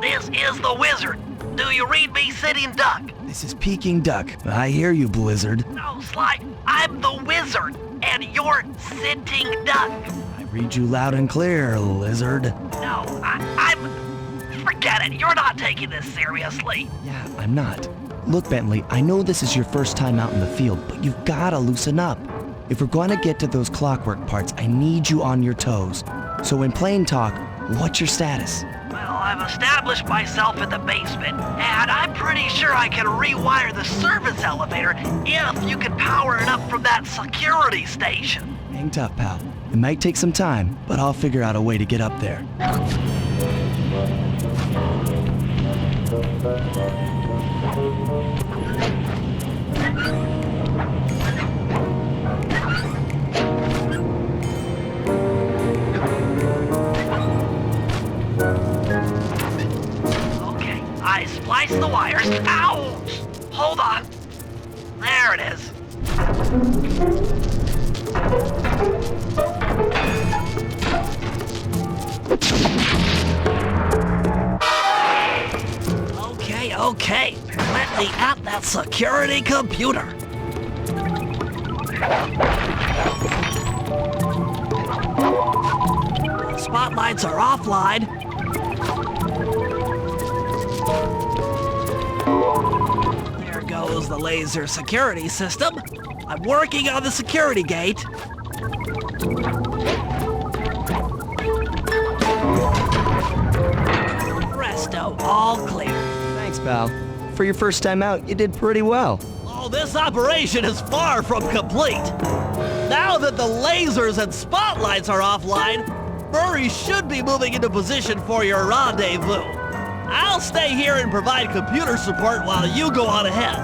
This is the Wizard. Do you read me, Sitting Duck? This is Peking Duck. I hear you, Blizzard. No, Sly, I'm the Wizard, and you're Sitting Duck. I read you loud and clear, Lizard. No, I'm... Forget it, you're not taking this seriously. Yeah, I'm not. Look, Bentley, I know this is your first time out in the field, but you've gotta loosen up. If we're gonna get to those clockwork parts, I need you on your toes. So in plain talk, what's your status? Well, I've established myself in the basement, and I'm pretty sure I can rewire the service elevator if you can power it up from that security station. Hang tough, pal. It might take some time, but I'll figure out a way to get up there. I spliced the wires. Ouch! Hold on. There it is. Okay. Let me at that security computer. The spotlights are offline. There goes the laser security system. I'm working on the security gate. Presto, all clear. Thanks, pal. For your first time out, you did pretty well. Oh, this operation is far from complete. Now that the lasers and spotlights are offline, Murray should be moving into position for your rendezvous. I'll stay here and provide computer support while you go on ahead.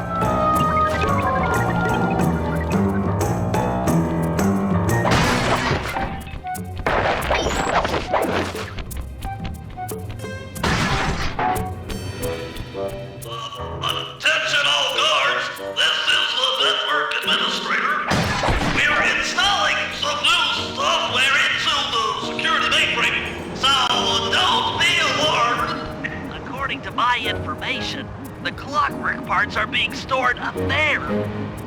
Attention all guards, this is the network administrator. We're installing some new software into the security mainframe, so don't be alarmed. According to my information, the clockwork parts are being stored up there.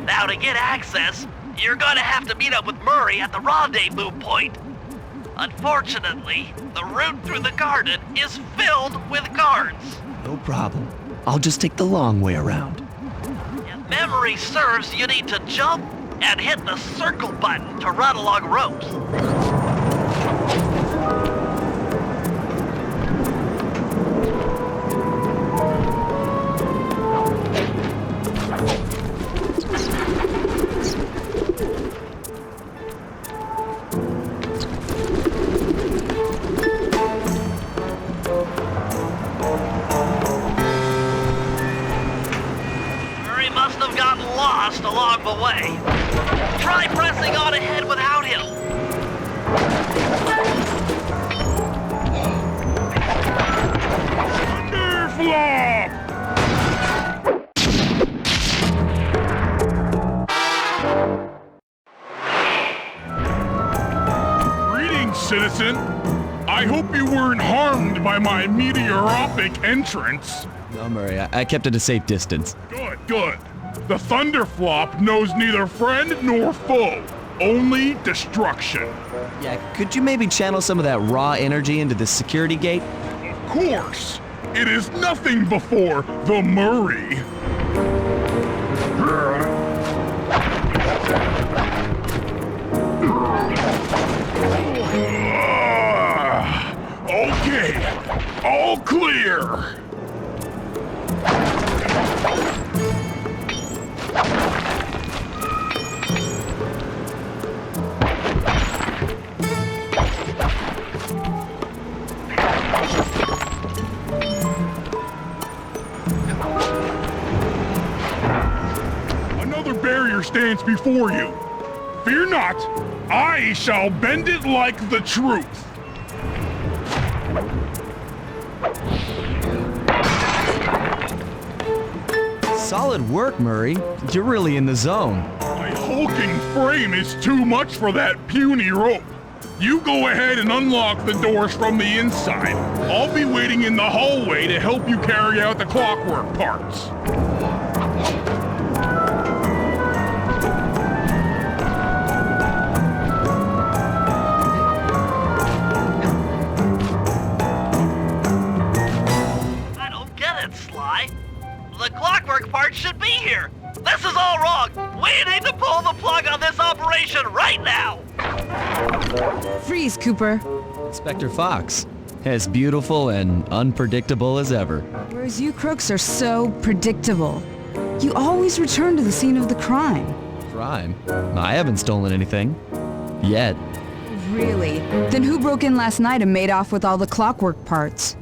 Now to get access, you're gonna have to meet up with Murray at the rendezvous point. Unfortunately, the route through the garden is filled with guards. No problem. I'll just take the long way around. If memory serves, you need to jump and hit the circle button to run along ropes. Lost along the way. Try pressing on ahead without him. Greetings, citizen. I hope you weren't harmed by my meteoropic entrance. No, Murray, I kept at a safe distance. Good. The Thunderflop knows neither friend nor foe, only destruction. Yeah, could you maybe channel some of that raw energy into the security gate? Of course. It is nothing before the Murray. Okay, all clear. lights before you. Fear not, I shall bend it like the truth. Solid work, Murray. You're really in the zone. My hulking frame is too much for that puny rope. You go ahead and unlock the doors from the inside. I'll be waiting in the hallway to help you carry out the clockwork parts. I don't get it, Sly. The clockwork part should be here. This is all wrong. We need to pull the plug on this operation right now. Freeze, Cooper. Inspector Fox. As beautiful and unpredictable as ever. Whereas you crooks are so predictable. You always return to the scene of the crime. Crime? I haven't stolen anything. Yet. Really? Then who broke in last night and made off with all the clockwork parts?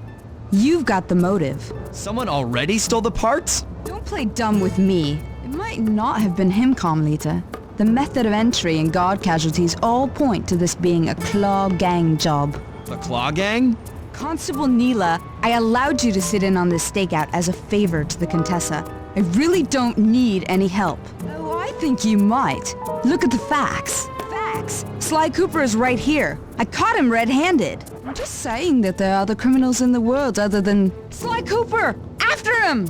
You've got the motive. Someone already stole the parts? Don't play dumb with me. It might not have been him, Carmelita. The method of entry and guard casualties all point to this being a Claw Gang job. The Claw Gang? Constable Neela, I allowed you to sit in on this stakeout as a favor to the Contessa. I really don't need any help. Oh, I think you might. Look at the facts. Facts? Sly Cooper is right here. I caught him red-handed. I'm just saying that there are other criminals in the world other than... Sly Cooper! After him!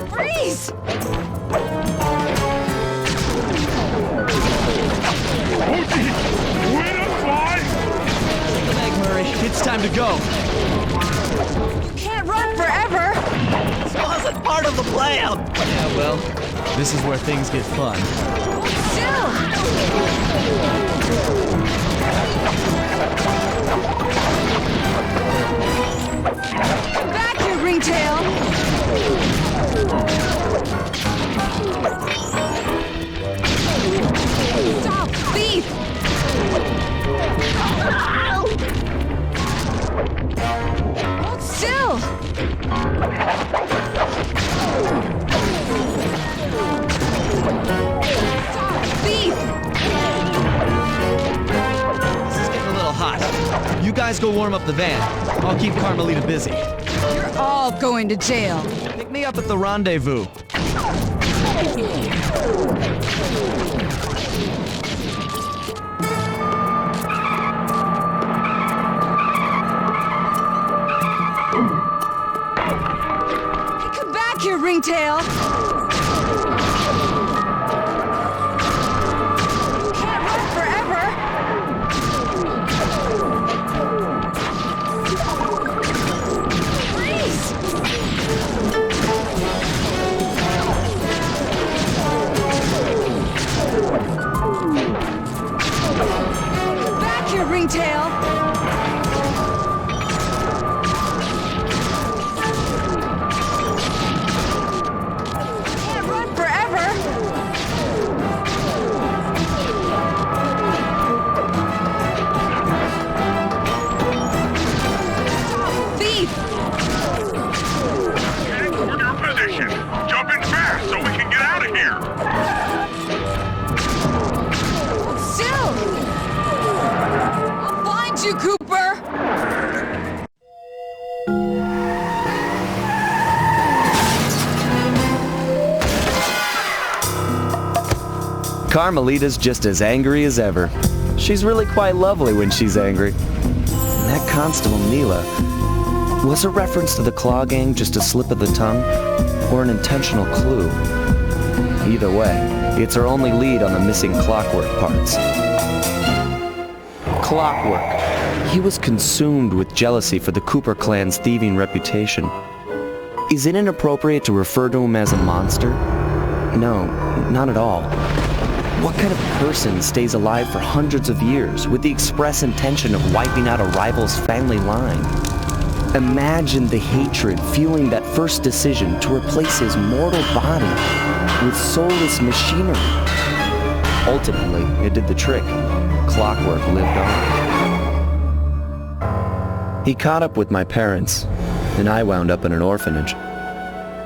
Freeze! Murray, it's time to go. You can't run forever! This wasn't part of the plan. Yeah, well, this is where things get fun. Still! Back, you ringtail! Stop, thief! Hold still! Stop, thief! This is getting a little hot. You guys go warm up the van. I'll keep Carmelita busy. You're all going to jail. Pick me up at the rendezvous. Come back here, ringtail! You can't run forever! Freeze! Come back here, ringtail! Can't run forever! Stop, thief! Hold your position. Jump in fast so we can get out of here. Still! I'll find you, Cooper! Carmelita's just as angry as ever. She's really quite lovely when she's angry. And that Constable Neela, was a reference to the Claw Gang just a slip of the tongue, or an intentional clue? Either way, it's our only lead on the missing clockwork parts. Clockwork. He was consumed with jealousy for the Cooper clan's thieving reputation. Is it inappropriate to refer to him as a monster? No, not at all. What kind of person stays alive for hundreds of years with the express intention of wiping out a rival's family line? Imagine the hatred fueling that first decision to replace his mortal body with soulless machinery. Ultimately, it did the trick. Clockwork lived on. He caught up with my parents, and I wound up in an orphanage.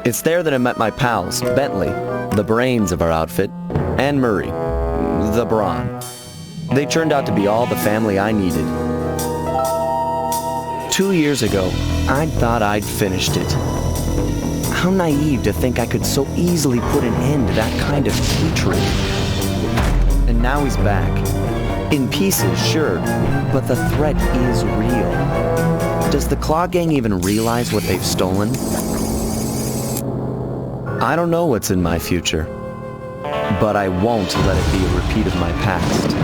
It's there that I met my pals, Bentley, the brains of our outfit, and Murray, the brawn. They turned out to be all the family I needed. 2 years ago, I thought I'd finished it. How naive to think I could so easily put an end to that kind of hatred. And now he's back. In pieces, sure, but the threat is real. Does the Claw Gang even realize what they've stolen? I don't know what's in my future, but I won't let it be a repeat of my past.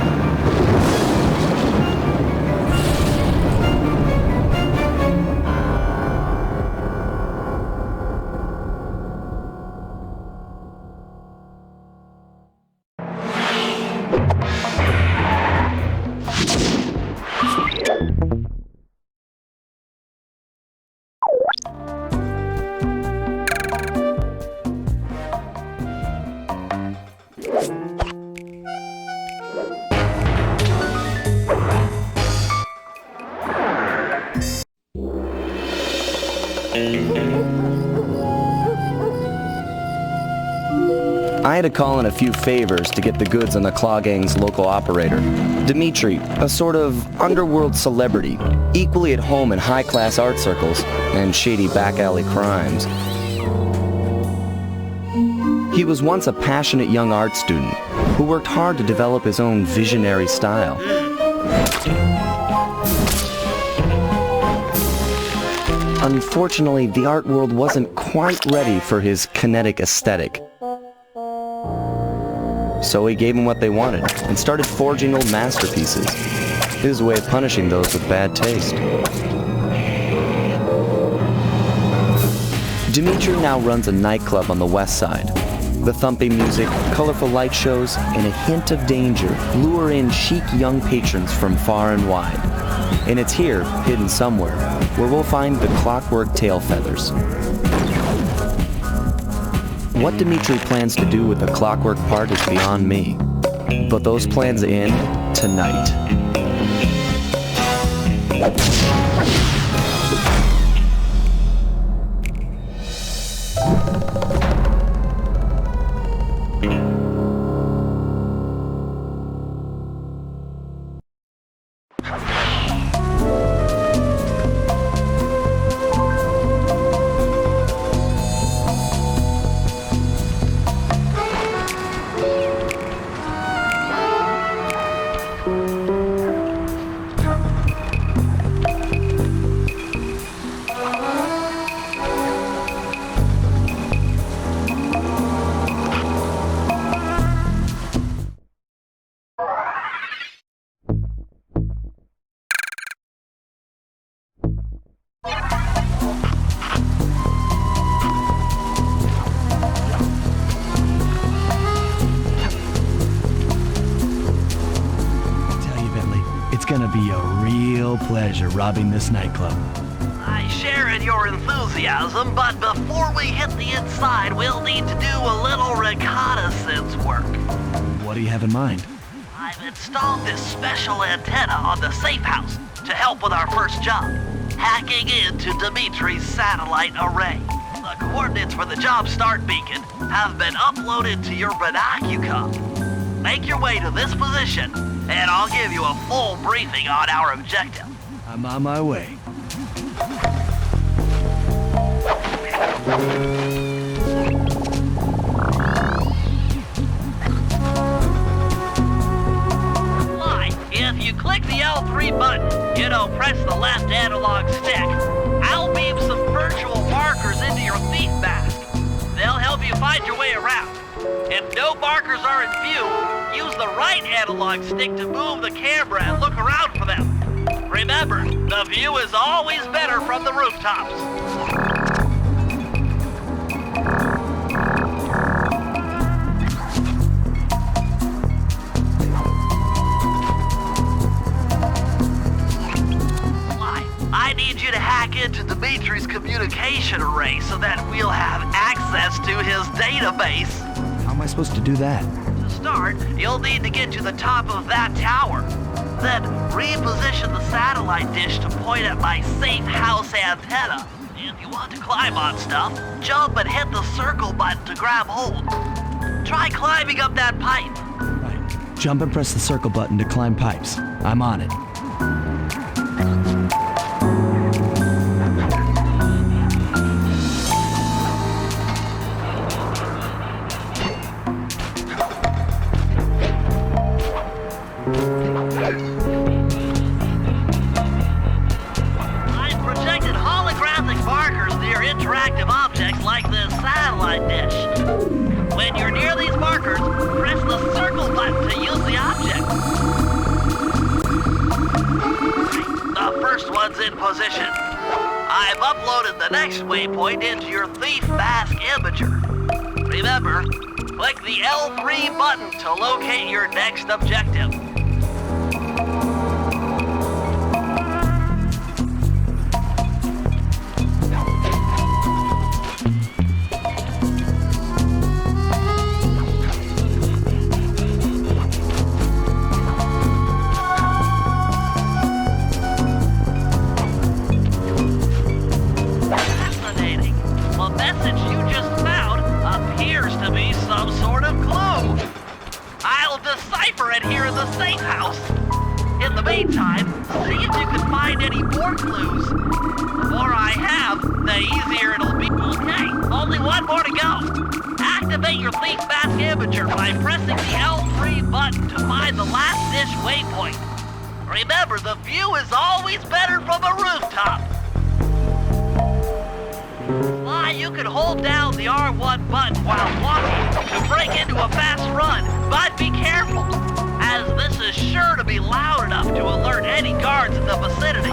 I had to call in a few favors to get the goods on the Claw Gang's local operator, Dimitri, a sort of underworld celebrity, equally at home in high-class art circles and shady back-alley crimes. He was once a passionate young art student who worked hard to develop his own visionary style. Unfortunately, the art world wasn't quite ready for his kinetic aesthetic. So he gave them what they wanted and started forging old masterpieces. His way of punishing those with bad taste. Dimitri now runs a nightclub on the west side. The thumping music, colorful light shows, and a hint of danger lure in chic young patrons from far and wide. And it's here, hidden somewhere, where we'll find the clockwork tail feathers. What Dimitri plans to do with the clockwork part is beyond me. But those plans end tonight. Pleasure robbing this nightclub. I share in your enthusiasm, but before we hit the inside, we'll need to do a little reconnaissance work. What do you have in mind? I've installed this special antenna on the safe house to help with our first job, hacking into Dimitri's satellite array. The coordinates for the job start beacon have been uploaded to your binocucom. Make your way to this position, and I'll give you a full briefing on our objective. I'm on my way. If you click the L3 button, press the left analog stick, I'll beam some virtual markers into your thief mask. They'll help you find your way around. If no markers are in view, use the right analog stick to move the camera and look around for them. Remember, the view is always better from the rooftops. I need you to hack into Dimitri's communication array so that we'll have access to his database. How am I supposed to do that? To start, you'll need to get to the top of that tower. Then reposition the satellite dish to point at my safe house antenna. If you want to climb on stuff, jump and hit the circle button to grab hold. Try climbing up that pipe. Right. Jump and press the circle button to climb pipes. I'm on it. I've projected holographic markers near interactive objects like this satellite dish. When you're near these markers, press the circle button to use the object. The first one's in position. I've uploaded the next waypoint into your Thief Mask Imager. Remember, click the L3 button to locate your next objective. Here in the safe house. In the meantime, see if you can find any more clues. The more I have, the easier it'll be. Okay, only one more to go. Activate your Thief Mask Imager by pressing the L3 button to find the last dish waypoint. Remember, the view is always better from a rooftop. Sly, you can hold down the R1 button while walking to break into a fast run, but be careful, as this is sure to be loud enough to alert any guards in the vicinity.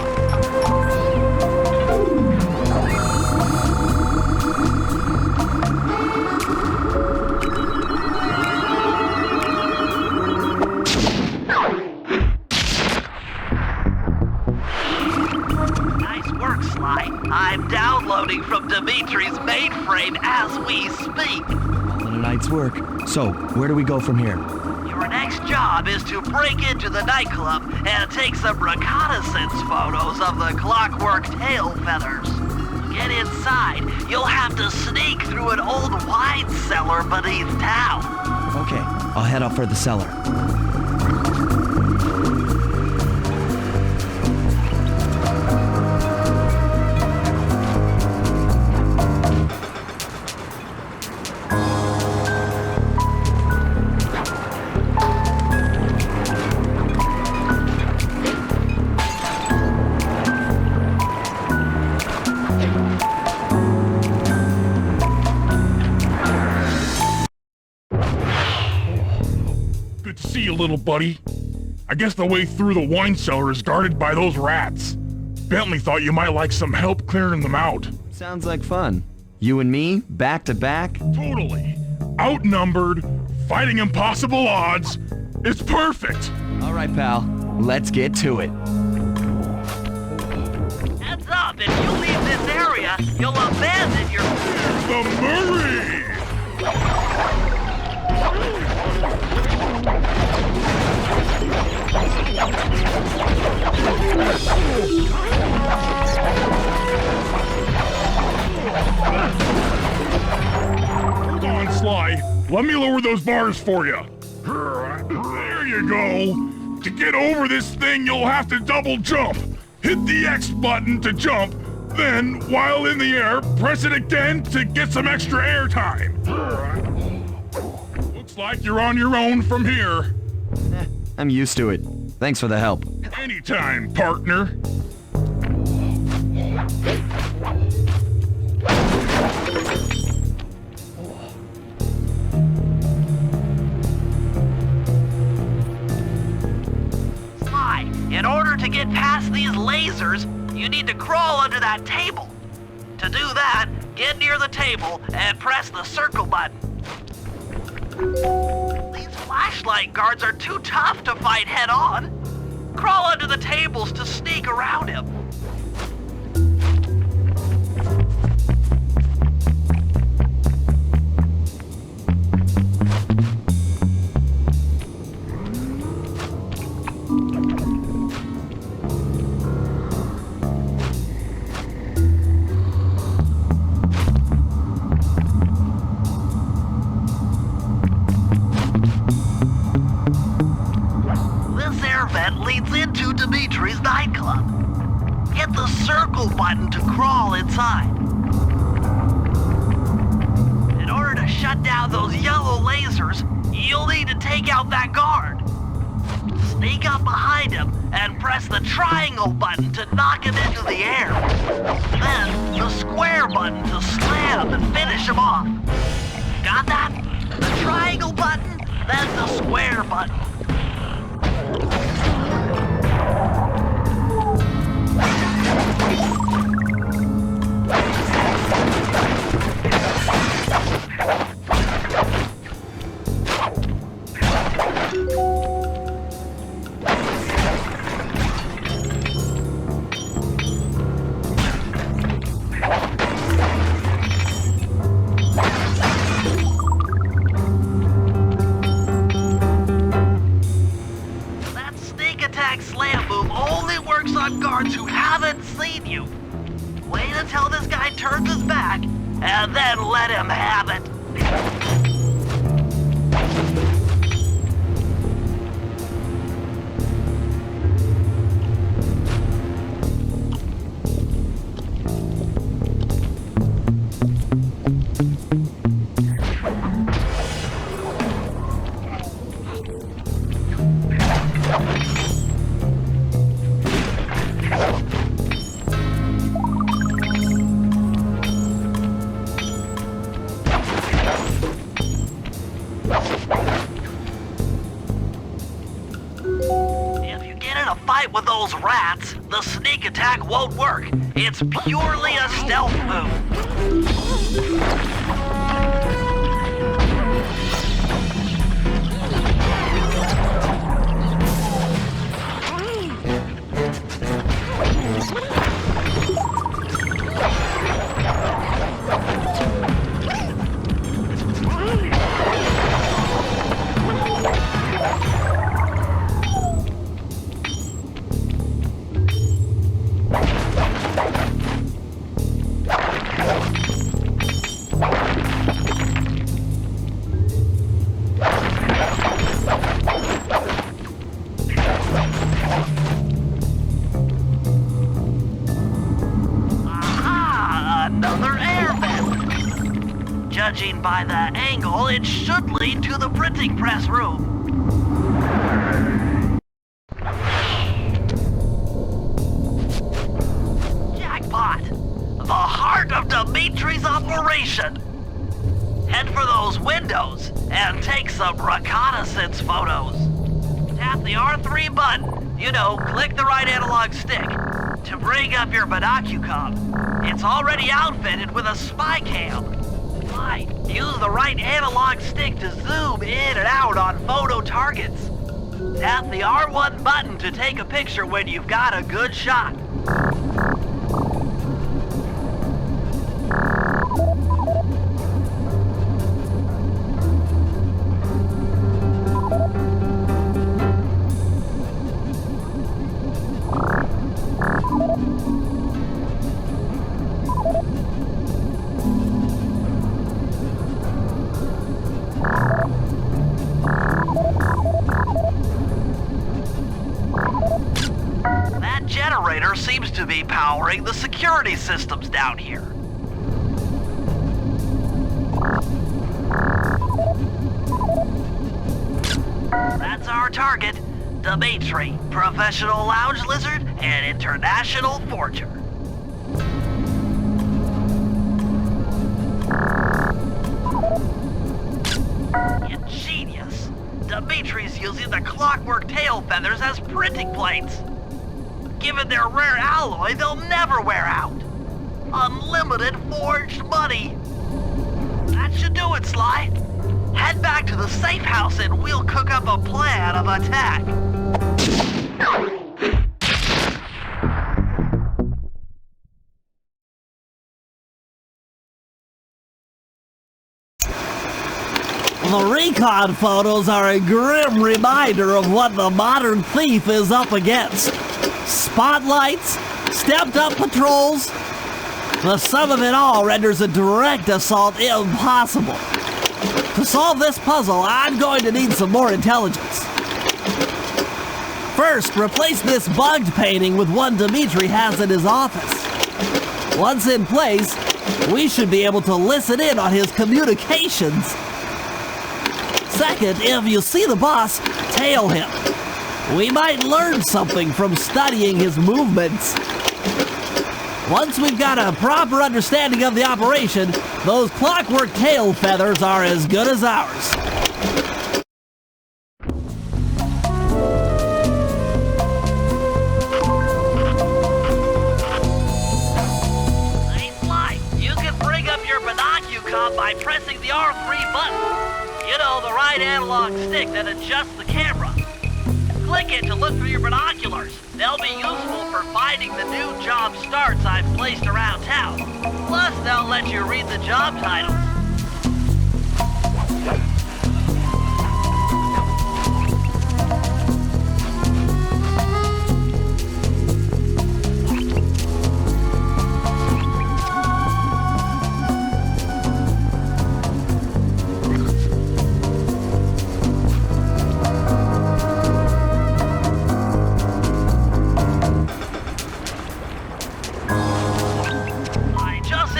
Nice work, Sly. I'm downloading from Dimitri's mainframe as we speak. All in a night's work. So, where do we go from here? Your next job is to break into the nightclub and take some reconnaissance photos of the clockwork tail feathers. To get inside, you'll have to sneak through an old wine cellar beneath town. Okay, I'll head up for the cellar. See you, little buddy. I guess the way through the wine cellar is guarded by those rats. Bentley thought you might like some help clearing them out. Sounds like fun. You and me, back to back? Totally. Outnumbered, fighting impossible odds. It's perfect. All right, pal. Let's get to it. Heads up, if you leave this area, you'll abandon your... The Murray! Hold on, Sly. Let me lower those bars for you. There you go. To get over this thing, you'll have to double jump. Hit the X button to jump, then, while in the air, press it again to get some extra air time. Looks like you're on your own from here. I'm used to it. Thanks for the help. Anytime, partner. Sly, in order to get past these lasers, you need to crawl under that table. To do that, get near the table and press the circle button. These flashlight guards are too tough to fight head-on. Crawl under the tables to sneak around him. button to crawl inside. In order to shut down those yellow lasers, you'll need to take out that guard. Sneak up behind him and press the triangle button to knock him into the air. Then the square button to slam and finish him off. Got that? The triangle button, then the square button. Guards who haven't seen you. Wait until this guy turns his back, and then let him have it. With those rats, the sneak attack won't work. It's purely a stealth move. Judging by the angle, it should lead to the printing press room. Jackpot! The heart of Dimitri's operation! Head for those windows and take some reconnaissance photos. Tap the R3 button, click the right analog stick, to bring up your binocucom. It's already outfitted with a spy cam. Use the right analog stick to zoom in and out on photo targets. Tap the R1 button to take a picture when you've got a good shot. Seems to be powering the security systems down here. That's our target, Dimitri, professional lounge lizard and international forger. Ingenious. Dimitri's using the clockwork tail feathers as printing plates. Given their rare alloy, they'll never wear out. Unlimited forged money. That should do it, Sly. Head back to the safe house and we'll cook up a plan of attack. The Recon photos are a grim reminder of what the modern thief is up against. Spotlights, stepped-up patrols. The sum of it all renders a direct assault impossible. To solve this puzzle, I'm going to need some more intelligence. First, replace this bugged painting with one Dimitri has in his office. Once in place, we should be able to listen in on his communications. Second, if you see the boss, tail him. We might learn something from studying his movements. Once we've got a proper understanding of the operation, those clockwork tail feathers are as good as ours. Hey Sly, you can bring up your binocular by pressing the R3 button. You know, the right analog stick that adjusts the camera. Click it to look through your binoculars. They'll be useful for finding the new job starts I've placed around town. Plus, they'll let you read the job titles.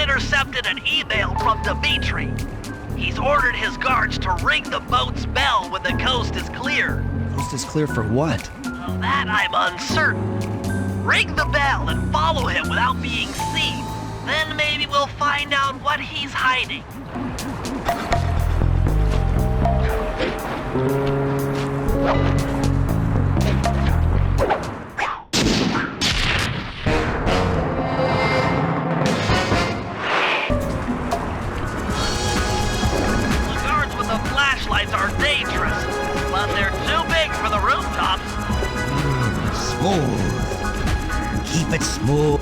Intercepted an email from Dimitri. He's ordered his guards to ring the boat's bell when the coast is clear. Coast is clear for what? Well, that I'm uncertain. Ring the bell and follow him without being seen. Then maybe we'll find out what he's hiding. Flashlights are dangerous, but they're too big for the rooftops. Smooth. Keep it smooth.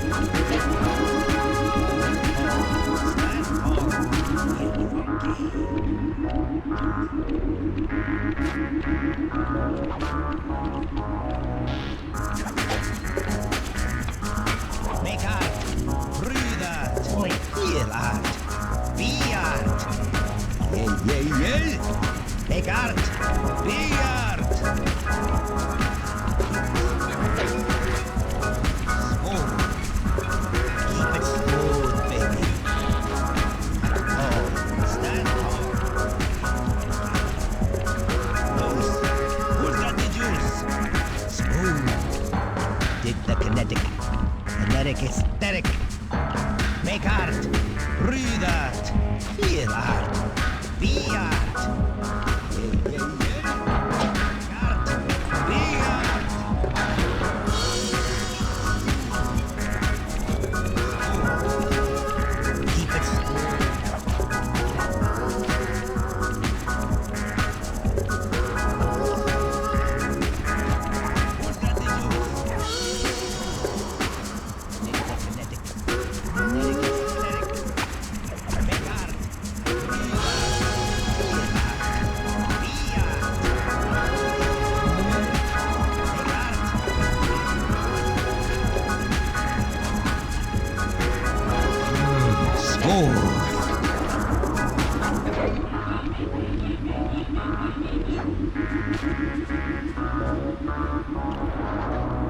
Make art. Breathe art. Feel art. Be art. Yeah. Make art. Be art. Smooth. Keep it smooth, baby. Oh, stand tall. Loose. Who's got the juice? Smooth. Dig the kinetic. Kinetic aesthetic. Make art. Breathe art. Feel art. Be art.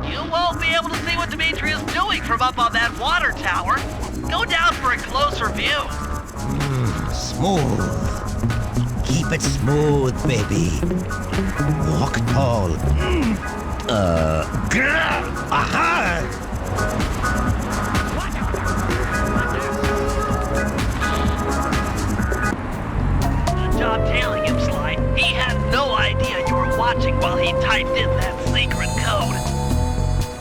You won't be able to see what Dimitri is doing from up on that water tower. Go down for a closer view. Smooth. Keep it smooth, baby. Walk tall. Aha! Good job tailing him, Sly. He had no idea you were watching while he typed in that secret code.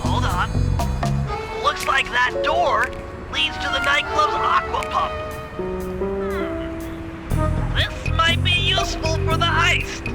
Hold on. Looks like that door leads to the nightclub's aqua pump. This might be useful for the heist.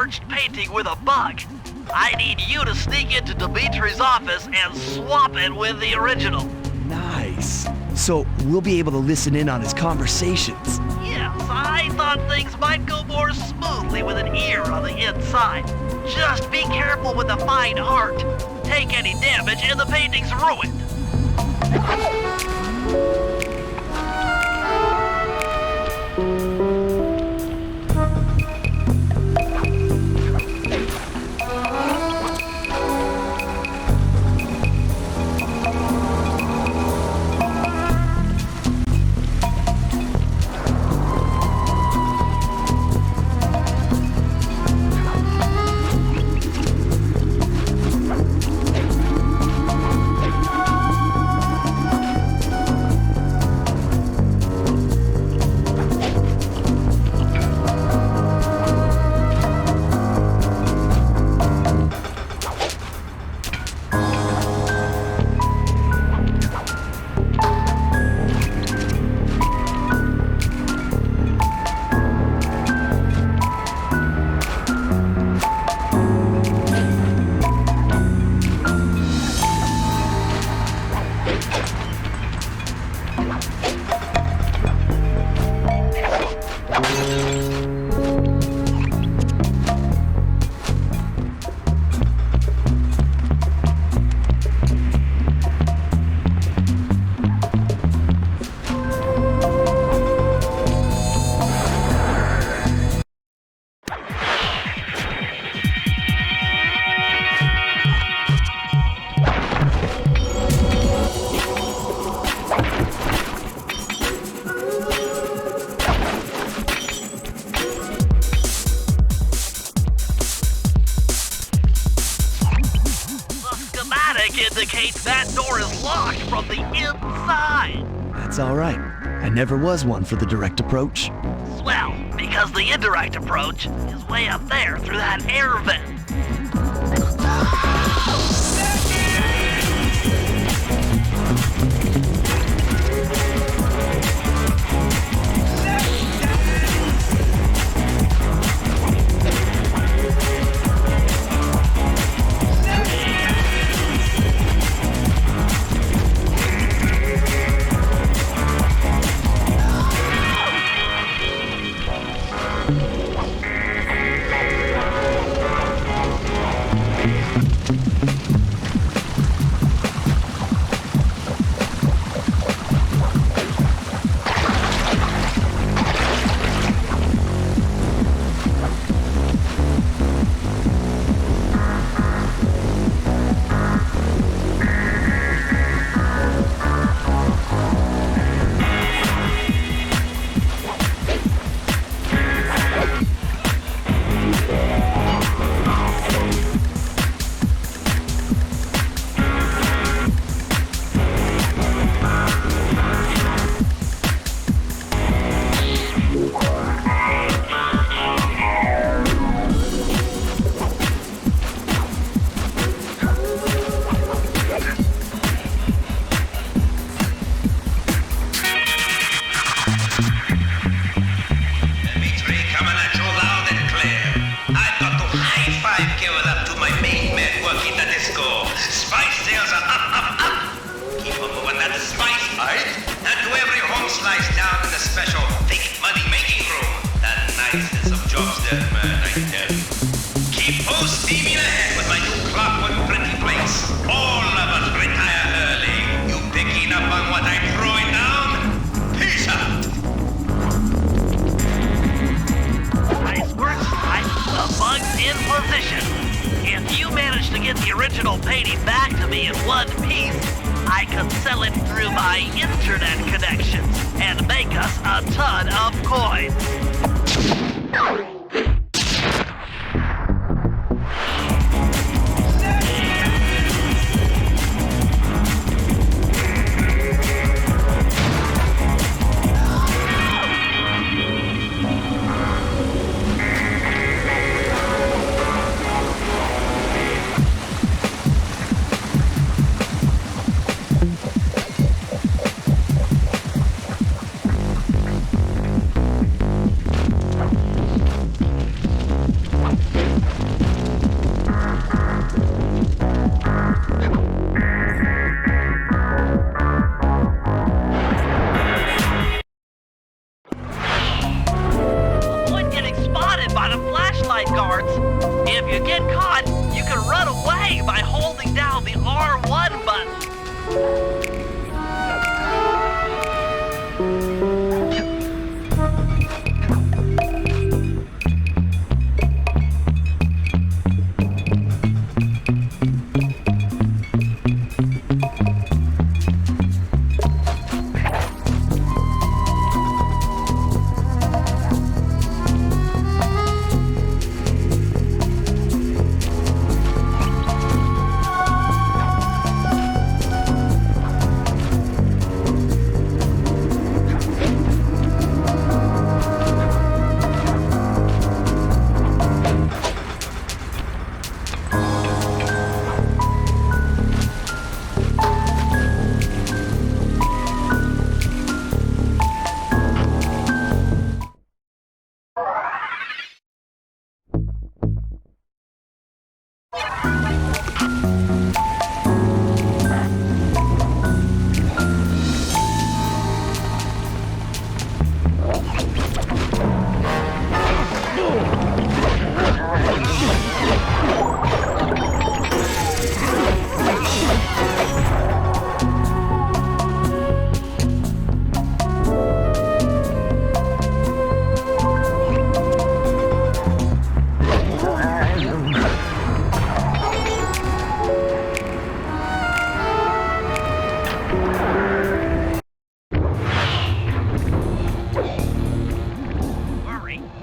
forged painting with a bug. I need you to sneak into Dimitri's office and swap it with the original. Nice. So we'll be able to listen in on his conversations. Yes, I thought things might go more smoothly with an ear on the inside. Just be careful with the fine art. Take any damage and the painting's ruined. Indicates that door is locked from the inside. That's all right. I never was one for the direct approach. Swell, because the indirect approach is way up there through that air vent.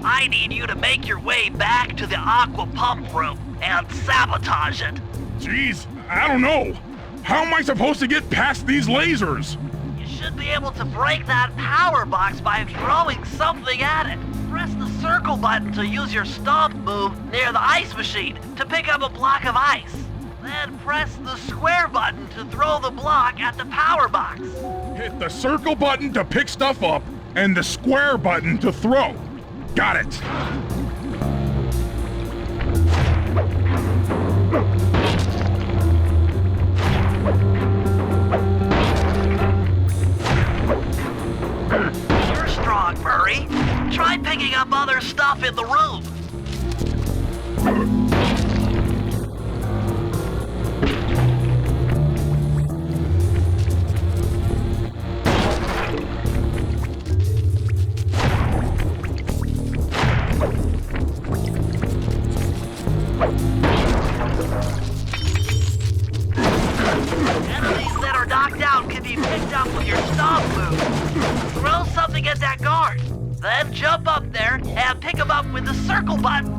I need you to make your way back to the aqua pump room and sabotage it. Jeez, I don't know. How am I supposed to get past these lasers? You should be able to break that power box by throwing something at it. Press the circle button to use your stomp move near the ice machine to pick up a block of ice. Then press the square button to throw the block at the power box. Hit the circle button to pick stuff up and the square button to throw. Got it. You're strong, Murray. Try picking up other stuff in the room. Enemies that are knocked out can be picked up with your stomp move. Throw something at that guard, then jump up there and pick him up with the circle button.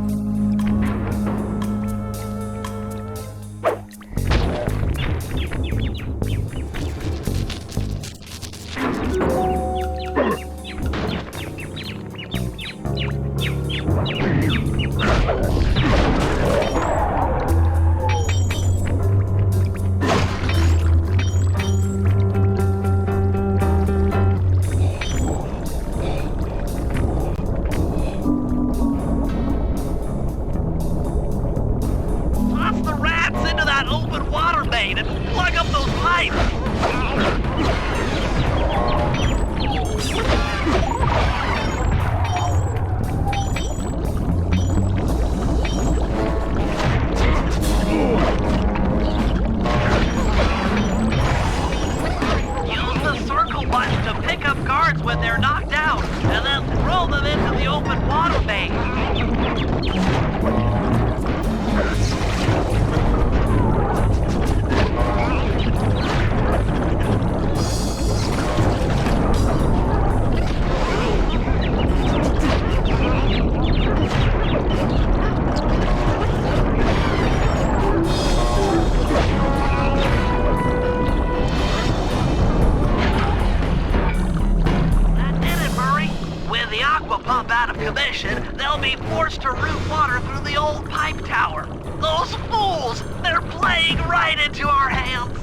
They'll be forced to route water through the old pipe tower. Those fools! They're playing right into our hands!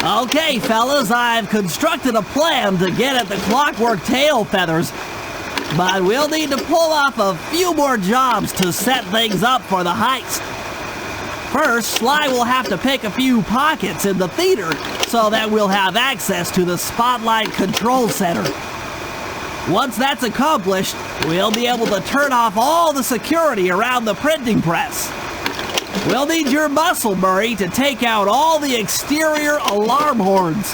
Okay, fellas, I've constructed a plan to get at the clockwork tail feathers. But we'll need to pull off a few more jobs to set things up for the heist. First, Sly will have to pick a few pockets in the theater so that we'll have access to the Spotlight Control Center. Once that's accomplished, we'll be able to turn off all the security around the printing press. We'll need your muscle, Murray, to take out all the exterior alarm horns.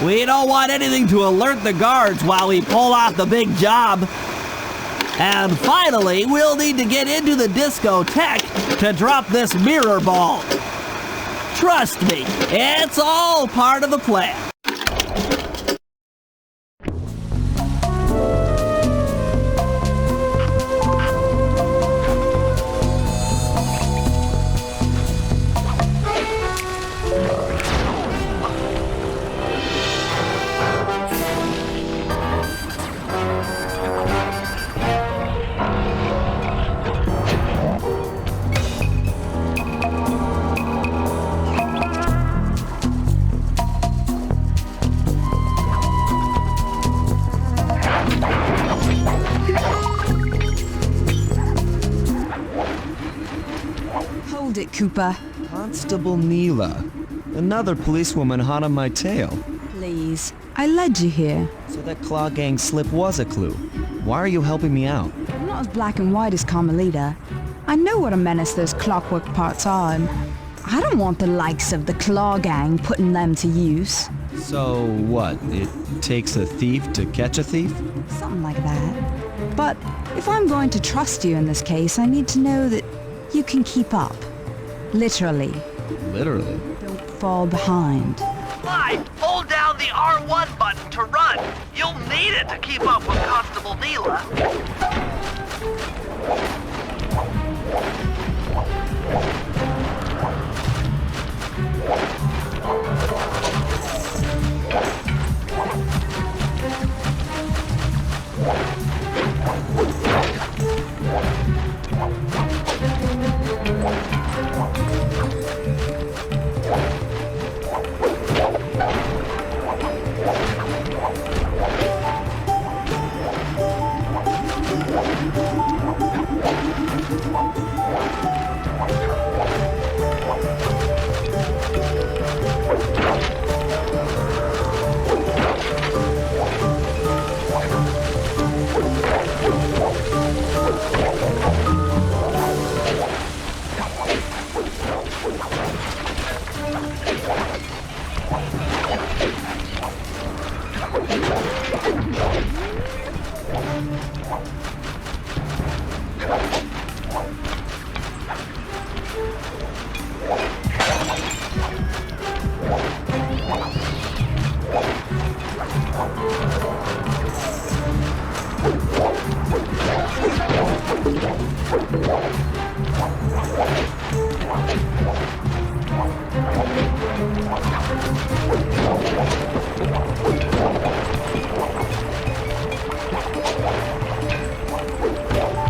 We don't want anything to alert the guards while we pull off the big job. And finally, we'll need to get into the discotheque to drop this mirror ball. Trust me, it's all part of the plan. Hold it, Cooper. Constable Neela. Another policewoman hot on my tail. Please. I led you here. So that Claw Gang slip was a clue. Why are you helping me out? I'm not as black and white as Carmelita. I know what a menace those clockwork parts are, and I don't want the likes of the Claw Gang putting them to use. So what? It takes a thief to catch a thief? Something like that. But if I'm going to trust you in this case, I need to know that you can keep up. Literally. Literally? Don't fall behind. Sly, hold down the R1 button to run. You'll need it to keep up with Constable Neela.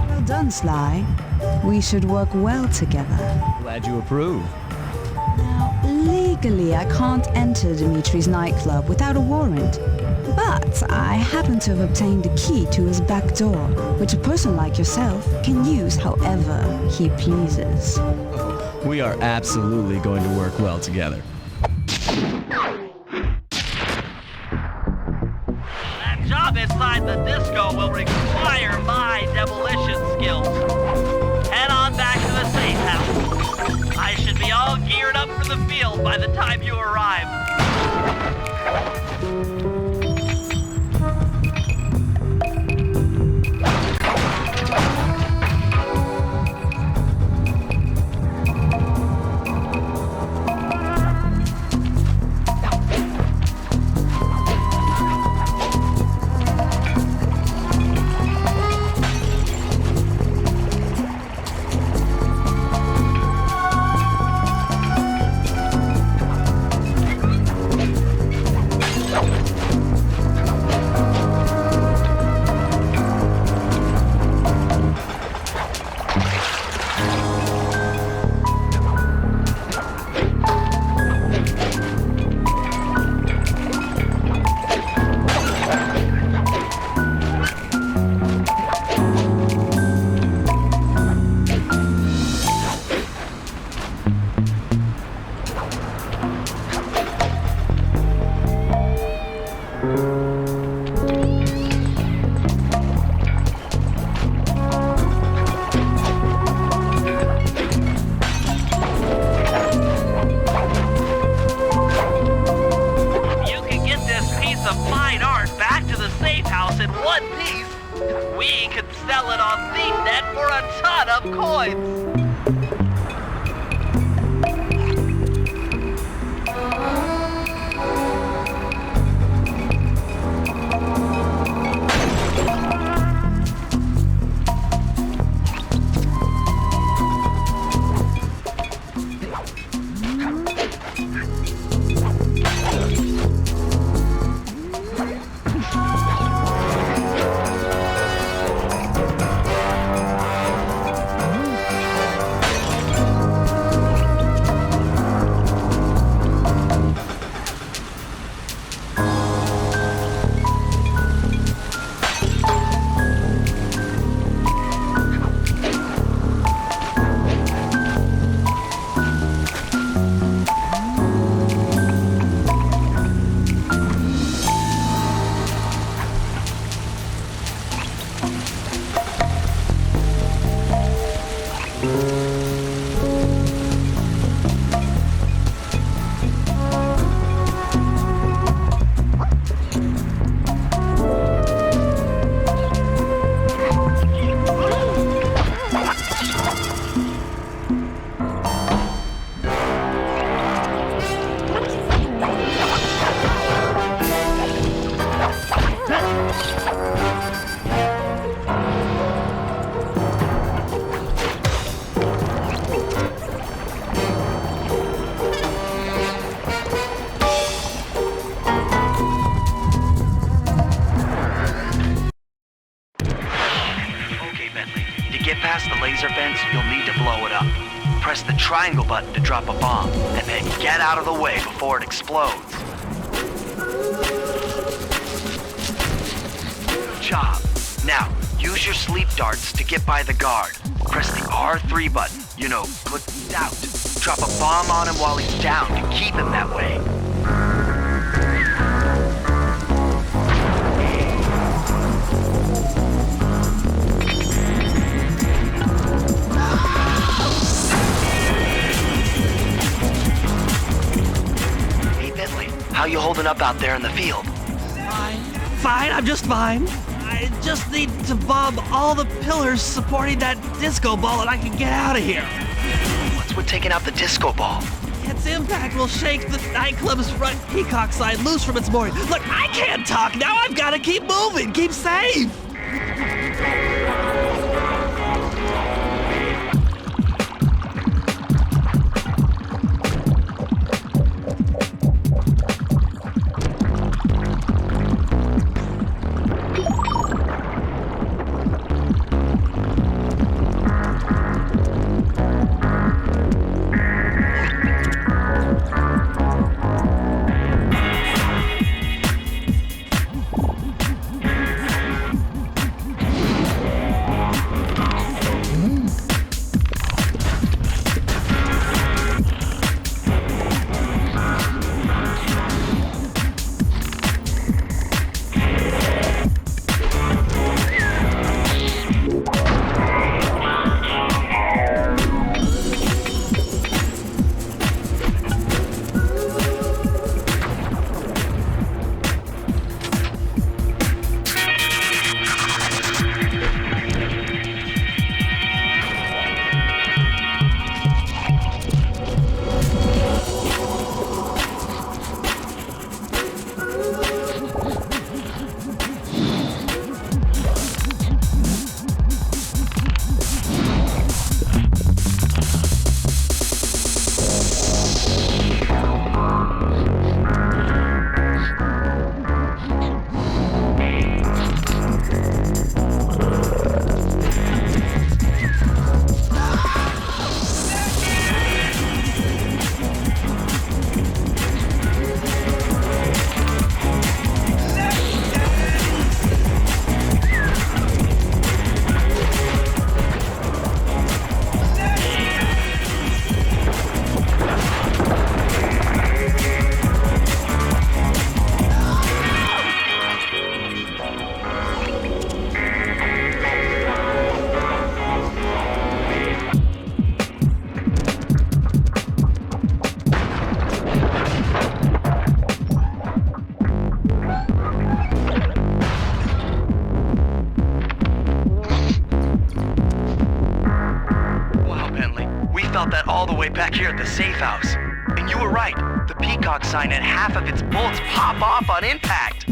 Well done, Sly. We should work well together. Glad you approve. Now, legally, I can't enter Dimitri's nightclub without a warrant. But I happen to have obtained a key to his back door, which a person like yourself can use however he pleases. We are absolutely going to work well together. That job inside the disco will require my demolition skills. Head on back to the safe house. I should be all geared up for the field by the time you arrive. sell it on ThiefNet for a ton of coins. Press the triangle button to drop a bomb, and then get out of the way before it explodes. Good job. Now, use your sleep darts to get by the guard. Press the R3 button, put out. Drop a bomb on him while he's down to keep him that way. How you holding up out there in the field? Fine, I'm just fine. I just need to bomb all the pillars supporting that disco ball and I can get out of here. What's with taking out the disco ball? Its impact will shake the nightclub's front peacock sign loose from its mooring. Look, I can't talk now. I've got to keep moving, keep safe. felt that all the way back here at the safe house. And you were right. The peacock sign had half of its bolts pop off on impact.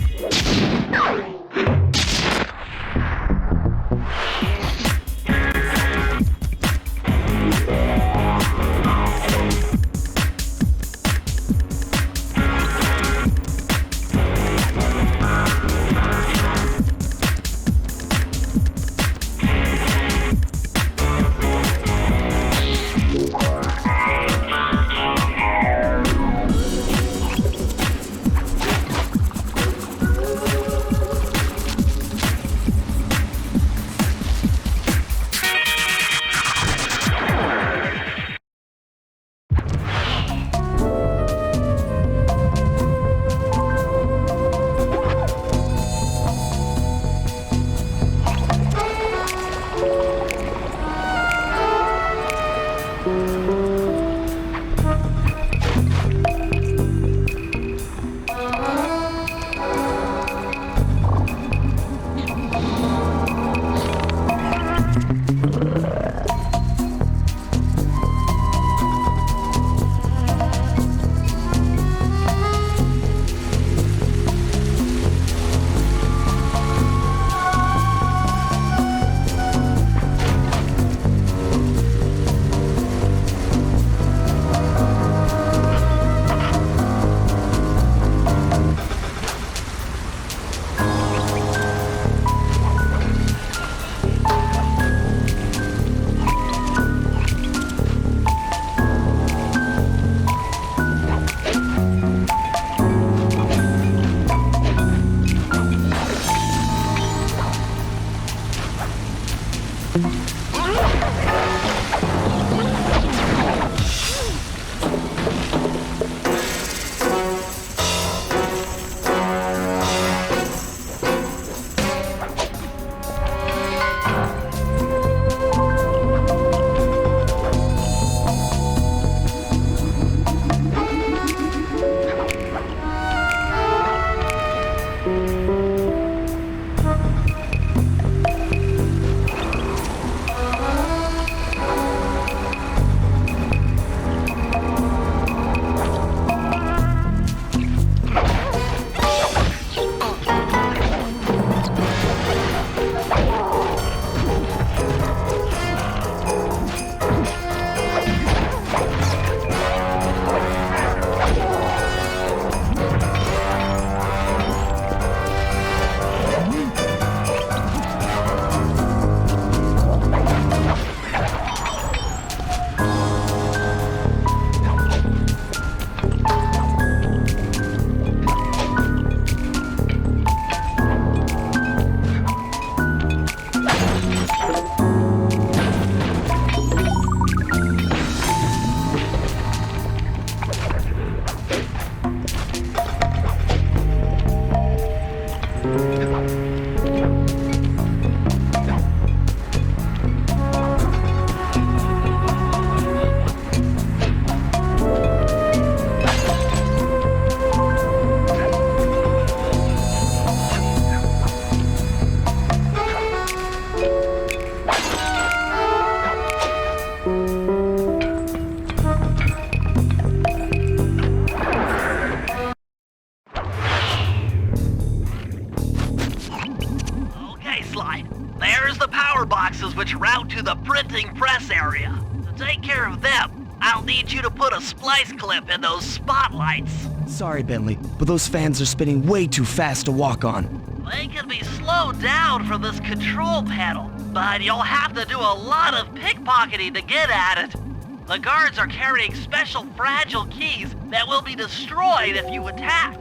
which route to the printing press area. To take care of them, I'll need you to put a splice clip in those spotlights. Sorry, Bentley, but those fans are spinning way too fast to walk on. They can be slowed down from this control panel, but you'll have to do a lot of pickpocketing to get at it. The guards are carrying special fragile keys that will be destroyed if you attack.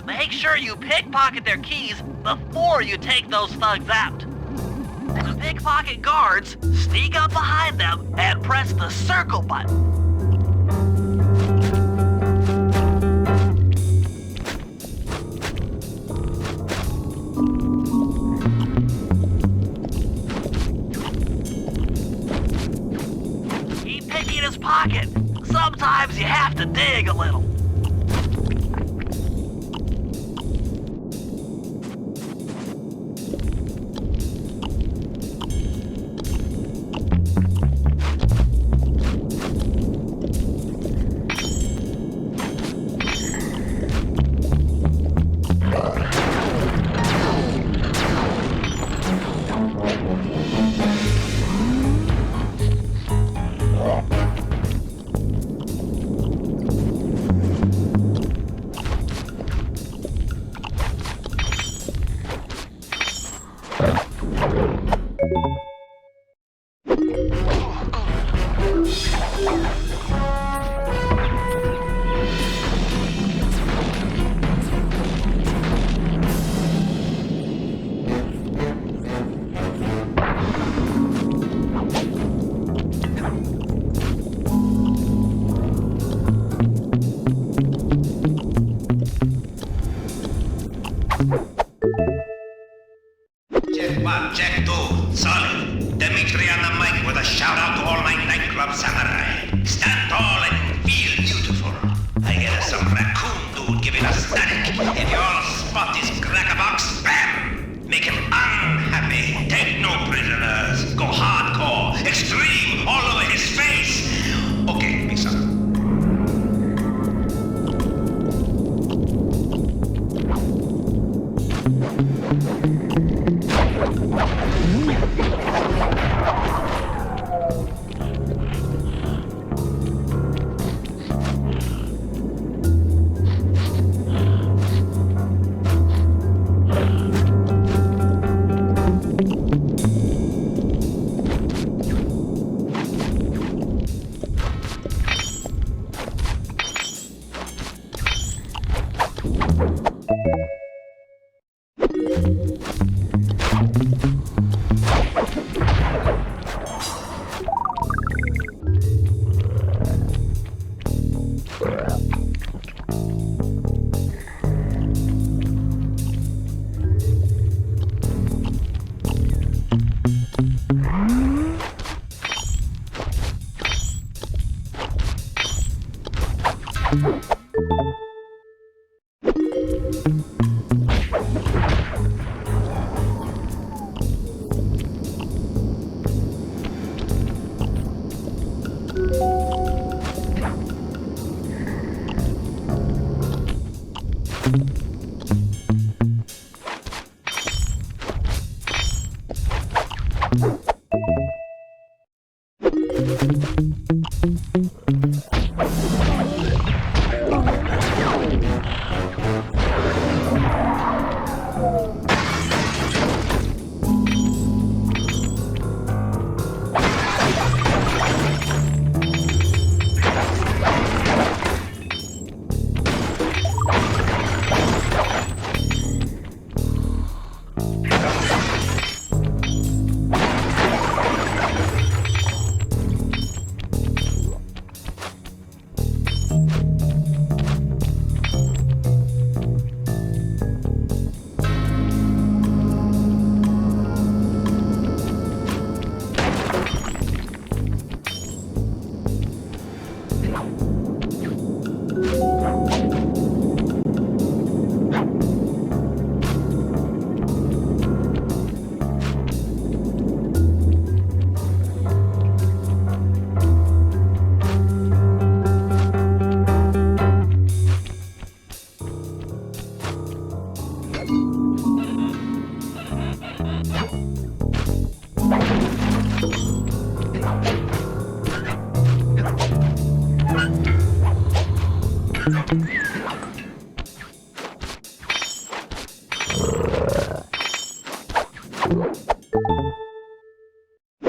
Make sure you pickpocket their keys before you take those thugs out. To pickpocket guards, sneak up behind them and press the circle button. Keep picking his pocket. Sometimes you have to dig a little.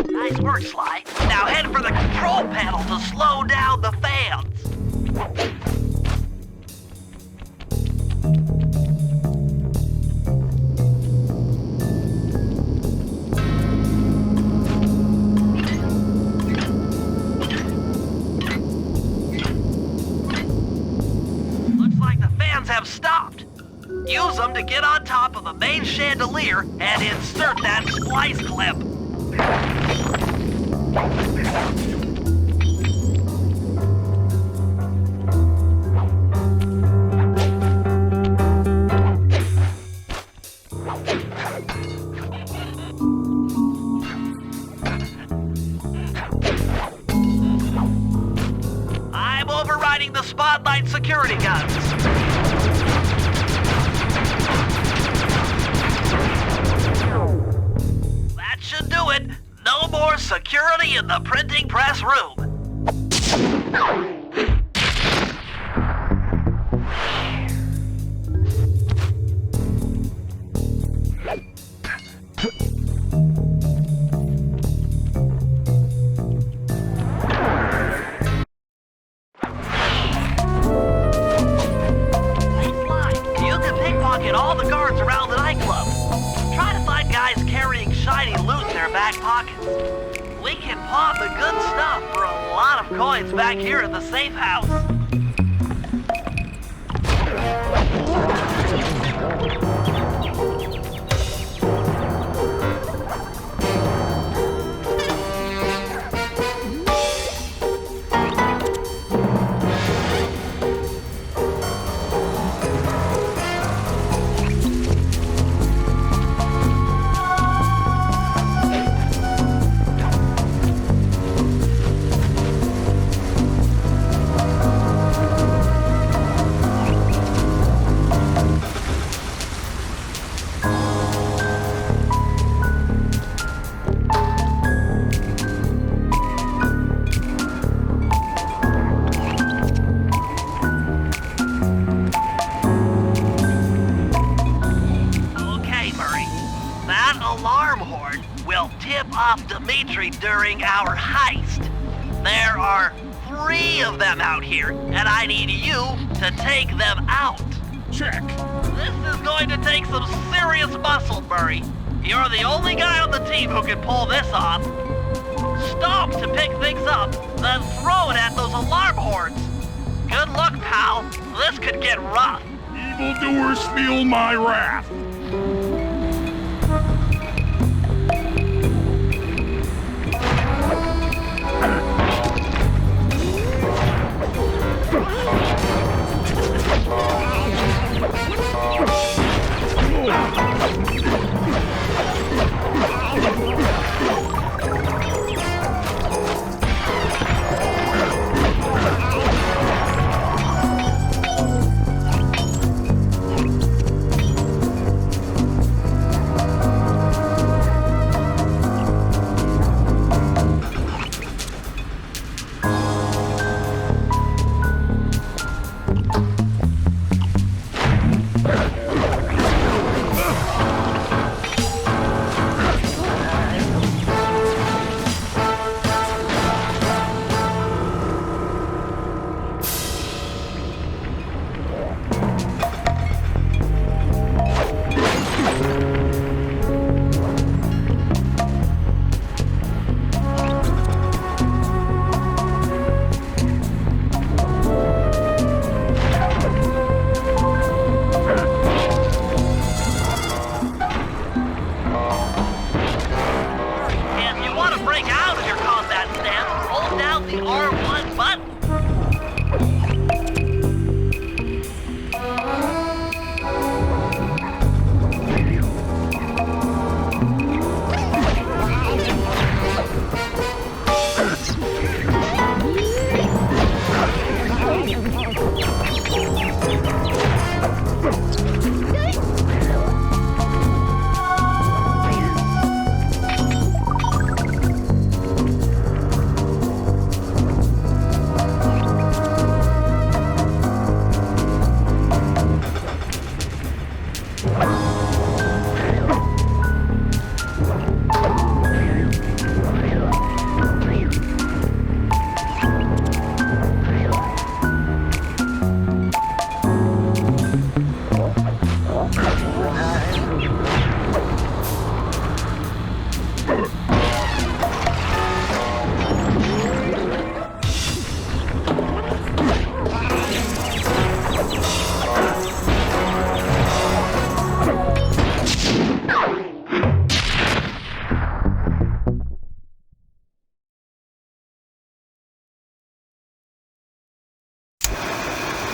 Nice work, Sly. Now head for the control panel to slow down the fans. Looks like the fans have stopped. Use them to get on top of the main chandelier and insert that splice clip. I'm overriding the spotlight security guns. That should do it. No more security in the printing press room. You can pickpocket all the guards around the nightclub. Try to find guys carrying shiny loot in their back pockets. We can pawn the good stuff for a lot of coins back here at the safe house. Off Dimitri during our heist. There are 3 of them out here, and I need you to take them out. Check. This is going to take some serious muscle, Murray. You're the only guy on the team who can pull this off. Stomp to pick things up, then throw it at those alarm horns. Good luck, pal. This could get rough. Evildoers feel my wrath.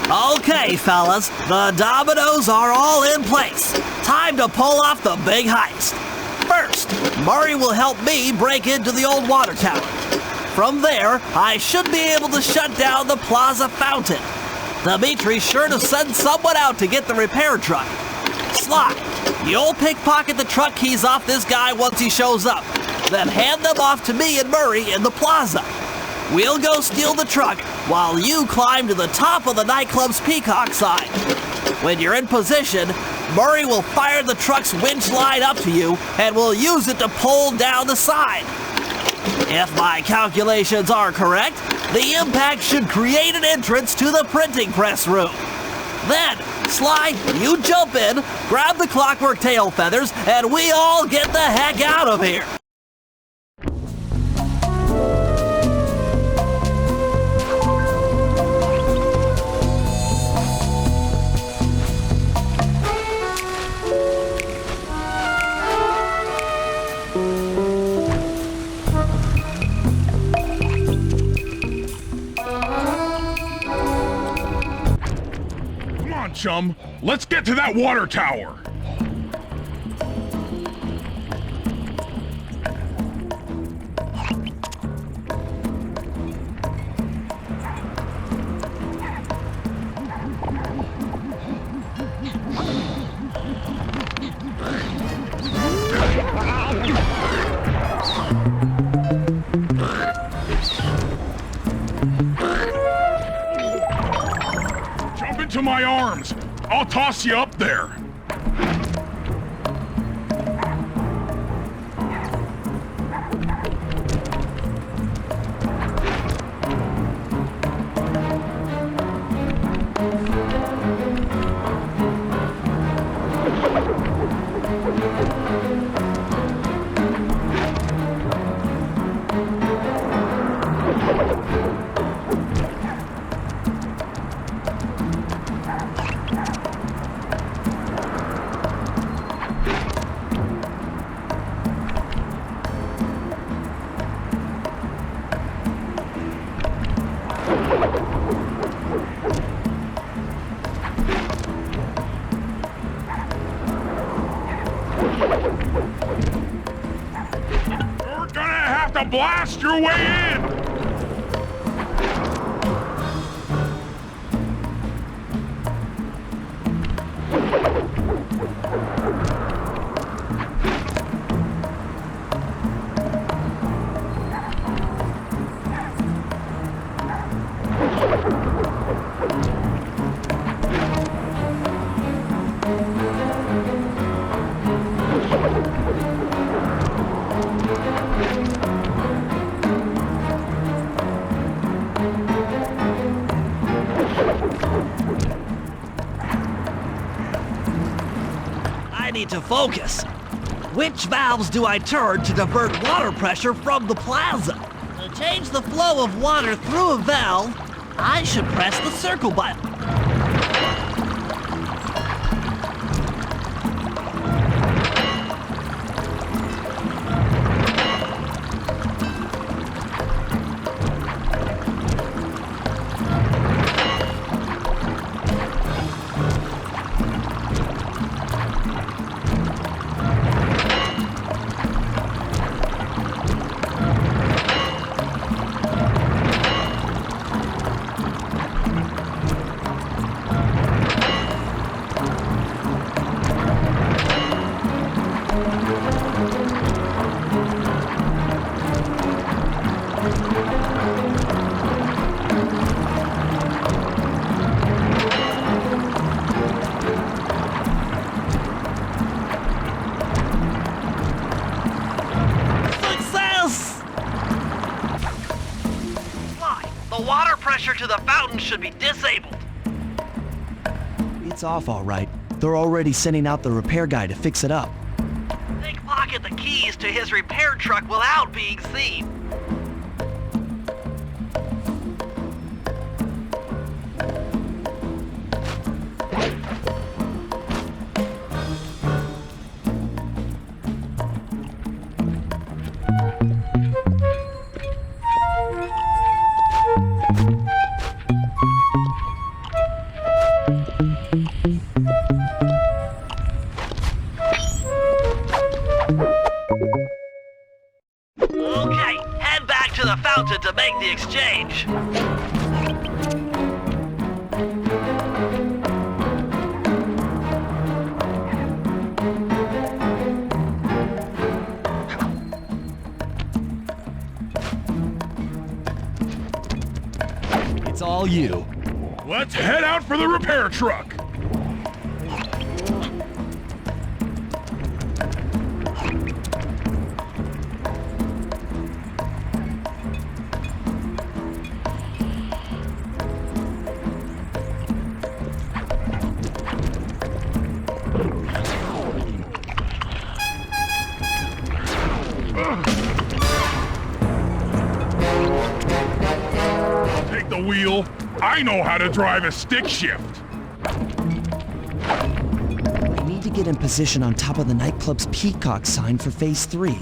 Okay, fellas, the dominoes are all in place. Time to pull off the big heist. First, Murray will help me break into the old water tower. From there, I should be able to shut down the plaza fountain. Dimitri's sure to send someone out to get the repair truck. Sly, you'll pickpocket the truck keys off this guy once he shows up, then hand them off to me and Murray in the plaza. We'll go steal the truck while you climb to the top of the nightclub's peacock sign. When you're in position, Murray will fire the truck's winch line up to you and will use it to pull down the sign. If my calculations are correct, the impact should create an entrance to the printing press room. Then, Sly, you jump in, grab the clockwork tail feathers, and we all get the heck out of here. Chum, let's get to that water tower. Jump into my arms. I'll toss you up there. Blast your way in! To focus. Which valves do I turn to divert water pressure from the plaza? To change the flow of water through a valve, I should press the circle button. To the fountain should be disabled. It's off all right. They're already sending out the repair guy to fix it up. Pickpocket the keys to his repair truck without being seen. to the fountain to make the exchange. It's all you. Let's head out for the repair truck. Take the wheel. I know how to drive a stick shift. I need to get in position on top of the nightclub's peacock sign for Phase 3.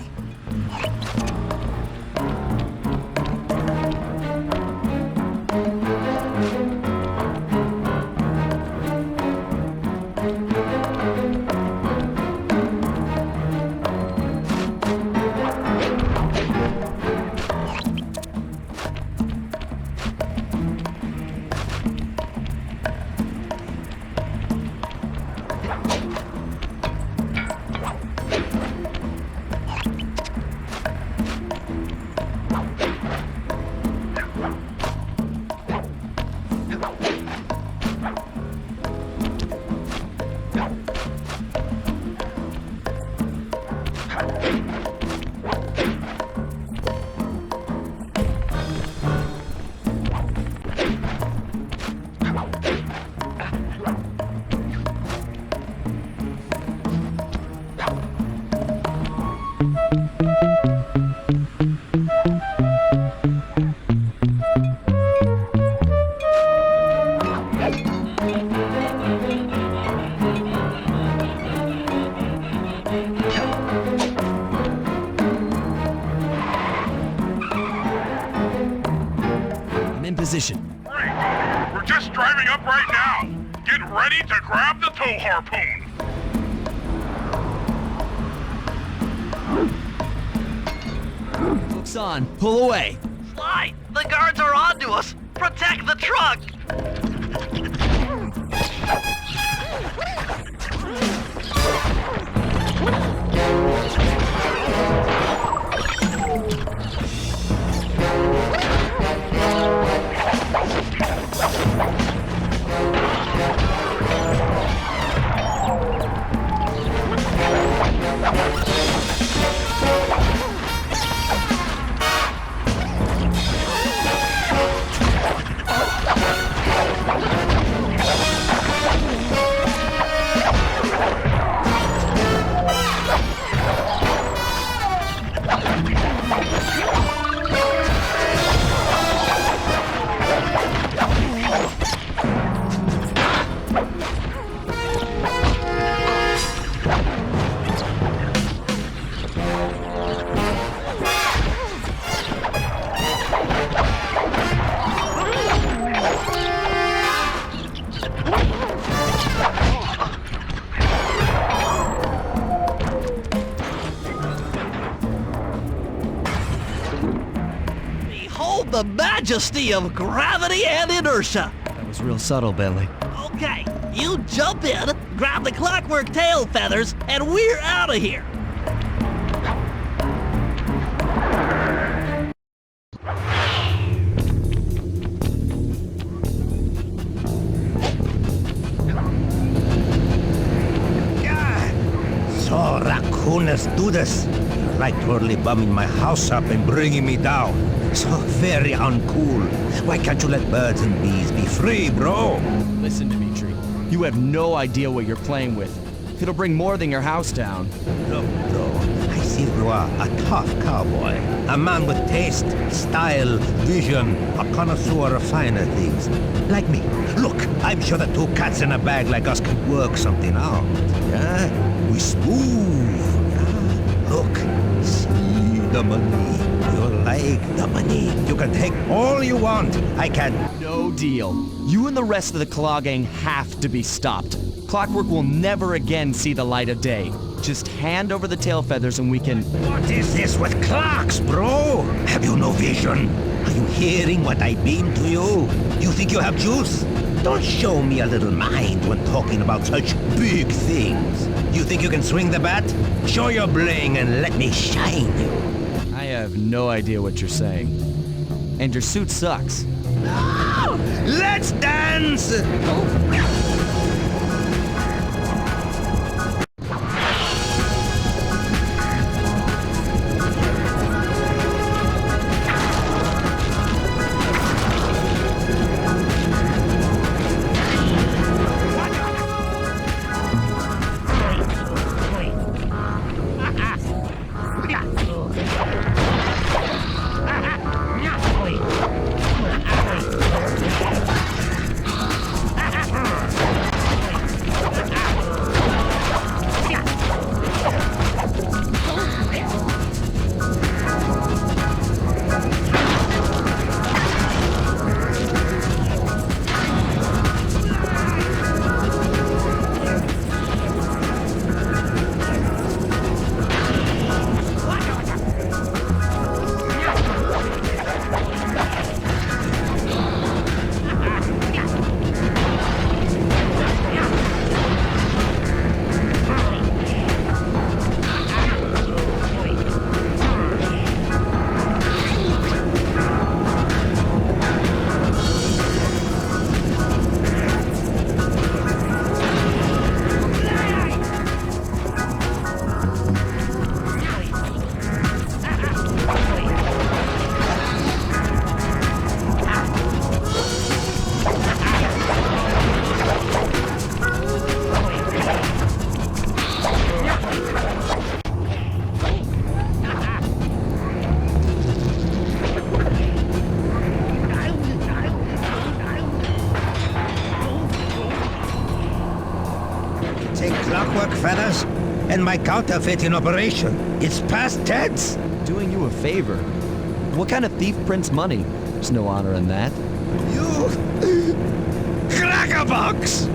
Position. Great. We're just driving up right now. Get ready to grab the tow harpoon. Hook's on. Pull away. Sly, the guards are onto us. Protect the truck. The majesty of gravity and inertia. That was real subtle, Bentley. Okay, you jump in, grab the clockwork tail feathers, and we're out of here. So, raccooners do this. Like totally bumming my house up and bringing me down. So very uncool. Why can't you let birds and bees be free, bro? Listen, Dimitri. You have no idea what you're playing with. It'll bring more than your house down. Look, bro, I see you are a tough cowboy. A man with taste, style, vision, a connoisseur of finer things. Like me. Look, I'm sure the two cats in a bag like us can work something out. Yeah? We smooth. Yeah? Look, see the money. You like the money. You can take all you want. I can. No deal. You and the rest of the Claw Gang have to be stopped. Clockwork will never again see the light of day. Just hand over the tail feathers and we can... What is this with clocks, bro? Have you no vision. Are you hearing what I beam to you? You think you have juice? Don't show me a little mind when talking about such big things. You think you can swing the bat? Show your bling and let me shine you. I have no idea what you're saying. And your suit sucks. Let's dance! Feathers, and my counterfeiting operation. It's past tense. Doing you a favor. What kind of thief prints money? There's no honor in that. You... crackerbox!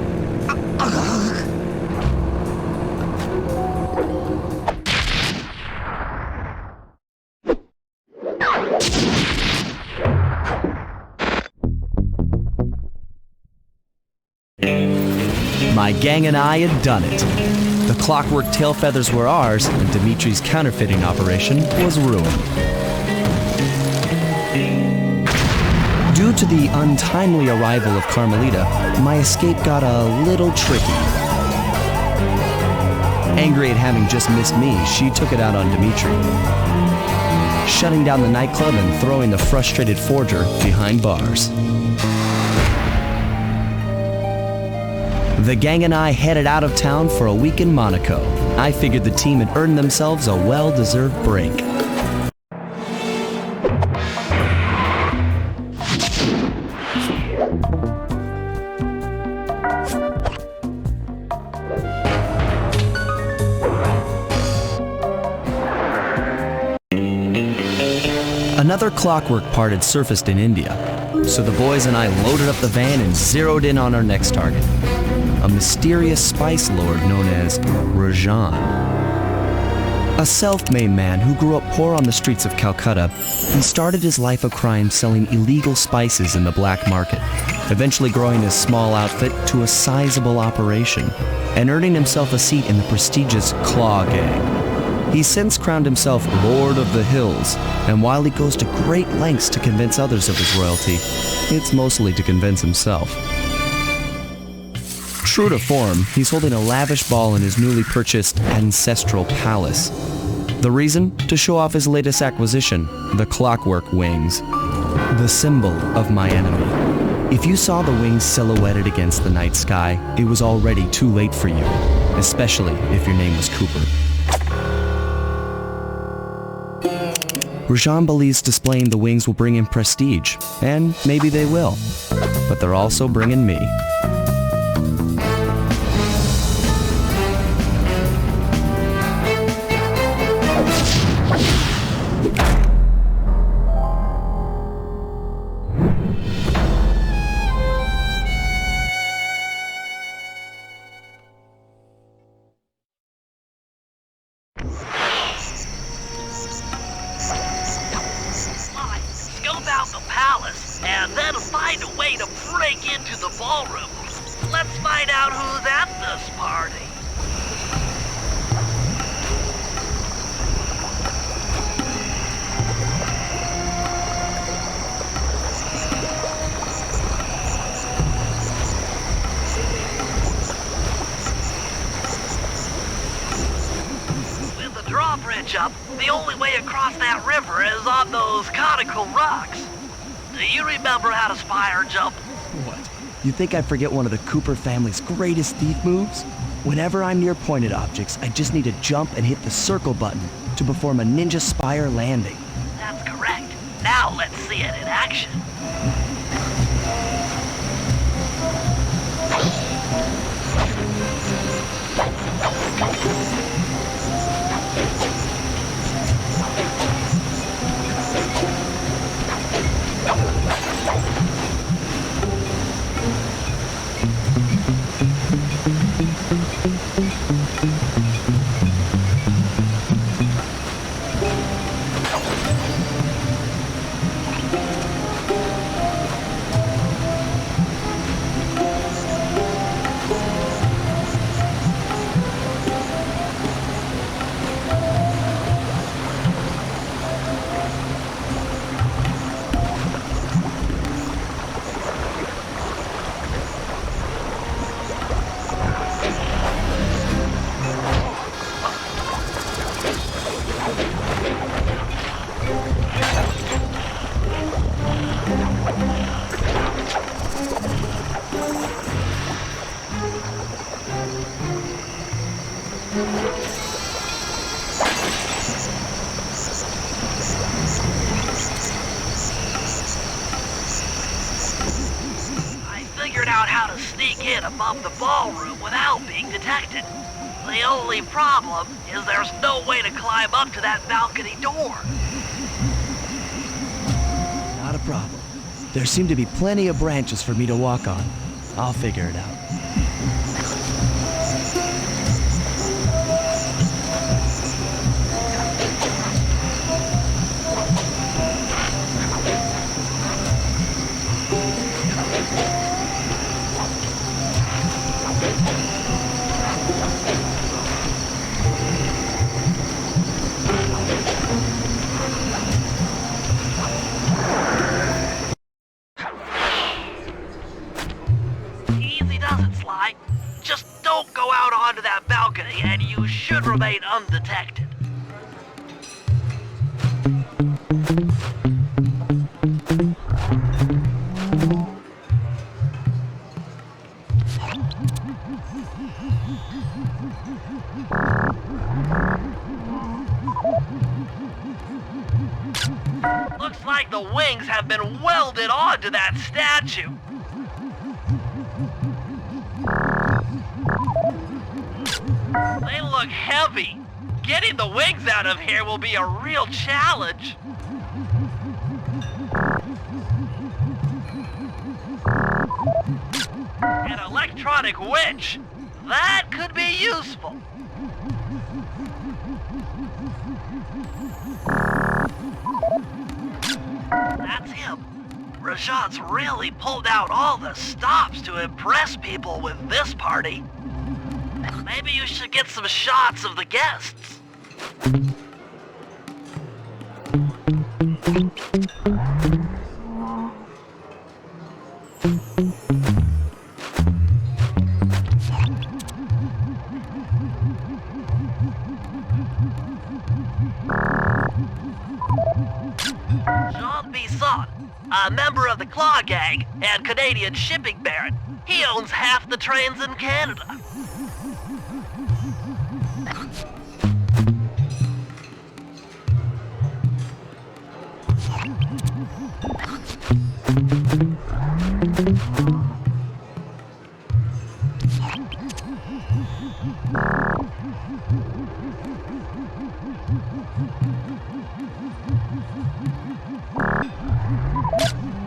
My gang and I had done it. The clockwork tail feathers were ours, and Dimitri's counterfeiting operation was ruined. Due to the untimely arrival of Carmelita, my escape got a little tricky. Angry at having just missed me, she took it out on Dimitri, shutting down the nightclub and throwing the frustrated forger behind bars. The gang and I headed out of town for a week in Monaco. I figured the team had earned themselves a well-deserved break. Another clockwork part had surfaced in India, so the boys and I loaded up the van and zeroed in on our next target. A mysterious spice lord known as Rajan. A self-made man who grew up poor on the streets of Calcutta, he started his life of crime selling illegal spices in the black market, eventually growing his small outfit to a sizable operation, and earning himself a seat in the prestigious Claw Gang. He's since crowned himself Lord of the Hills, and while he goes to great lengths to convince others of his royalty, it's mostly to convince himself. True to form, he's holding a lavish ball in his newly purchased ancestral palace. The reason? To show off his latest acquisition, the clockwork wings. The symbol of my enemy. If you saw the wings silhouetted against the night sky, it was already too late for you, especially if your name was Cooper. Rajan believes displaying the wings will bring him prestige, and maybe they will, but they're also bringing me. out the palace, and then find a way to break into the ballroom. Let's find out who's at this party. With the drawbridge up, the only way across that river is on those conical rocks. Do you remember how to spire jump? What? You think I forget one of the Cooper family's greatest thief moves? Whenever I'm near pointed objects, I just need to jump and hit the circle button to perform a ninja spire landing. That's correct. Now let's see it in action. Above the ballroom without being detected. The only problem is there's no way to climb up to that balcony door. Not a problem. There seem to be plenty of branches for me to walk on. I'll figure it out. And you should remain undetected. Looks like the wings have been welded onto that statue. They look heavy. Getting the wings out of here will be a real challenge. An electronic winch. That could be useful. That's him. Rajat's really pulled out all the stops to impress people with this party. Maybe you should get some shots of the guests. Jean Bisson, a member of the Claw Gang and Canadian shipping baron. He owns half the trains in Canada.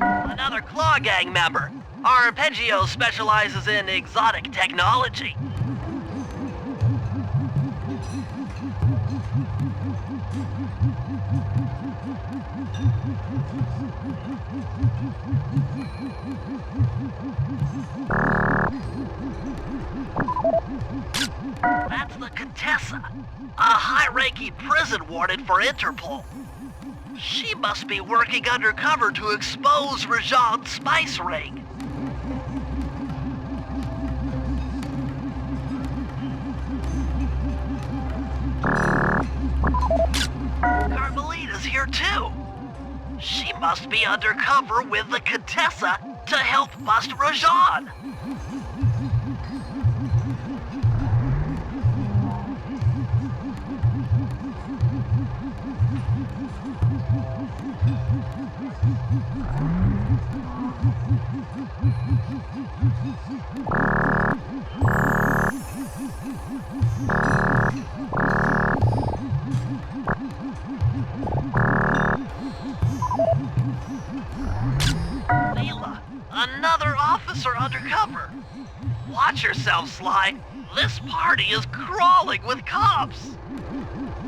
Another Claw Gang member. Arpeggio specializes in exotic technology. That's the Contessa, a high-ranking prison warden for Interpol. She must be working undercover to expose Rajan's spice ring. Carmelita's here too. She must be undercover with the Contessa to help bust Rajan. Leela, another officer undercover. Watch yourself, Sly. This party is crawling with cops.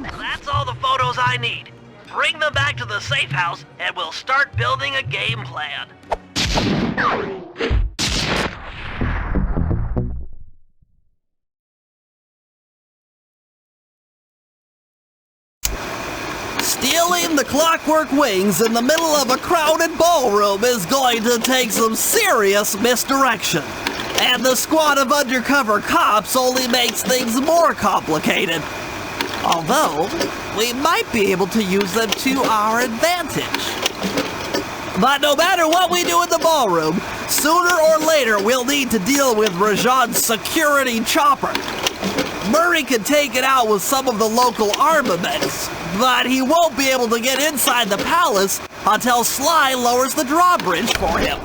That's all the photos I need. Bring them back to the safe house and we'll start building a game plan. Stealing the clockwork wings in the middle of a crowded ballroom is going to take some serious misdirection. And the squad of undercover cops only makes things more complicated. Although, we might be able to use them to our advantage. But no matter what we do in the ballroom, sooner or later we'll need to deal with Rajan's security chopper. Murray can take it out with some of the local armaments, but he won't be able to get inside the palace until Sly lowers the drawbridge for him.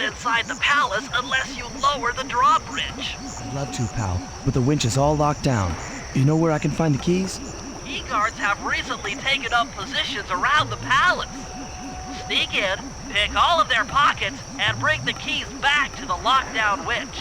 Inside the palace unless you lower the drawbridge. I'd love to, pal, but the winch is all locked down. You know where I can find the keys? Key guards have recently taken up positions around the palace. Sneak in, pick all of their pockets, and bring the keys back to the lockdown winch.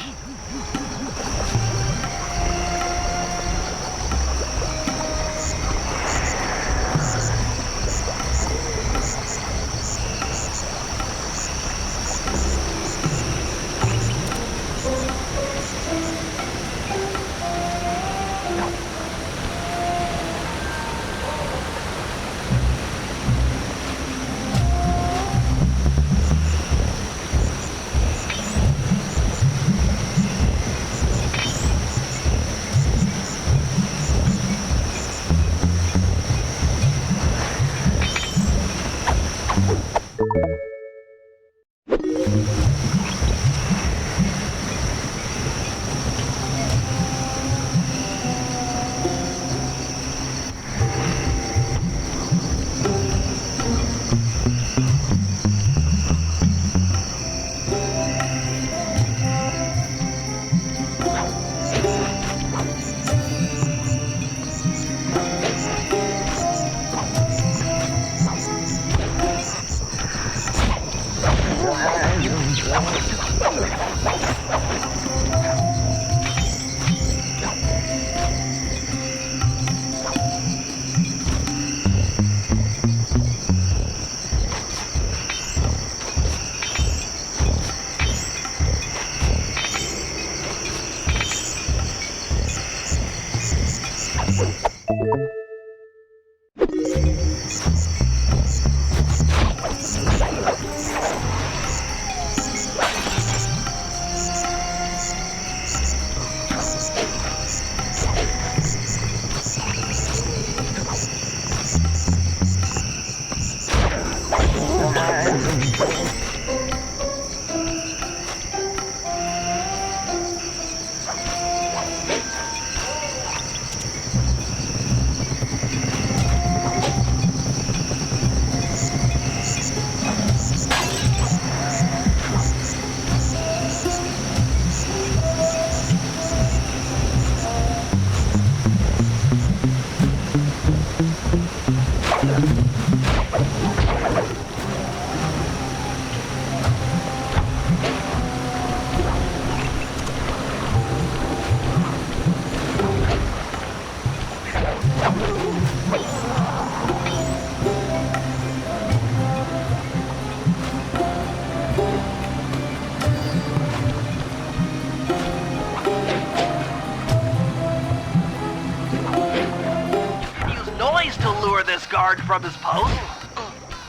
bodyguard from his post.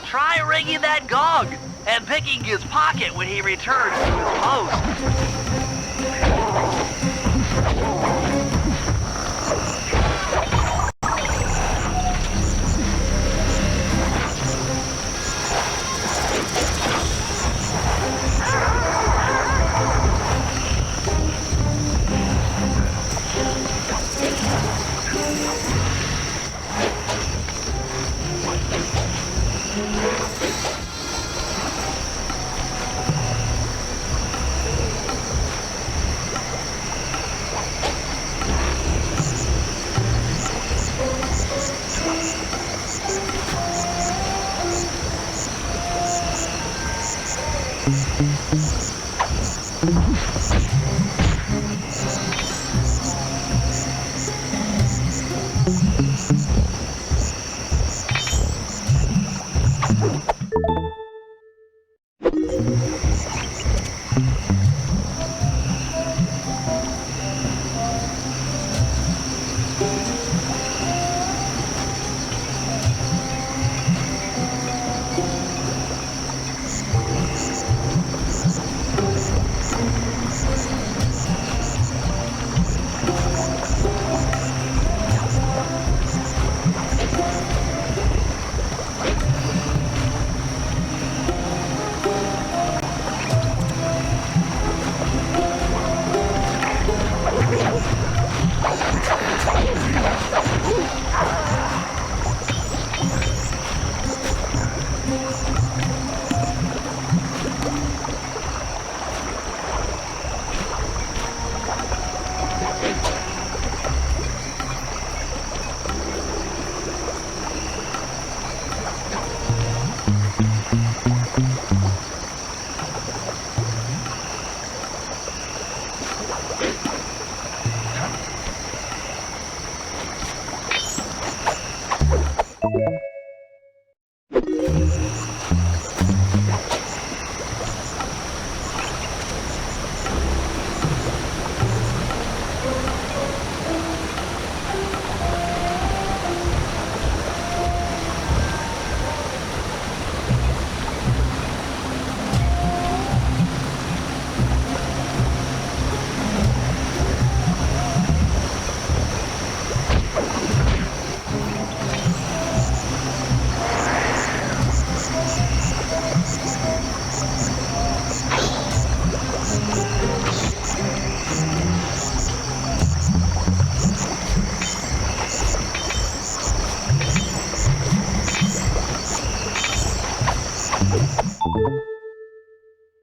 Try ringing that gong and picking his pocket when he returns to his post.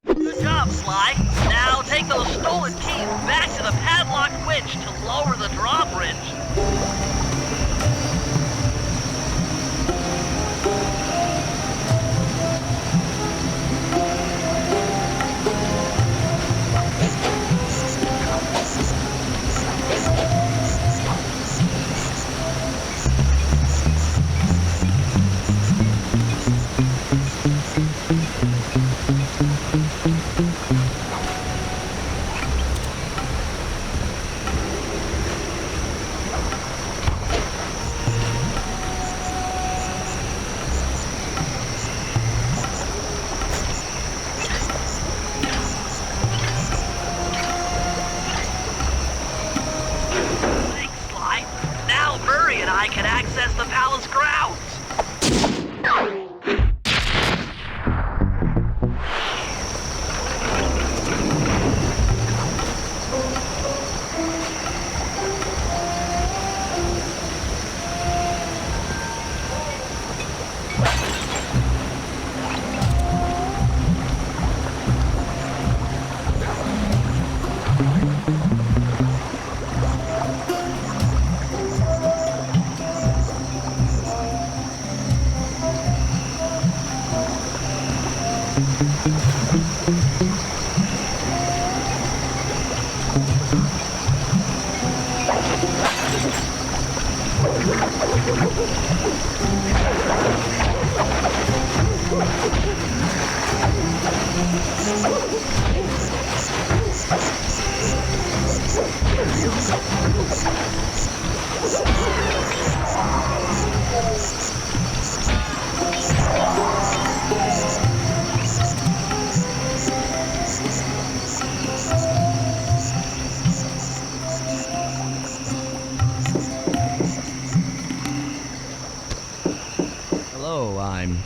Good job, Sly. Now take those stolen keys back to the padlocked winch to lower the drawbridge. I can access the palace grounds.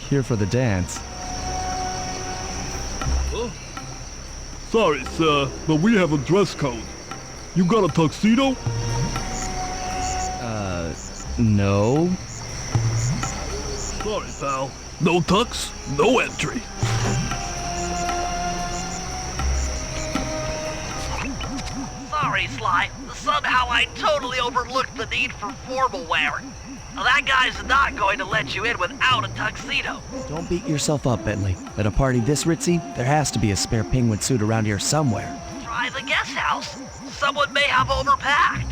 here for the dance. Sorry, sir, but we have a dress code. You got a tuxedo? No. Sorry, pal. No tux, no entry. Sorry, Sly. Somehow I totally overlooked the need for formal wear. That guy's not going to let you in without a tuxedo. Don't beat yourself up, Bentley. At a party this ritzy, there has to be a spare penguin suit around here somewhere. Try the guest house. Someone may have overpacked.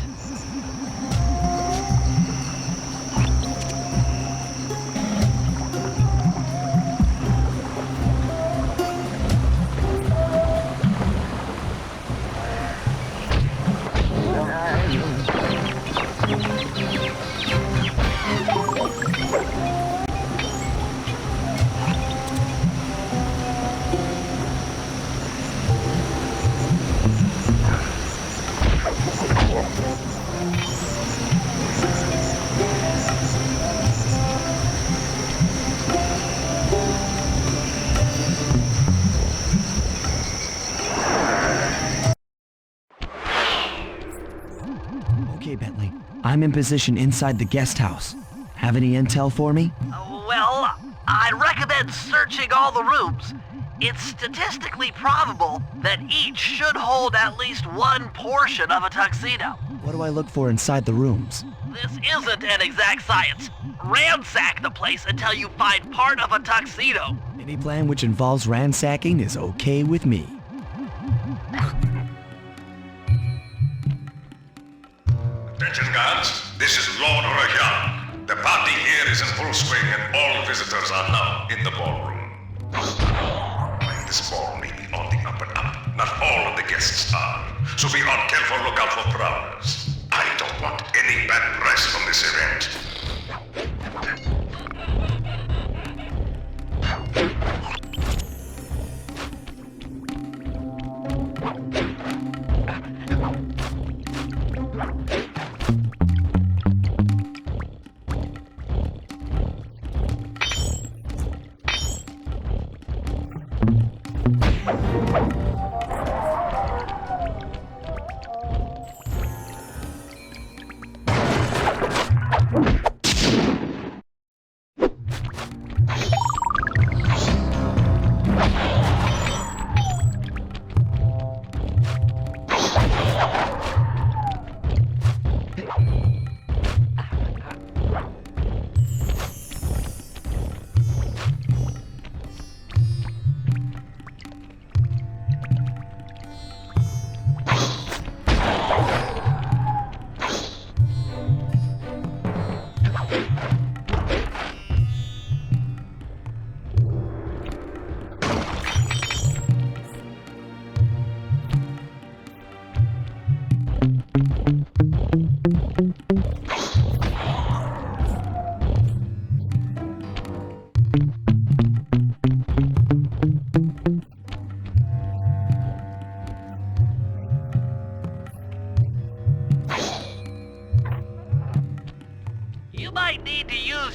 Okay, Bentley. I'm in position inside the guest house. Have any intel for me? Well, I'd recommend searching all the rooms. It's statistically probable that each should hold at least one portion of a tuxedo. What do I look for inside the rooms? This isn't an exact science. Ransack the place until you find part of a tuxedo. Any plan which involves ransacking is okay with me. Attention guards, this is Lord Recon. The party here is in full swing and all visitors are now in the ballroom. This ball may be on the up and up. Not all of the guests are. So be on careful lookout for prowlers. I don't want any bad press from this event.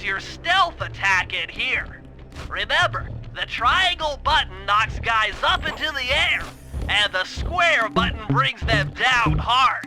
Your stealth attack in here. Remember, the triangle button knocks guys up into the air, and the square button brings them down hard.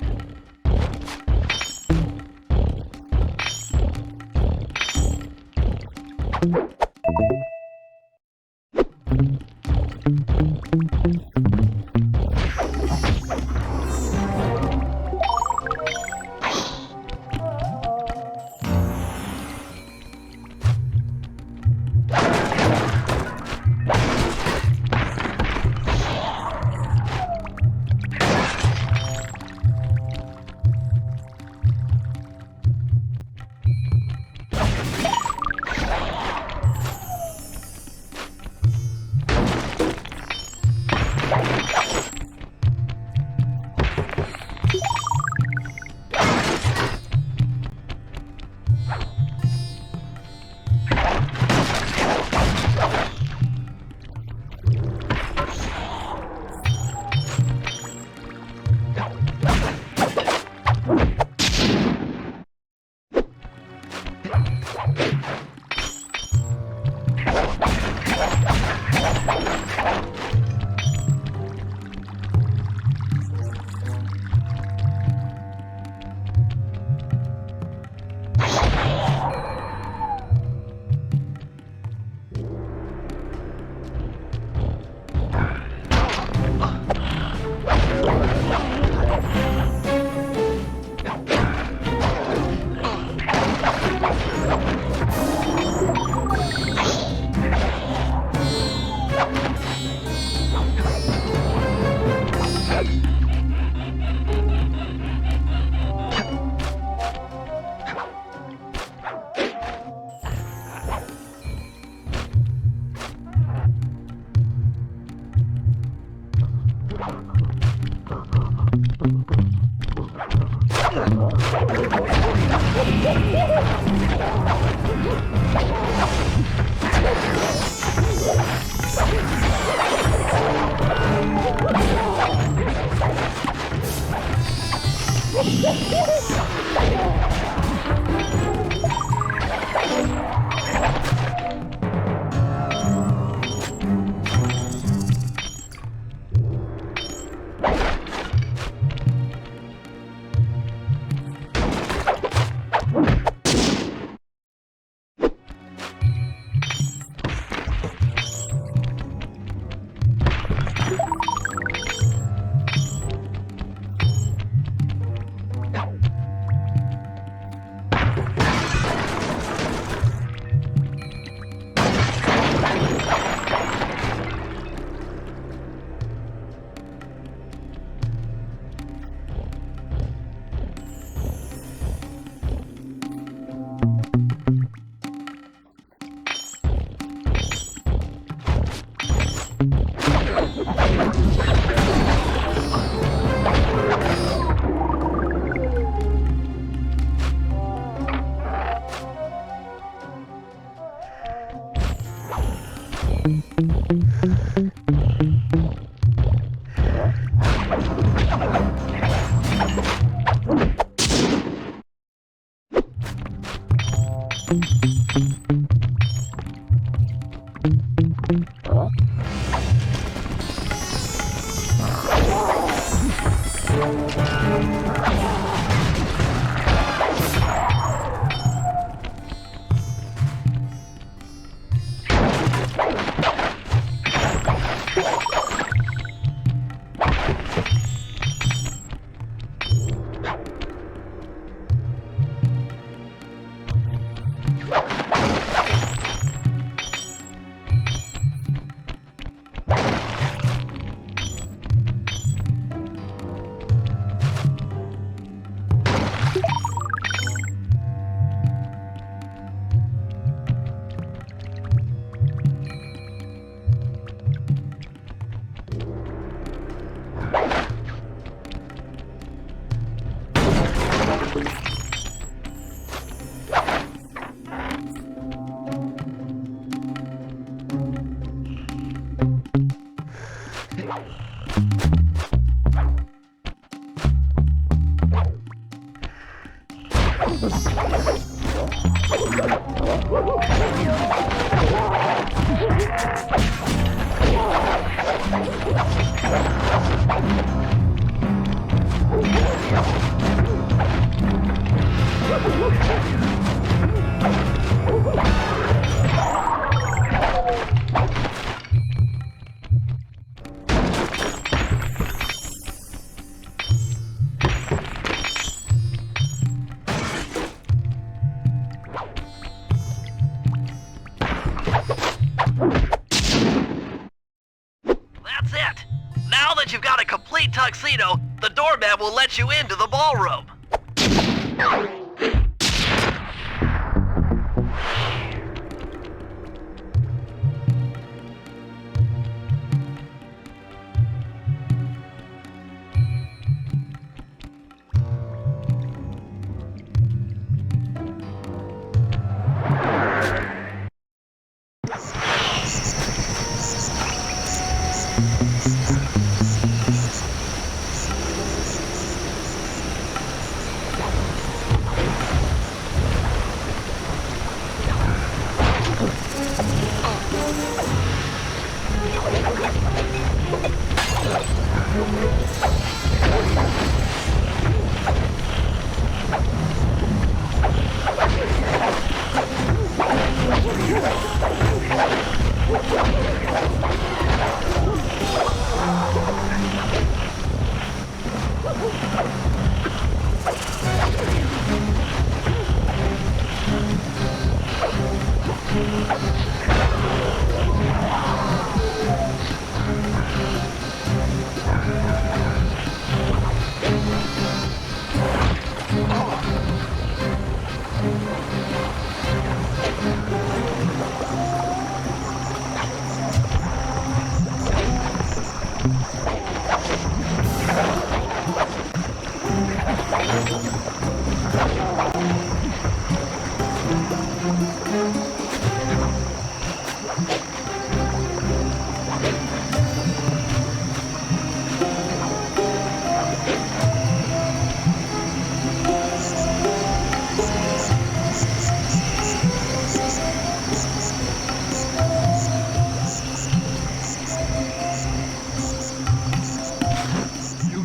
Tuxedo, the doorman will let you into the ballroom.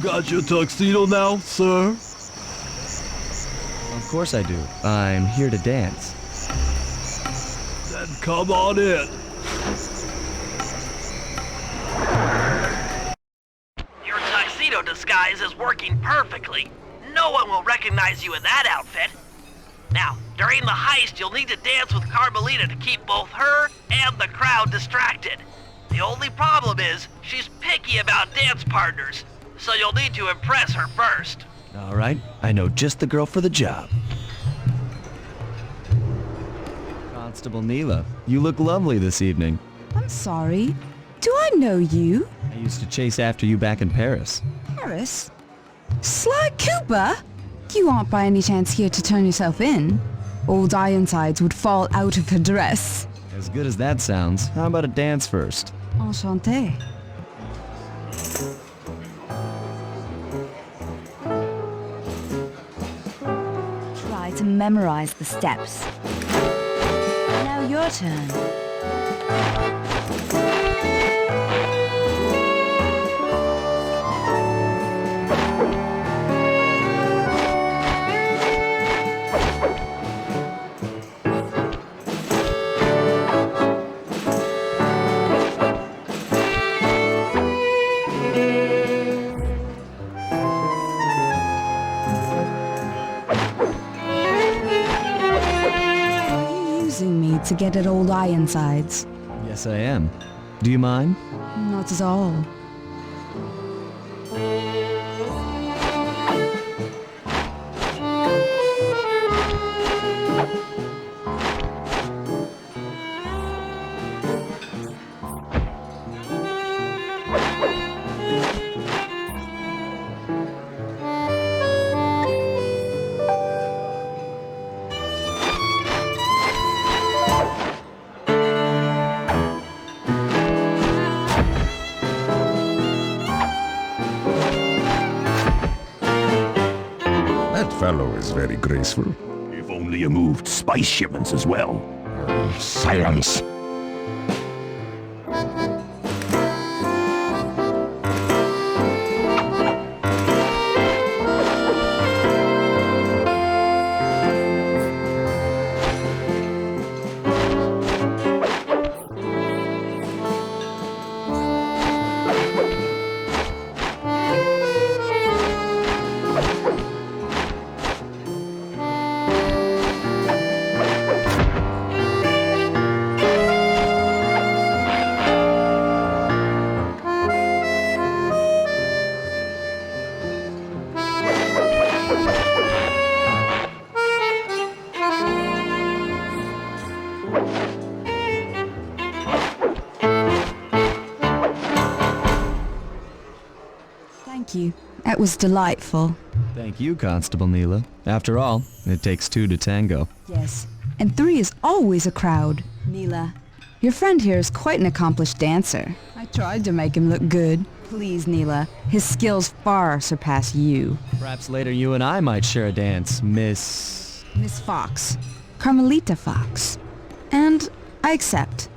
Got your tuxedo now, sir? Of course I do. I'm here to dance. Then come on in. Your tuxedo disguise is working perfectly. No one will recognize you in that outfit. Now, during the heist, you'll need to dance with Carmelita to keep both her and the crowd distracted. The only problem is, she's picky about dance partners, so you'll need to impress her first. All right, I know just the girl for the job. Constable Neela, you look lovely this evening. I'm sorry. Do I know you? I used to chase after you back in Paris. Paris? Sly Cooper? You aren't by any chance here to turn yourself in? Old Ironsides would fall out of her dress. As good as that sounds, how about a dance first? Enchanté. Try to memorize the steps. Now your turn. To get at old Ironsides. Yes, I am. Do you mind? Not at all. Fellow is very graceful. If only you moved spice shipments as well. Silence. You. That was delightful. Thank you, Constable Neela. After all, it takes two to tango. Yes, and three is always a crowd. Neela, your friend here is quite an accomplished dancer. I tried to make him look good. Please, Neela, his skills far surpass you. Perhaps later you and I might share a dance, Miss Fox. Carmelita Fox. And I accept.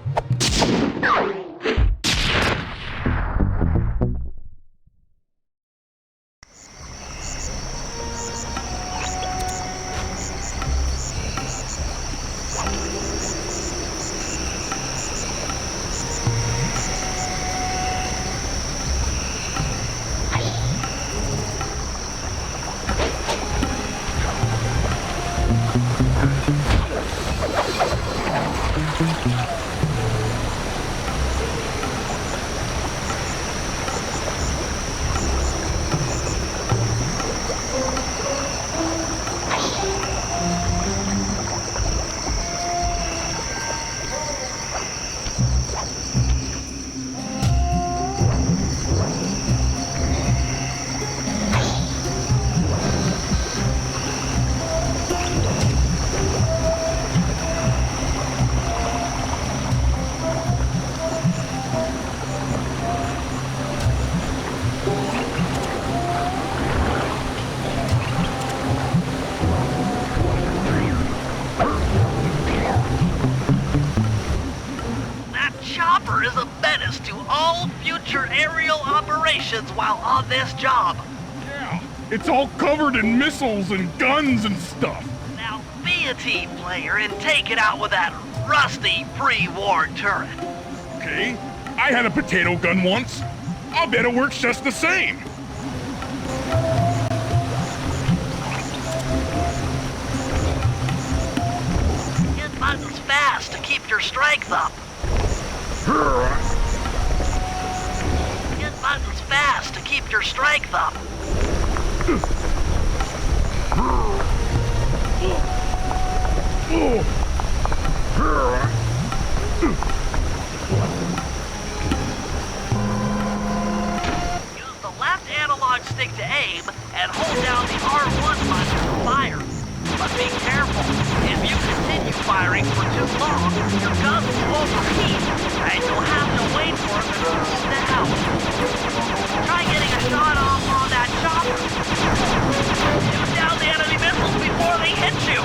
all future aerial operations while on this job. Yeah, it's all covered in missiles and guns and stuff. Now be a team player and take it out with that rusty pre-war turret. Okay, I had a potato gun once. I'll bet it works just the same. Hit buttons fast to keep your strength up. Hit buttons fast to keep your strength up. Use the left analog stick to aim and hold down the R1 button to fire. But be careful. If you continue firing for too long, your gun will overheat, and you'll have to wait for it to cool down. Try getting a shot off on that chopper. Shoot down the enemy missiles before they hit you.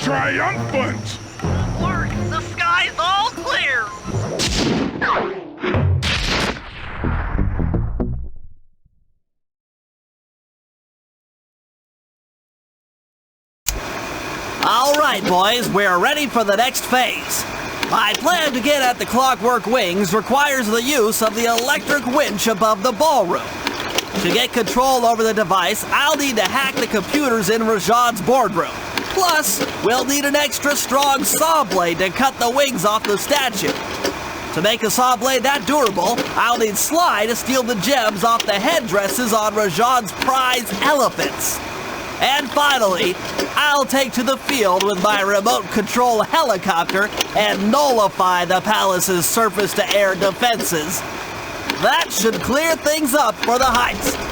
triumphant! Good work! The sky's all clear! All right, boys, we're ready for the next phase. My plan to get at the Clockwork Wings requires the use of the electric winch above the ballroom. To get control over the device, I'll need to hack the computers in Rajad's boardroom. Plus, we'll need an extra strong saw blade to cut the wings off the statue. To make a saw blade that durable, I'll need Sly to steal the gems off the headdresses on Rajad's prize elephants. And finally, I'll take to the field with my remote control helicopter and nullify the palace's surface-to-air defenses. That should clear things up for the heist.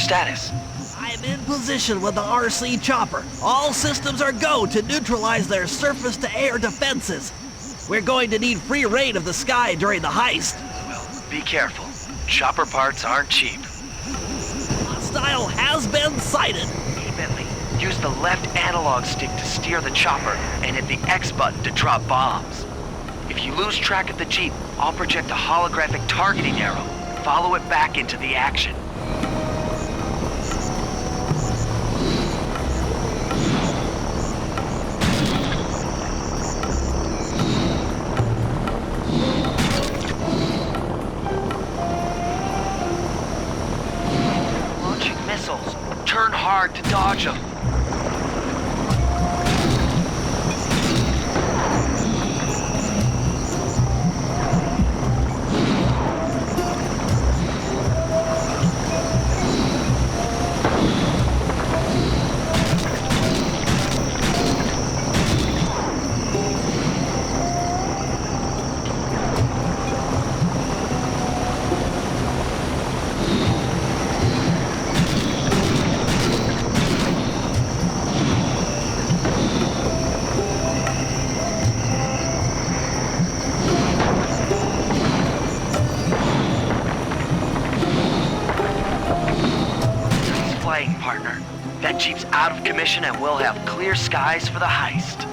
status? I'm in position with the RC chopper. All systems are go to neutralize their surface-to-air defenses. We're going to need free reign of the sky during the heist. Well, be careful. Chopper parts aren't cheap. Hostile has been sighted. Hey, Bentley, use the left analog stick to steer the chopper and hit the X button to drop bombs. If you lose track of the Jeep, I'll project a holographic targeting arrow. Follow it back into the action. Missiles. Turn hard to dodge them. Partner. That Jeep's out of commission and we'll have clear skies for the heist.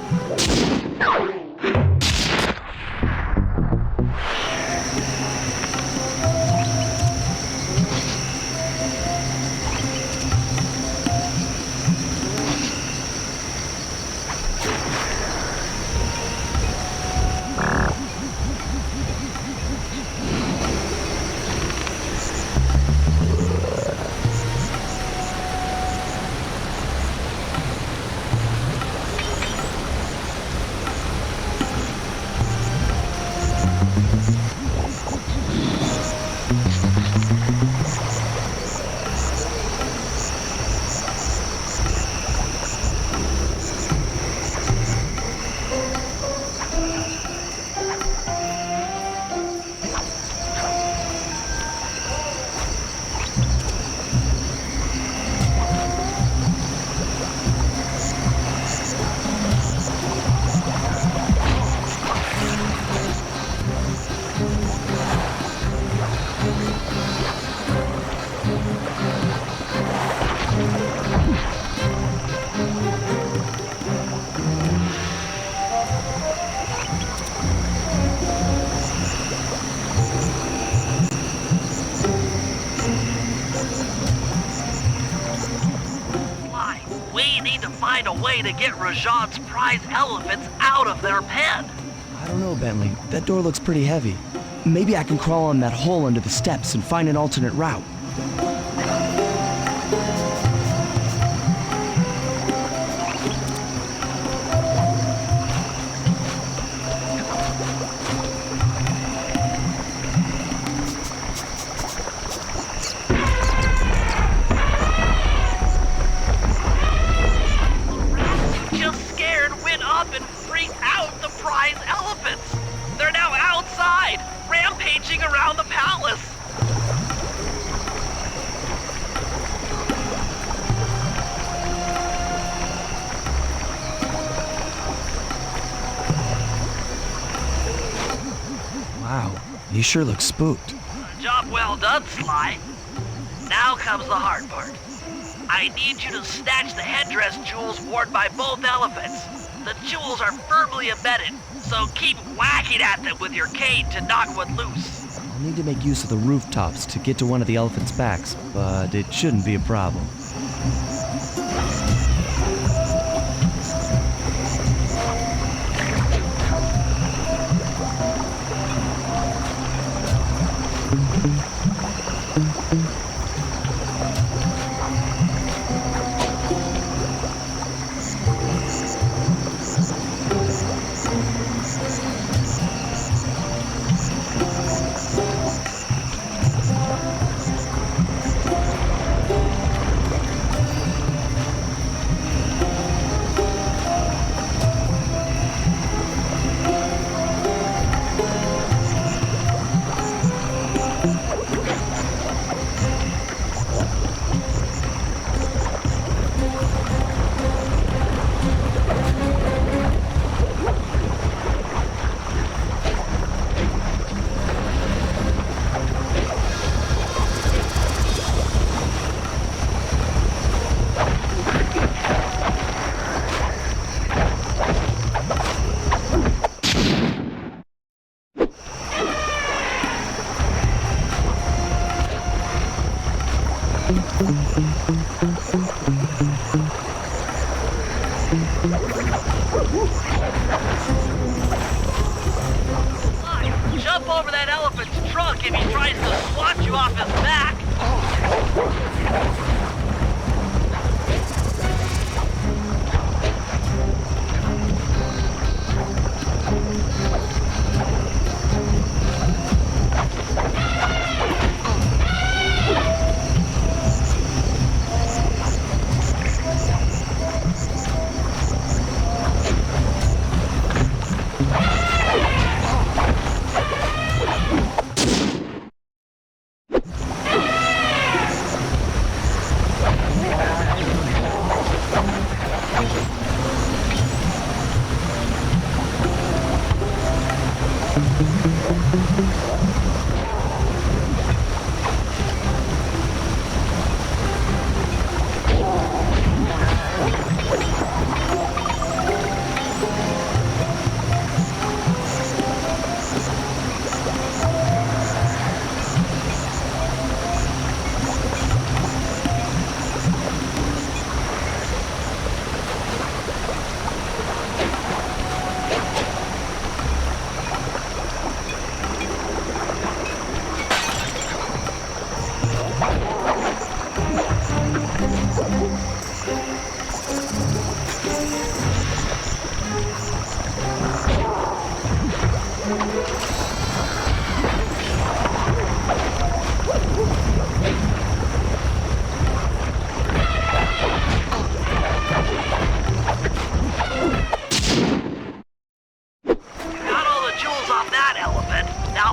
Find a way to get Rajan's prize elephants out of their pen. I don't know, Bentley. That door looks pretty heavy. Maybe I can crawl on that hole under the steps and find an alternate route. Rampaging around the palace. Wow, you sure look spooked. Job well done, Sly. Now comes the hard part. I need you to snatch the headdress jewels worn by both elephants. The jewels are firmly embedded, so keep whacking at them with your cane to knock one loose. I'll need to make use of the rooftops to get to one of the elephants' backs, but it shouldn't be a problem. Jump over that elephant's trunk if he tries to swat you off his back.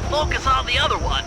Focus on the other one.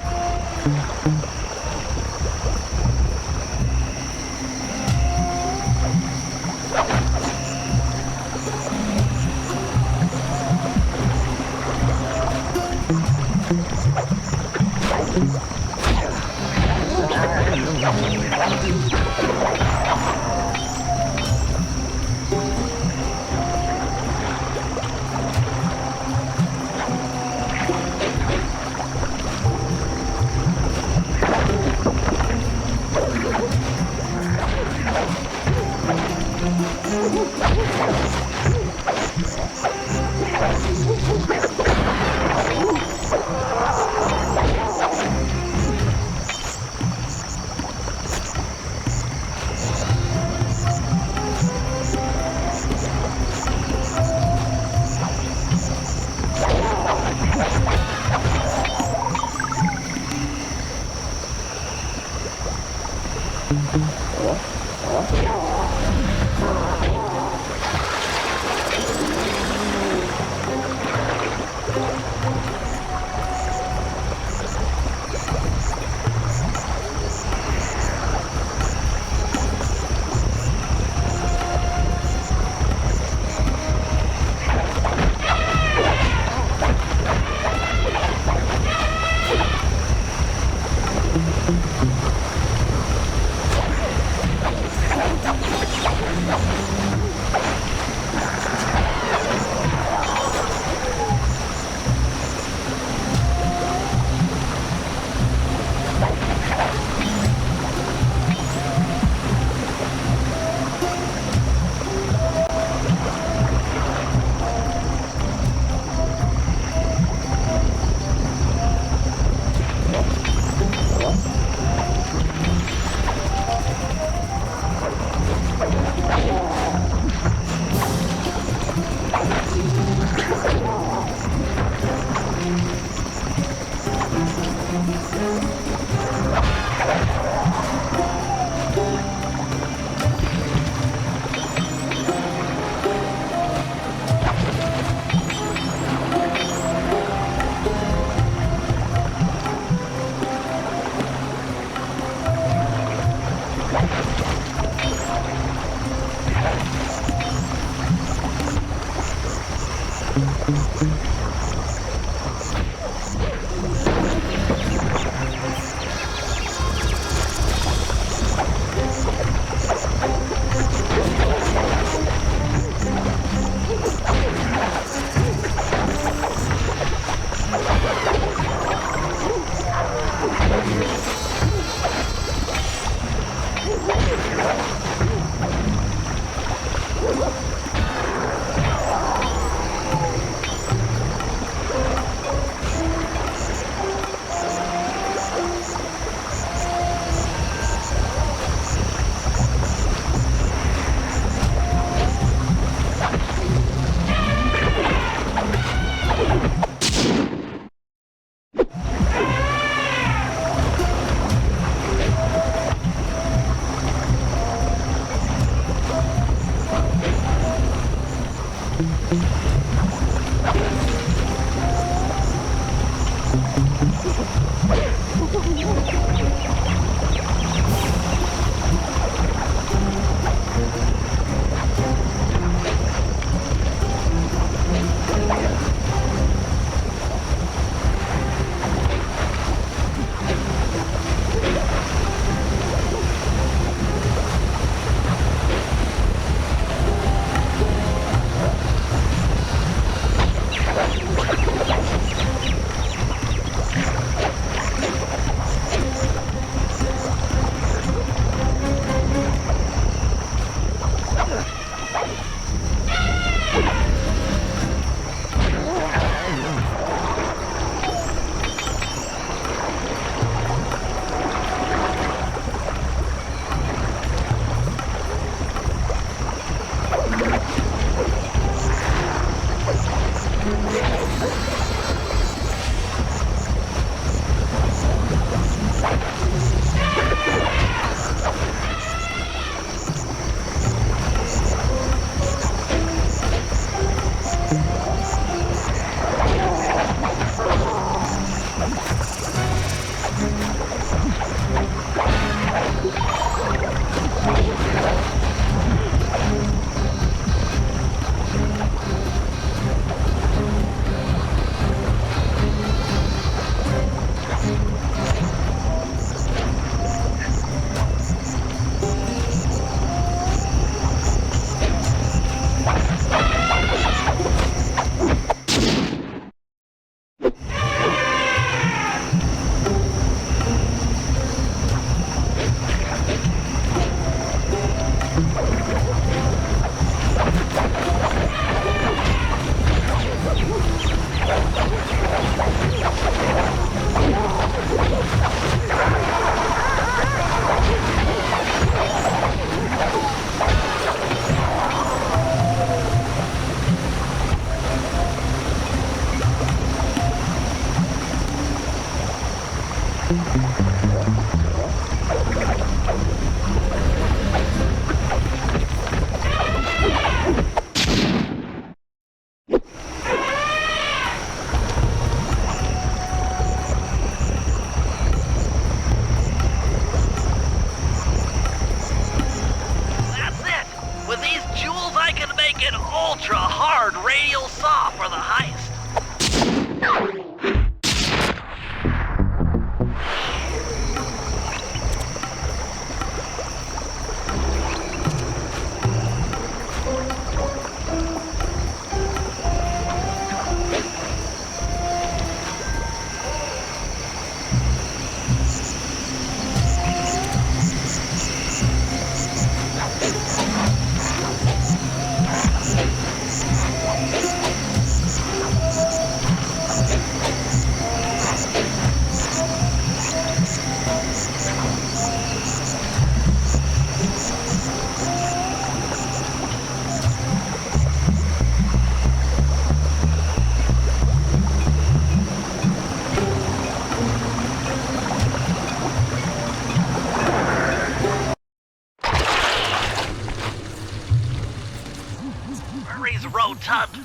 ultra-hard radial saw for the heist.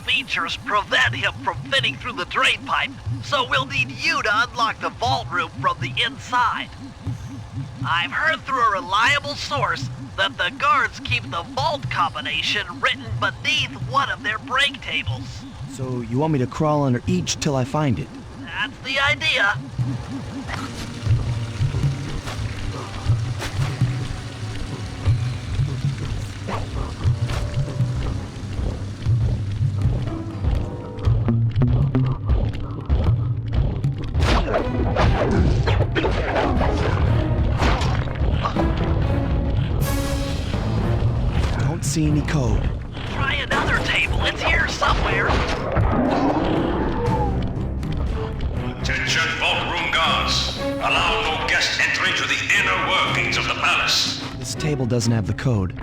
Features prevent him from fitting through the drain pipe, so we'll need you to unlock the vault room from the inside. I've heard through a reliable source that the guards keep the vault combination written beneath one of their break tables. So you want me to crawl under each till I find it? That's the idea. Don't see any code. Try another table. It's here somewhere. Attention vault room guards. Allow no guest entry to the inner workings of the palace. This table doesn't have the code.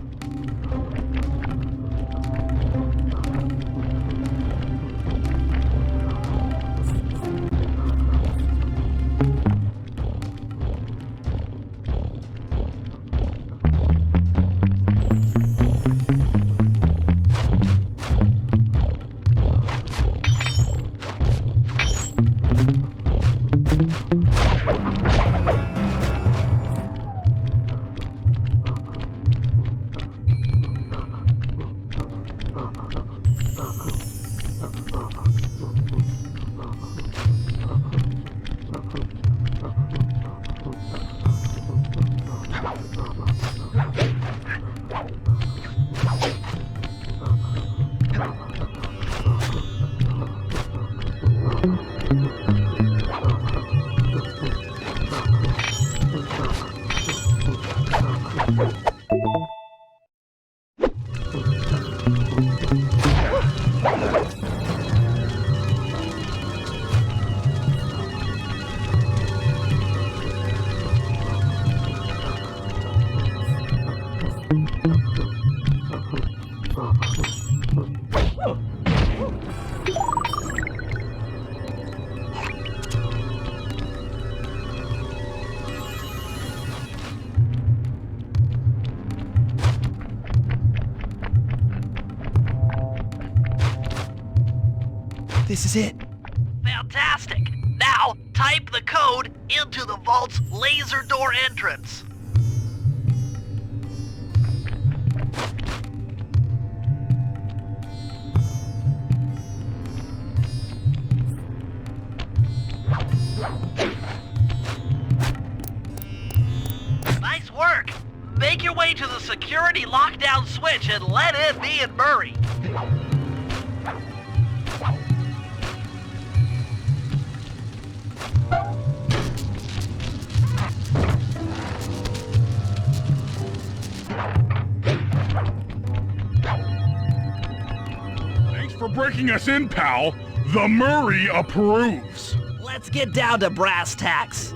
This is it. Fantastic. Now, type the code into the vault's laser door entrance. Nice work. Make your way to the security lockdown switch and let in me and Murray. Thanks for breaking us in, pal. The Murray approves. Let's get down to brass tacks.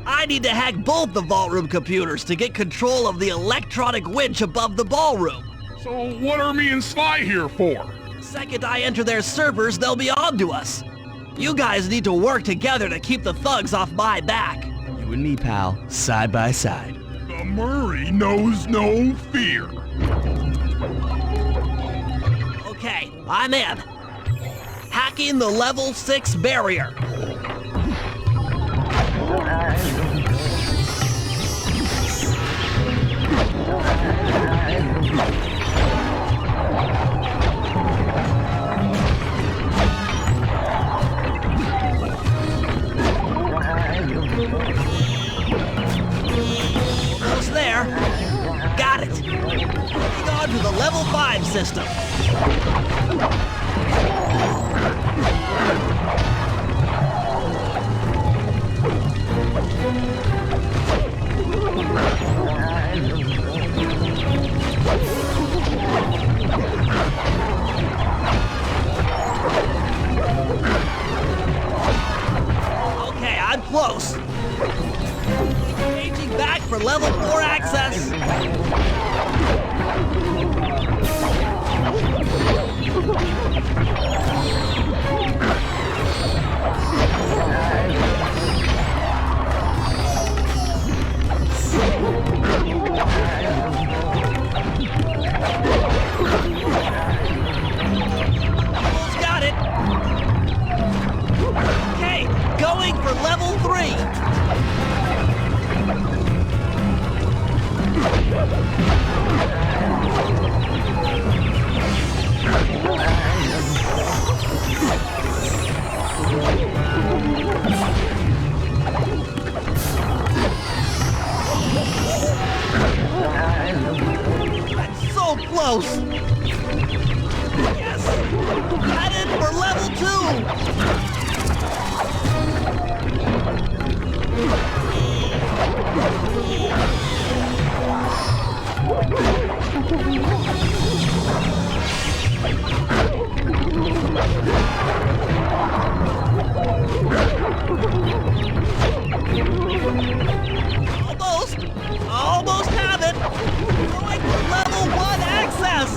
I need to hack both the vault room computers to get control of the electronic winch above the ballroom. So what are me and Sly here for? Second I enter their servers, they'll be on to us. You guys need to work together to keep the thugs off my back. You and me, pal, side by side. The Murray knows no fear. Okay, I'm in. Hacking the level 6 barrier. Almost there. Got it. Moving on to the level 5 system. Okay, I'm close. Changing back for level 4 access. Almost got it. Okay, going for level 3. I'm so close. Yes, headed for level 2. Almost have it. Going for level 1 access.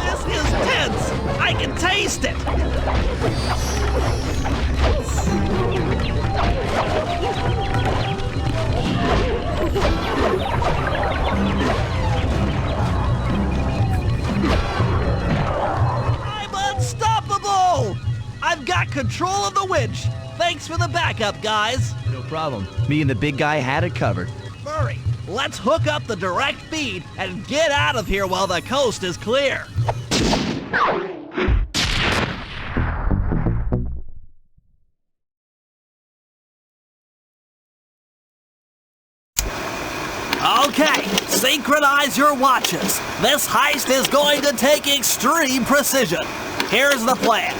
This is tense. I can taste it. I'm unstoppable! I've got control of the winch. Thanks for the backup, guys. No problem. Me and the big guy had it covered. Murray, let's hook up the direct feed and get out of here while the coast is clear. Okay, synchronize your watches. This heist is going to take extreme precision. Here's the plan.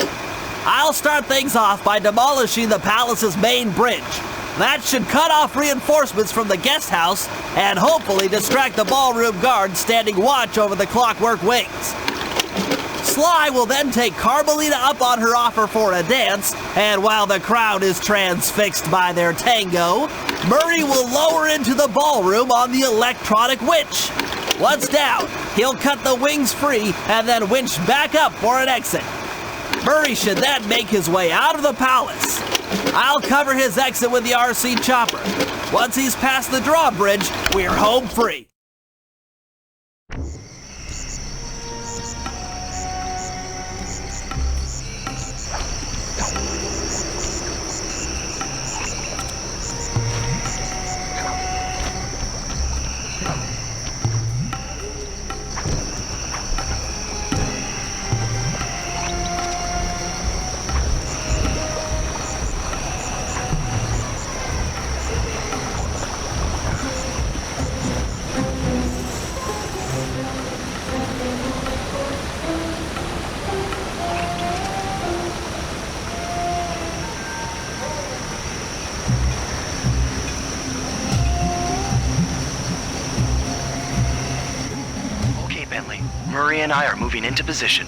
I'll start things off by demolishing the palace's main bridge. That should cut off reinforcements from the guest house and hopefully distract the ballroom guards standing watch over the clockwork wings. Sly will then take Carmelita up on her offer for a dance, and while the crowd is transfixed by their tango, Murray will lower into the ballroom on the electronic witch. Once down, he'll cut the wings free and then winch back up for an exit. Murray should then make his way out of the palace. I'll cover his exit with the RC chopper. Once he's past the drawbridge, we're home free. Murray and I are moving into position.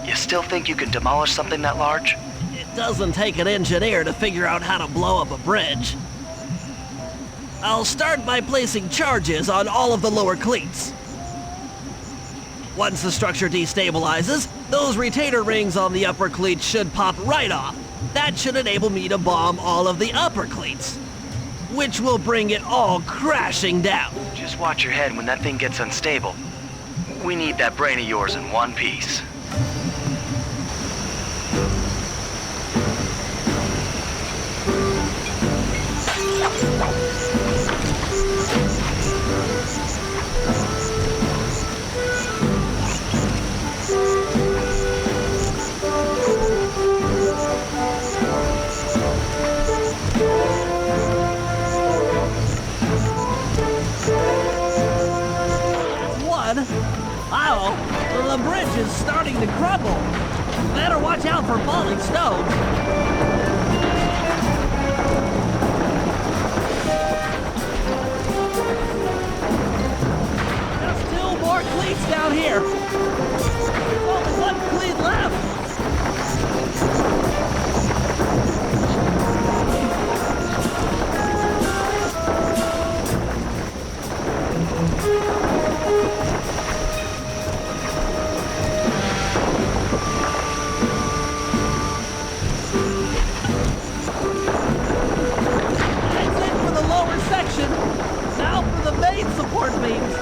You still think you can demolish something that large? It doesn't take an engineer to figure out how to blow up a bridge. I'll start by placing charges on all of the lower cleats. Once the structure destabilizes, those retainer rings on the upper cleats should pop right off. That should enable me to bomb all of the upper cleats, which will bring it all crashing down. Just watch your head when that thing gets unstable. We need that brain of yours in one piece. Oh, the bridge is starting to crumble. Better watch out for falling stones. There's still more cleats down here. There's only one cleat left. Now for the main support beams.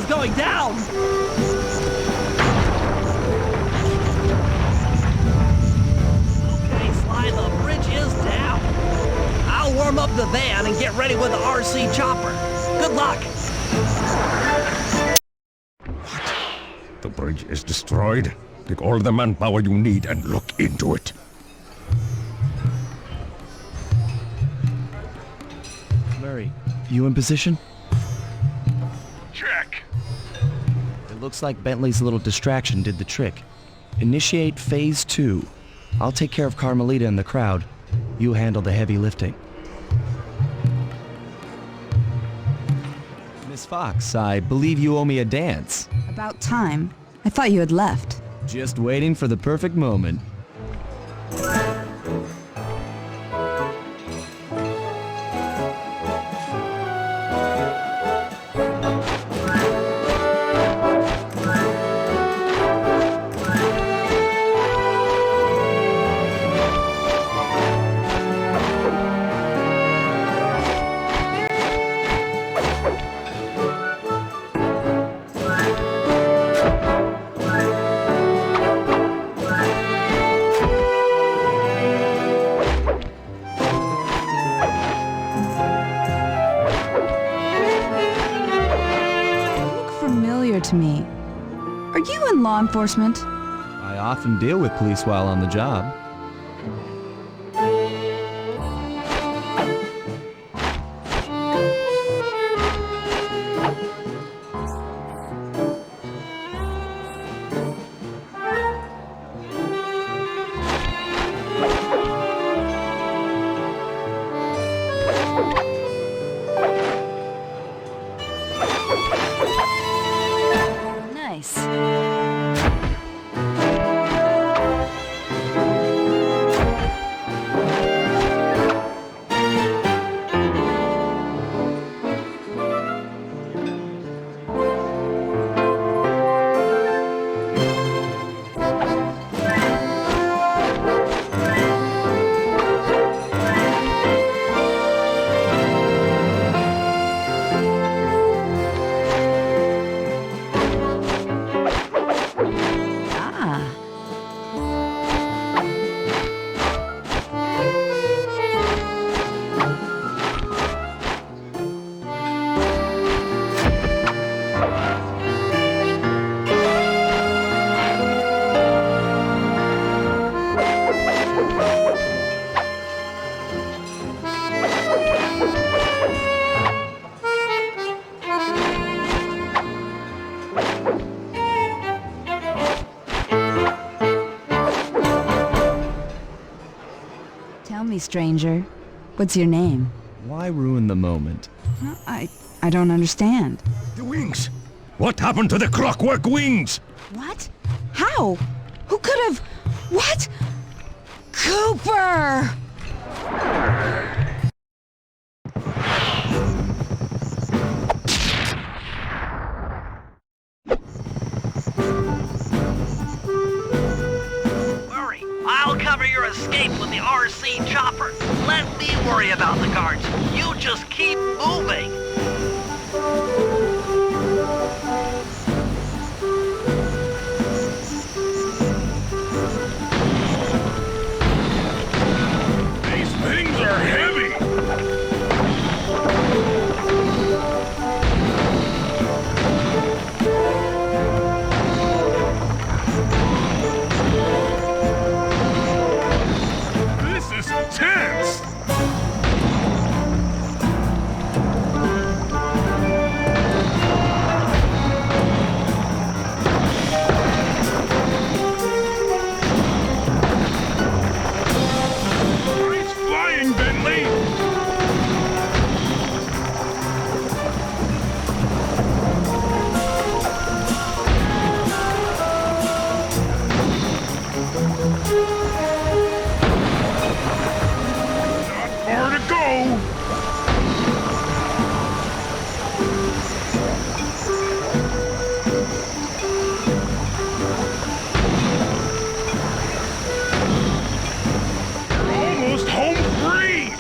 Going down! Okay, Sly, the bridge is down. I'll warm up the van and get ready with the RC chopper. Good luck! What? The bridge is destroyed? Take all the manpower you need and look into it. Murray, you in position? Check. Looks like Bentley's little distraction did the trick. Initiate phase 2. I'll take care of Carmelita and the crowd. You handle the heavy lifting. Miss Fox, I believe you owe me a dance. About time. I thought you had left. Just waiting for the perfect moment. familiar to me. Are you in law enforcement? I often deal with police while on the job. Nice. Tell me, stranger, what's your name? Why ruin the moment? Well, I don't understand. The wings! What happened to the clockwork wings? What? How? Who could have... What? Cooper! Murray, I'll cover your escape with the RC chopper. Let me worry about the guards. You just keep moving. These things are heavy. This is tense. Nice flying, Bentley. Not far to go. You're almost home free.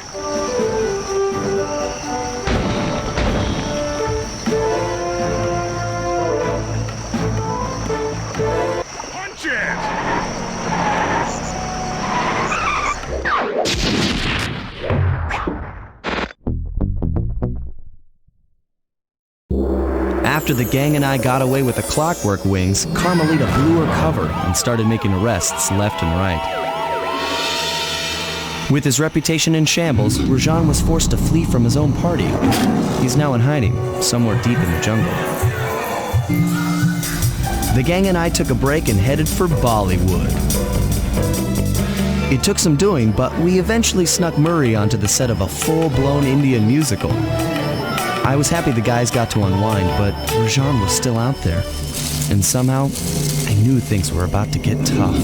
Punch it! After the gang and I got away with the clockwork wings, Carmelita blew her cover and started making arrests left and right. With his reputation in shambles, Rajan was forced to flee from his own party. He's now in hiding, somewhere deep in the jungle. The gang and I took a break and headed for Bollywood. It took some doing, but we eventually snuck Murray onto the set of a full-blown Indian musical. I was happy the guys got to unwind, but Rajan was still out there. And somehow, I knew things were about to get tough.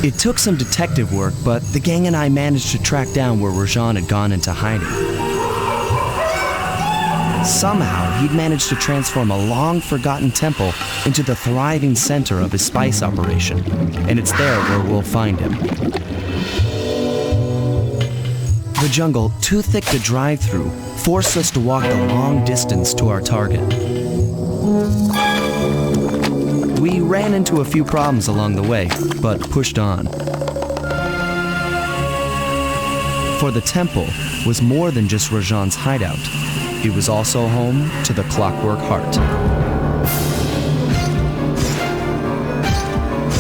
It took some detective work, but the gang and I managed to track down where Rajan had gone into hiding. Somehow, he'd managed to transform a long-forgotten temple into the thriving center of his spice operation, and it's there where we'll find him. The jungle, too thick to drive through, forced us to walk the long distance to our target. We ran into a few problems along the way, but pushed on. For the temple was more than just Rajan's hideout. It was also home to the Clockwork Heart.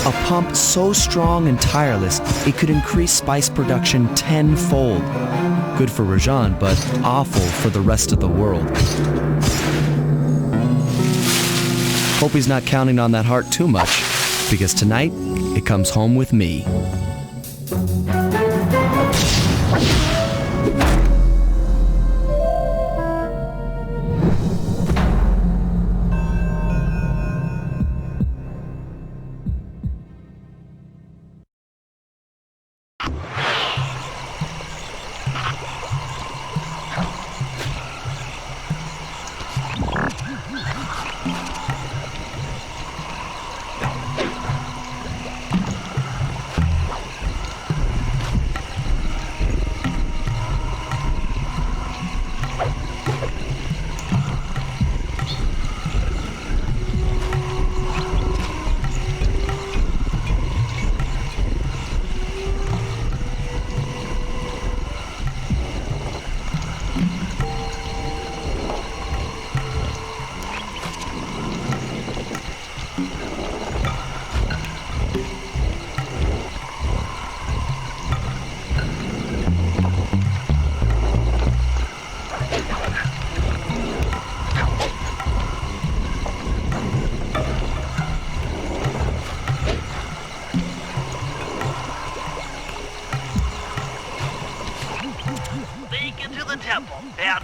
A pump so strong and tireless, it could increase spice production tenfold. Good for Rajan, but awful for the rest of the world. Hope he's not counting on that heart too much, because tonight, it comes home with me.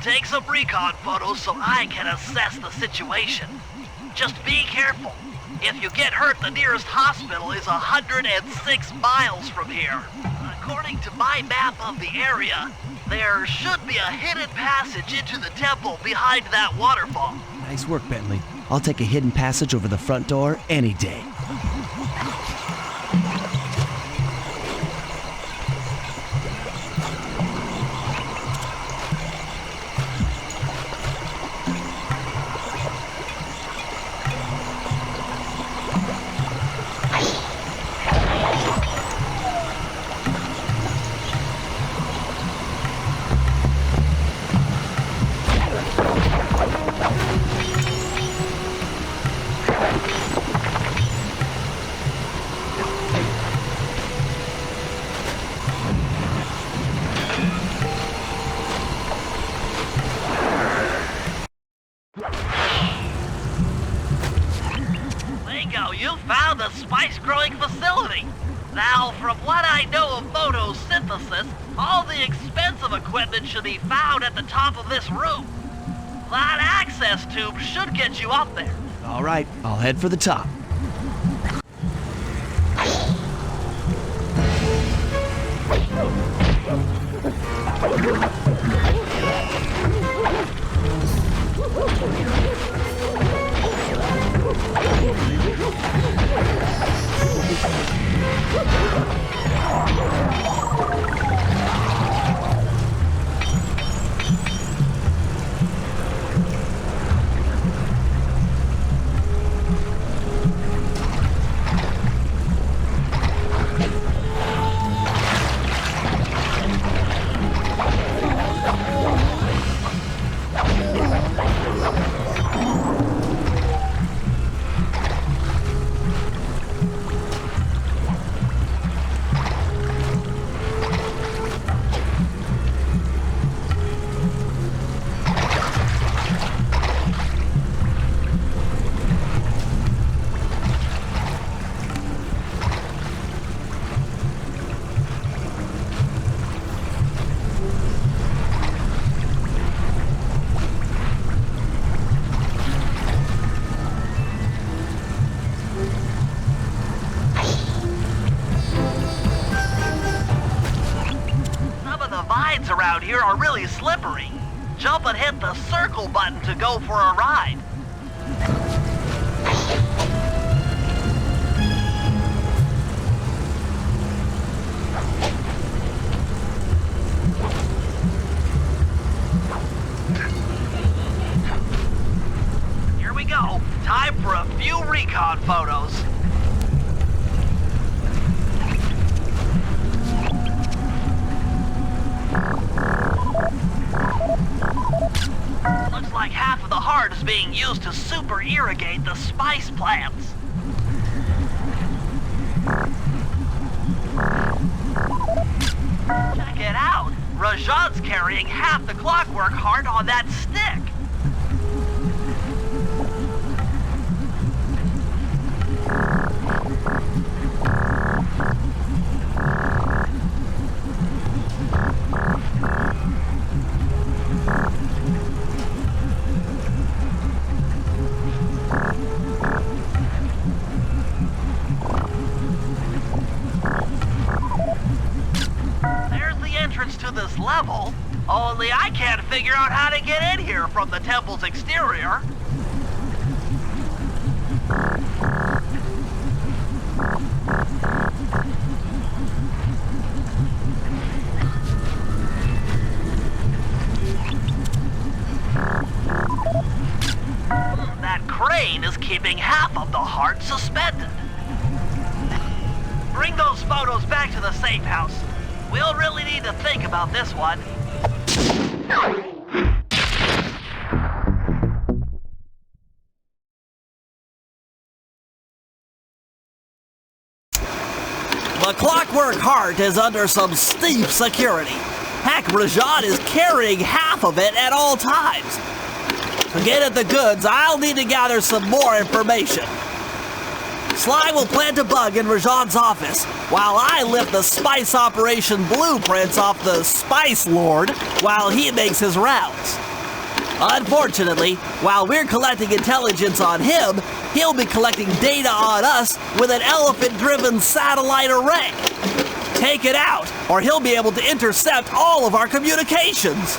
Take some recon photos so I can assess the situation. Just be careful. If you get hurt, the nearest hospital is 106 miles from here. According to my map of the area, there should be a hidden passage into the temple behind that waterfall. Nice work, Bentley. I'll take a hidden passage over the front door any day. Should be found at the top of this room. That access tube should get you up there. All right, I'll head for the top. Around here are really slippery. Jump and hit the circle button to go for a ride. used to super irrigate the spice plants. Check it out! Rajan's carrying half the clockwork heart on that stick. To this level, only I can't figure out how to get in here from the temple's exterior. That crane is keeping half of the heart suspended. Bring those photos back to the safe house. We'll really need to think about this one. The clockwork heart is under some steep security. Heck, Rajan is carrying half of it at all times. To get at the goods, I'll need to gather some more information. Sly will plant a bug in Rajan's office, while I lift the spice operation blueprints off the Spice Lord while he makes his rounds. Unfortunately, while we're collecting intelligence on him, he'll be collecting data on us with an elephant-driven satellite array. Take it out, or he'll be able to intercept all of our communications.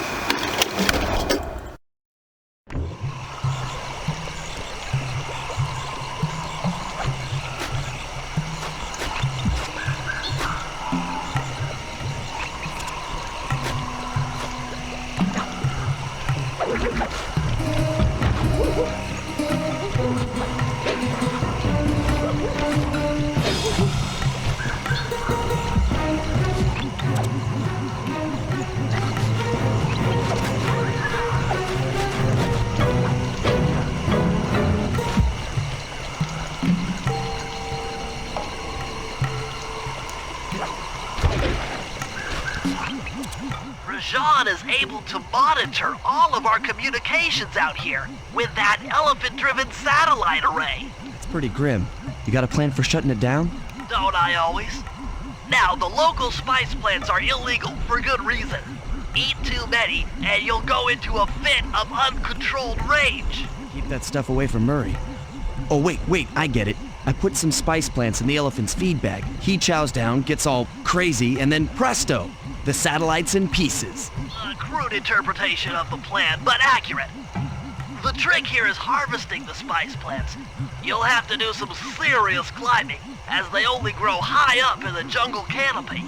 Rajan is able to monitor all of our communications out here with that elephant-driven satellite array. It's pretty grim. You got a plan for shutting it down? Don't I always? Now, the local spice plants are illegal for good reason. Eat too many, and you'll go into a fit of uncontrolled rage. Keep that stuff away from Murray. Oh, wait, I get it. I put some spice plants in the elephant's feed bag. He chows down, gets all crazy, and then presto! The satellite's in pieces. A crude interpretation of the plan, but accurate. The trick here is harvesting the spice plants. You'll have to do some serious climbing, as they only grow high up in the jungle canopy.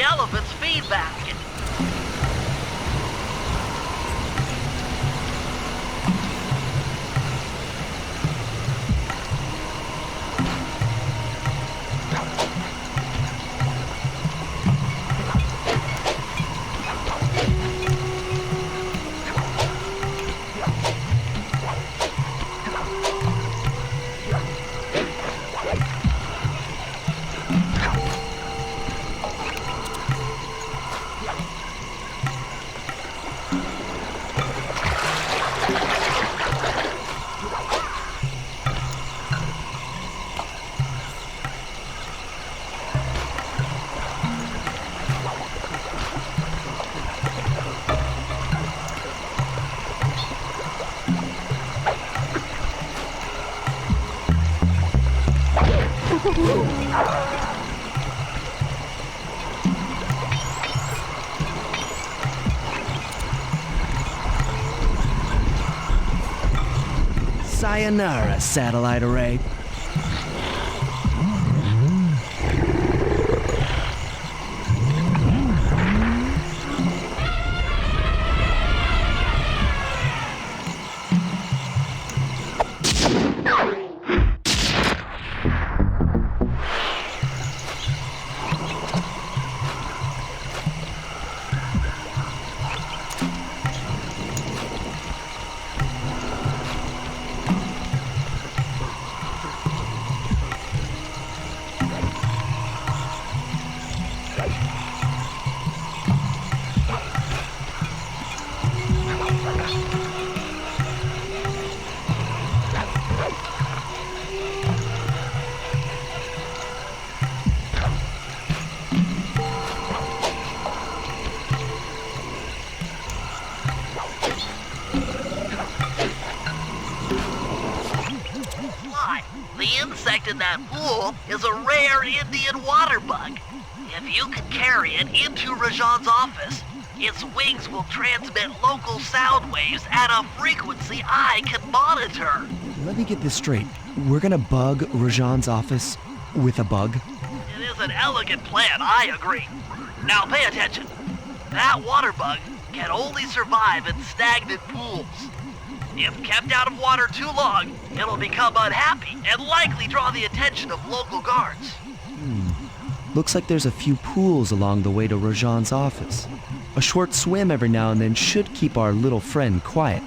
elephant's feed basket. Sayonara, satellite array. The insect in that pool is a rare Indian water bug. If you can carry it into Rajan's office, its wings will transmit local sound waves at a frequency I can monitor. Let me get this straight. We're gonna bug Rajan's office with a bug? It is an elegant plan, I agree. Now pay attention. That water bug can only survive in stagnant pools. If kept out of water too long, it'll become unhappy and likely draw the attention of local guards. Looks like there's a few pools along the way to Rajan's office. A short swim every now and then should keep our little friend quiet.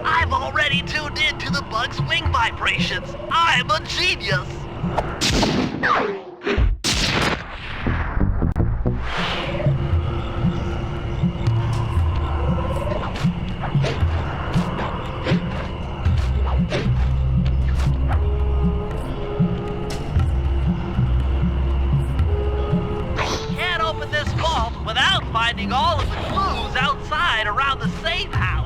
I've already tuned in to the bug's wing vibrations. I'm a genius. Can't open this vault without finding all of the clues outside around the safe house.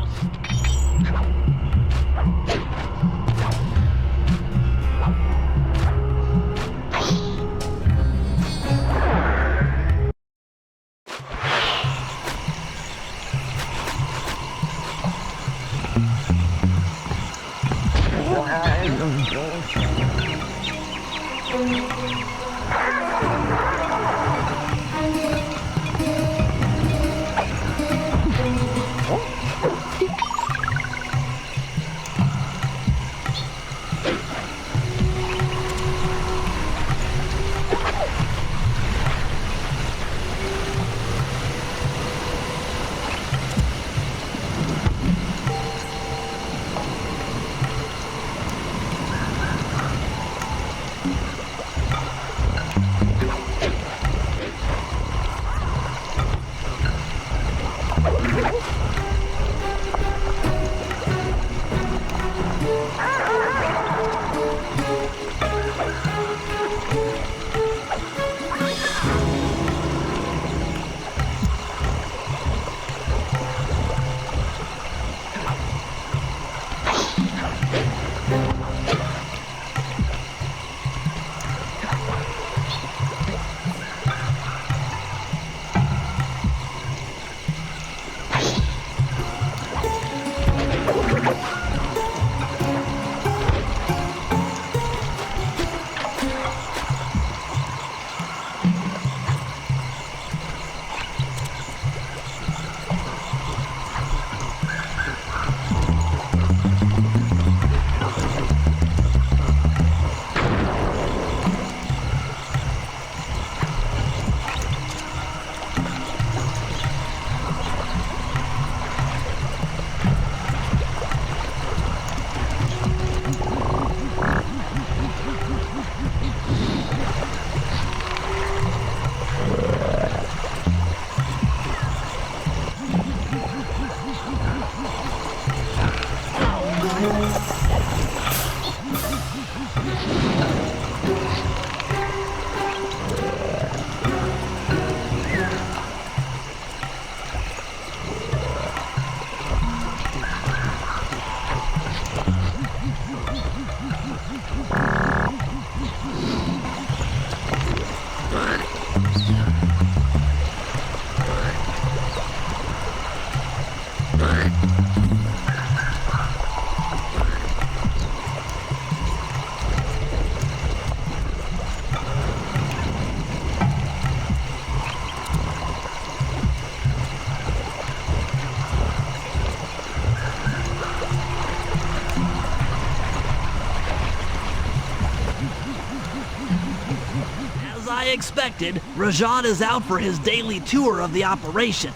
Expected, Rajan is out for his daily tour of the operation.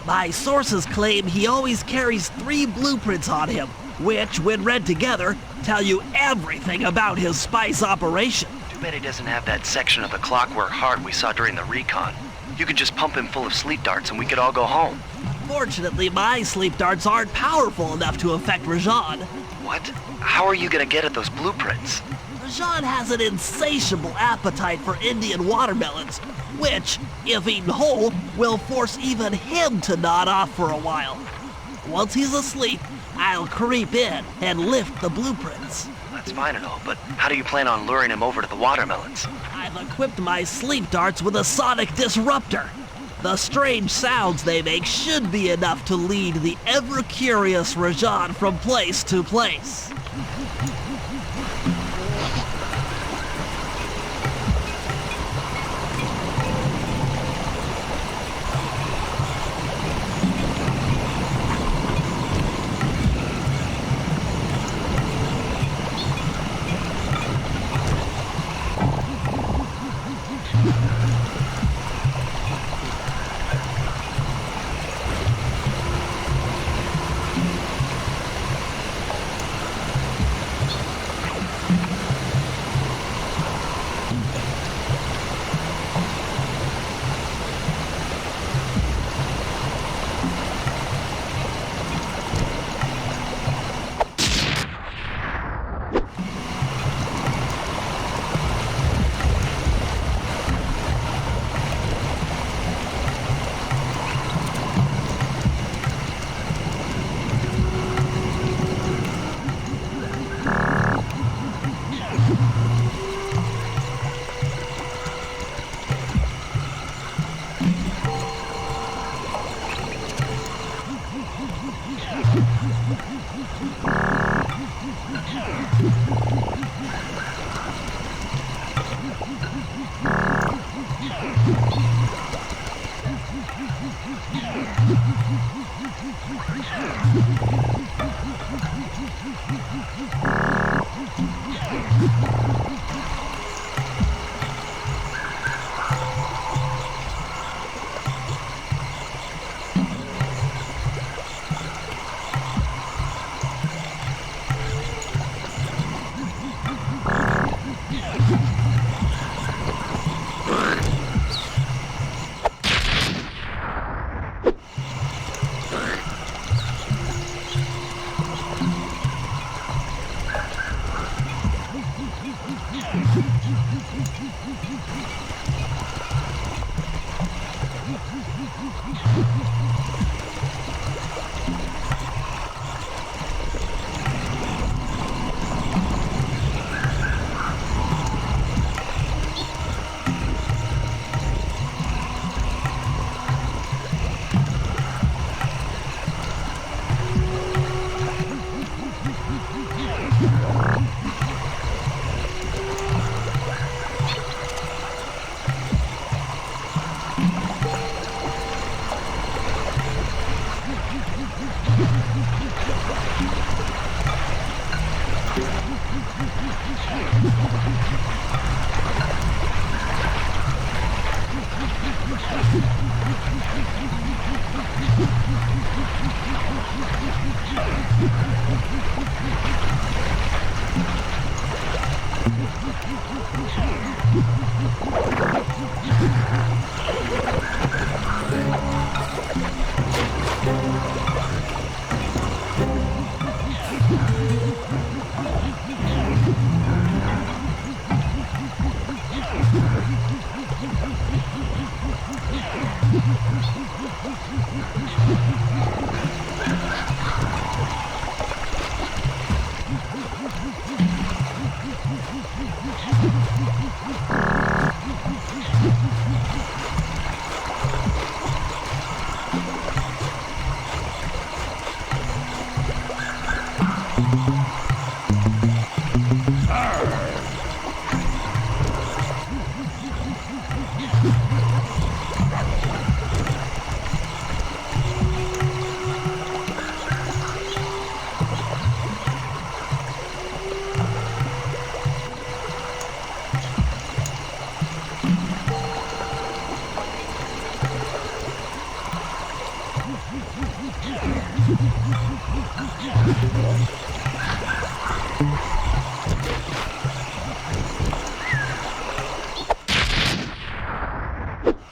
My sources claim he always carries 3 blueprints on him, which, when read together, tell you everything about his spice operation. Too bad he doesn't have that section of the clockwork heart we saw during the recon. You could just pump him full of sleep darts and we could all go home. Fortunately, my sleep darts aren't powerful enough to affect Rajan. What? How are you gonna get at those blueprints? Rajan has an insatiable appetite for Indian watermelons, which, if eaten whole, will force even him to nod off for a while. Once he's asleep, I'll creep in and lift the blueprints. That's fine and all, but how do you plan on luring him over to the watermelons? I've equipped my sleep darts with a sonic disruptor. The strange sounds they make should be enough to lead the ever-curious Rajan from place to place.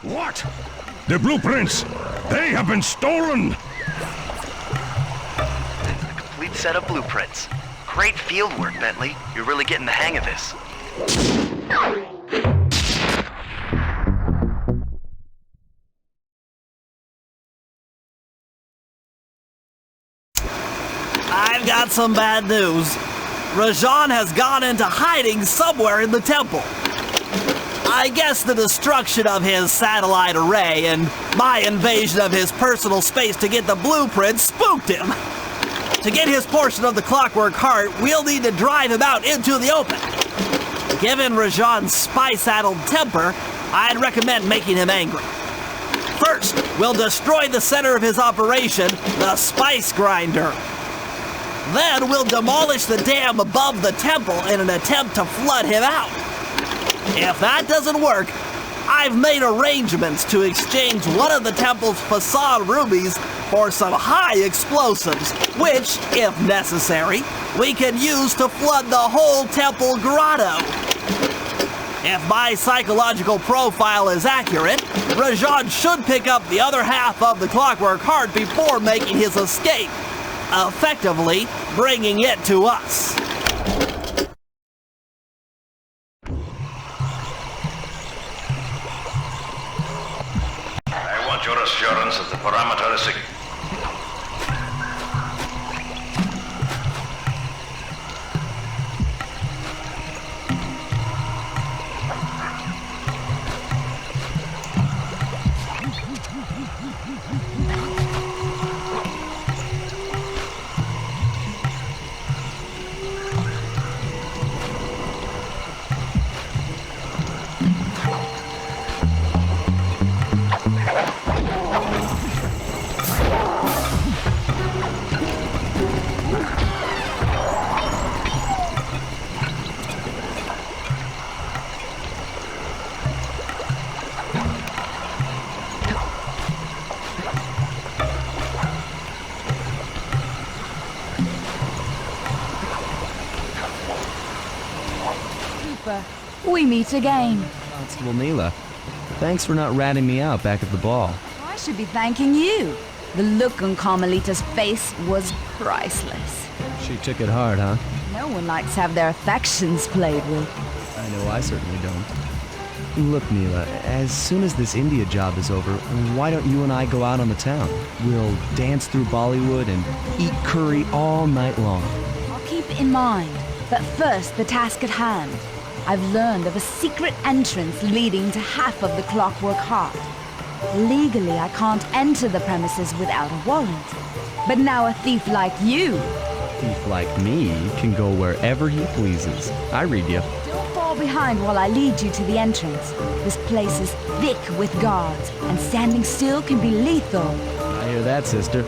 What? The blueprints! They have been stolen! A complete set of blueprints. Great field work, Bentley. You're really getting the hang of this. I've got some bad news. Rajan has gone into hiding somewhere in the temple. I guess the destruction of his satellite array and my invasion of his personal space to get the blueprint spooked him. To get his portion of the Clockwork Heart, we'll need to drive him out into the open. Given Rajan's spy-saddled temper, I'd recommend making him angry. First, we'll destroy the center of his operation, the Spice Grinder. Then we'll demolish the dam above the temple in an attempt to flood him out. If that doesn't work, I've made arrangements to exchange one of the temple's facade rubies for some high explosives, which, if necessary, we can use to flood the whole temple grotto. If my psychological profile is accurate, Rajan should pick up the other half of the Clockwork Heart before making his escape, effectively bringing it to us. I want your assurance that the parameter is secure. We meet again. Constable Neela, thanks for not ratting me out back at the ball. I should be thanking you. The look on Carmelita's face was priceless. She took it hard, huh? No one likes to have their affections played with. I know I certainly don't. Look, Neela, as soon as this India job is over, why don't you and I go out on the town? We'll dance through Bollywood and eat curry all night long. I'll keep it in mind. But first, the task at hand. I've learned of a secret entrance leading to half of the Clockwork Heart. Legally, I can't enter the premises without a warrant. But now a thief like you... A thief like me can go wherever he pleases. I read you. Don't fall behind while I lead you to the entrance. This place is thick with guards, and standing still can be lethal. I hear that, sister.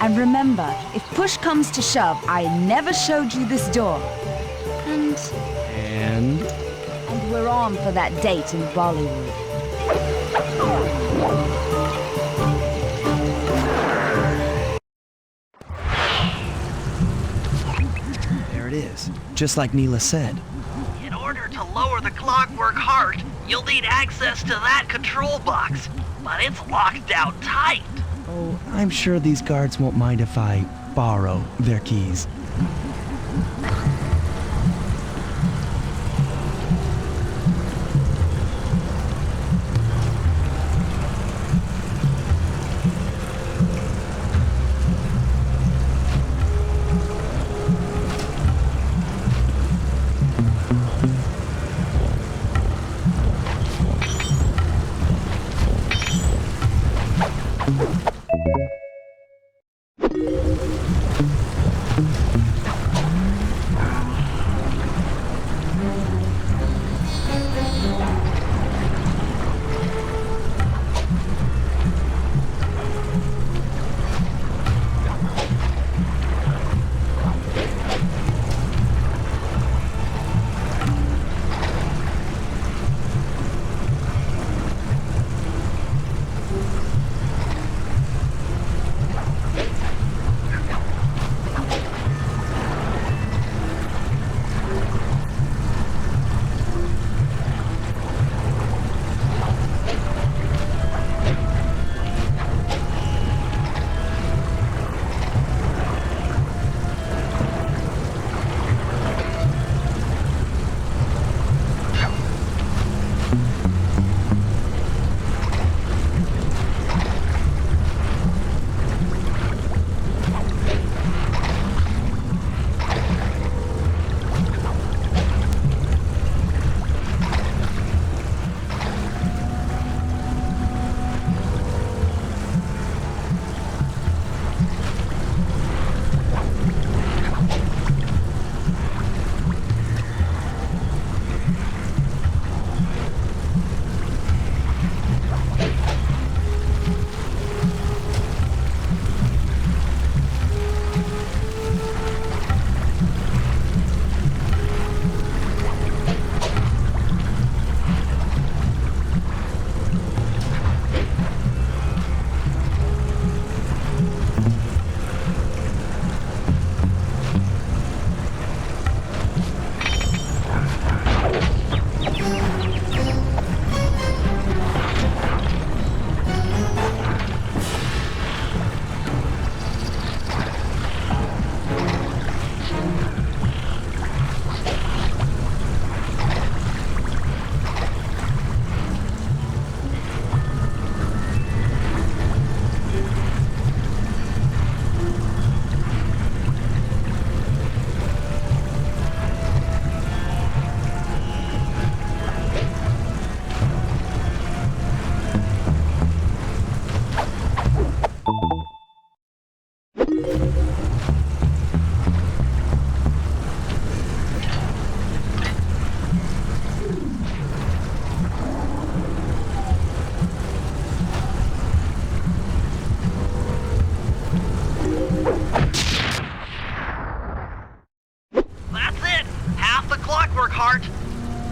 And remember, if push comes to shove, I never showed you this door. And we're on for that date in Bollywood. is, just like Neela said. In order to lower the clockwork heart, you'll need access to that control box, but it's locked down tight. Oh, I'm sure these guards won't mind if I borrow their keys.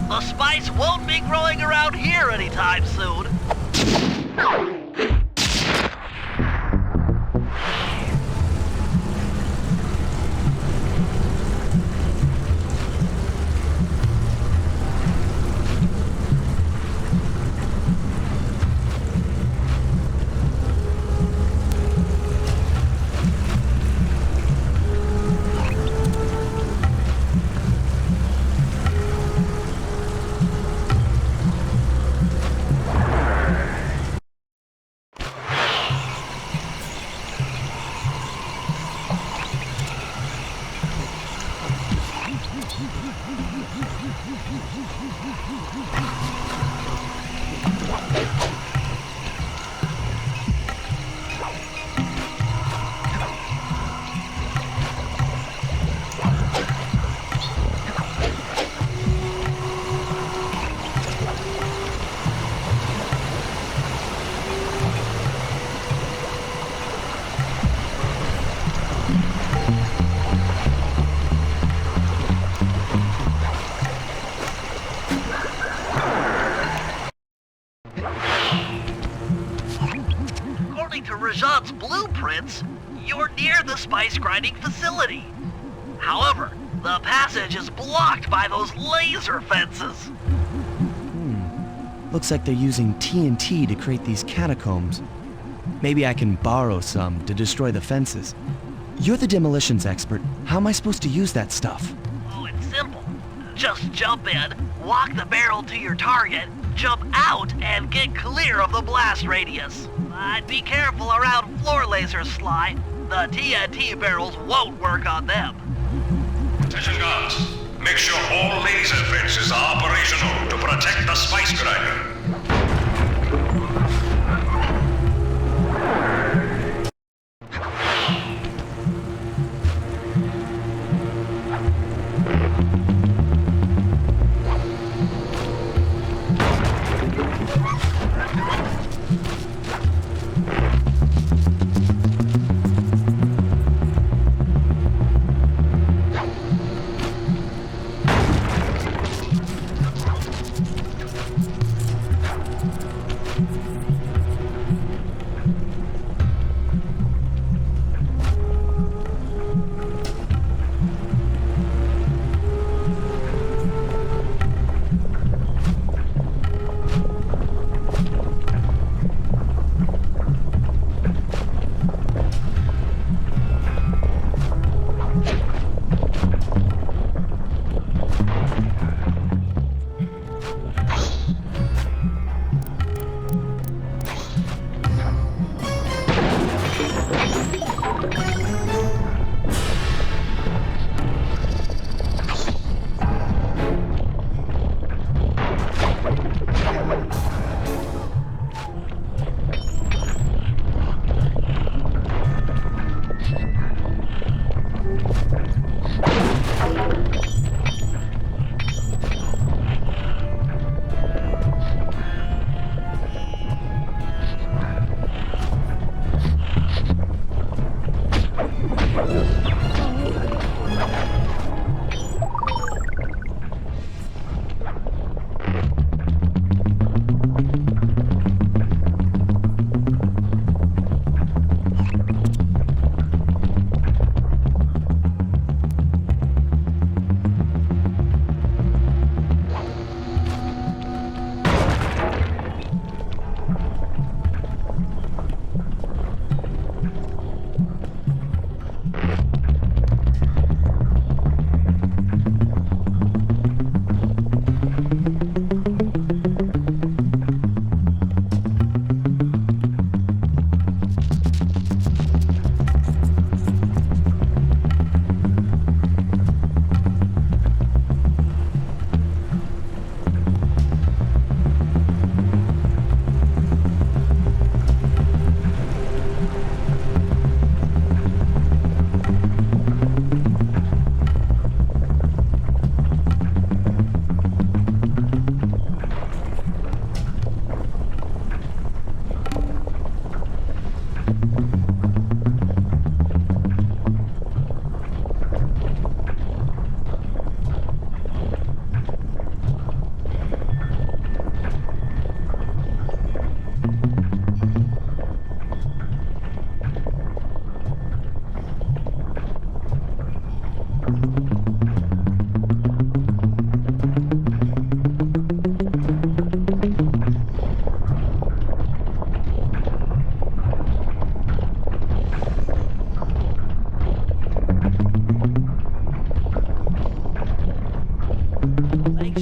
The spice won't be growing around here anytime soon. Blueprints, you're near the spice grinding facility. However, The passage is blocked by those laser fences. Looks like they're using TNT to create these catacombs. Maybe I can borrow some to destroy the fences. You're the demolitions expert. How am I supposed to use that stuff? Oh, it's simple. Just jump in, walk the barrel to your target, jump out, and get clear of the blast radius. But be careful around floor lasers, Sly. The TNT barrels won't work on them. Attention guards. Make sure all laser fences are operational to protect the spice grinder.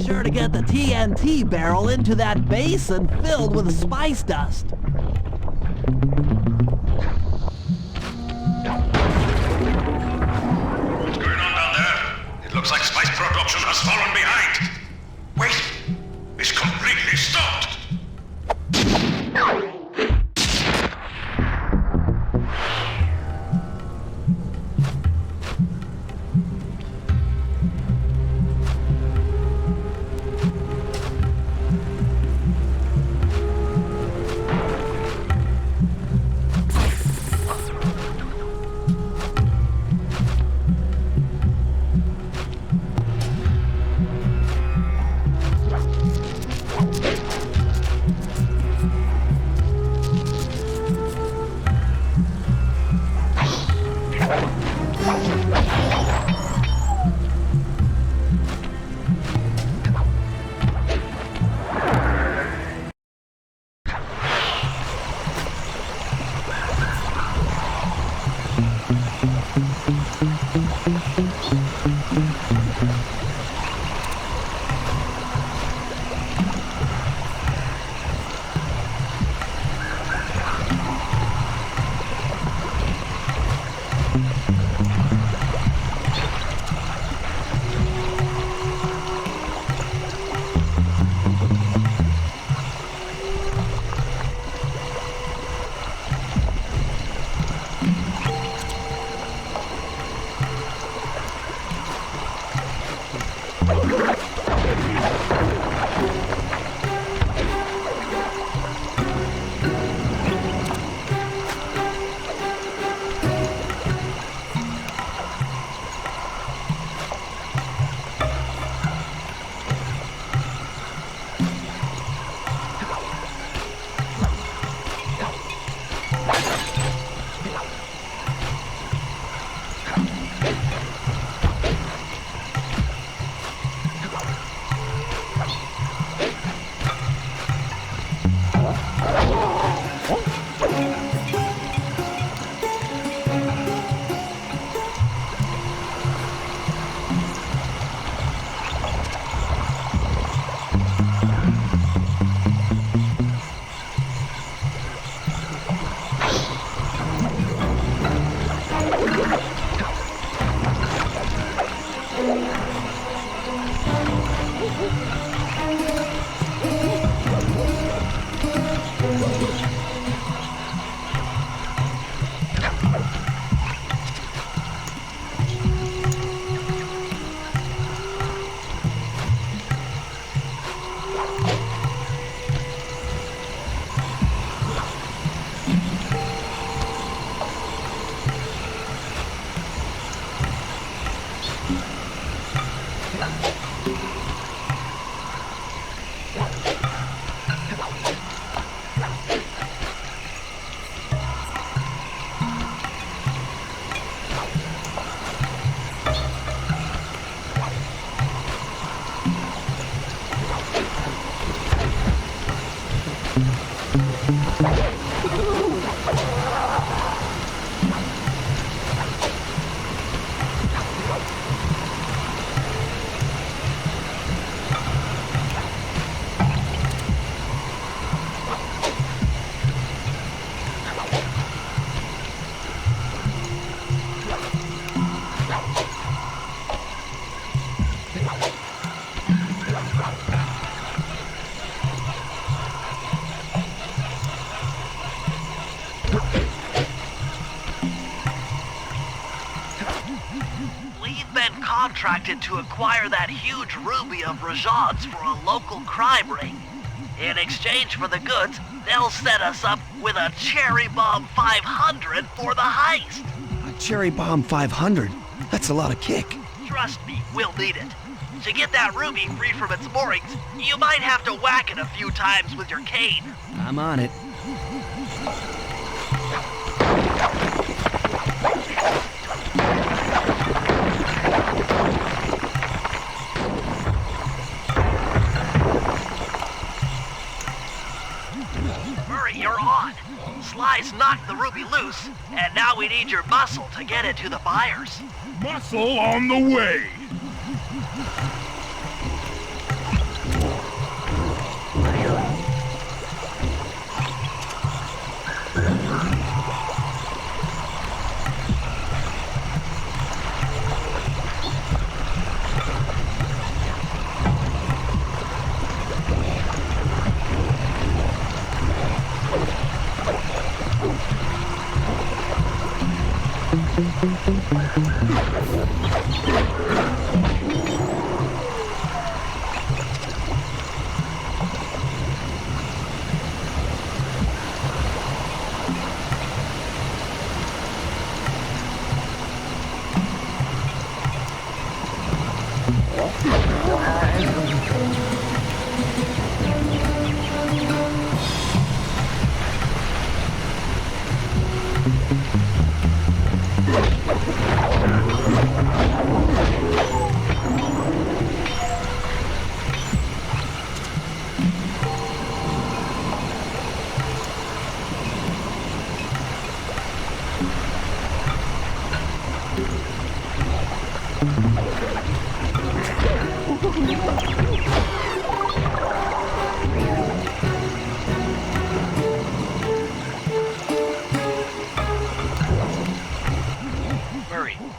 Sure to get the TNT barrel into that basin filled with spice dust. What's going on down there? It looks like spice production has fallen behind. Wait, it's completely stopped. Contracted to acquire that huge ruby of Rajad's for a local crime ring. In exchange for the goods, they'll set us up with a Cherry Bomb 500 for the heist. A Cherry Bomb 500? That's a lot of kick. Trust me, we'll need it. To get that ruby free from its moorings, you might have to whack it a few times with your cane. I'm on it. You're on. Sly's knocked the ruby loose, and now we need your muscle to get it to the buyers. Muscle on the way.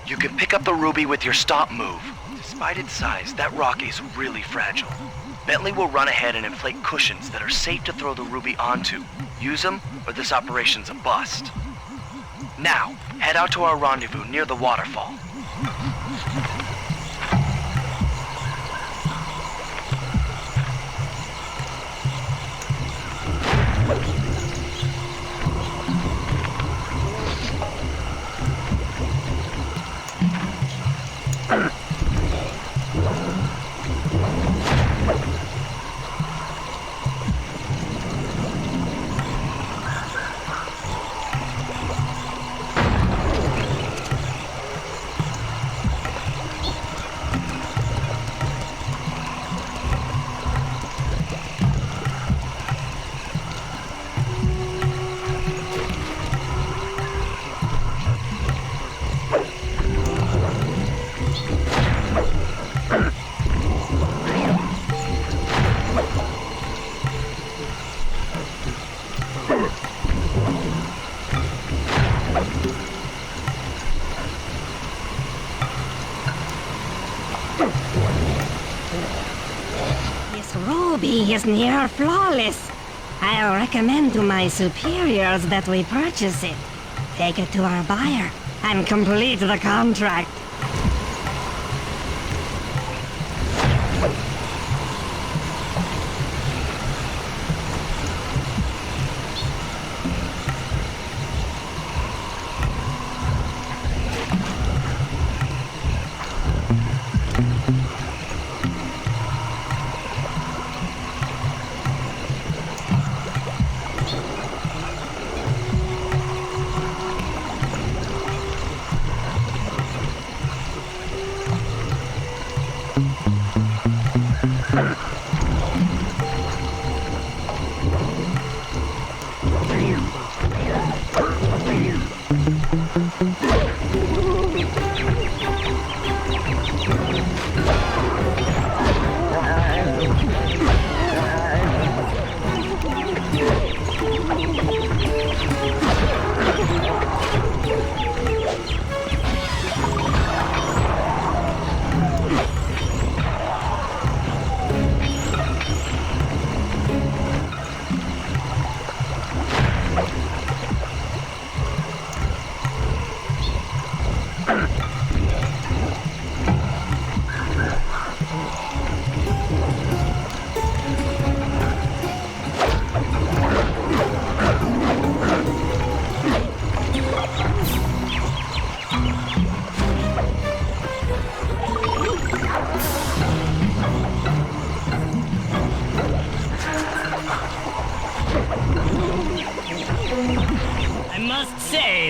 You can pick up the ruby with your stop move. Despite its size, that rock is really fragile. Bentley will run ahead and inflate cushions that are safe to throw the ruby onto. Use them, or this operation's a bust. Now, head out to our rendezvous near the waterfall. This ruby is near flawless. I'll recommend to my superiors that we purchase it, take it to our buyer, and complete the contract.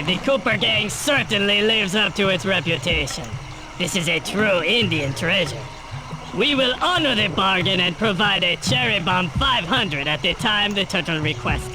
The Cooper gang certainly lives up to its reputation. This is a true Indian treasure. We will honor the bargain and provide a cherry bomb 500 at the time the turtle requested.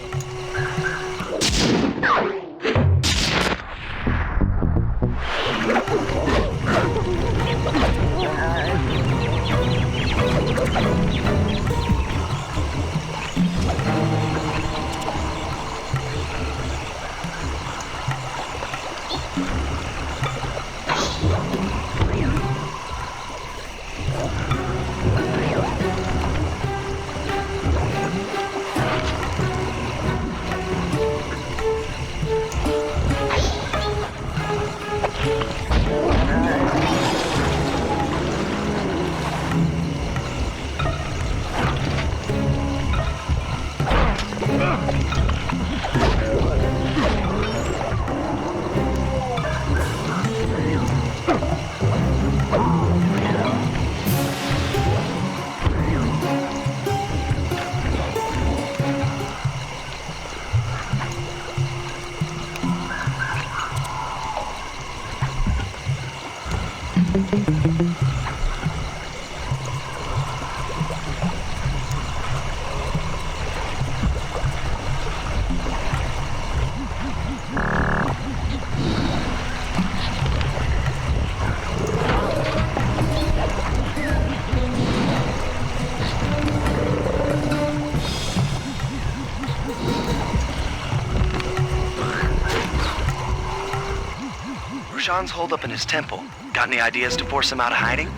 Sean's holed up in his temple. Got any ideas to force him out of hiding?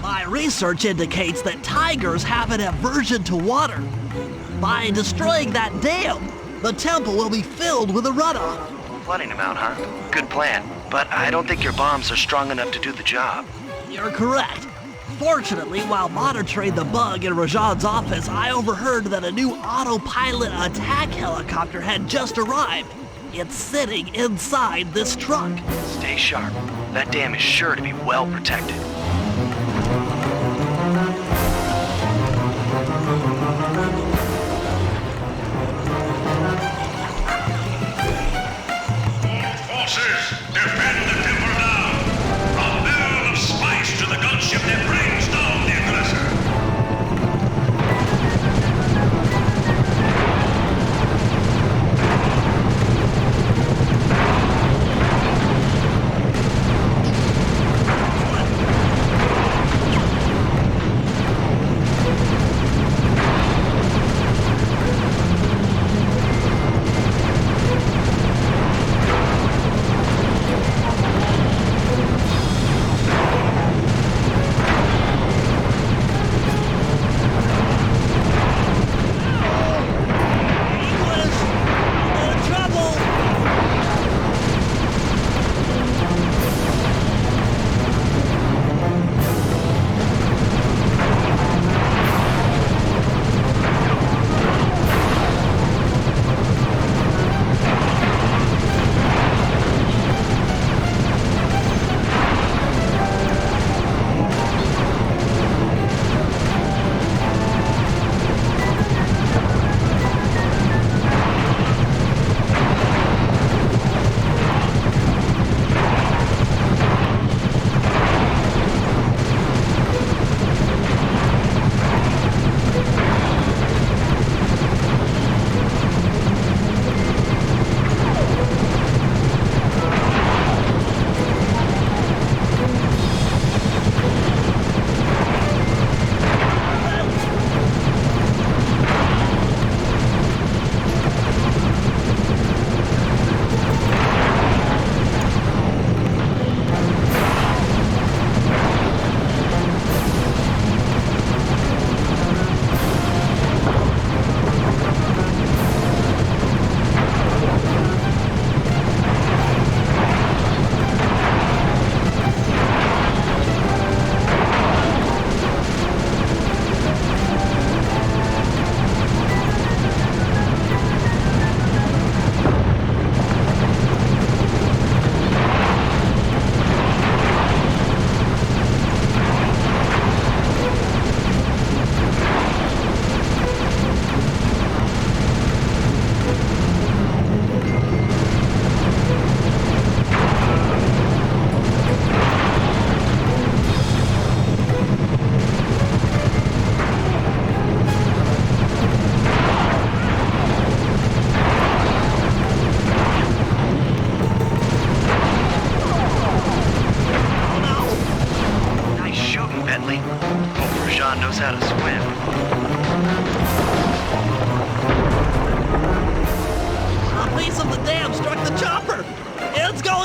My research indicates that tigers have an aversion to water. By destroying that dam, the temple will be filled with a runoff. Flooding him out, huh? Good plan. But I don't think your bombs are strong enough to do the job. You're correct. Fortunately, while monitoring the bug in Rajan's office, I overheard that a new autopilot attack helicopter had just arrived. It's sitting inside this truck. Stay sharp. That dam is sure to be well protected. Forces, defend the temple now! From barrel of spice to the gunship that brings down the aggressor!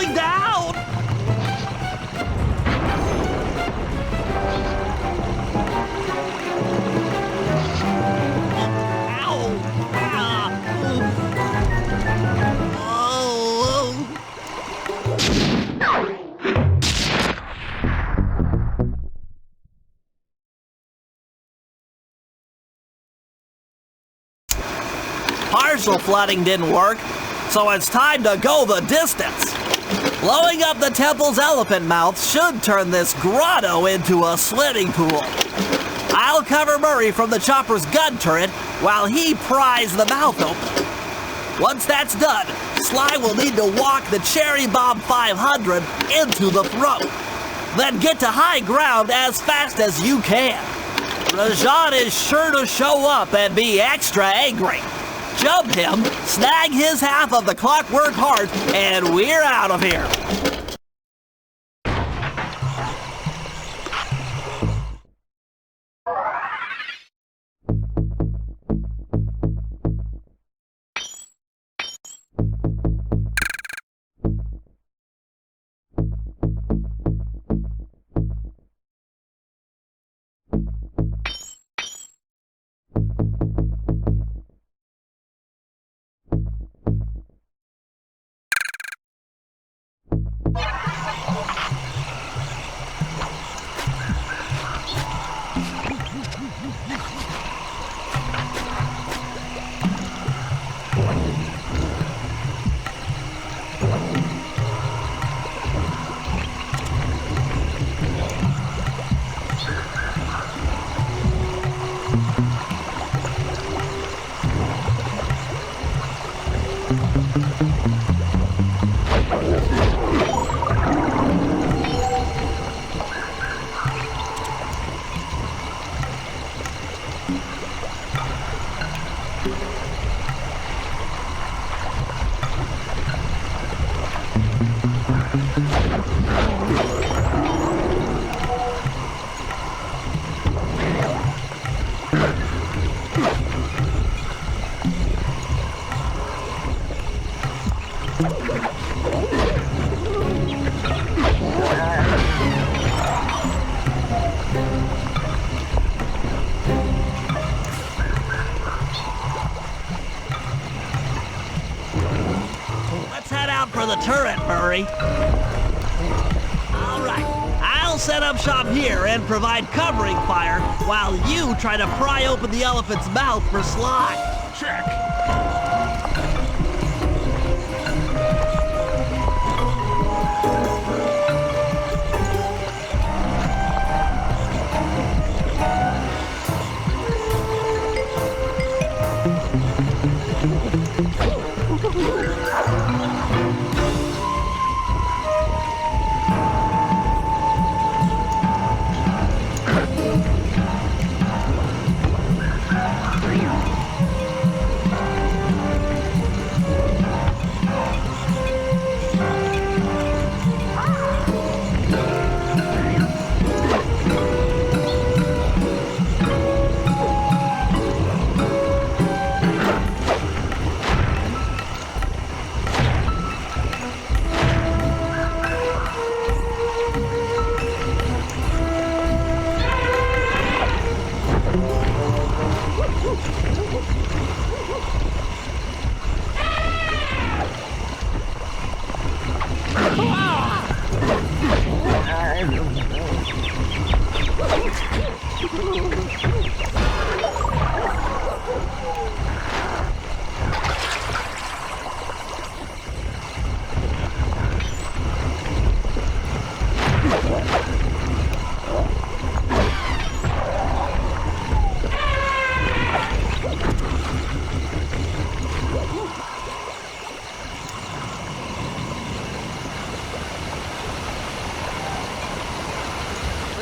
going down! Ow! Ah! Oh! Partial flooding didn't work, so it's time to go the distance. Blowing up the temple's elephant mouth should turn this grotto into a swimming pool. I'll cover Murray from the chopper's gun turret while he pries the mouth open. Once that's done, Sly will need to walk the Cherry Bomb 500 into the throat. Then get to high ground as fast as you can. Rajan is sure to show up and be extra angry. Jump him, snag his half of the clockwork heart, and we're out of here. The turret, Murray. All right, I'll set up shop here and provide covering fire while you try to pry open the elephant's mouth for Sly. Check.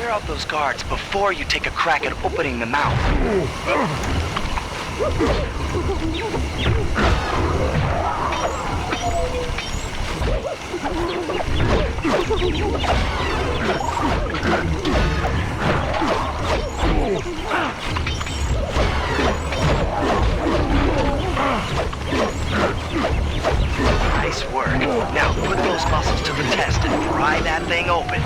Out those guards before you take a crack at opening the mouth. Nice work. Now put those muscles to the chest and pry that thing open.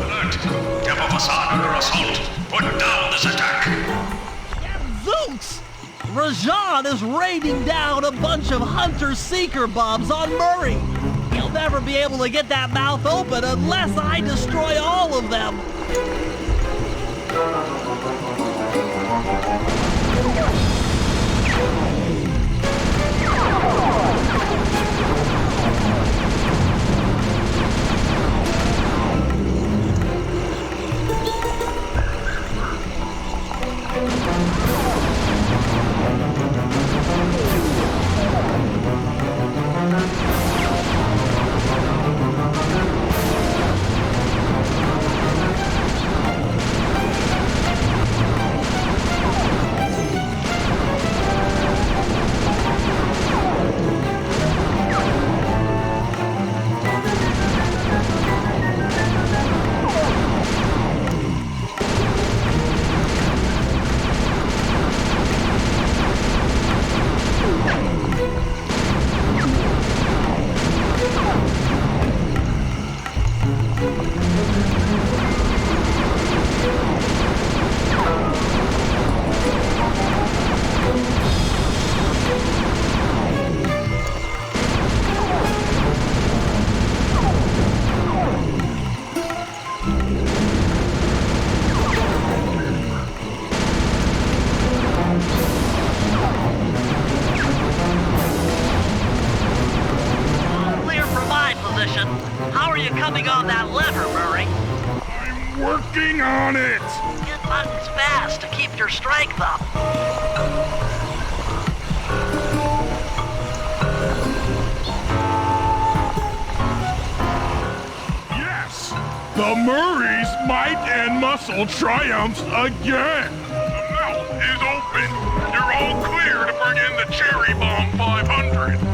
Alert! Temple facade under assault. Put down this attack. Zooks! Rajan is raining down a bunch of hunter-seeker bombs on Murray. He'll never be able to get that mouth open unless I destroy all of them. How are you coming on that lever, Murray? I'm working on it! Hit buttons fast to keep your strength up. Yes! The Murray's might and muscle triumphs again! The mouth is open. You're all clear to bring in the Cherry Bomb 500.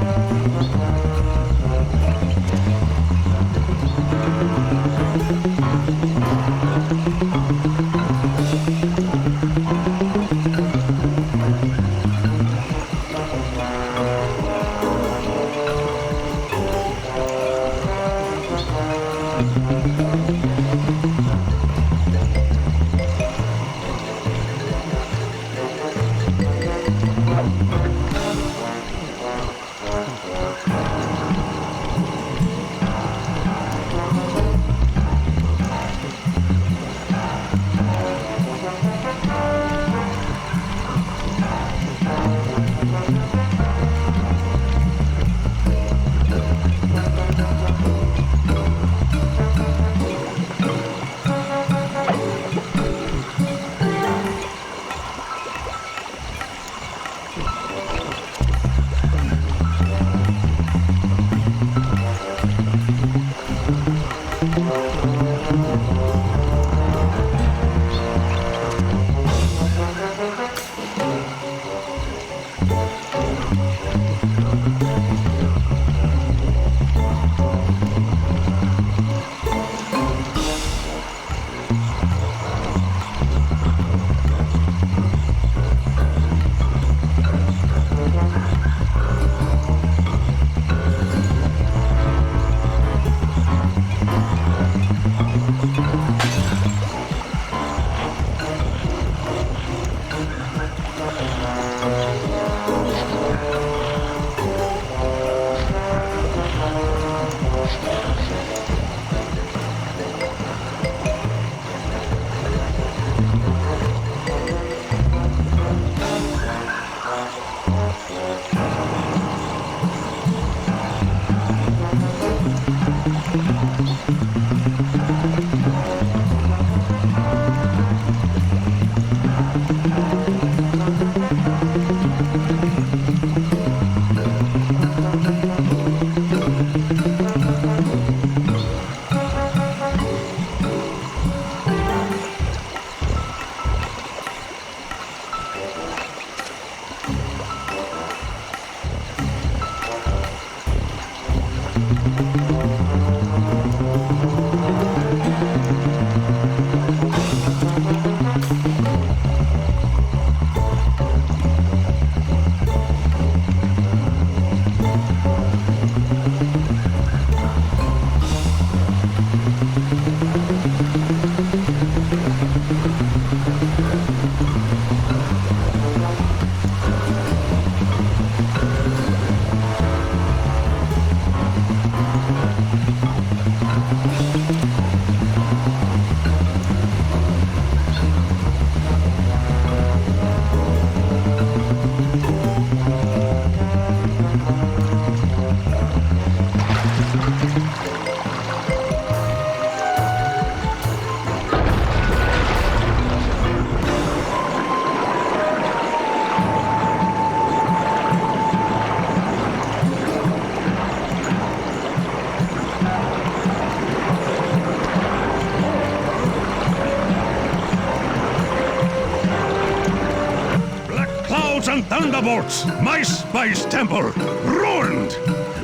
Thunderbolts! My spice temple ruined!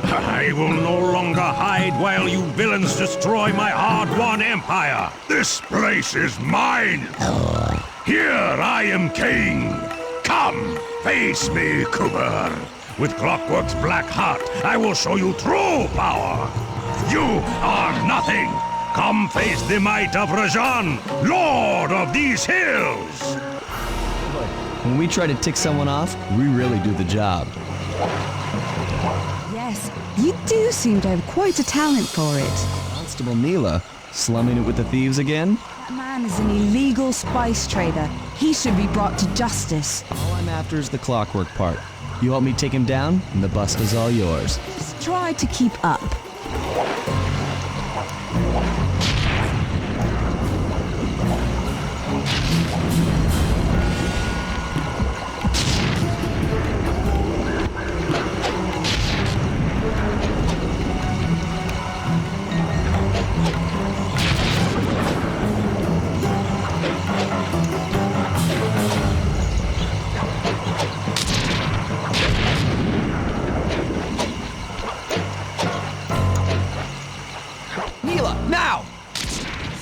I will no longer hide while you villains destroy my hard-won empire. This place is mine. Here I am king. Come, face me, Cooper. With Clockwork's black heart, I will show you true power. You are nothing. Come face the might of Rajan, Lord of these hills. When we try to tick someone off, we really do the job. Yes, you do seem to have quite a talent for it. Constable Neela, slumming it with the thieves again? That man is an illegal spice trader. He should be brought to justice. All I'm after is the clockwork part. You help me take him down, and the bust is all yours. Just try to keep up.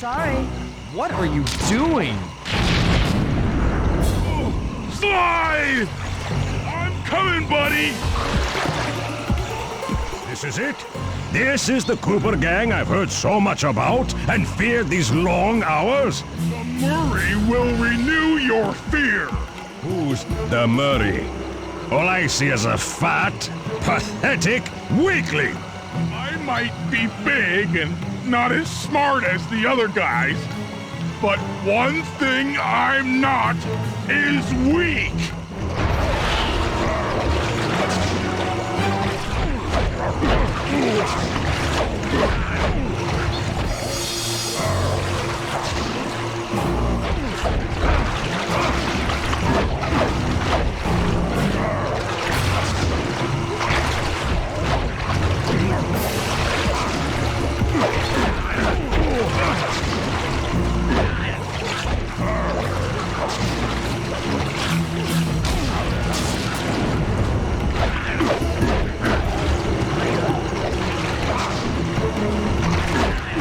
Sorry. What are you doing? Sly! I'm coming, buddy! This is it? This is the Cooper gang I've heard so much about and feared these long hours? The Murray will renew your fear! Who's the Murray? All I see is a fat, pathetic weakling! I might be big and not as smart as the other guys, but one thing I'm not is weak!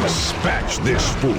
Dispatch this fool.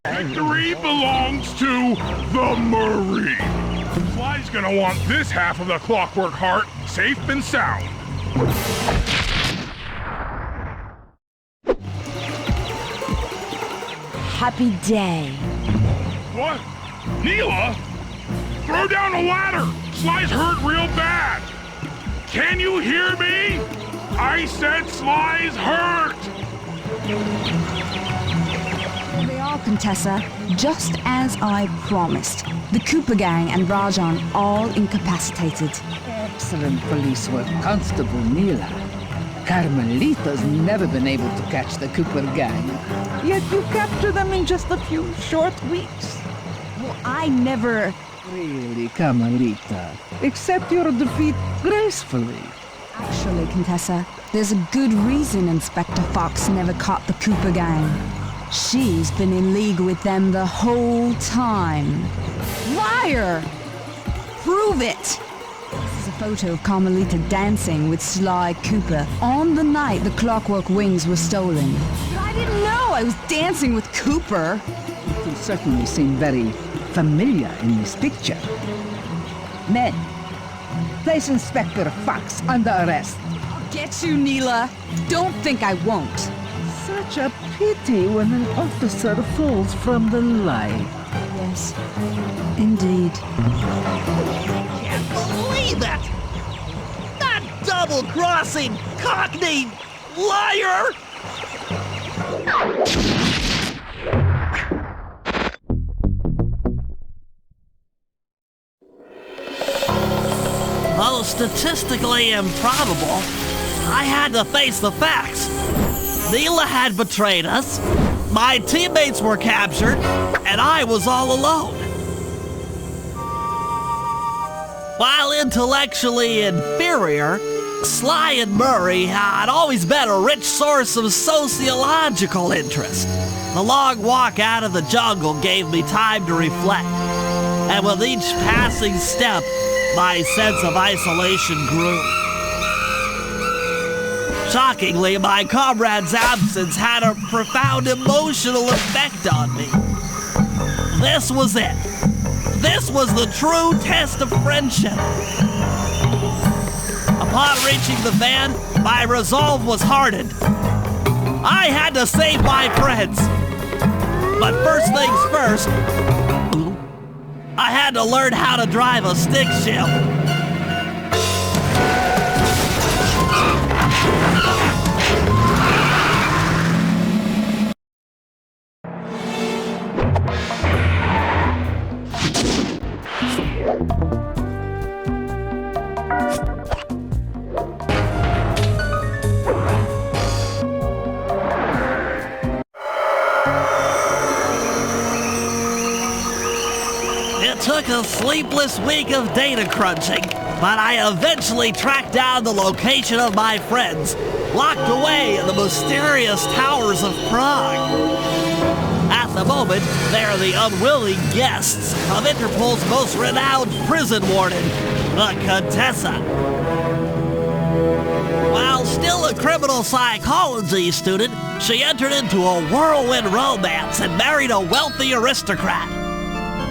Victory belongs to the Marine. Sly's gonna want this half of the Clockwork Heart safe and sound. Happy day. What? Neela? Throw down a ladder! Sly's hurt real bad! Can you hear me? I said Sly's hurt! Here they are, Contessa. Just as I promised. The Cooper gang and Rajan all incapacitated. Excellent police work, Constable Neela. Carmelita's never been able to catch the Cooper gang. Yet you captured them in just a few short weeks. Well, I never... Really, Carmelita. Accept your defeat gracefully. Actually, Contessa, there's a good reason Inspector Fox never caught the Cooper gang. She's been in league with them the whole time. Liar! Prove it! This is a photo of Carmelita dancing with Sly Cooper on the night the Clockwork Wings were stolen. But I didn't know I was dancing with Cooper. You certainly seem very familiar in this picture. Men, place Inspector Fox under arrest. I'll get you, Neela. Don't think I won't. Such a pity when an officer falls from the light. Yes, indeed. Can't believe it! That double-crossing, cockney liar! Though statistically improbable, I had to face the facts. Neela had betrayed us, my teammates were captured, and I was all alone. While intellectually inferior, Sly and Murray had always been a rich source of sociological interest. The long walk out of the jungle gave me time to reflect, and with each passing step, my sense of isolation grew. Shockingly, my comrade's absence had a profound emotional effect on me. This was it. This was the true test of friendship. Upon reaching the van, my resolve was hardened. I had to save my friends. But first things first, I had to learn how to drive a stick shift. It took a sleepless week of data crunching, but I eventually tracked down the location of my friends, locked away in the mysterious towers of Prague. At the moment, they are the unwilling guests of Interpol's most renowned prison warden, the Contessa. While still a criminal psychology student, she entered into a whirlwind romance and married a wealthy aristocrat.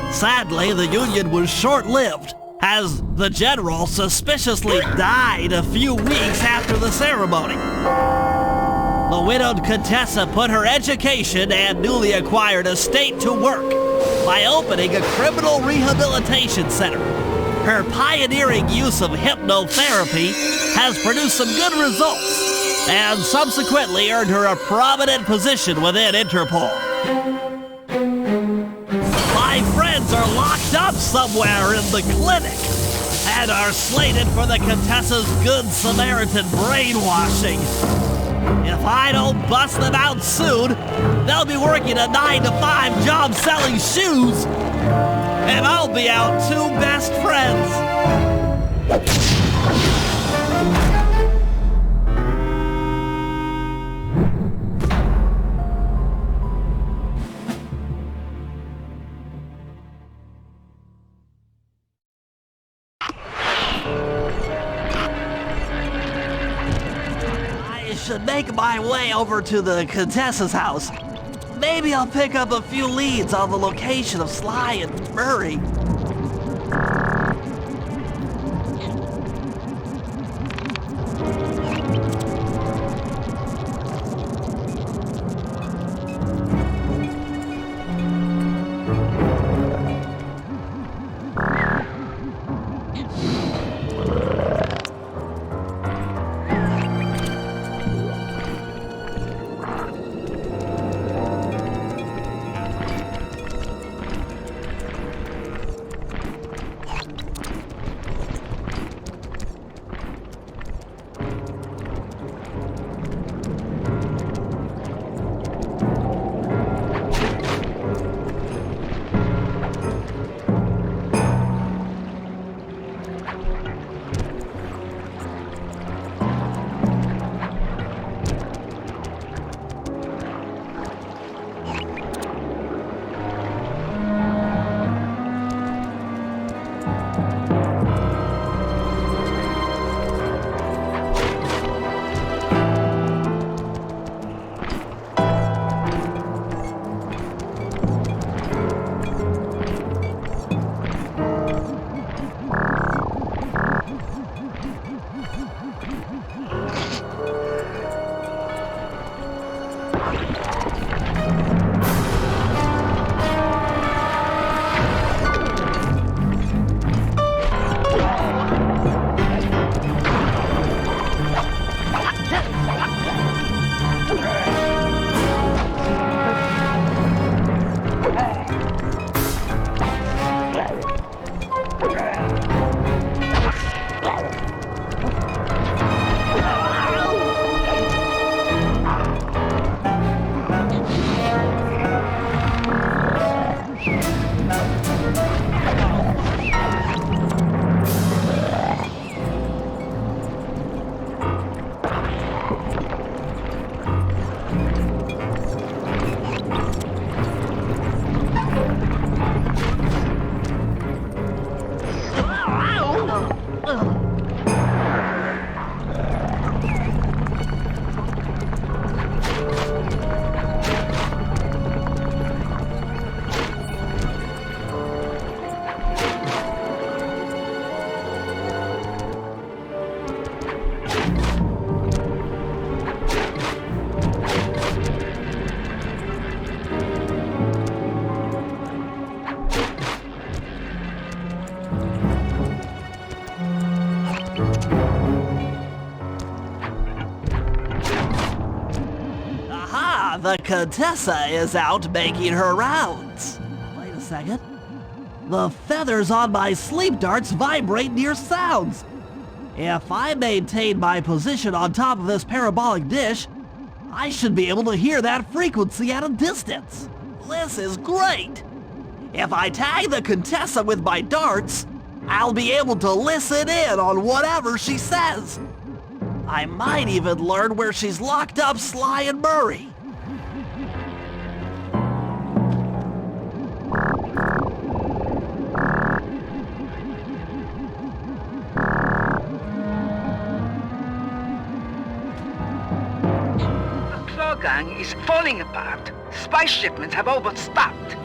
Sadly, the union was short-lived, as the General suspiciously died a few weeks after the ceremony. The widowed Contessa put her education and newly acquired estate to work by opening a criminal rehabilitation center. Her pioneering use of hypnotherapy has produced some good results and subsequently earned her a prominent position within Interpol. My friends are locked up somewhere in the clinic and are slated for the Contessa's Good Samaritan brainwashing. If I don't bust them out soon, they'll be working a 9-to-5 job selling shoes, and I'll be out two best friends. Should make my way over to the Contessa's house. Maybe I'll pick up a few leads on the location of Sly and Murray. The Contessa is out making her rounds. Wait a second. The feathers on my sleep darts vibrate near sounds. If I maintain my position on top of this parabolic dish, I should be able to hear that frequency at a distance. This is great. If I tag the Contessa with my darts, I'll be able to listen in on whatever she says. I might even learn where she's locked up Sly and Murray. The Claw Gang is falling apart. Spice shipments have overstocked.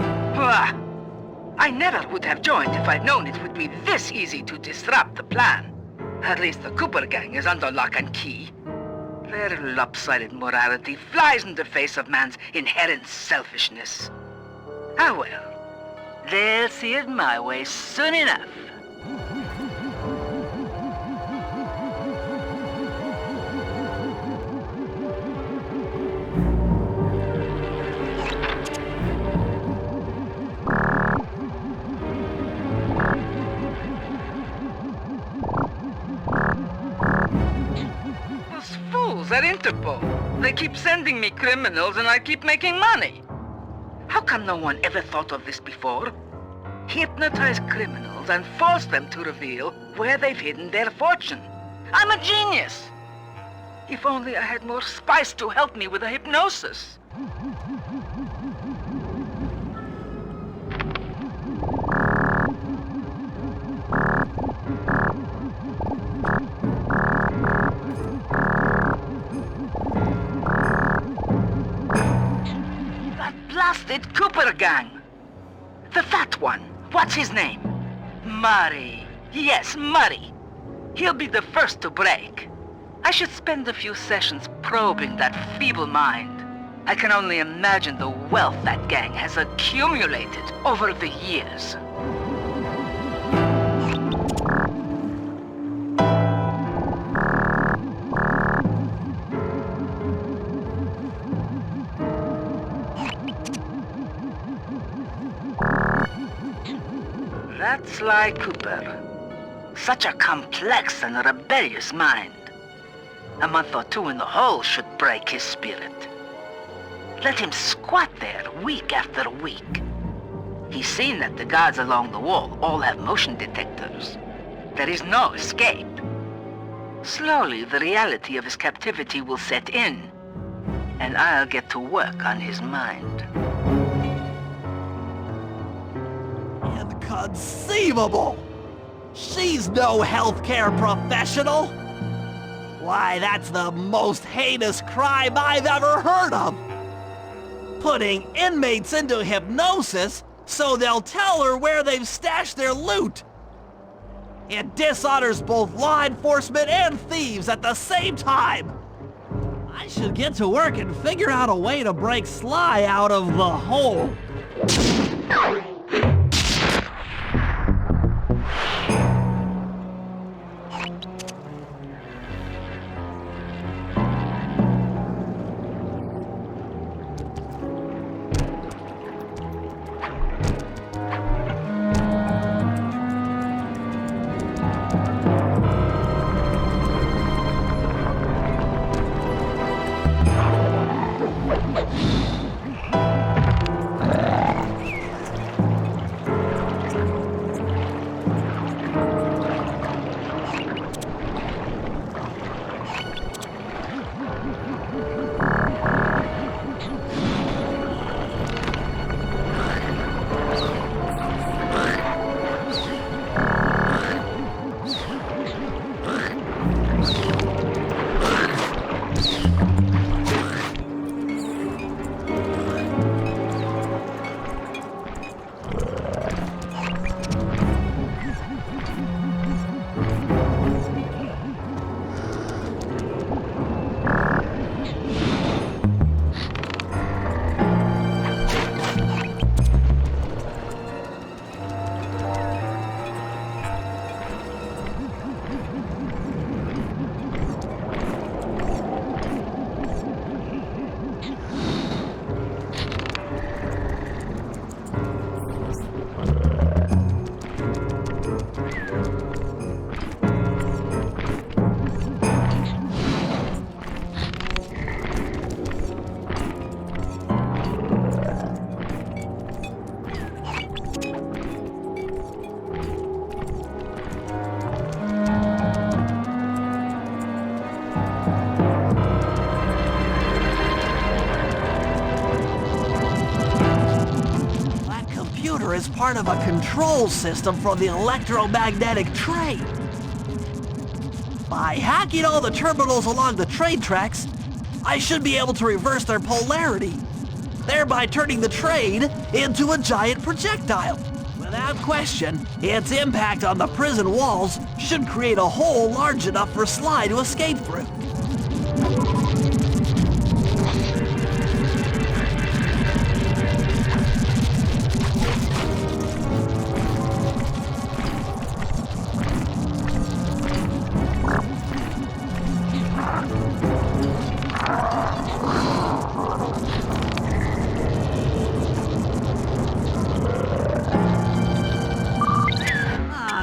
I I never would have joined if I'd known it would be this easy to disrupt the plan. At least the Cooper gang is under lock and key. Their lopsided morality flies in the face of man's inherent selfishness. Ah well, they'll see it my way soon enough. At Interpol. They keep sending me criminals and I keep making money. How come no one ever thought of this before? Hypnotize criminals and force them to reveal where they've hidden their fortune. I'm a genius! If only I had more spice to help me with the hypnosis. Blasted Cooper gang! The fat one. What's his name? Murray. Yes, Murray. He'll be the first to break. I should spend a few sessions probing that feeble mind. I can only imagine the wealth that gang has accumulated over the years. That's Sly Cooper. Such a complex and rebellious mind. A month or two in the hole should break his spirit. Let him squat there week after week. He's seen that the guards along the wall all have motion detectors. There is no escape. Slowly, the reality of his captivity will set in, and I'll get to work on his mind. Inconceivable! She's no healthcare professional! Why, that's the most heinous crime I've ever heard of! Putting inmates into hypnosis so they'll tell her where they've stashed their loot! It dishonors both law enforcement and thieves at the same time! I should get to work and figure out a way to break Sly out of the hole. Is part of a control system for the electromagnetic train. By hacking all the terminals along the train tracks, I should be able to reverse their polarity, thereby turning the train into a giant projectile. With Without question, its impact on the prison walls should create a hole large enough for Sly to escape through.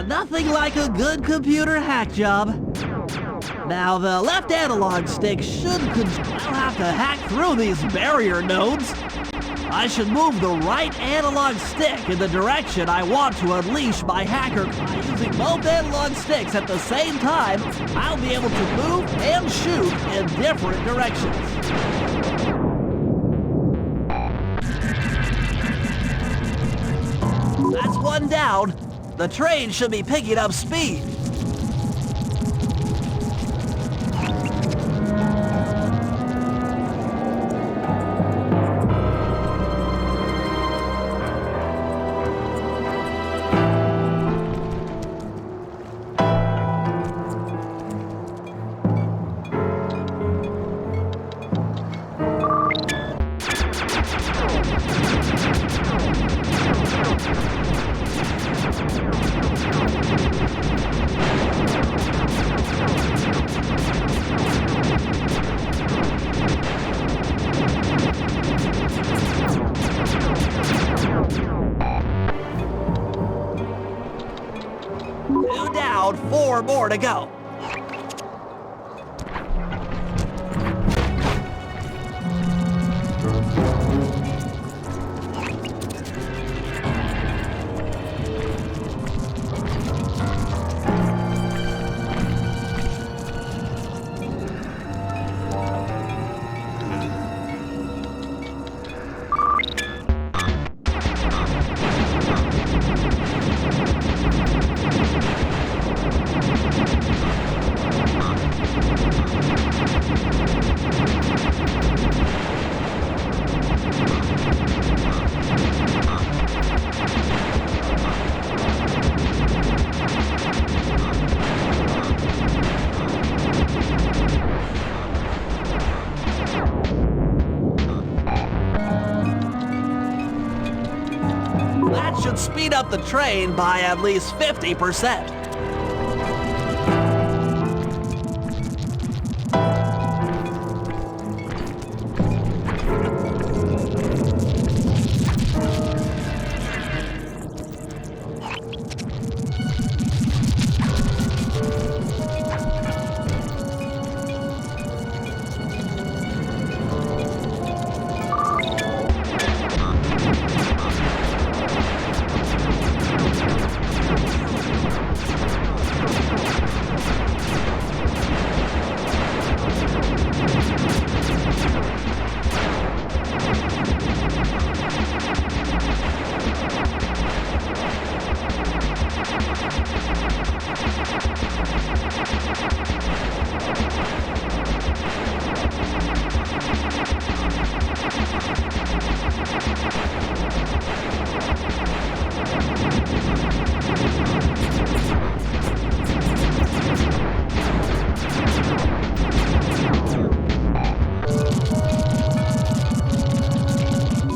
Nothing like a good computer hack job. Now the left analog stick should I'll have to hack through these barrier nodes. I should move the right analog stick in the direction I want to unleash my hacker. By using both analog sticks at the same time, I'll be able to move and shoot in different directions. That's one down. The train should be picking up speed. Two down, 4 more to go. That should speed up the train by at least 50%.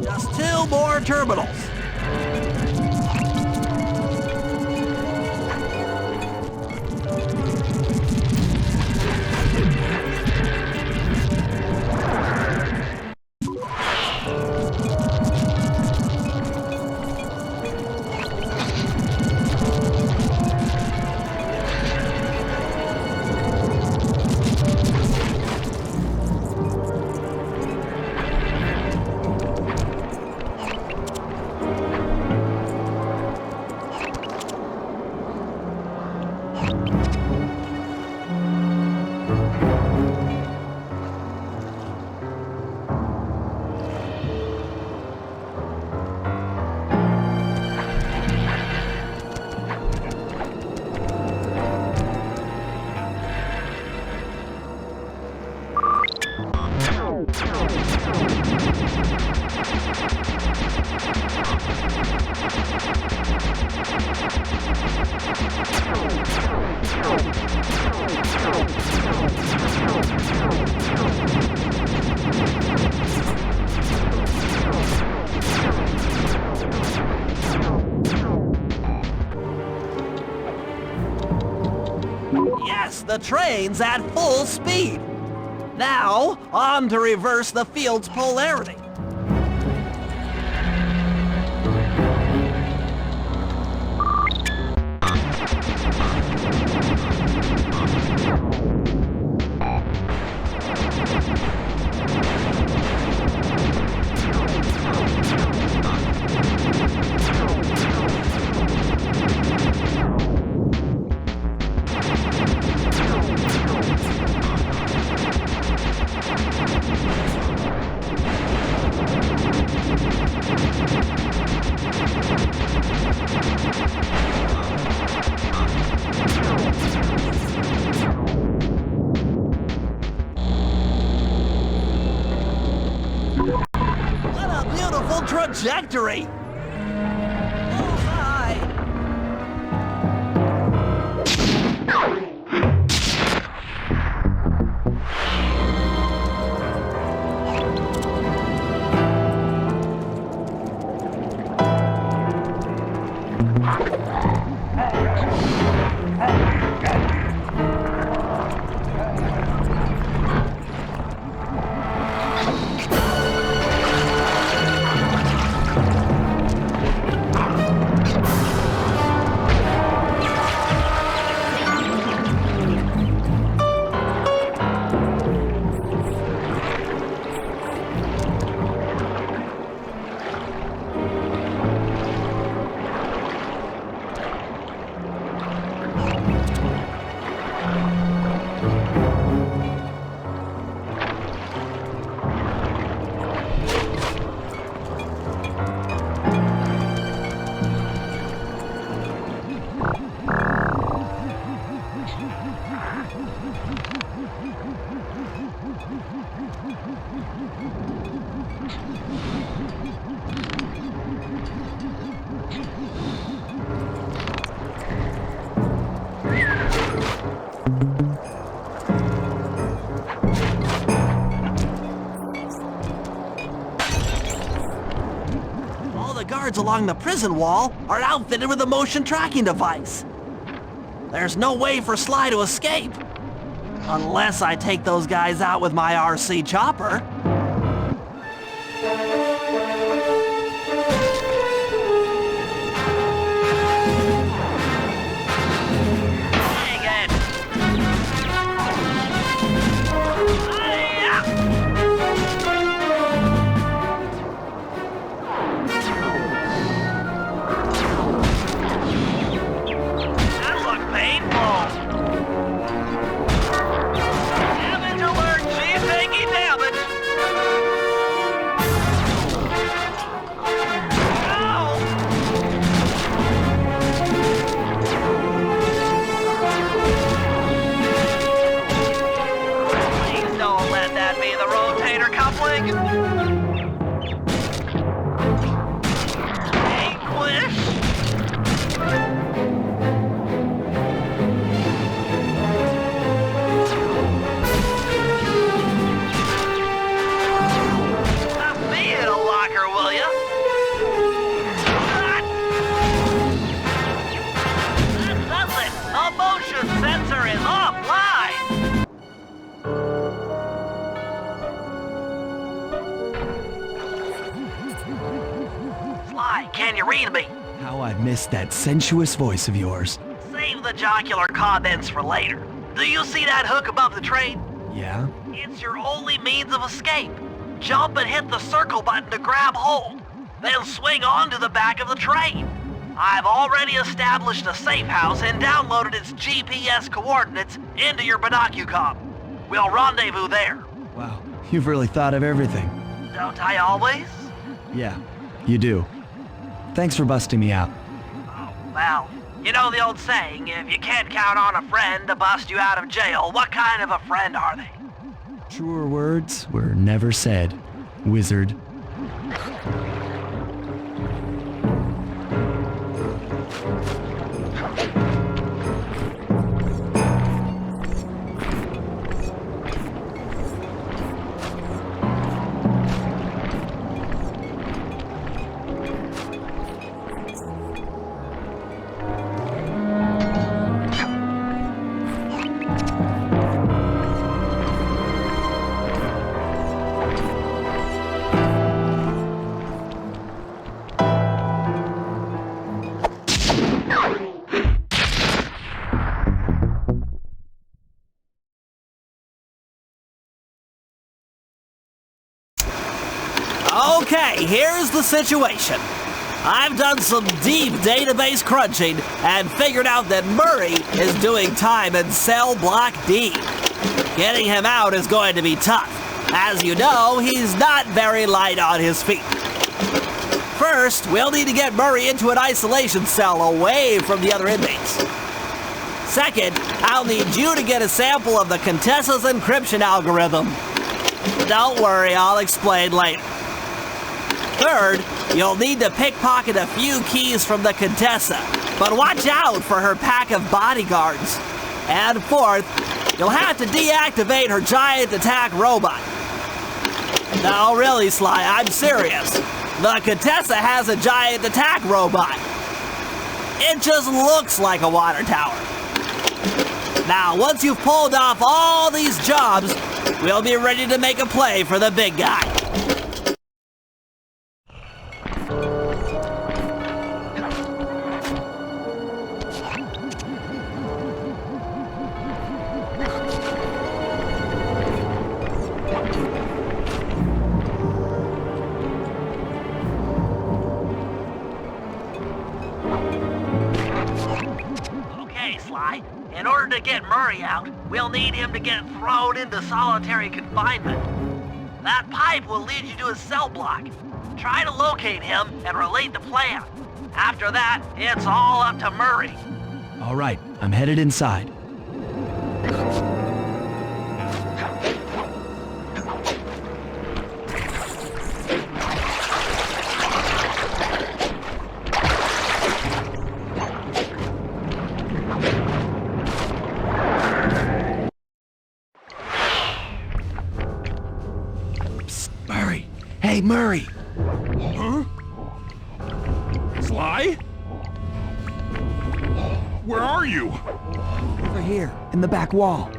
Just 2 more terminals. Yes, the train's at full speed. Now, on to reverse the field's polarity. Trajectory! Along the prison wall are outfitted with a motion tracking device. There's no way for Sly to escape. Unless I take those guys out with my RC chopper. Missed that sensuous voice of yours. Save the jocular comments for later. Do you see that hook above the train? Yeah? It's your only means of escape. Jump and hit the circle button to grab hold. Then swing onto the back of the train. I've already established a safe house and downloaded its GPS coordinates into your binocucom. We'll rendezvous there. Wow, you've really thought of everything. Don't I always? Yeah, you do. Thanks for busting me out. Well, you know the old saying, if you can't count on a friend to bust you out of jail, what kind of a friend are they? Truer words were never said, wizard. Okay, here's the situation. I've done some deep database crunching and figured out that Murray is doing time in cell block D. Getting him out is going to be tough. As you know, he's not very light on his feet. First, we'll need to get Murray into an isolation cell away from the other inmates. Second, I'll need you to get a sample of the Contessa's encryption algorithm. Don't worry, I'll explain later. Third, you'll need to pickpocket a few keys from the Contessa, but watch out for her pack of bodyguards. And fourth, you'll have to deactivate her giant attack robot. No, really, Sly, I'm serious. The Contessa has a giant attack robot. It just looks like a water tower. Now, once you've pulled off all these jobs, we'll be ready to make a play for the big guy. In order to get Murray out, we'll need him to get thrown into solitary confinement. That pipe will lead you to his cell block. Try to locate him and relate the plan. After that, it's all up to Murray. All right, I'm headed inside. Hey, Murray! Huh? Sly? Where are you? Over here, in the back wall.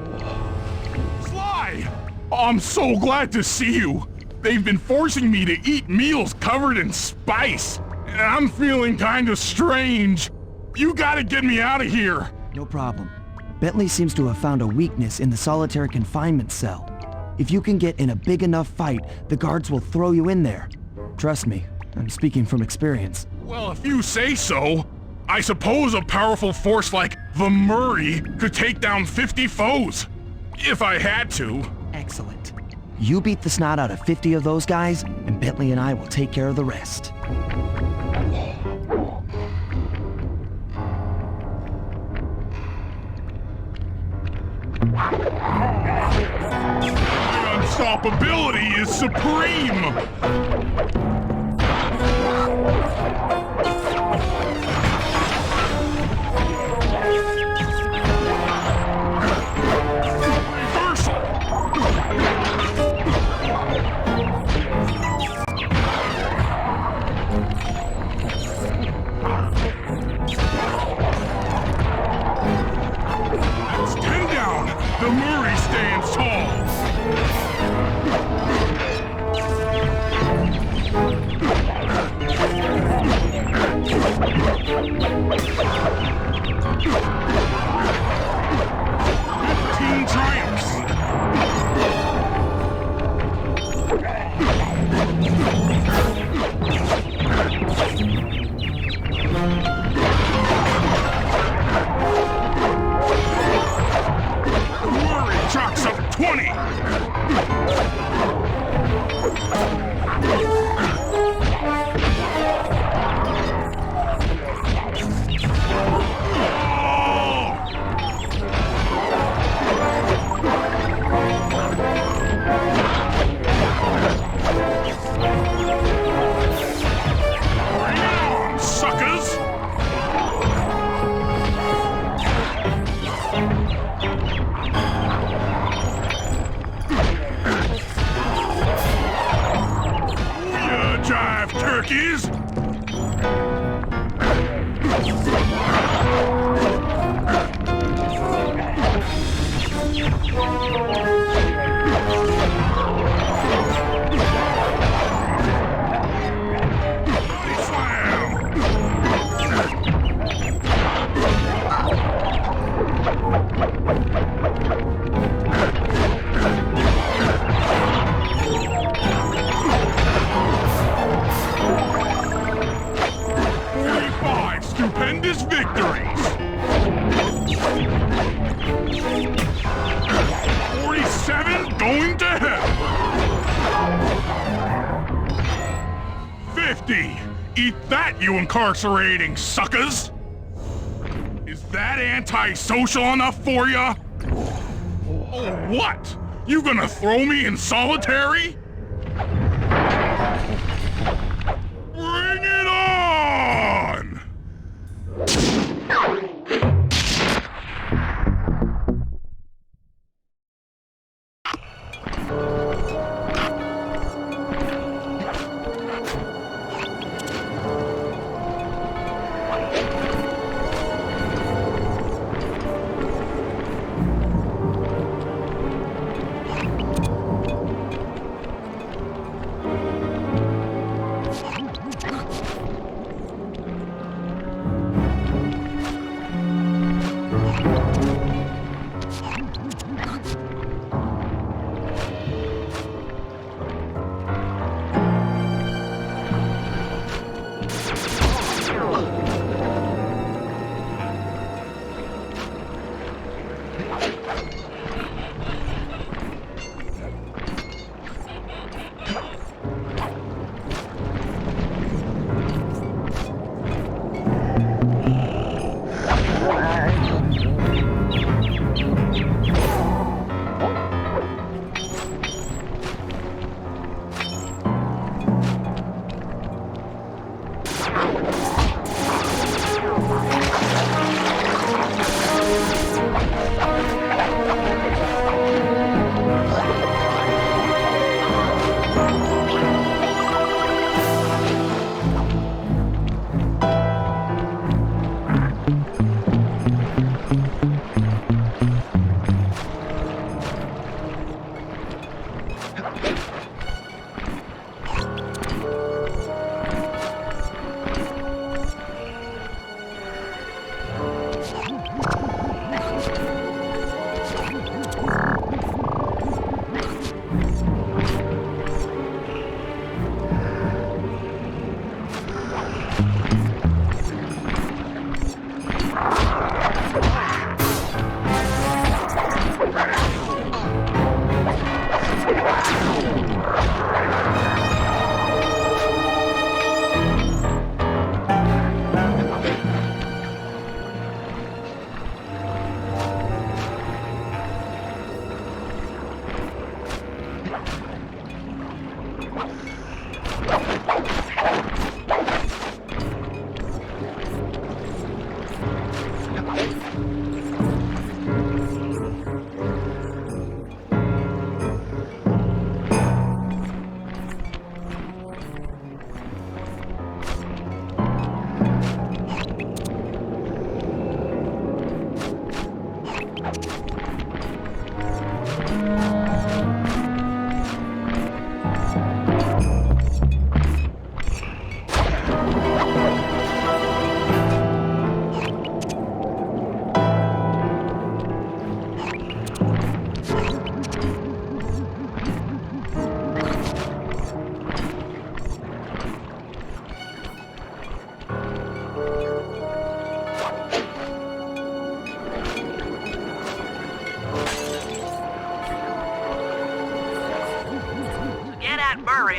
Sly! I'm so glad to see you. They've been forcing me to eat meals covered in spice, and I'm feeling kinda strange. You gotta get me out of here. No problem. Bentley seems to have found a weakness in the solitary confinement cell. If you can get in a big enough fight, the guards will throw you in there. Trust me, I'm speaking from experience. Well, if you say so, I suppose a powerful force like the Murray could take down 50 foes. If I had to. Excellent. You beat the snot out of 50 of those guys, and Bentley and I will take care of the rest. Unstoppability is supreme! That's 10 down! The Murray stands tall! Trucks up 20! Turkeys! Eat that, you incarcerating suckers! Is that antisocial enough for ya? Oh, what? You gonna throw me in solitary? Bring it on!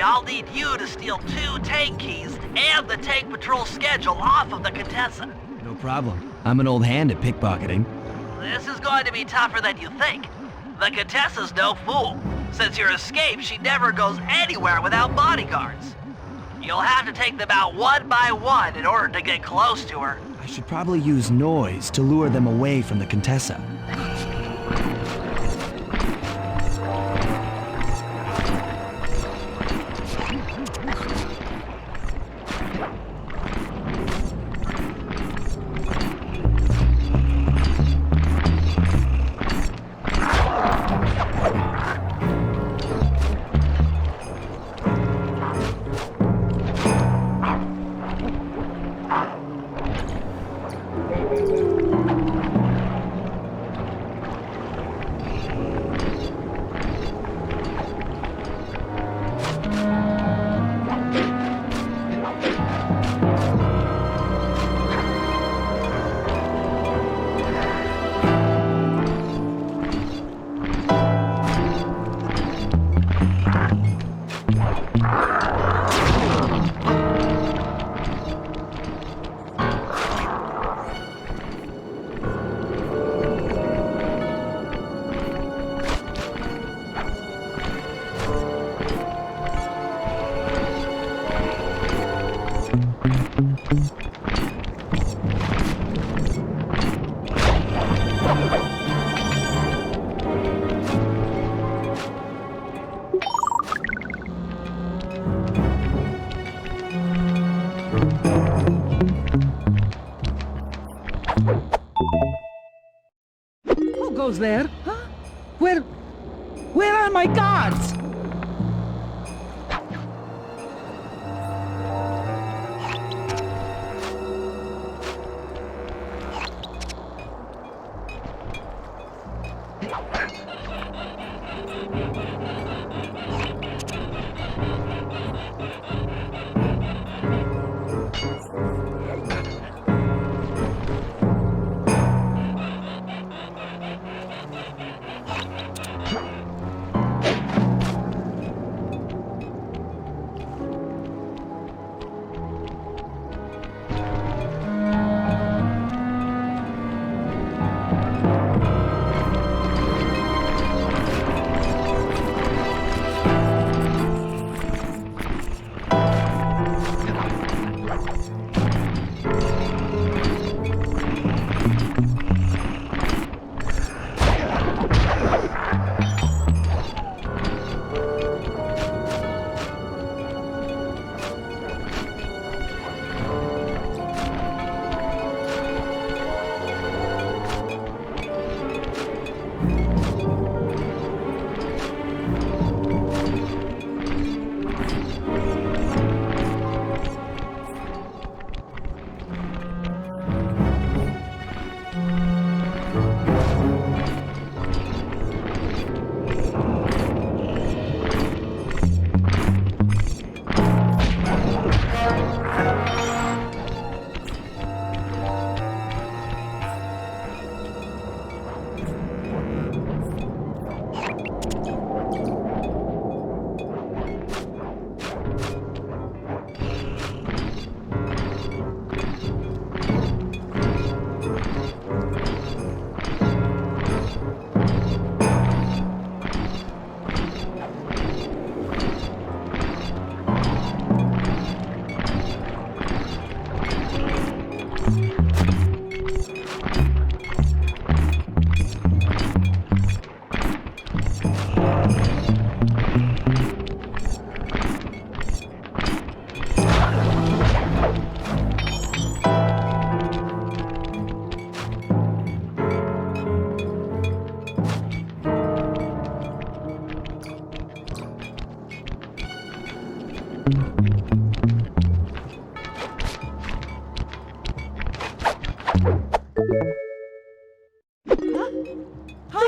I'll need you to steal 2 tank keys and the tank patrol schedule off of the Contessa. No problem. I'm an old hand at pickpocketing. This is going to be tougher than you think. The Contessa's no fool. Since your escape, she never goes anywhere without bodyguards. You'll have to take them out one by one in order to get close to her. I should probably use noise to lure them away from the Contessa. Who goes there? Huh? Where are my guards?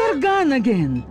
They're gone again.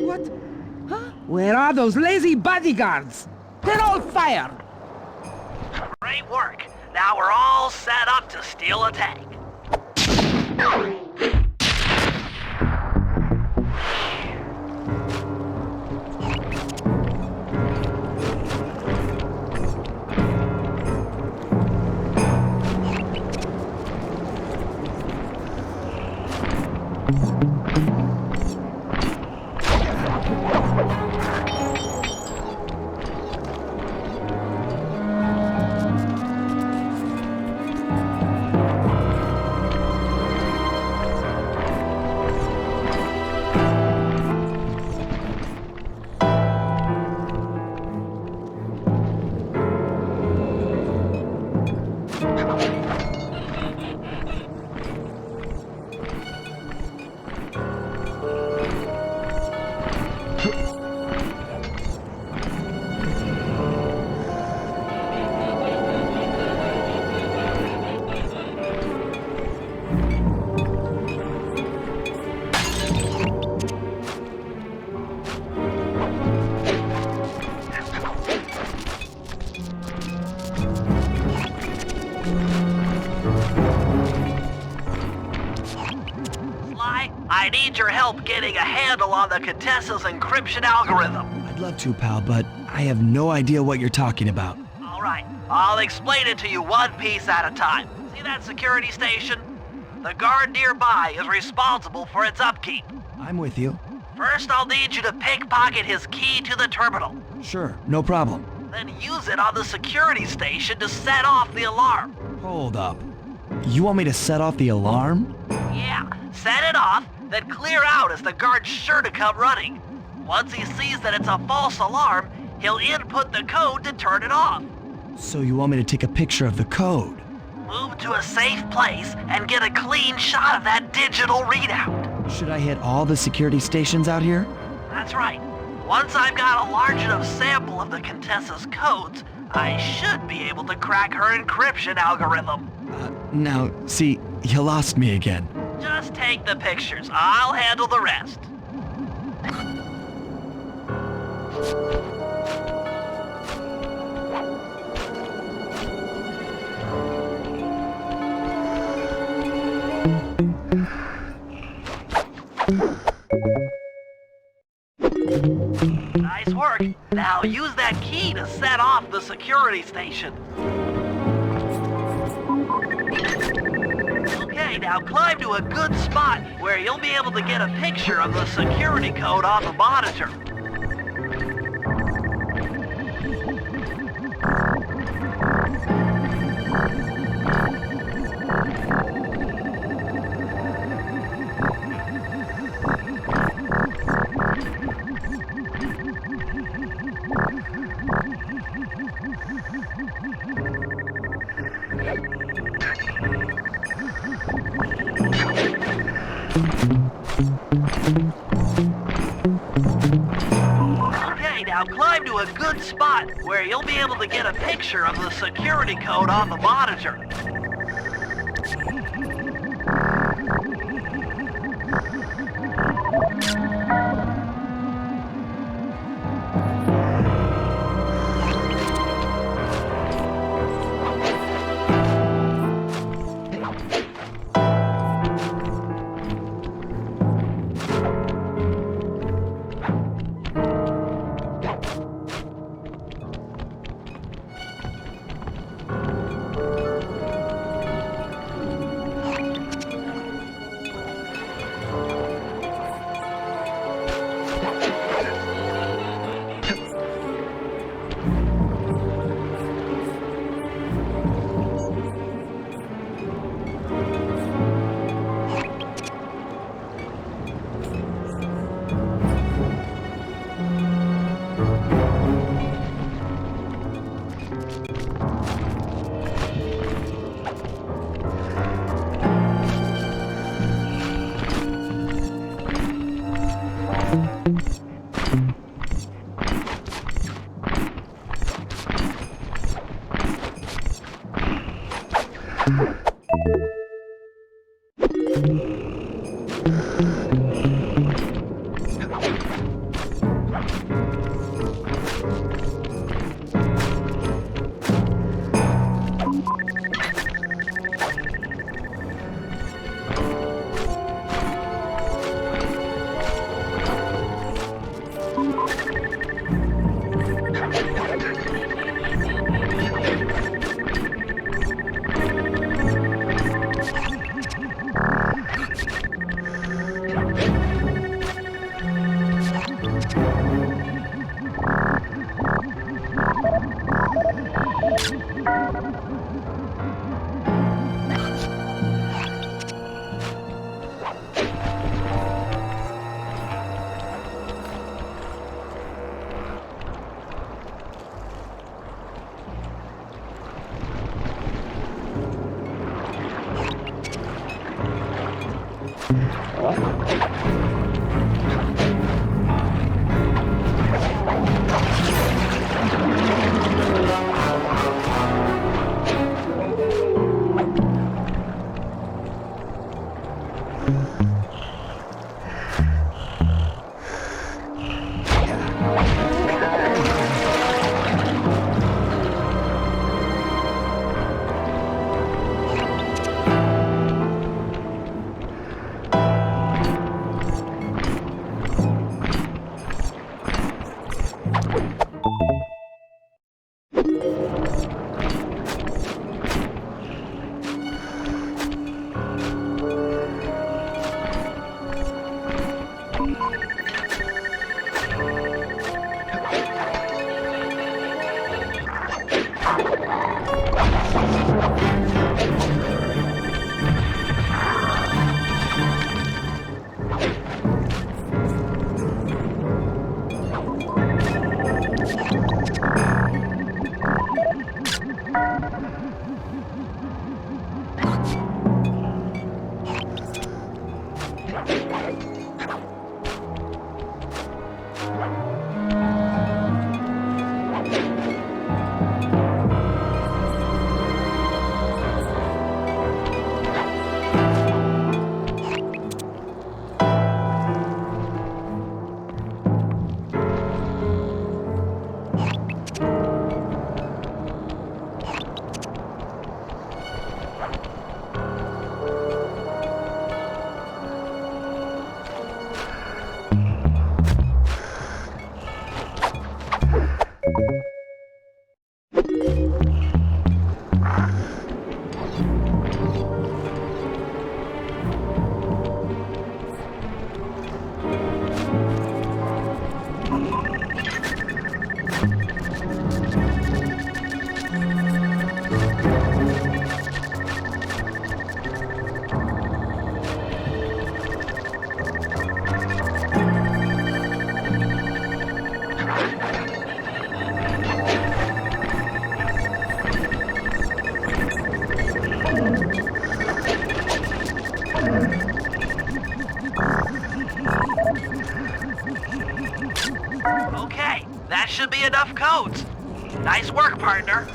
What? Huh? Where are those lazy bodyguards? They're all fired! Great work. Now we're all set up to steal a tank. I need your help getting a handle on the Contessa's encryption algorithm. I'd love to, pal, but I have no idea what you're talking about. All right, I'll explain it to you one piece at a time. See that security station? The guard nearby is responsible for its upkeep. I'm with you. First, I'll need you to pickpocket his key to the terminal. Sure, no problem. Then use it on the security station to set off the alarm. Hold up. You want me to set off the alarm? Yeah, set it off, then clear out as the guard's sure to come running. Once he sees that it's a false alarm, he'll input the code to turn it off. So you want me to take a picture of the code? Move to a safe place and get a clean shot of that digital readout. Should I hit all the security stations out here? That's right. Once I've got a large enough sample of the Contessa's codes, I should be able to crack her encryption algorithm. Now, see, you lost me again. Just take the pictures. I'll handle the rest. Nice work. Now use that key to set off the security station. Okay, now climb to a good spot where you'll be able to get a picture of the security code on the monitor. Okay, now climb to a good spot where you'll be able to get a picture of the security code on the monitor. Okay, that should be enough codes. Nice work, partner.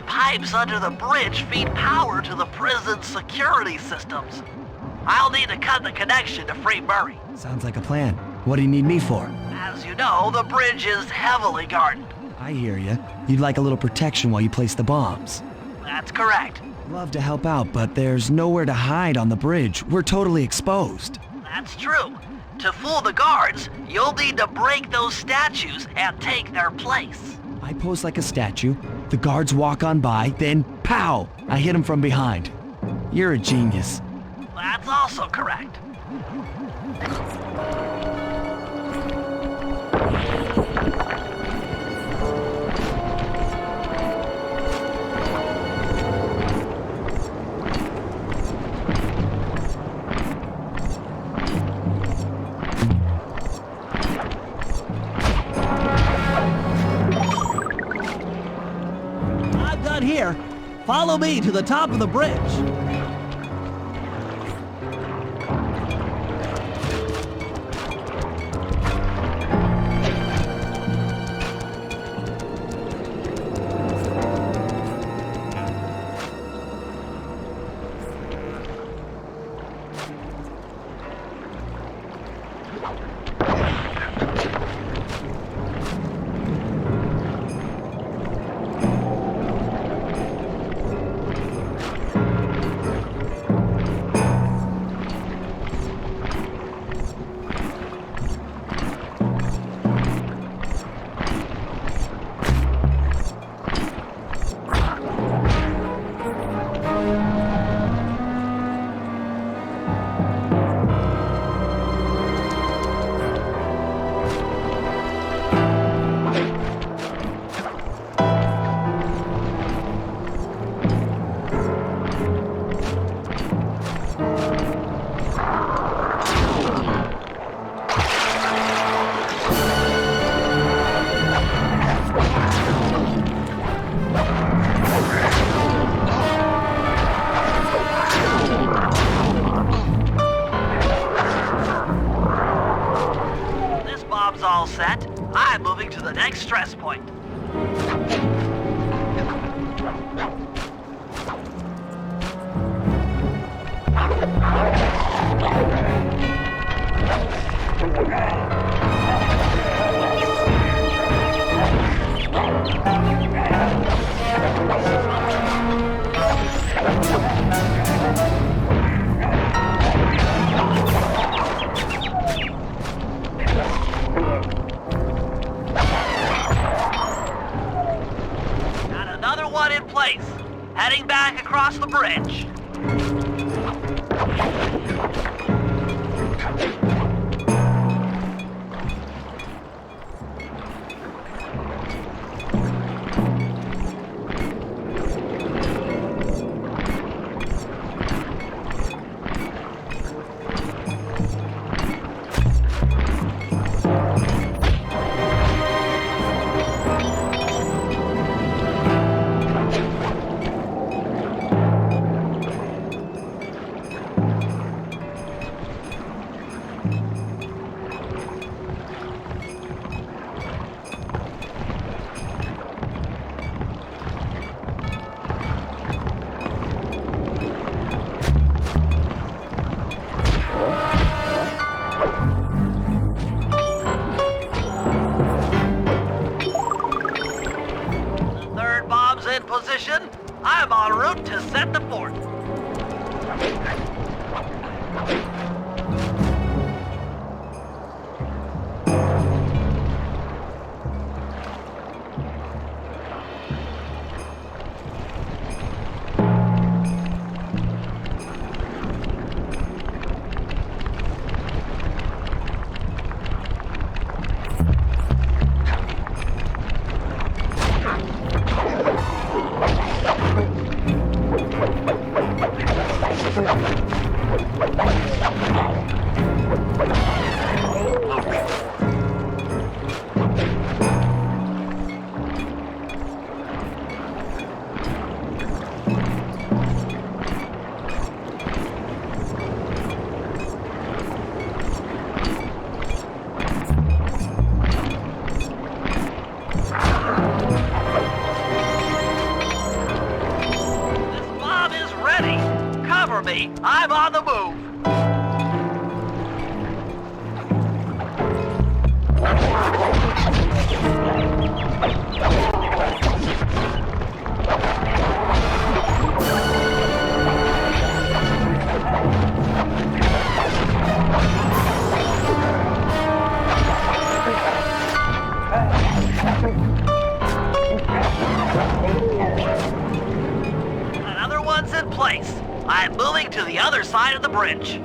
Pipes under the bridge feed power to the prison's security systems. I'll need to cut the connection to free Murray. Sounds like a plan. What do you need me for? As you know, the bridge is heavily guarded. I hear you. You'd like a little protection while you place the bombs. That's correct. Love to help out, but there's nowhere to hide on the bridge. We're totally exposed. That's true. To fool the guards, you'll need to break those statues and take their place. I pose like a statue, the guards walk on by, then pow! I hit them from behind. You're a genius. That's also correct. I'm done here. Follow me to the top of the bridge. All set. I'm moving to the next stress point. Heading back across the bridge. I'm en route to set the fort. I'm on the move. I'm moving to the other side of the bridge.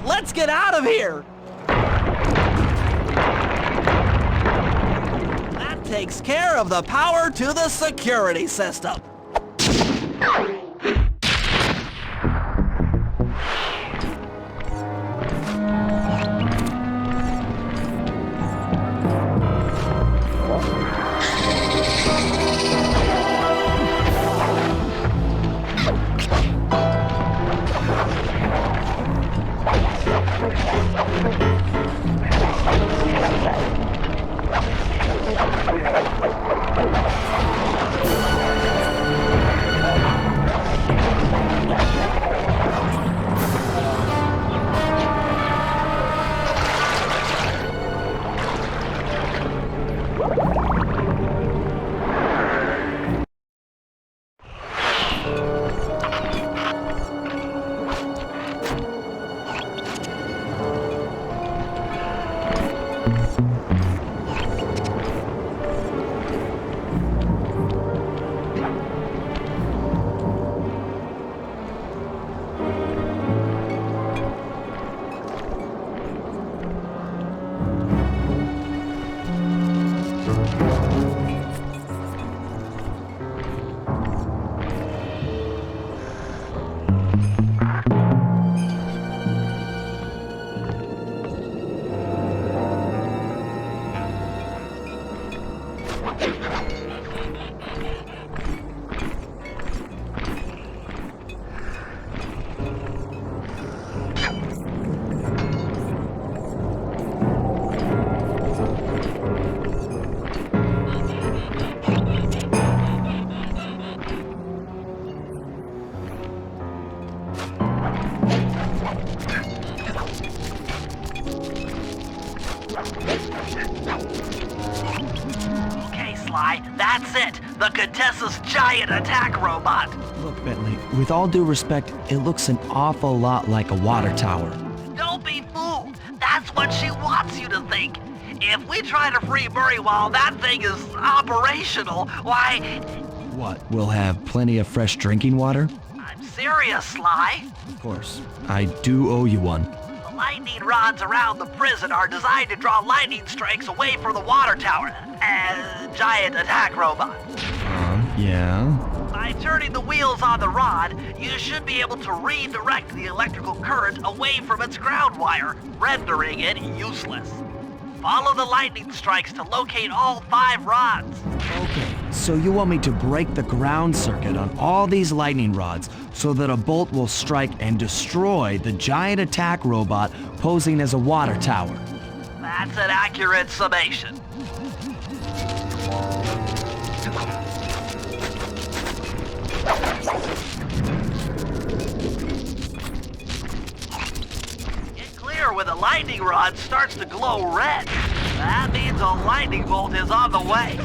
Let's get out of here! That takes care of the power to the security system. That's it! The Contessa's giant attack robot! Look, Bentley, with all due respect, it looks an awful lot like a water tower. Don't be fooled! That's what she wants you to think! If we try to free Murray while that thing is operational, why... What, we'll have plenty of fresh drinking water? I'm serious, Sly. Of course. I do owe you one. The lightning rods around the prison are designed to draw lightning strikes away from the water tower. Giant attack robot. Yeah? By turning the wheels on the rod, you should be able to redirect the electrical current away from its ground wire, rendering it useless. Follow the lightning strikes to locate all 5 rods. Okay, so you want me to break the ground circuit on all these lightning rods so that a bolt will strike and destroy the giant attack robot posing as a water tower. That's an accurate summation. Get clear when the lightning rod starts to glow red. That means a lightning bolt is on the way.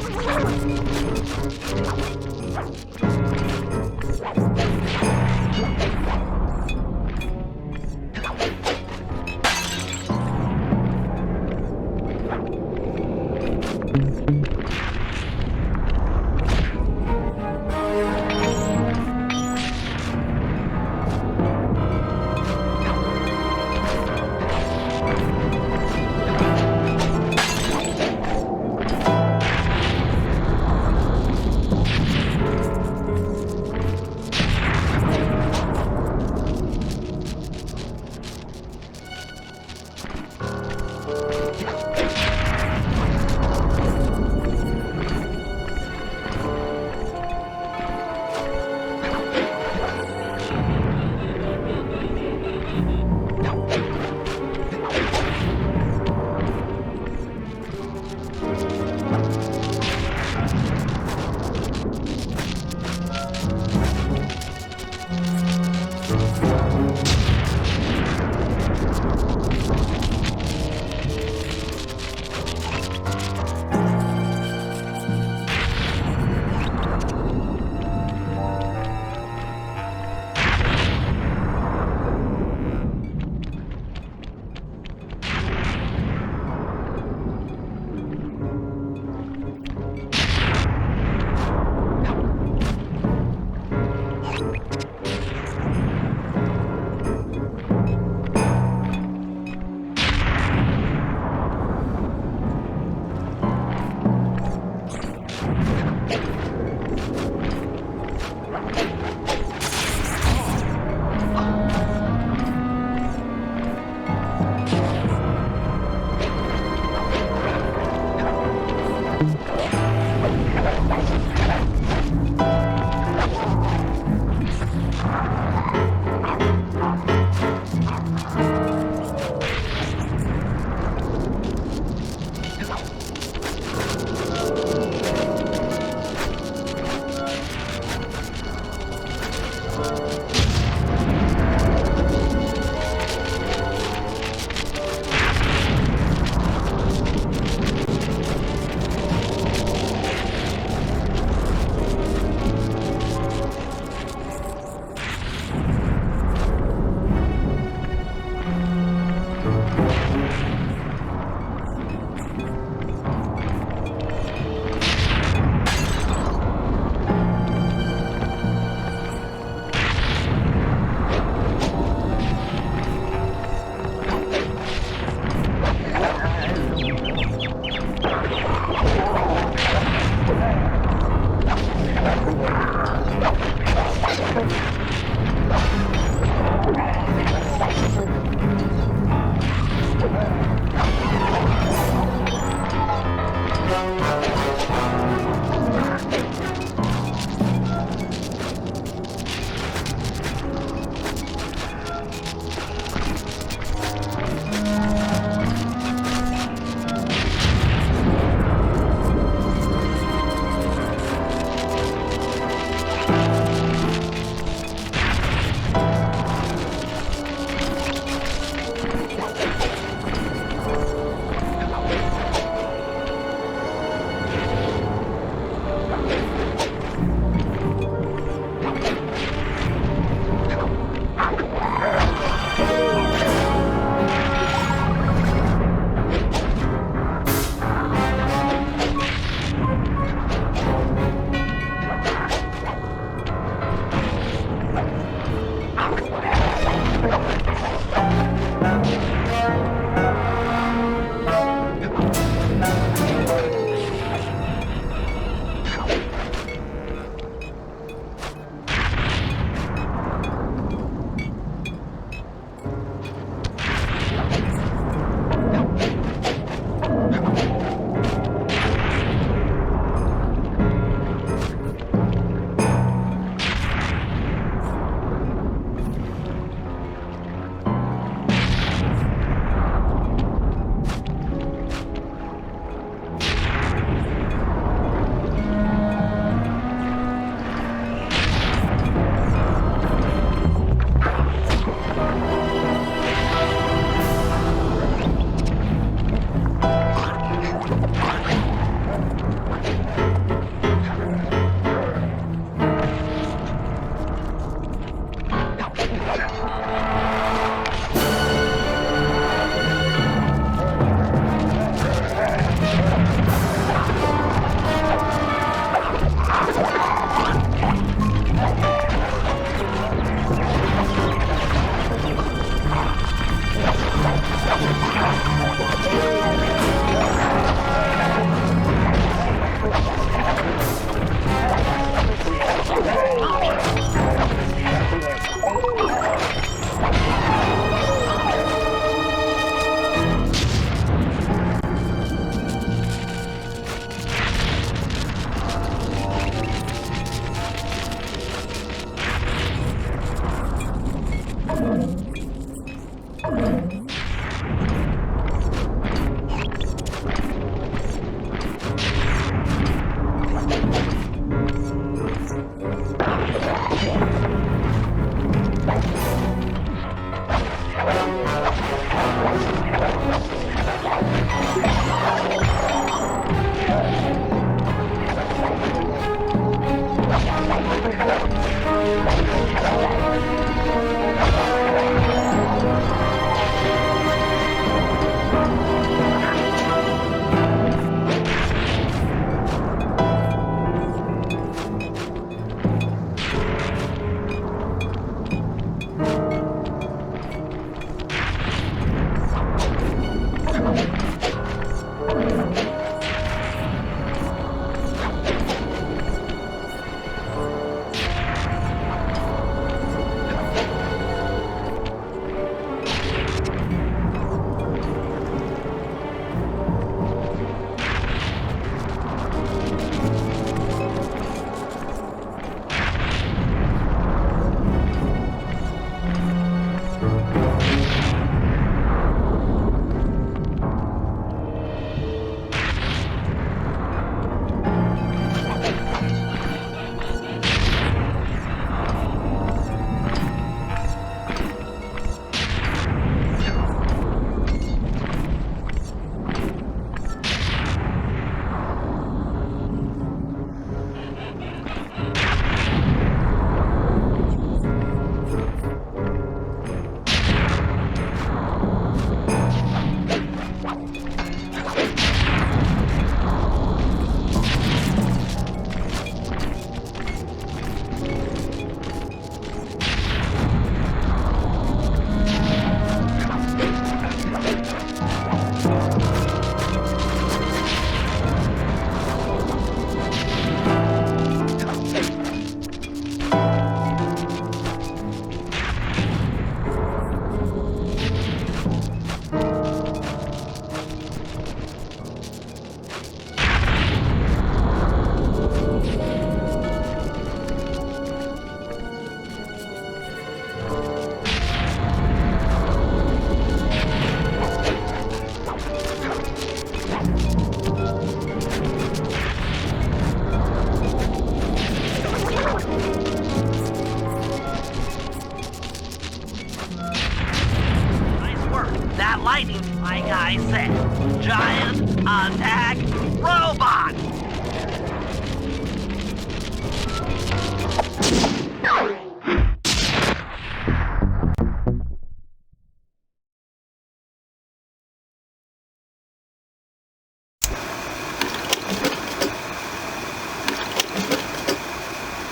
I said, giant attack robot!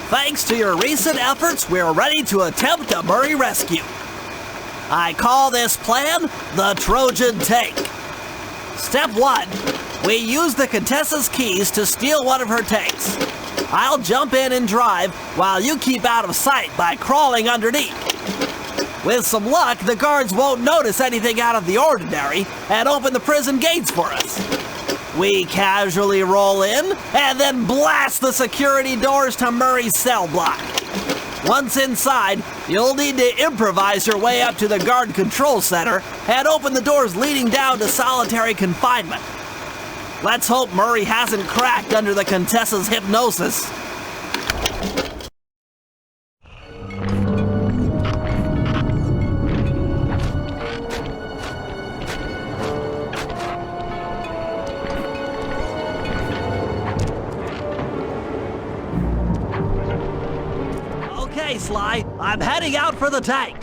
Thanks to your recent efforts, we're ready to attempt a Murray rescue. I call this plan the Trojan Tank. Step 1. We use the Contessa's keys to steal one of her tanks. I'll jump in and drive while you keep out of sight by crawling underneath. With some luck, the guards won't notice anything out of the ordinary and open the prison gates for us. We casually roll in and then blast the security doors to Murray's cell block. Once inside, you'll need to improvise your way up to the guard control center and open the doors leading down to solitary confinement. Let's hope Murray hasn't cracked under the Contessa's hypnosis. Okay, Sly, I'm heading out for the tank.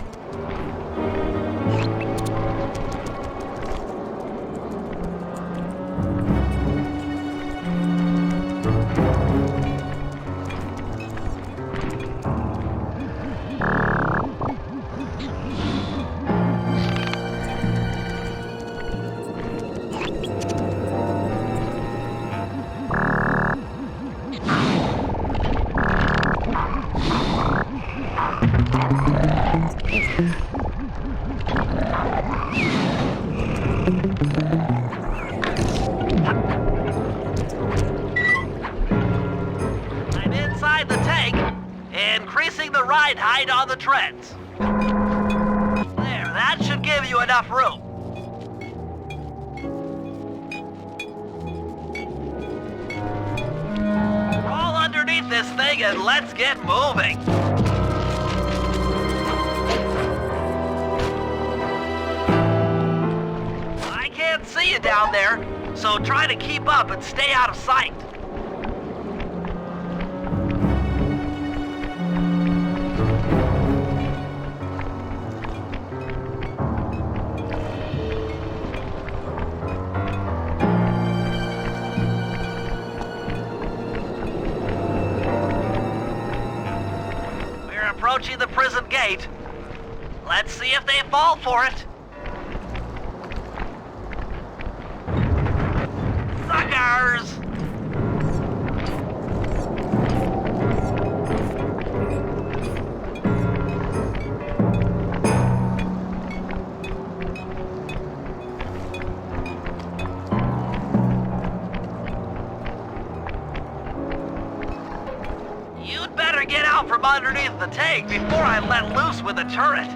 I'm inside the tank, increasing the ride height on the treads. There, that should give you enough room. Crawl underneath this thing and let's get moving. I can't see you down there, so try to keep up and stay out of sight. We're approaching the prison gate. Let's see if they fall for it. Suckers! You'd better get out from underneath the tank before I let loose with the turret.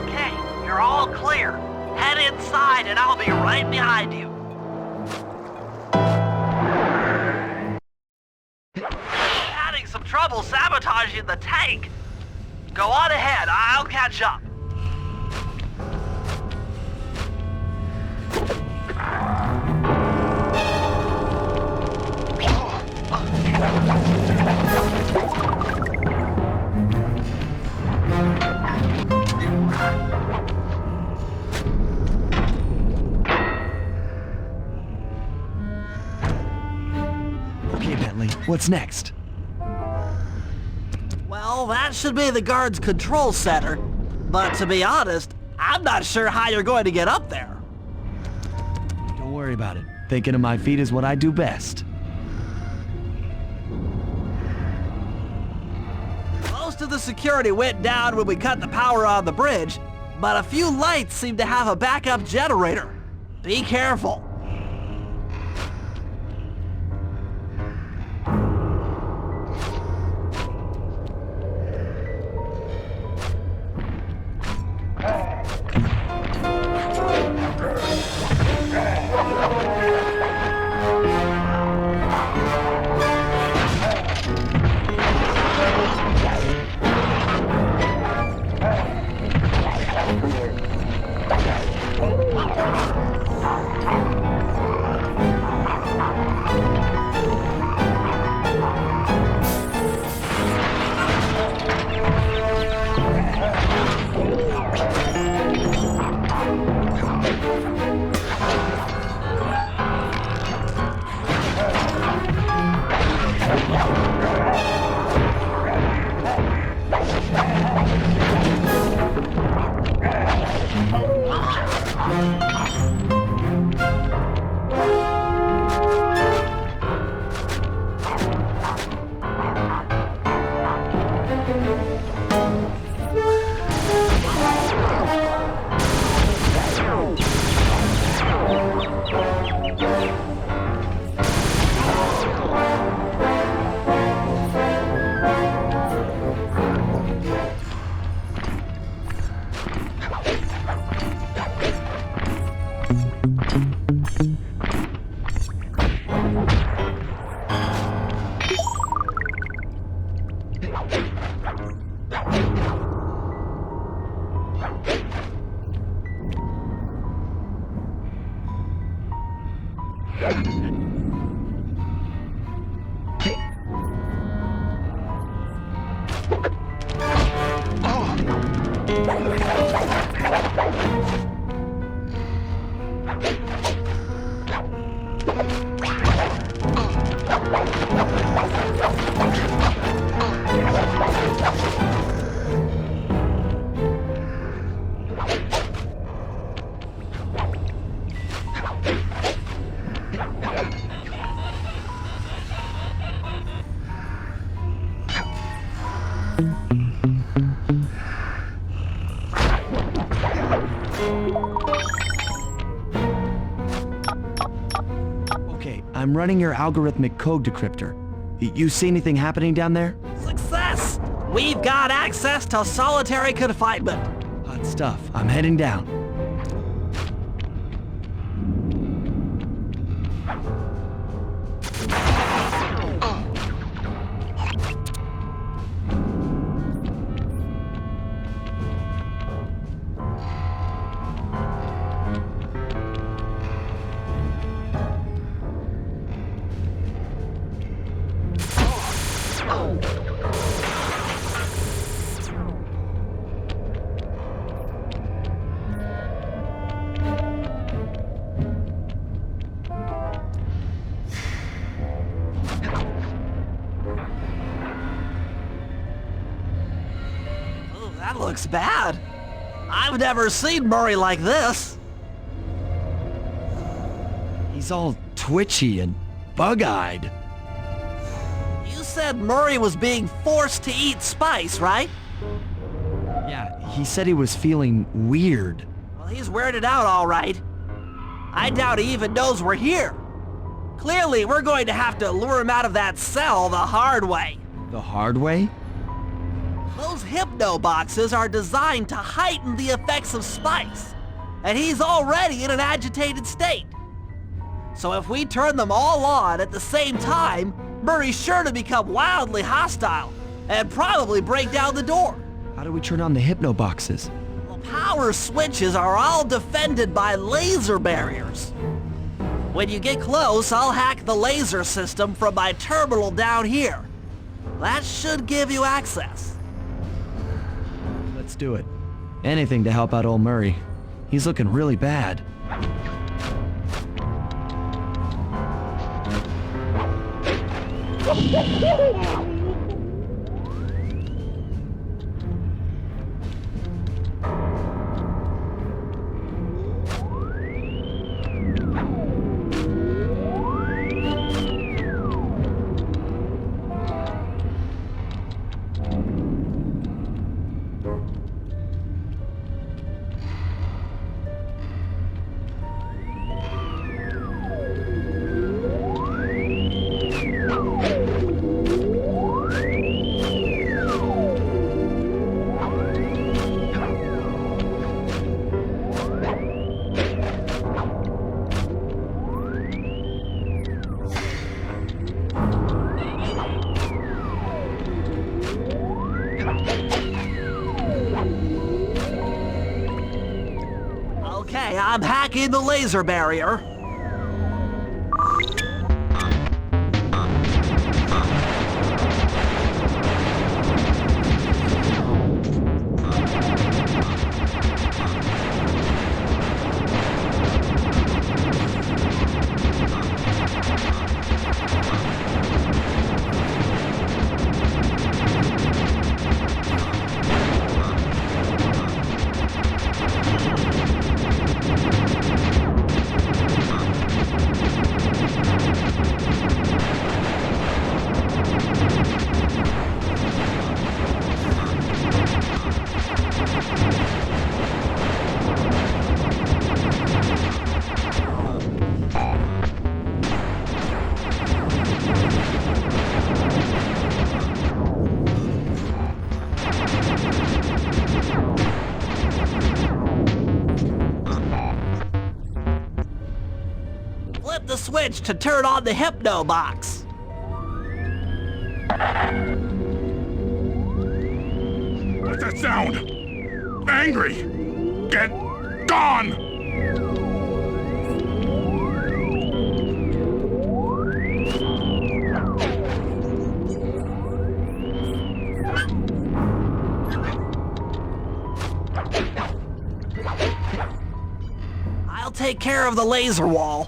Okay, you're all clear. Head inside and I'll be right behind you. Having some trouble sabotaging the tank. Go on ahead, I'll catch up. Okay, Bentley, what's next? Well, that should be the guard's control center. But to be honest, I'm not sure how you're going to get up there. Don't worry about it. Thinking of my feet is what I do best. Most of the security went down when we cut the power on the bridge, but a few lights seem to have a backup generator. Be careful. Okay, I'm running your algorithmic code decryptor. You see anything happening down there? Success! We've got access to solitary confinement. Hot stuff. I'm heading down. That looks bad. I've never seen Murray like this. He's all twitchy and bug-eyed. You said Murray was being forced to eat spice, right? Yeah, he said he was feeling weird. Well, he's weirded out all right. I doubt he even knows we're here. Clearly, we're going to have to lure him out of that cell the hard way. The hard way? Those hypno boxes are designed to heighten the effects of spice, and he's already in an agitated state. So if we turn them all on at the same time, Murray's sure to become wildly hostile and probably break down the door. How do we turn on the hypno boxes? The power switches are all defended by laser barriers. When you get close, I'll hack the laser system from my terminal down here. That should give you access. Let's do it. Anything to help out old Murray. He's looking really bad. Okay, I'm hacking the laser barrier. Flip the switch to turn on the hypno box. What's that sound? Angry! Get gone! take care of the laser wall.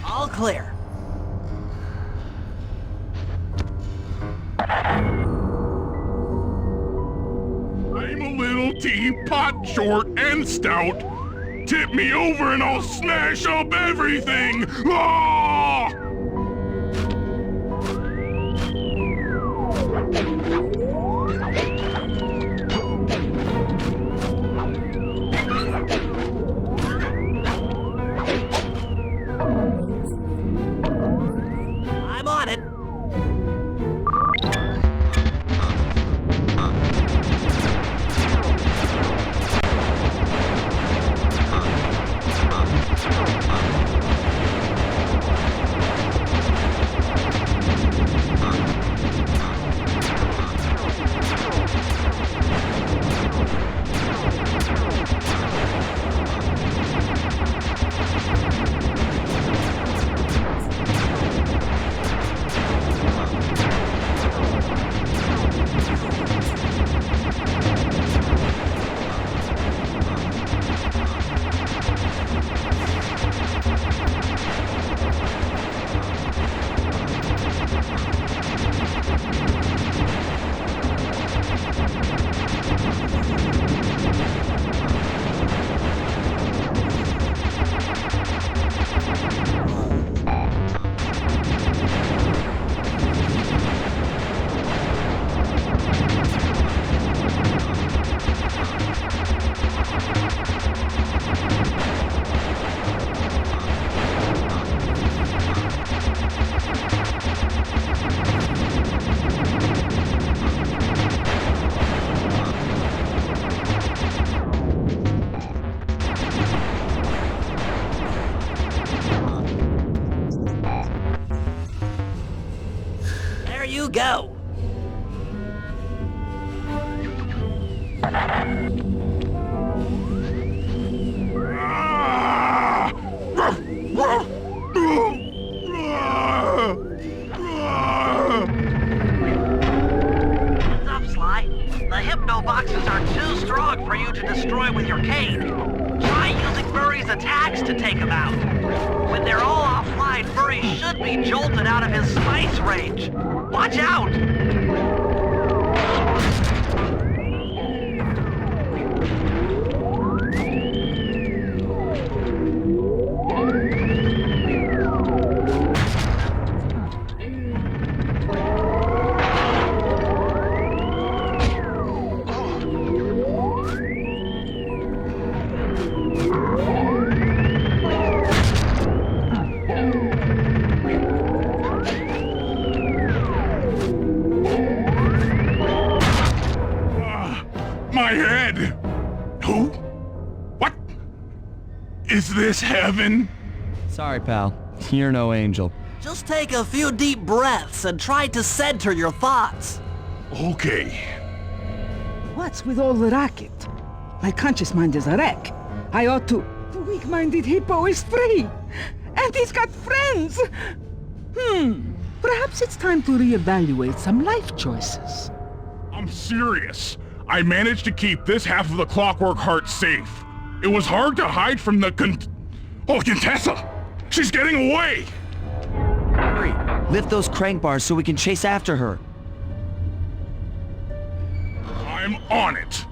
All clear. I'm a little teapot, short and stout. Tip me over and I'll smash up everything! Ah! I'm on it. There you go. What's up, Sly? The hypno boxes are too strong for you to destroy with your cane. Try using Murray's attacks to take them out. When they're all offline, Murray should be jolted out of his spice range. Watch out! My head! Who? What? Is this heaven? Sorry, pal. You're no angel. Just take a few deep breaths and try to center your thoughts. Okay. What's with all the racket? My conscious mind is a wreck. I ought to... The weak-minded hippo is free! And he's got friends! Perhaps it's time to reevaluate some life choices. I'm serious. I managed to keep this half of the Clockwork Heart safe. It was hard to hide from the Contessa! She's getting away! Hurry, lift those crank bars so we can chase after her. I'm on it.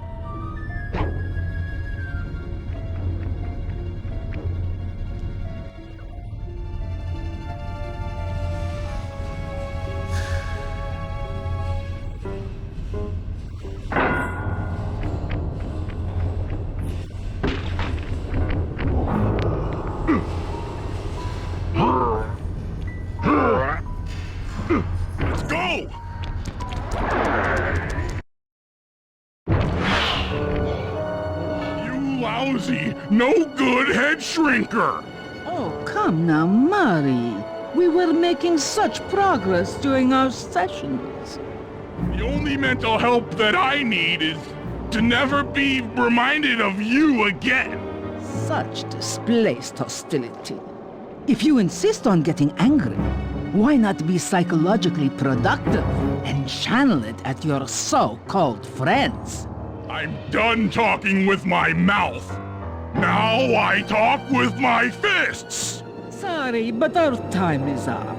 Let's go! You lousy, no good head shrinker! Oh, come now, Murray. We were making such progress during our sessions. The only mental help that I need is to never be reminded of you again. Such displaced hostility. If you insist on getting angry, why not be psychologically productive and channel it at your so-called friends? I'm done talking with my mouth. Now I talk with my fists. Sorry, but our time is up.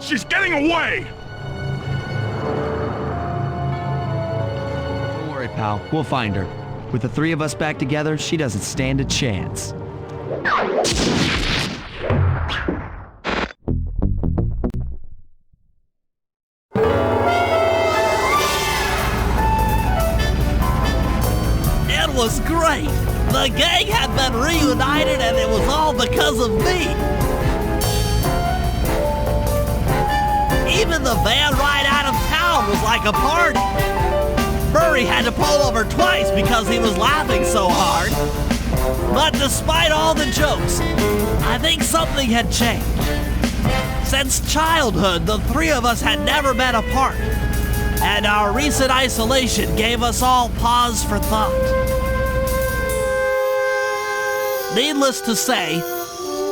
She's getting away! Don't worry, pal. We'll find her. With the three of us back together, she doesn't stand a chance. It was great. The gang had been reunited and it was all because of me. Even the van ride out of town was like a party. Murray had to pull over twice because he was laughing so hard. But despite all the jokes, I think something had changed. Since childhood, the three of us had never been apart, and our recent isolation gave us all pause for thought. Needless to say,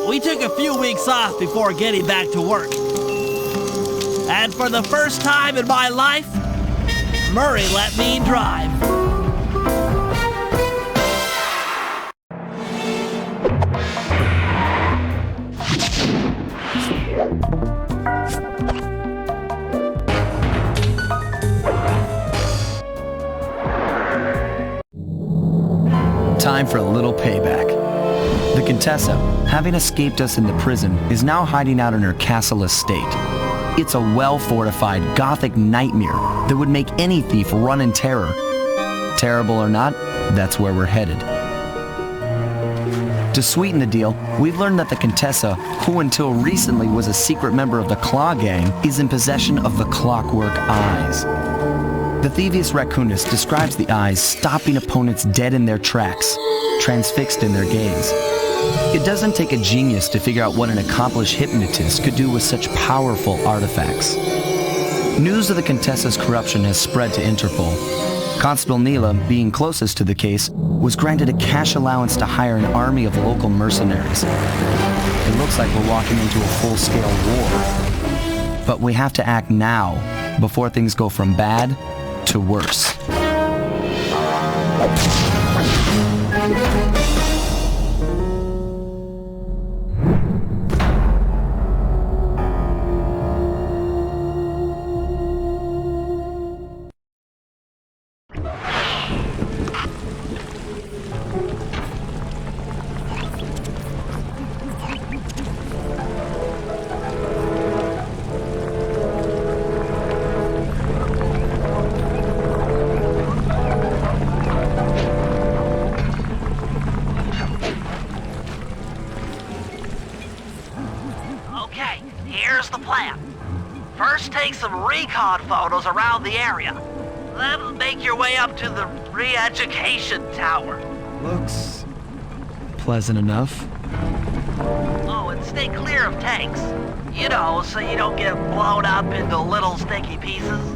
we took a few weeks off before getting back to work. And for the first time in my life, Murray let me drive. Time for a little payback. The Contessa, having escaped us in the prison, is now hiding out in her castle estate. It's a well-fortified Gothic nightmare that would make any thief run in terror. Terrible or not, that's where we're headed. To sweeten the deal, we've learned that the Contessa, who until recently was a secret member of the Claw Gang, is in possession of the Clockwork Eyes. The Thievius Raccoonus describes the eyes stopping opponents dead in their tracks, transfixed in their gaze. It doesn't take a genius to figure out what an accomplished hypnotist could do with such powerful artifacts. News of the Contessa's corruption has spread to Interpol. Constable Neela, being closest to the case, was granted a cash allowance to hire an army of local mercenaries. It looks like we're walking into a full-scale war. But we have to act now, before things go from bad to worse. Okay, here's the plan. First take some recon photos around the area. Then make your way up to the re-education tower. Looks pleasant enough. Oh, and stay clear of tanks. You know, so you don't get blown up into little sticky pieces.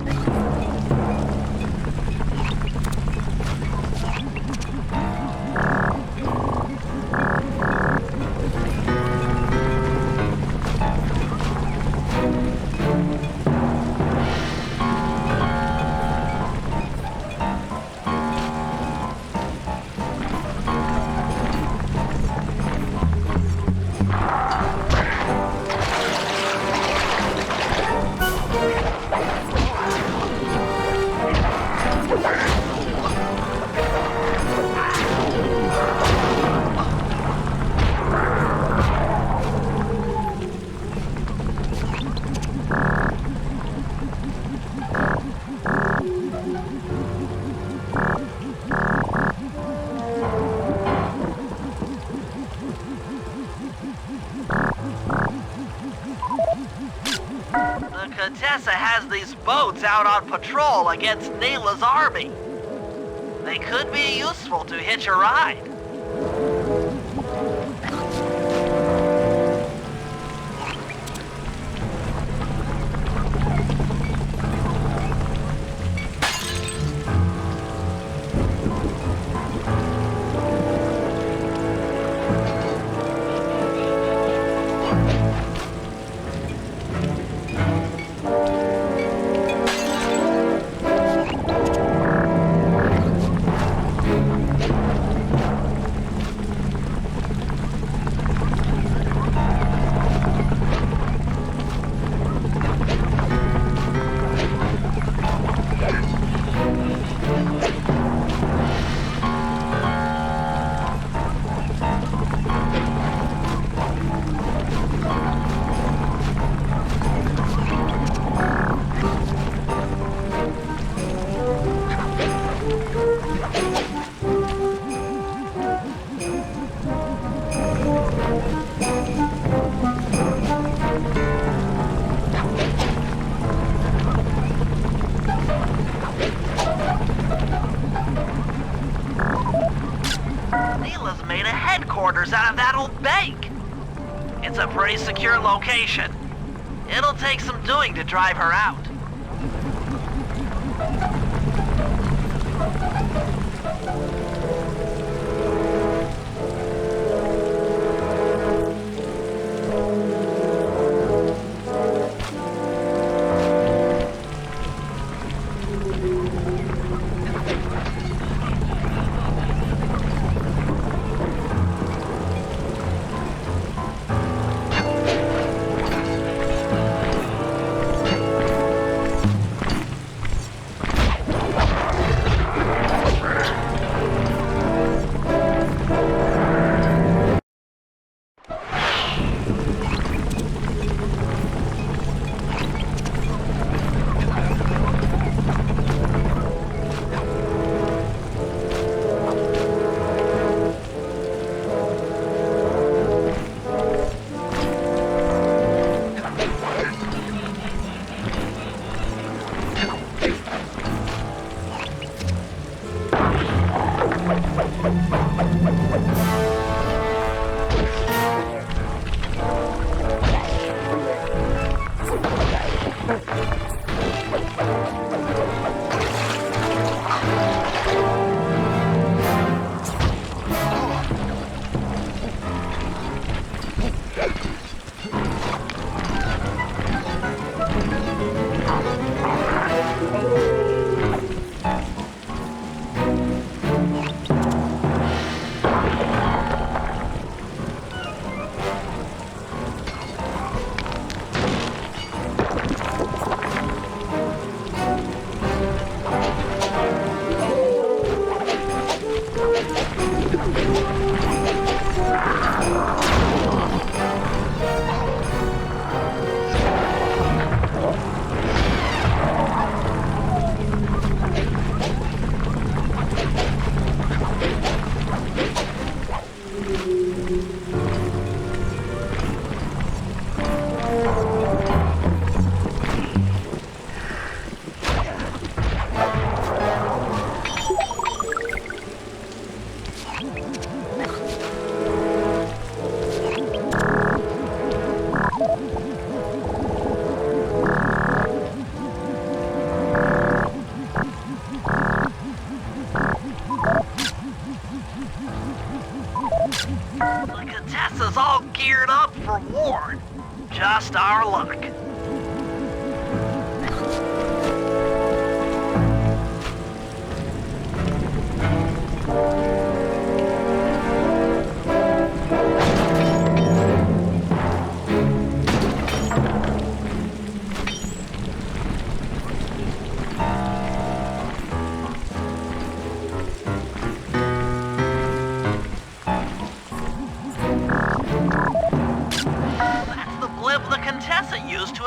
Contessa has these boats out on patrol against Neela's army. They could be useful to hitch a ride. Out of that old bank. It's a pretty secure location. It'll take some doing to drive her out. our luck.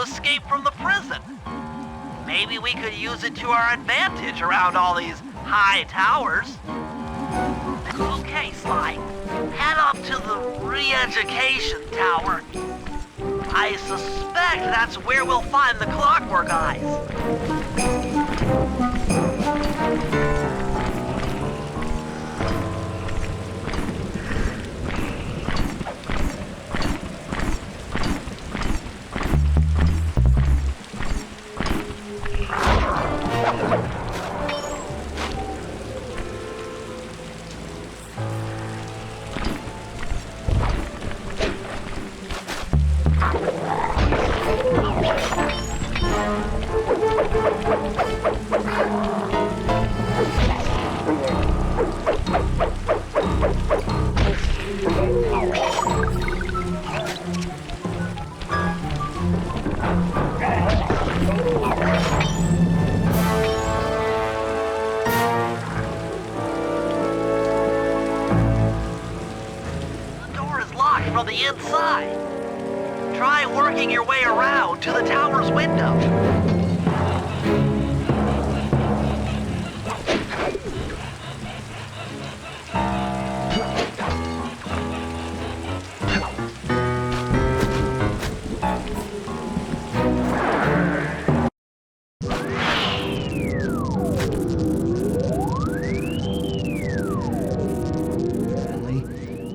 Escape from the prison. Maybe we could use it to our advantage around all these high towers. Okay, Sly, head up to the re-education tower. I suspect that's where we'll find the Clockwork Eyes. From the inside. Try working your way around to the tower's window.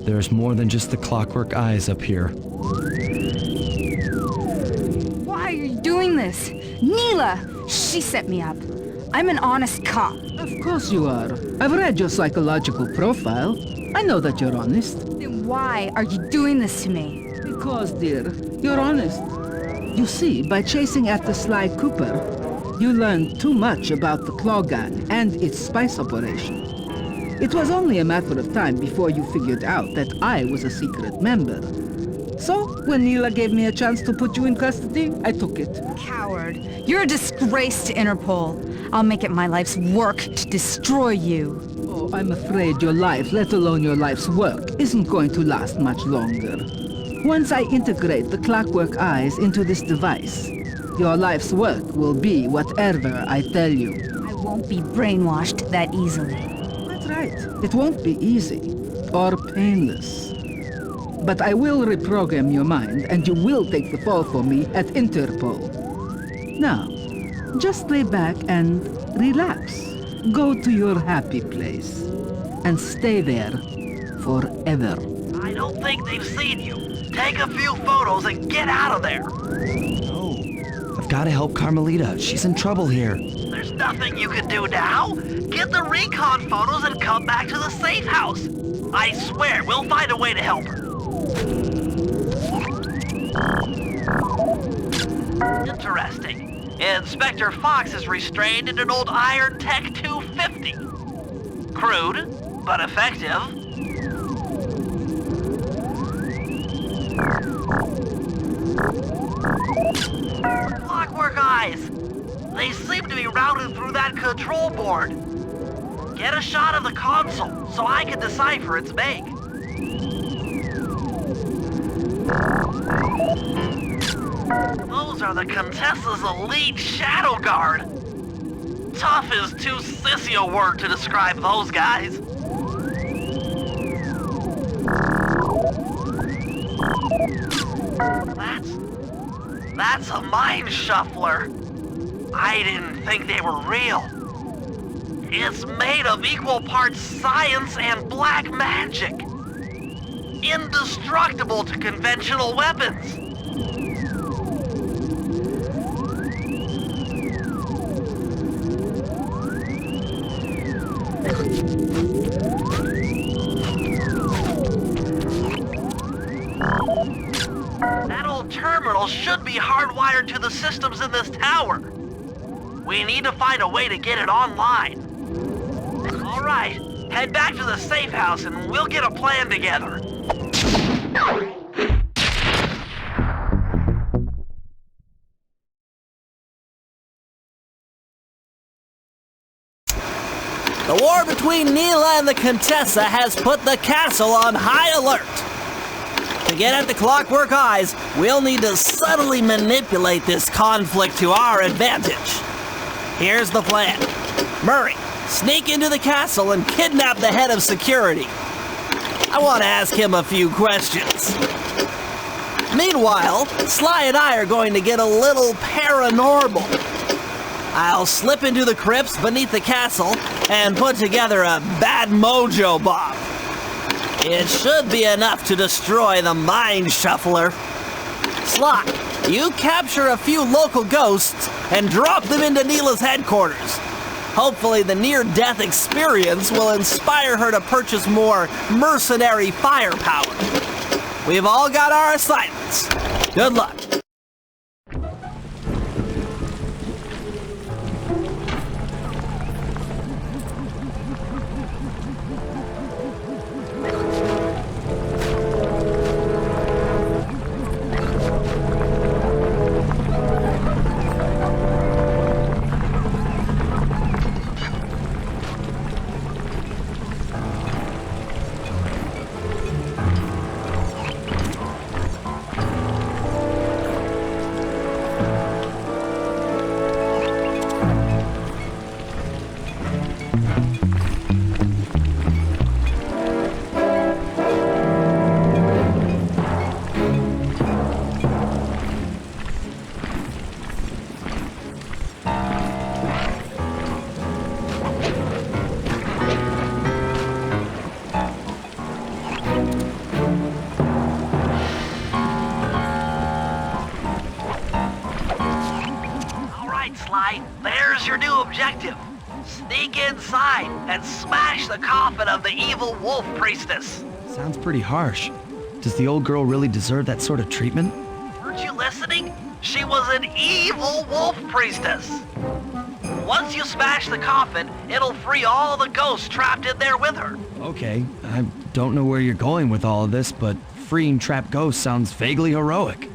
There's more than just the Clockwork Eyes up here. Why are you doing this? Neela! She set me up. I'm an honest cop. Of course you are. I've read your psychological profile. I know that you're honest. Then why are you doing this to me? Because, dear, you're honest. You see, by chasing after Sly Cooper, you learned too much about the Claw Gang and its spice operation. It was only a matter of time before you figured out that I was a secret member. So, when Neela gave me a chance to put you in custody, I took it. Coward. You're a disgrace to Interpol. I'll make it my life's work to destroy you. Oh, I'm afraid your life, let alone your life's work, isn't going to last much longer. Once I integrate the Clockwork Eyes into this device, your life's work will be whatever I tell you. I won't be brainwashed that easily. Right. It won't be easy or painless. But I will reprogram your mind and you will take the fall for me at Interpol. Now, just lay back and relax. Go to your happy place and stay there forever. I don't think they've seen you. Take a few photos and get out of there. No. I've got to help Carmelita. She's in trouble here. There's nothing you can do now. Get the recon photos and come back to the safe house. I swear, we'll find a way to help her. Interesting. Inspector Fox is restrained in an old Iron Tech 250. Crude, but effective. Clockwork Eyes. They seem to be routed through that control board. Get a shot of the console so I can decipher its make. Those are the Contessa's elite Shadow Guard. Tough is too sissy a word to describe those guys. That's a mind shuffler. I didn't think they were real. It's made of equal parts science and black magic. Indestructible to conventional weapons. That old terminal should be be hardwired to the systems in this tower. We need to find a way to get it online. All right, head back to the safe house and we'll get a plan together. The war between Neela and the Contessa has put the castle on high alert. To get at the Clockwork Eyes, we'll need to subtly manipulate this conflict to our advantage. Here's the plan. Murray, sneak into the castle and kidnap the head of security. I want to ask him a few questions. Meanwhile, Sly and I are going to get a little paranormal. I'll slip into the crypts beneath the castle and put together a bad mojo bomb. It should be enough to destroy the Mind Shuffler. Sly, you capture a few local ghosts and drop them into Neela's headquarters. Hopefully the near-death experience will inspire her to purchase more mercenary firepower. We've all got our assignments. Good luck. There's your new objective. Sneak inside and smash the coffin of the evil wolf priestess. Sounds pretty harsh. Does the old girl really deserve that sort of treatment? Weren't you listening? She was an evil wolf priestess. Once you smash the coffin, it'll free all the ghosts trapped in there with her. Okay, I don't know where you're going with all of this, but freeing trapped ghosts sounds vaguely heroic.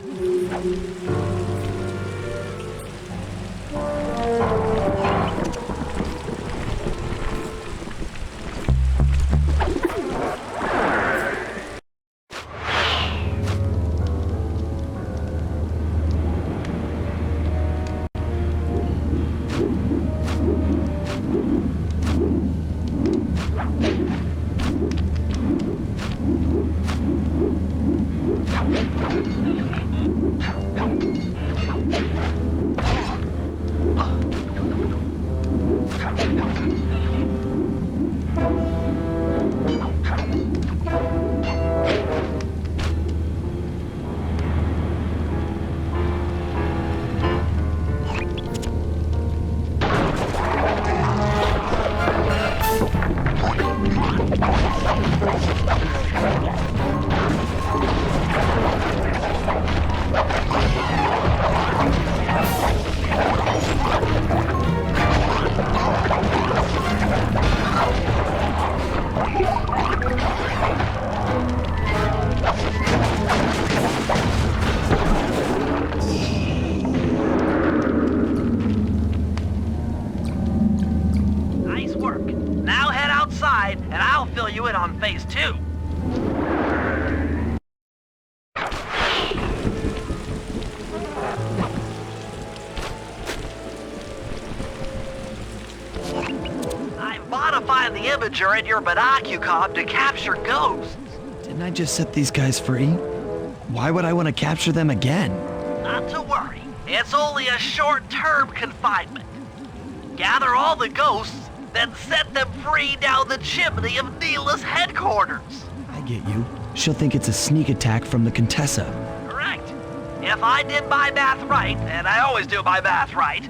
Phase 2. I'm modifying the imager in your binocucom to capture ghosts. Didn't I just set these guys free? Why would I want to capture them again? Not to worry. It's only a short-term confinement. Gather all the ghosts, then set them free down the chimney of Neela's headquarters. I get you. She'll think it's a sneak attack from the Contessa. Correct. If I did my math right, and I always do my math right,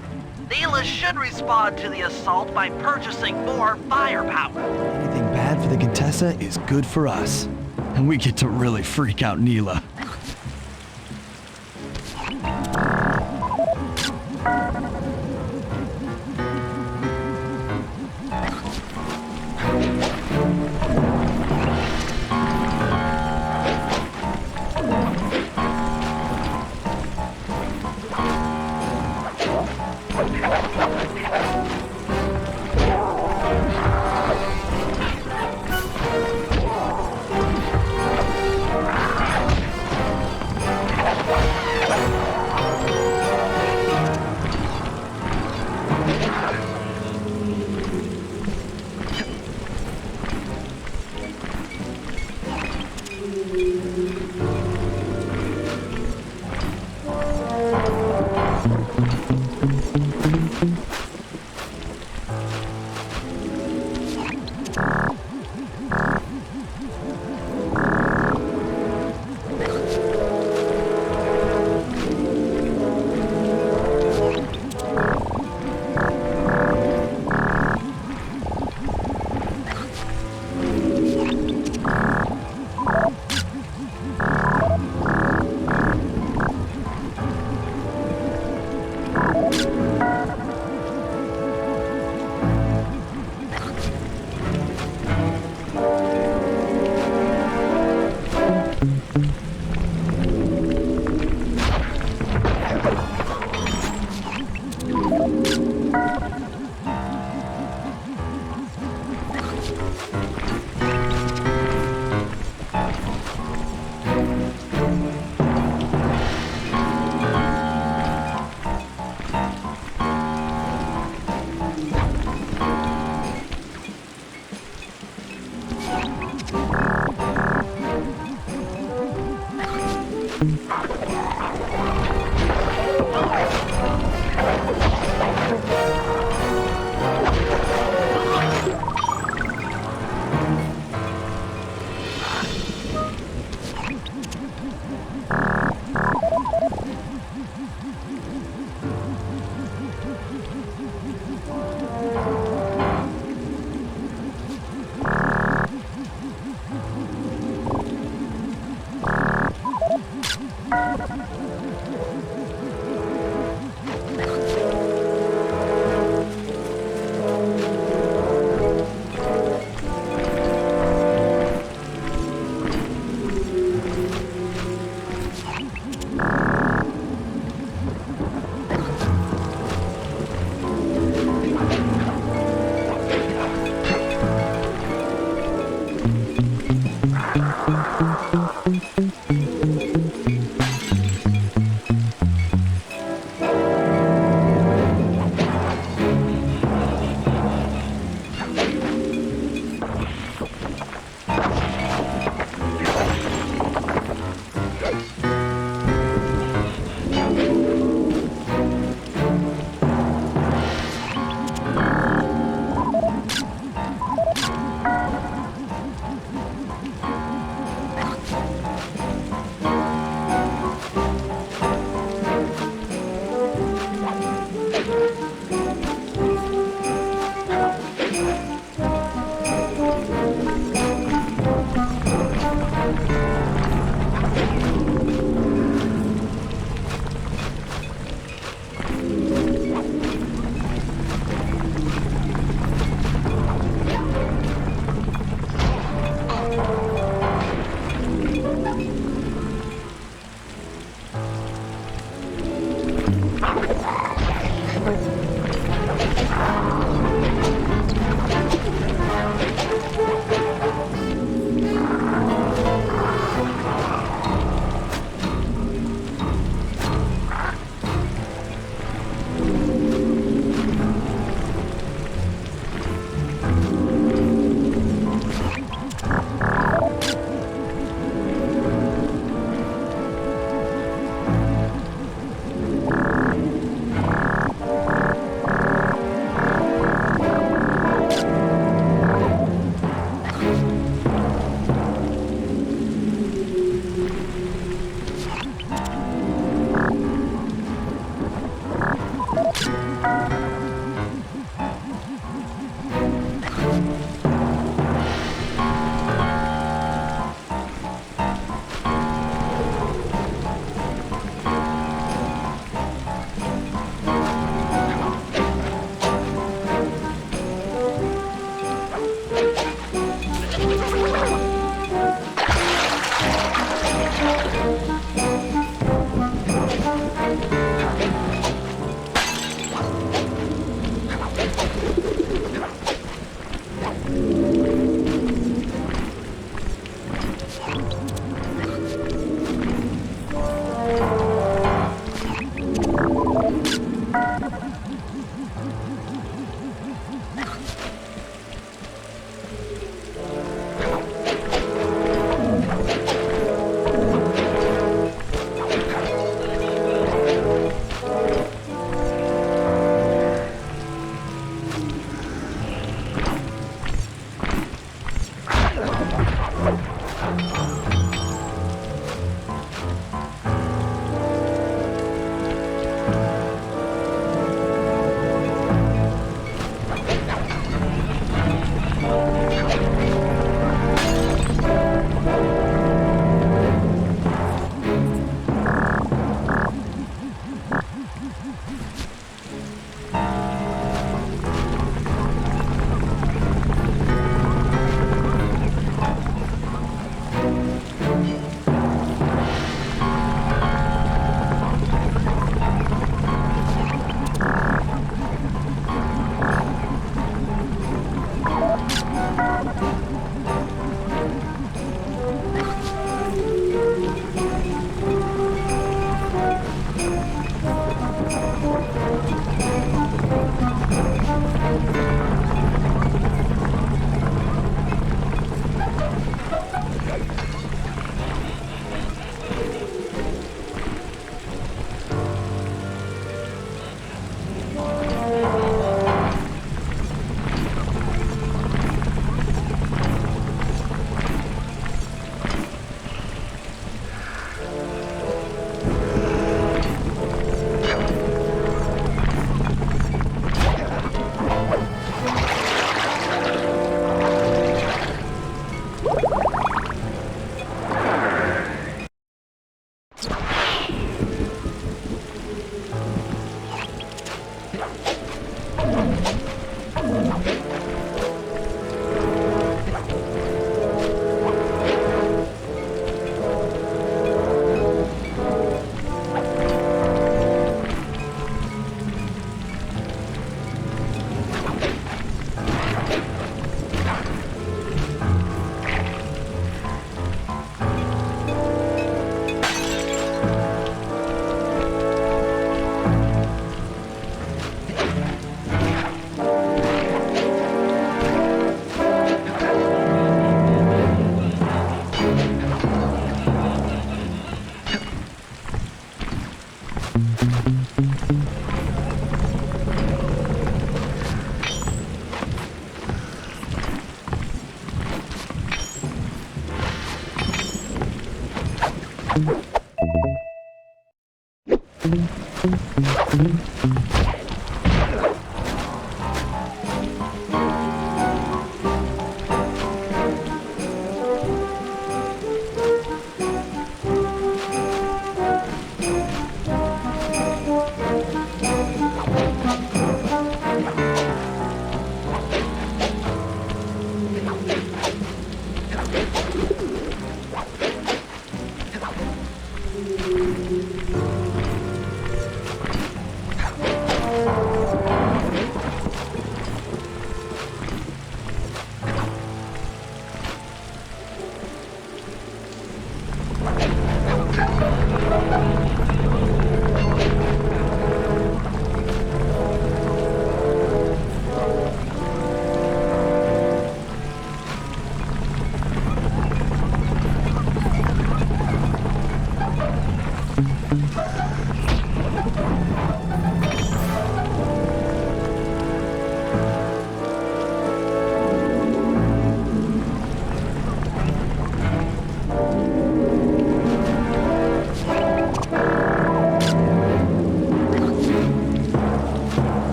Neela should respond to the assault by purchasing more firepower. Anything bad for the Contessa is good for us. And we get to really freak out Neela.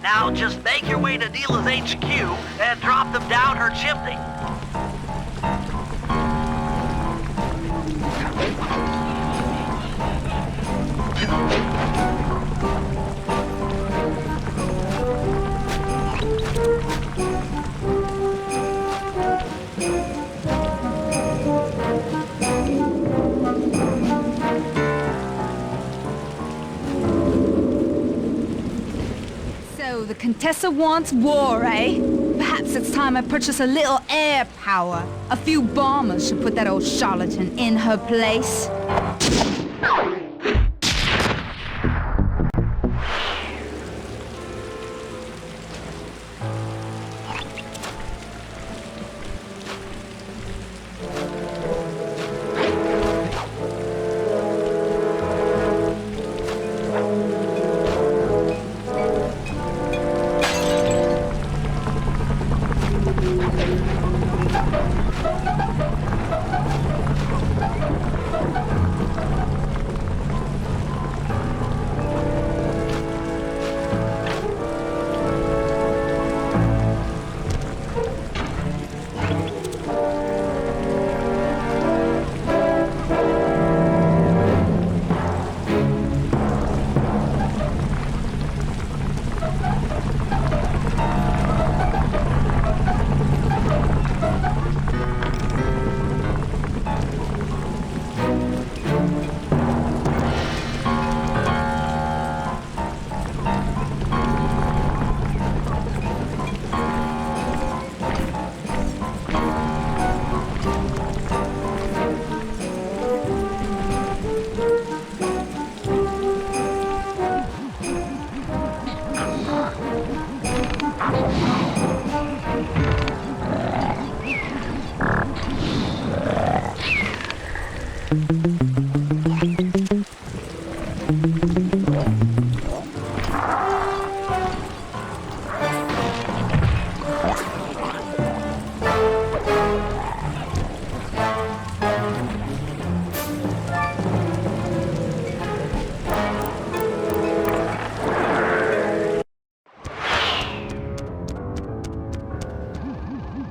Now just make your way to Neela's HQ and drop them down her chimney. The Contessa wants war, eh? Perhaps it's time I purchase a little air power. A few bombers should put that old charlatan in her place.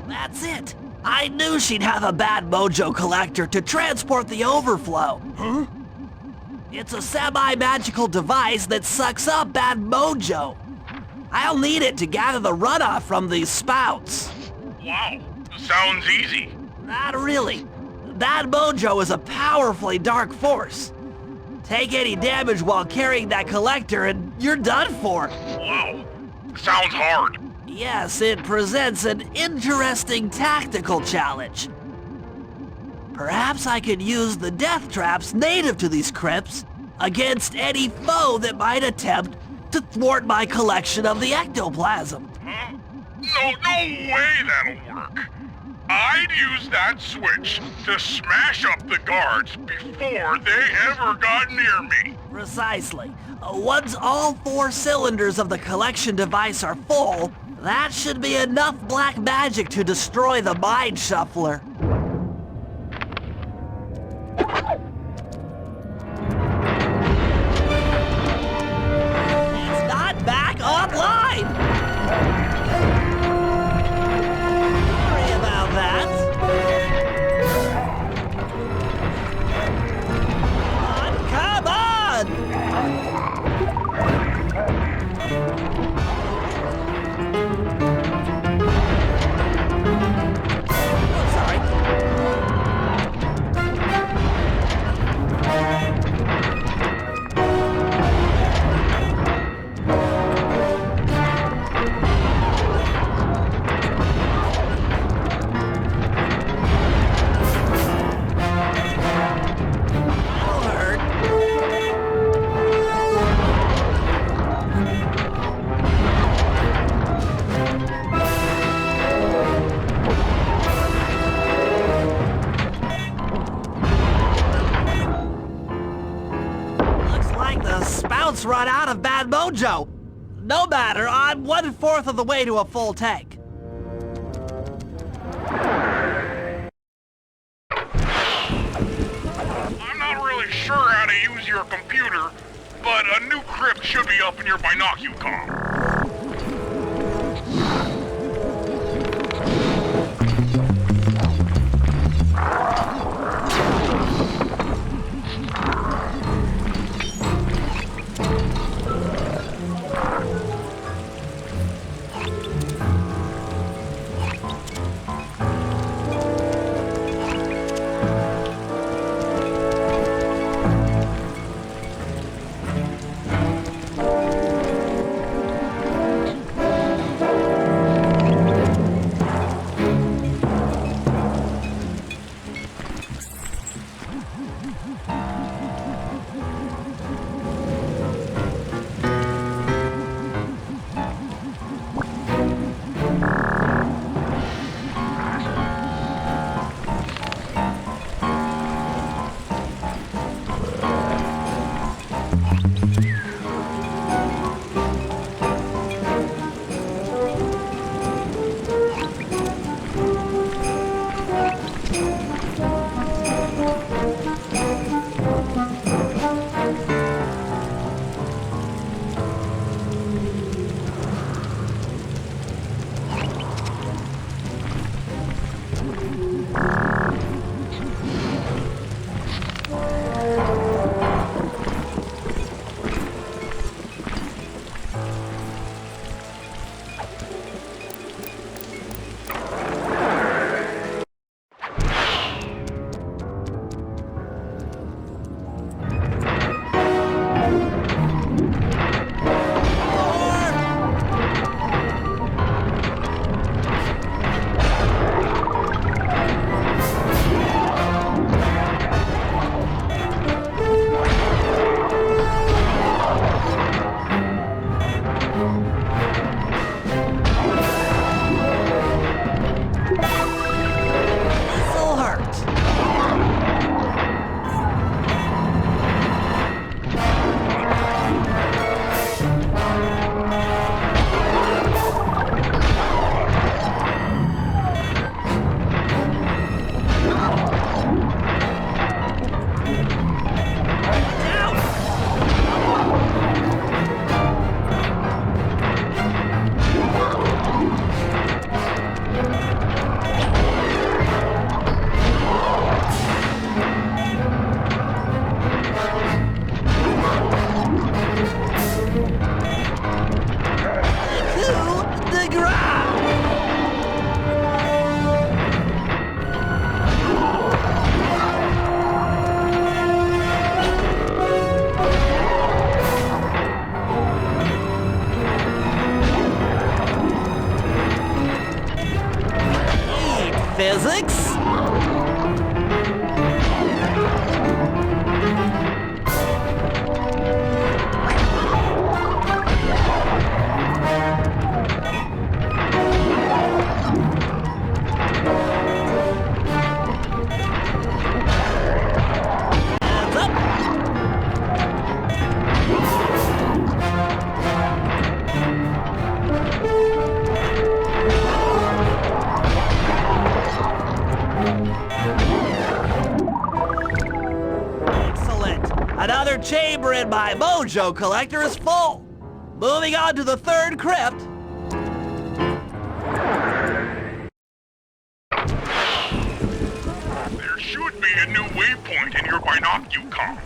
That's it! I knew she'd have a bad mojo collector to transport the overflow. Huh? It's a semi-magical device that sucks up bad mojo. I'll need it to gather the runoff from these spouts. Wow, sounds easy. Not really. Bad mojo is a powerfully dark force. Take any damage while carrying that collector and you're done for. Wow, sounds hard. Yes, it presents an interesting tactical challenge. Perhaps I could use the death traps native to these crypts against any foe that might attempt to thwart my collection of the ectoplasm. Huh? No way that'll work. I'd use that switch to smash up the guards before they ever got near me. Precisely. Once all 4 cylinders of the collection device are full, that should be enough black magic to destroy the Mind Shuffler. It's not back online! Sorry about that. Come on! Run out of bad mojo. No matter, I'm 1/4 of the way to a full tank. I'm not really sure how to use your computer, but a new crypt should be up in your binocular. Physics? Another chamber in my mojo collector is full. Moving on to the third crypt. There should be a new waypoint in your binocular.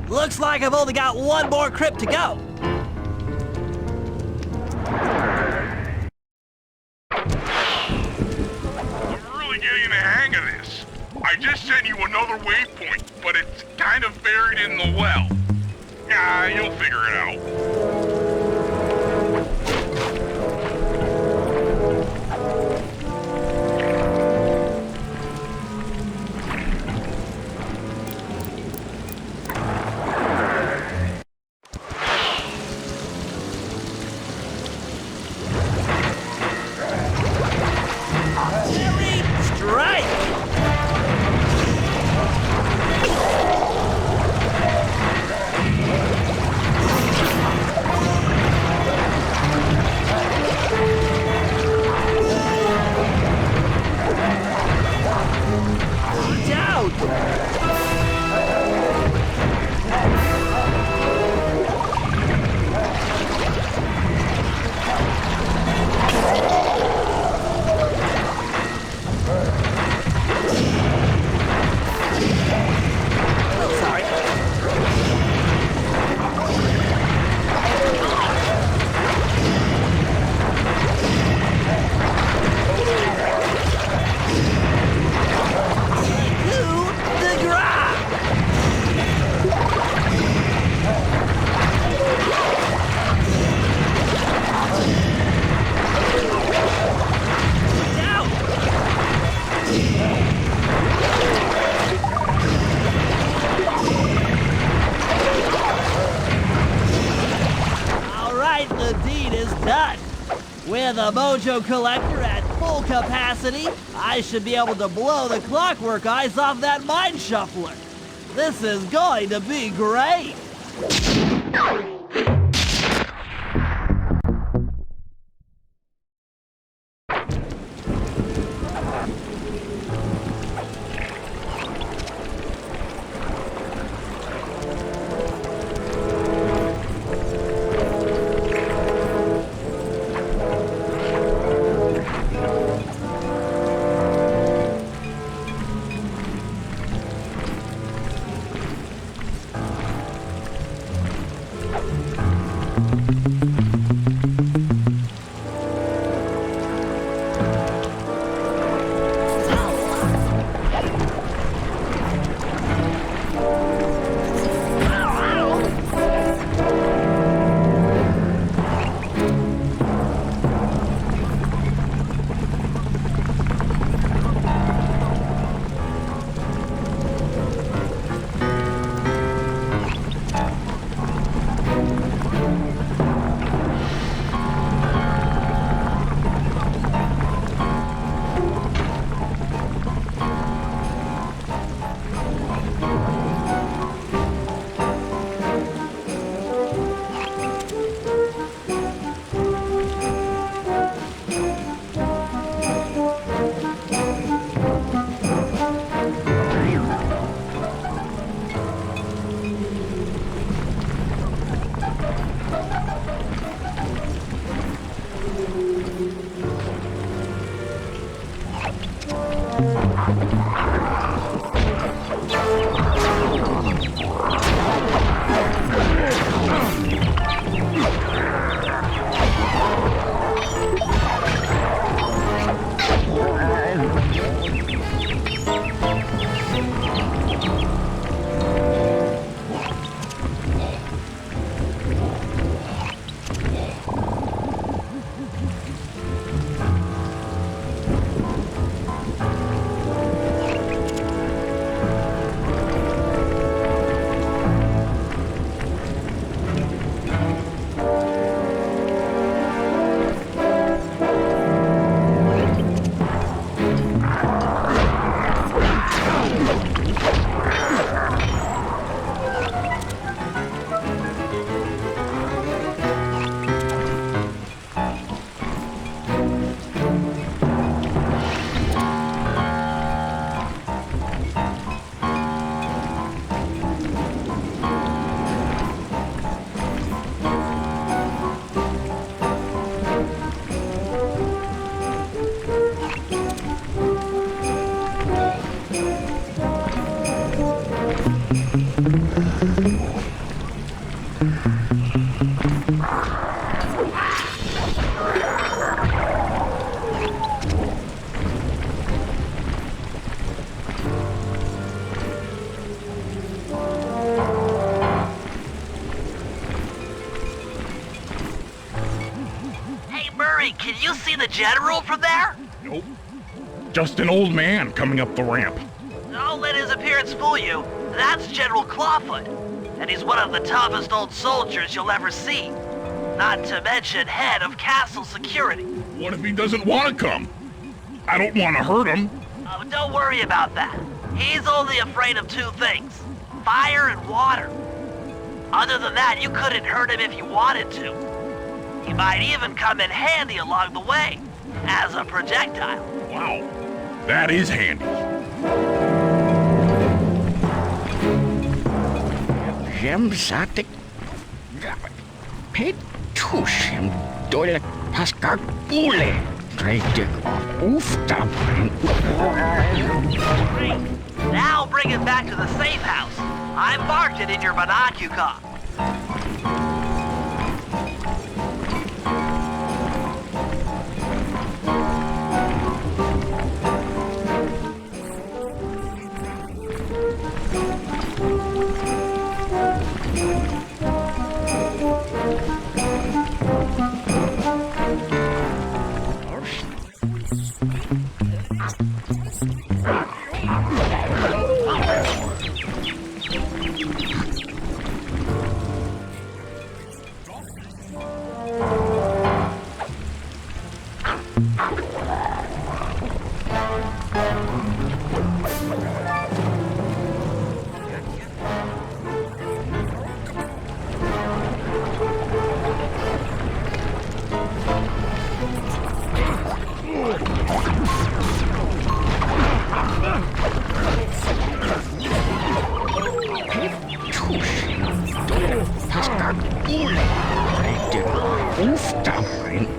Looks like I've only got one more crypt to go. I'm really getting the hang of this. I just sent you another waypoint, but it's kind of buried in the well. Yeah, you'll figure it out. With a mojo collector at full capacity, I should be able to blow the clockwork eyes off that mine shuffler. This is going to be great. Can you see the General from there? Nope. Just an old man coming up the ramp. Don't let his appearance fool you. That's General Clawfoot, and he's one of the toughest old soldiers you'll ever see. Not to mention head of castle security. What if he doesn't want to come? I don't want to hurt him. Oh, don't worry about that. He's only afraid of two things, fire and water. Other than that, you couldn't hurt him if you wanted to. He might even come in handy along the way, as a projectile. Wow, that is handy. Zemzatek Petushim Dolek Pascagule Drejek Ufta. Great. Now bring it back to the safe house. I marked it in your binocular.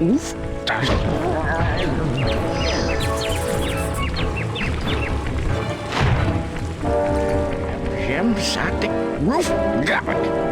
Oof. Gemsatic roof gabbat.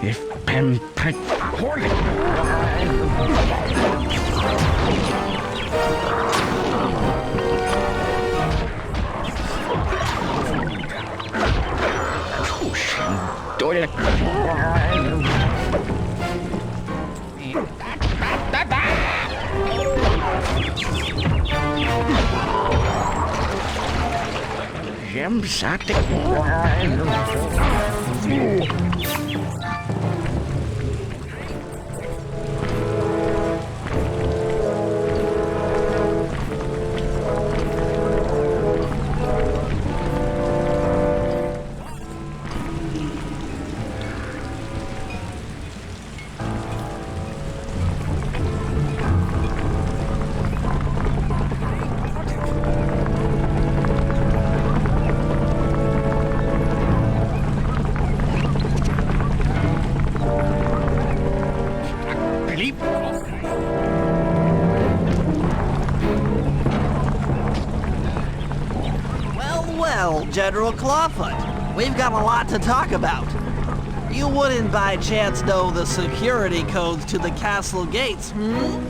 If pen prick holy. Gemsatic. Well, General Clawfoot, we've got a lot to talk about. You wouldn't by chance know the security codes to the castle gates, Don't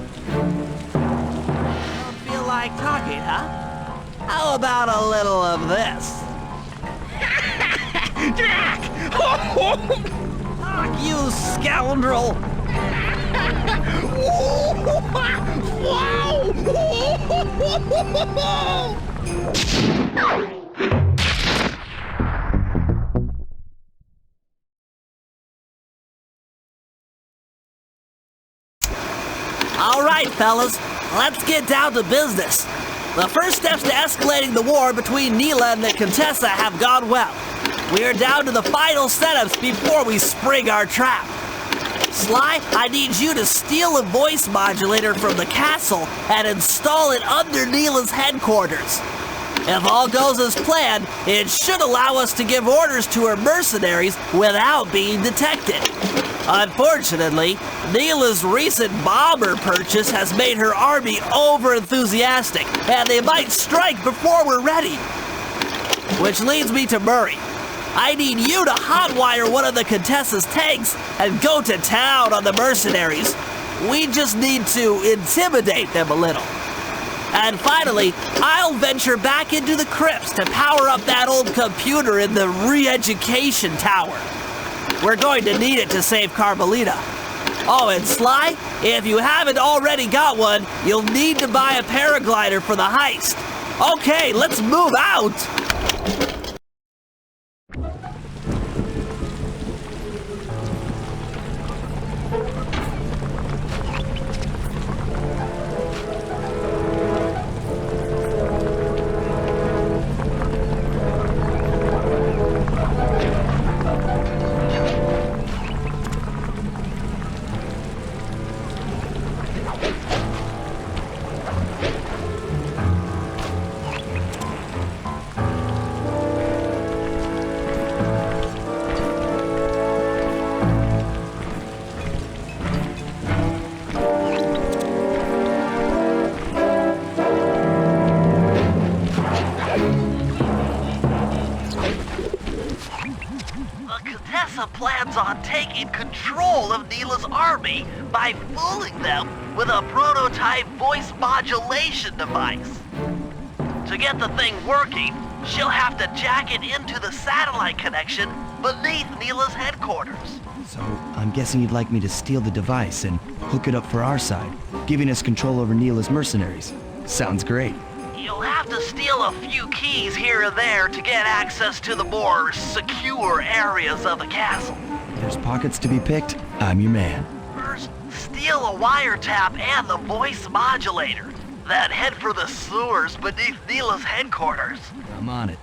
feel like talking, huh? How about a little of this? Fuck you, scoundrel! All right, fellas, let's get down to business. The first steps to escalating the war between Neela and the Contessa have gone well. We are down to the final setups before we spring our trap. Sly, I need you to steal a voice modulator from the castle and install it under Neela's headquarters. If all goes as planned, it should allow us to give orders to her mercenaries without being detected. Unfortunately, Neela's recent bomber purchase has made her army over-enthusiastic, and they might strike before we're ready. Which leads me to Murray. I need you to hotwire one of the Contessa's tanks and go to town on the mercenaries. We just need to intimidate them a little. And finally, I'll venture back into the crypts to power up that old computer in the re-education tower. We're going to need it to save Carmelita. Oh, and Sly, if you haven't already got one, you'll need to buy a paraglider for the heist. Okay, let's move out! Plans on taking control of Neela's army by fooling them with a prototype voice modulation device. To get the thing working, she'll have to jack it into the satellite connection beneath Neela's headquarters. So, I'm guessing you'd like me to steal the device and hook it up for our side, giving us control over Neela's mercenaries. Sounds great. You'll have to steal a few keys here and there to get access to the more secure areas of the castle. There's pockets to be picked. I'm your man. Steal a wiretap and the voice modulator. Then head for the sewers beneath Neela's headquarters. I'm on it.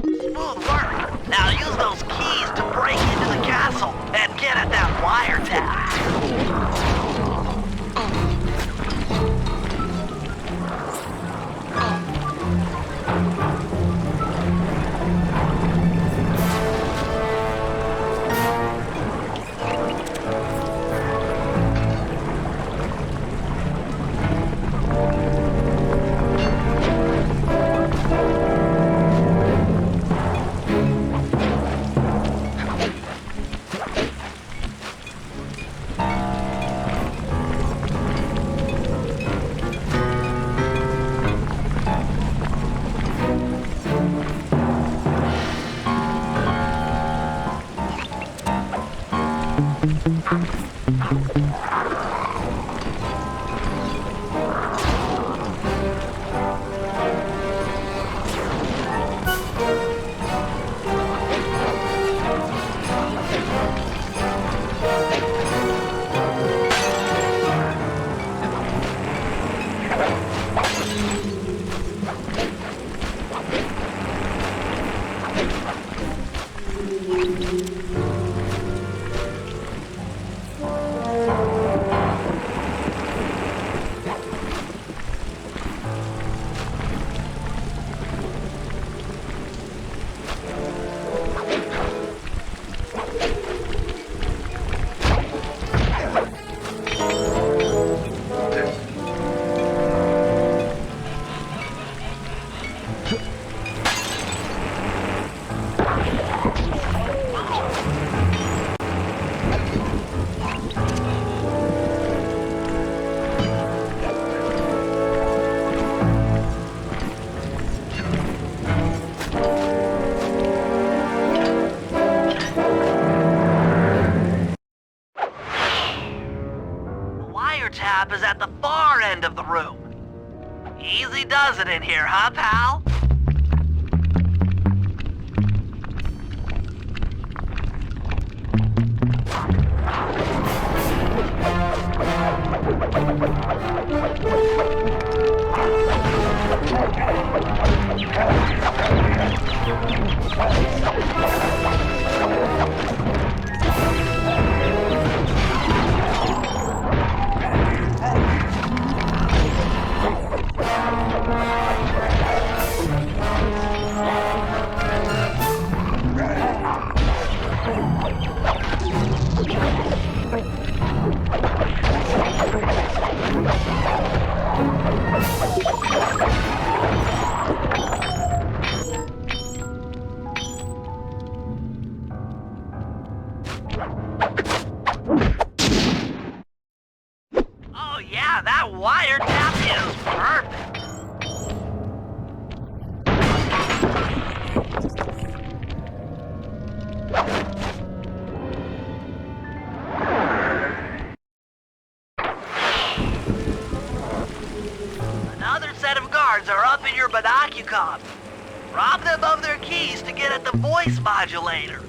Smooth work. Now use those keys to break into the castle and get at that wiretap. Wiretap is at the far end of the room. Easy does it in here, huh, pal? Oh yeah, that wiretap is perfect. Another set of guards are up in your binocucom. Rob them of their keys to get at the voice modulator.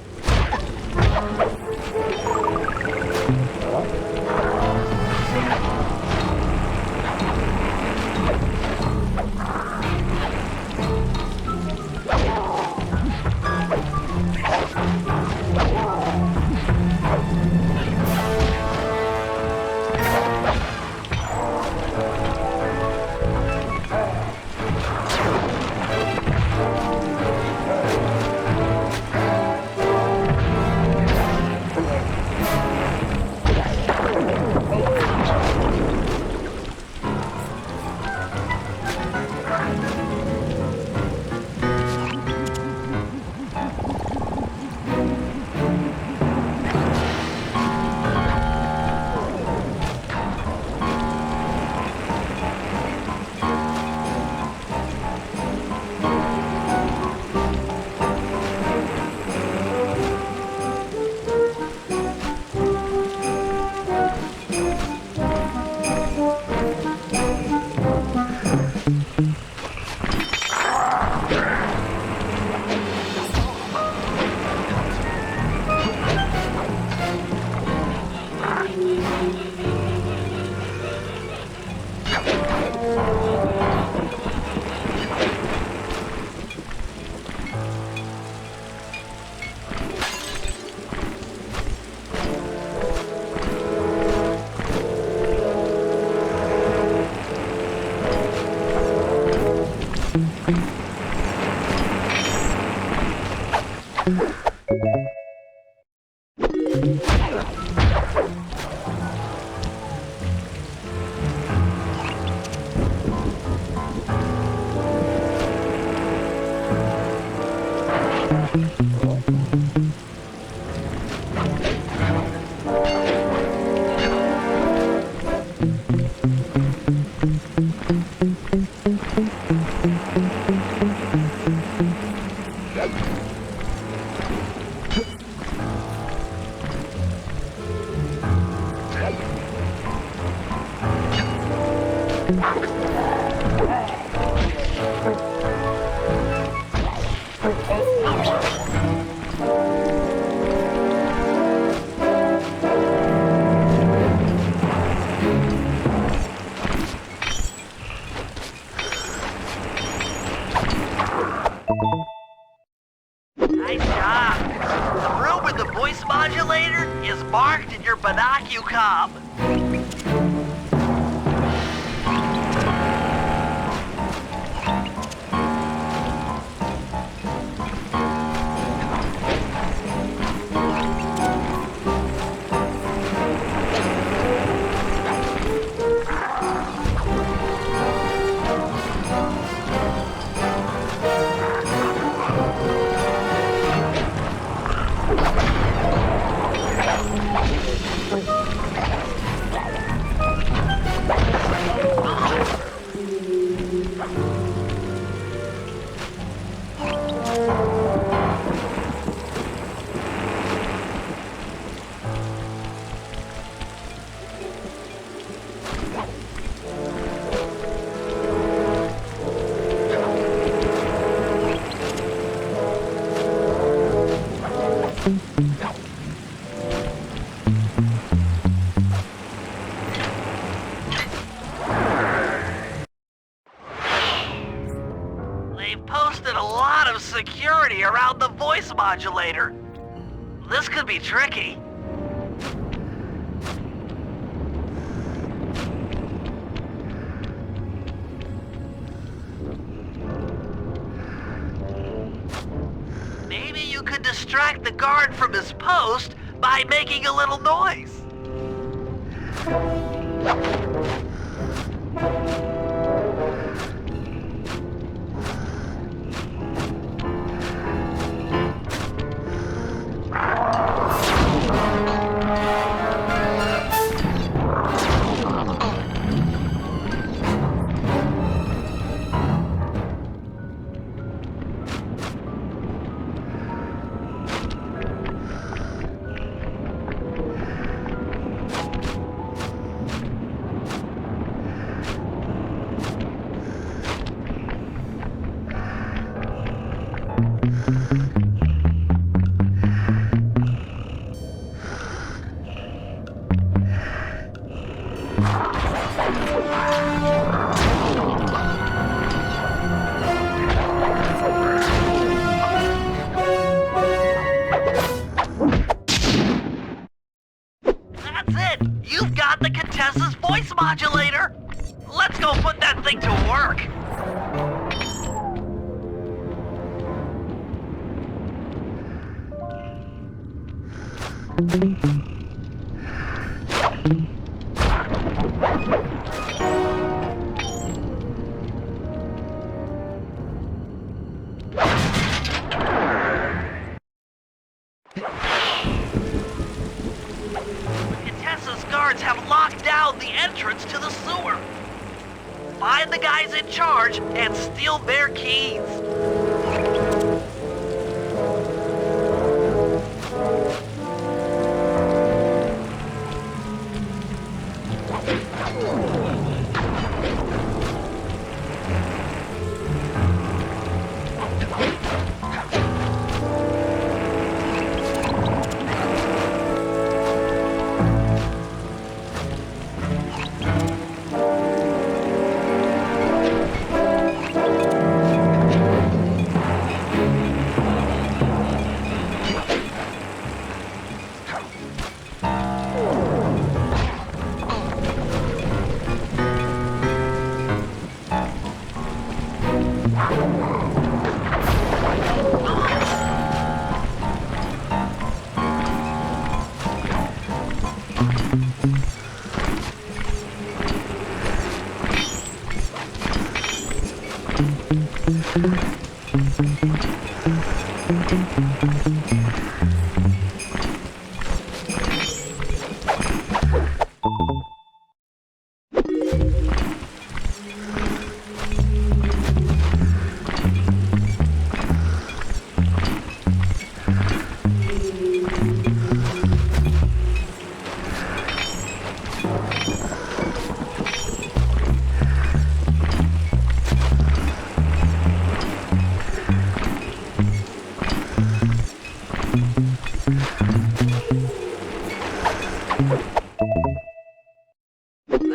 Nice job. The room with the voice modulator is marked in your binocucom. They've posted a lot of security around the voice modulator. This could be tricky. Maybe you could distract the guard from his post by making a little noise. That's it! You've got the Contessa's voice modulator! Let's go put that thing to work! Contessa's guards have locked down the entrance to the sewer. Find the guys in charge and steal their keys.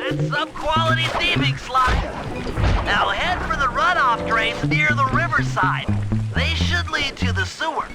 That's some quality thieving, Sly. Now head for the runoff drains near the riverside. They should lead to the sewer.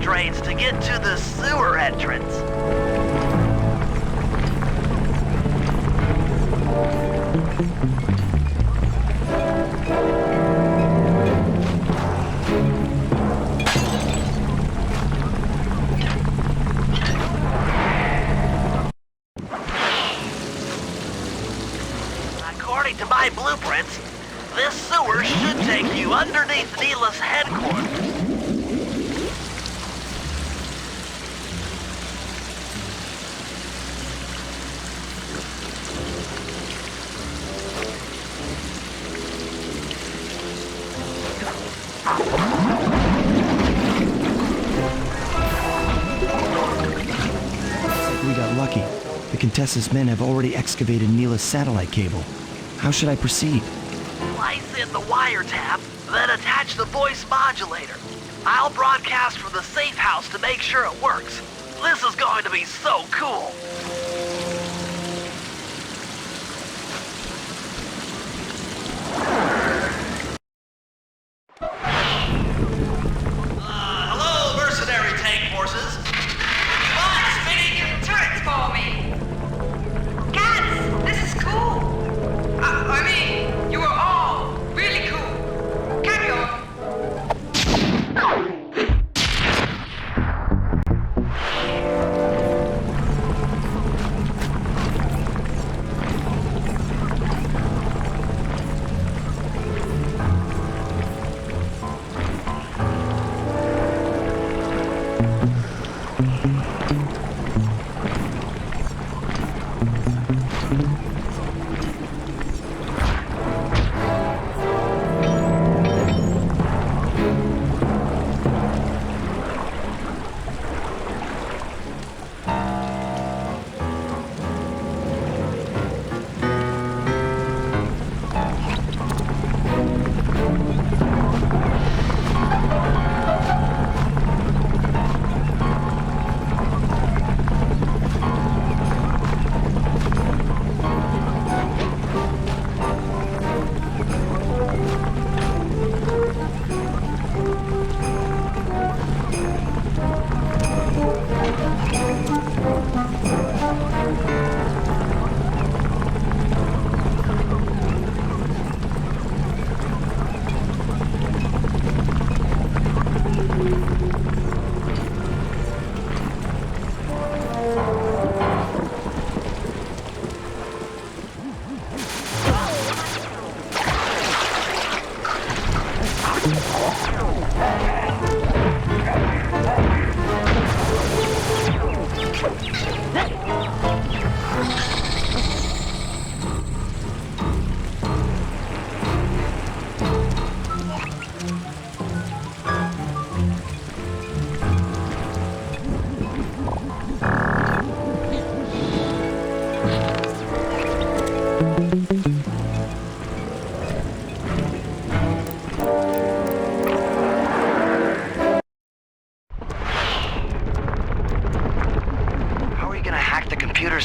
Drains to get to the sewer entrance. According to my blueprints, this sewer should take you underneath Neela's headquarters. Contessa's men have already excavated Neela's satellite cable. How should I proceed? Slice in the wiretap, then attach the voice modulator. I'll broadcast from the safe house to make sure it works. This is going to be so cool. Hello, mercenary tank forces. Come on, spinning your turrets for me. Cats, this is cool. I mean, you are all really cool. Carry on.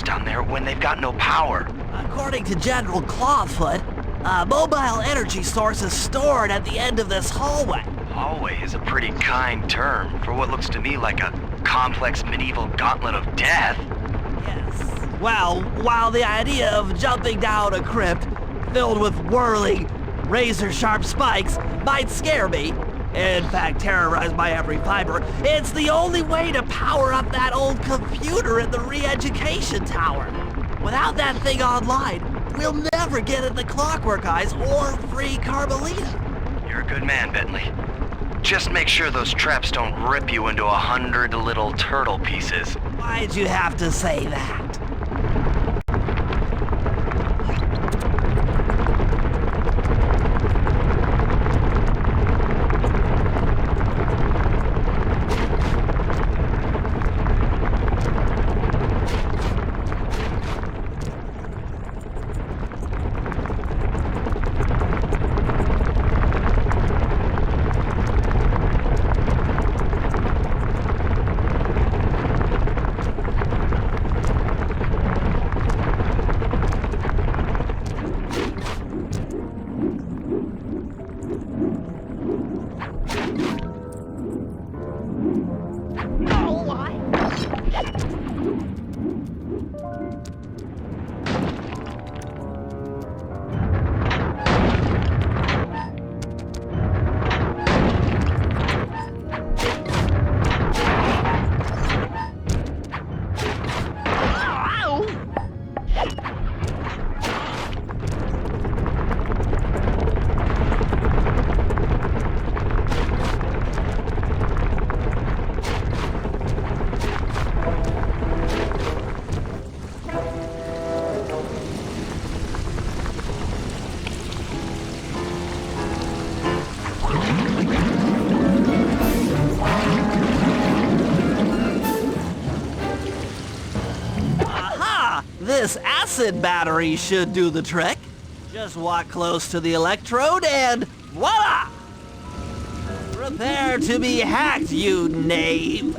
Down there when they've got no power. According to General Clawfoot, a mobile energy source is stored at the end of this hallway. Hallway is a pretty kind term for what looks to me like a complex medieval gauntlet of death. Yes. Well, while the idea of jumping down a crypt filled with whirling, razor-sharp spikes might scare me, in fact terrorize my every fiber, it's the only way to power up that old computer in the re-education tower. Without that thing online, we'll never get at the Clockwork Eyes or free Carmelita. You're a good man, Bentley. Just make sure those traps don't rip you into 100 little turtle pieces. Why'd you have to say that? this acid battery should do the trick. Just walk close to the electrode and voila! Prepare to be hacked, you knave!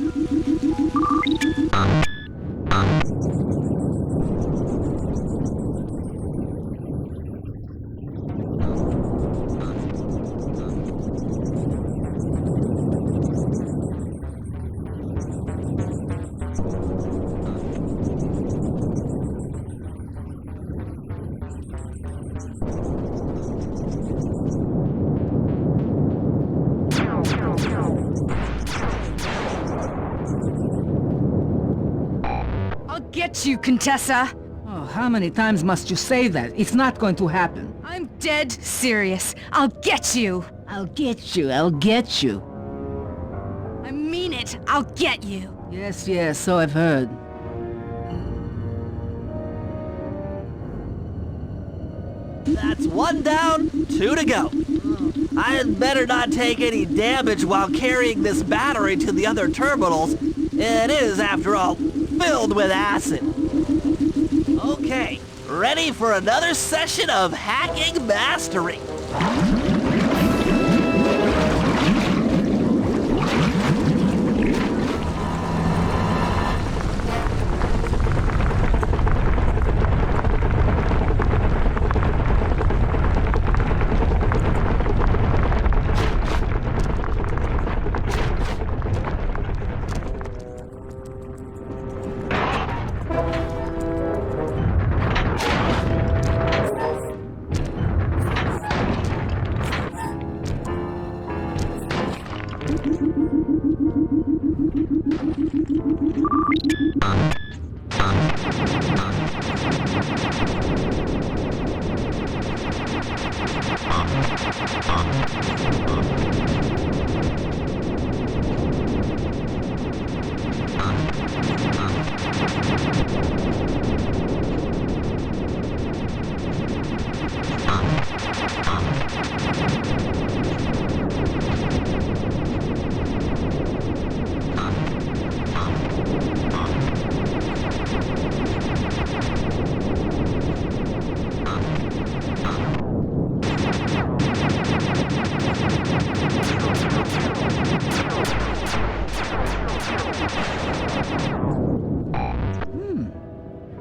Get you, Contessa! Oh, how many times must you say that? It's not going to happen. I'm dead serious. I'll get you! I'll get you, I'll get you. I mean it, I'll get you! Yes, yes, so I've heard. That's 1 down, 2 to go. I'd better not take any damage while carrying this battery to the other terminals. It is, after all, filled with acid. Okay, ready for another session of hacking mastery.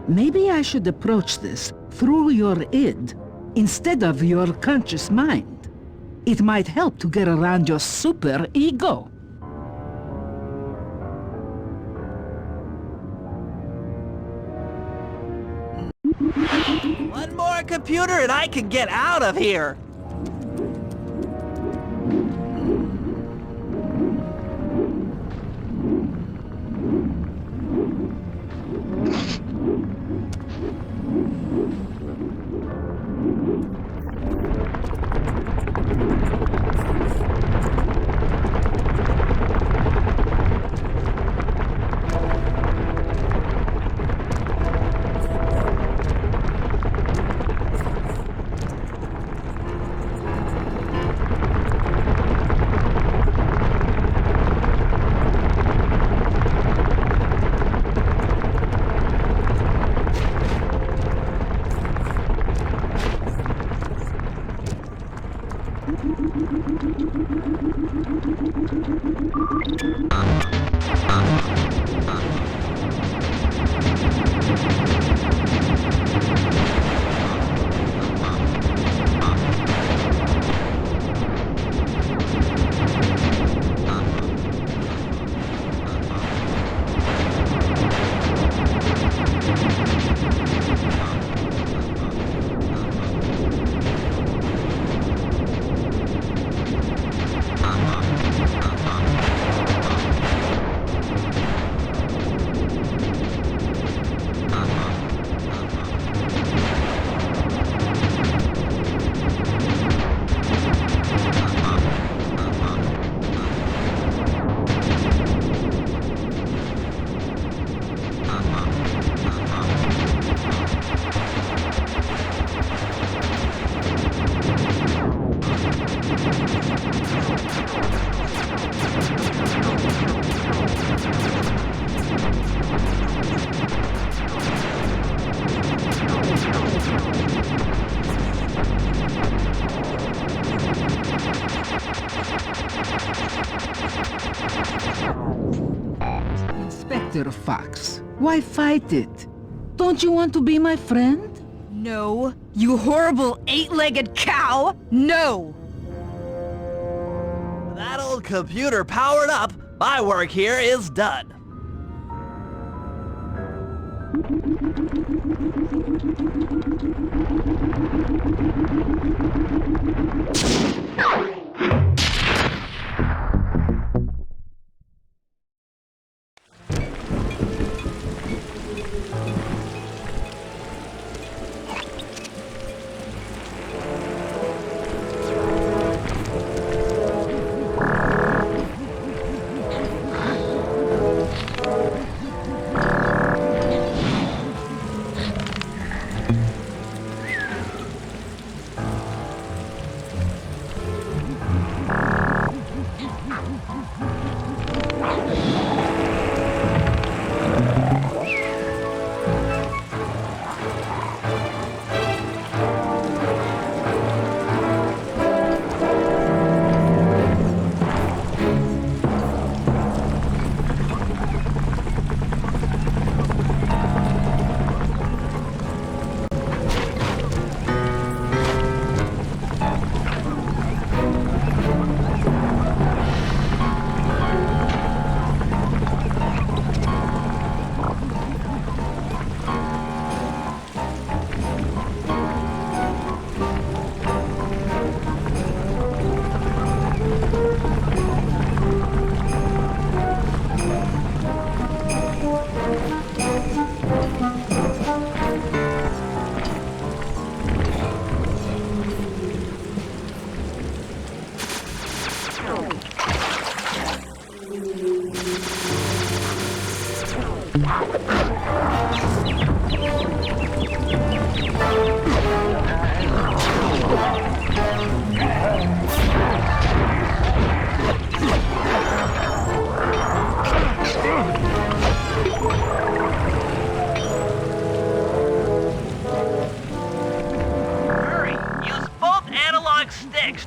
Maybe I should approach this through your id instead of your conscious mind. It might help to get around your super ego. One more computer and I can get out of here. Inspector Fox, why fight it? Don't you want to be my friend? No, you horrible eight-legged cow! No! That old computer powered up, my work here is done.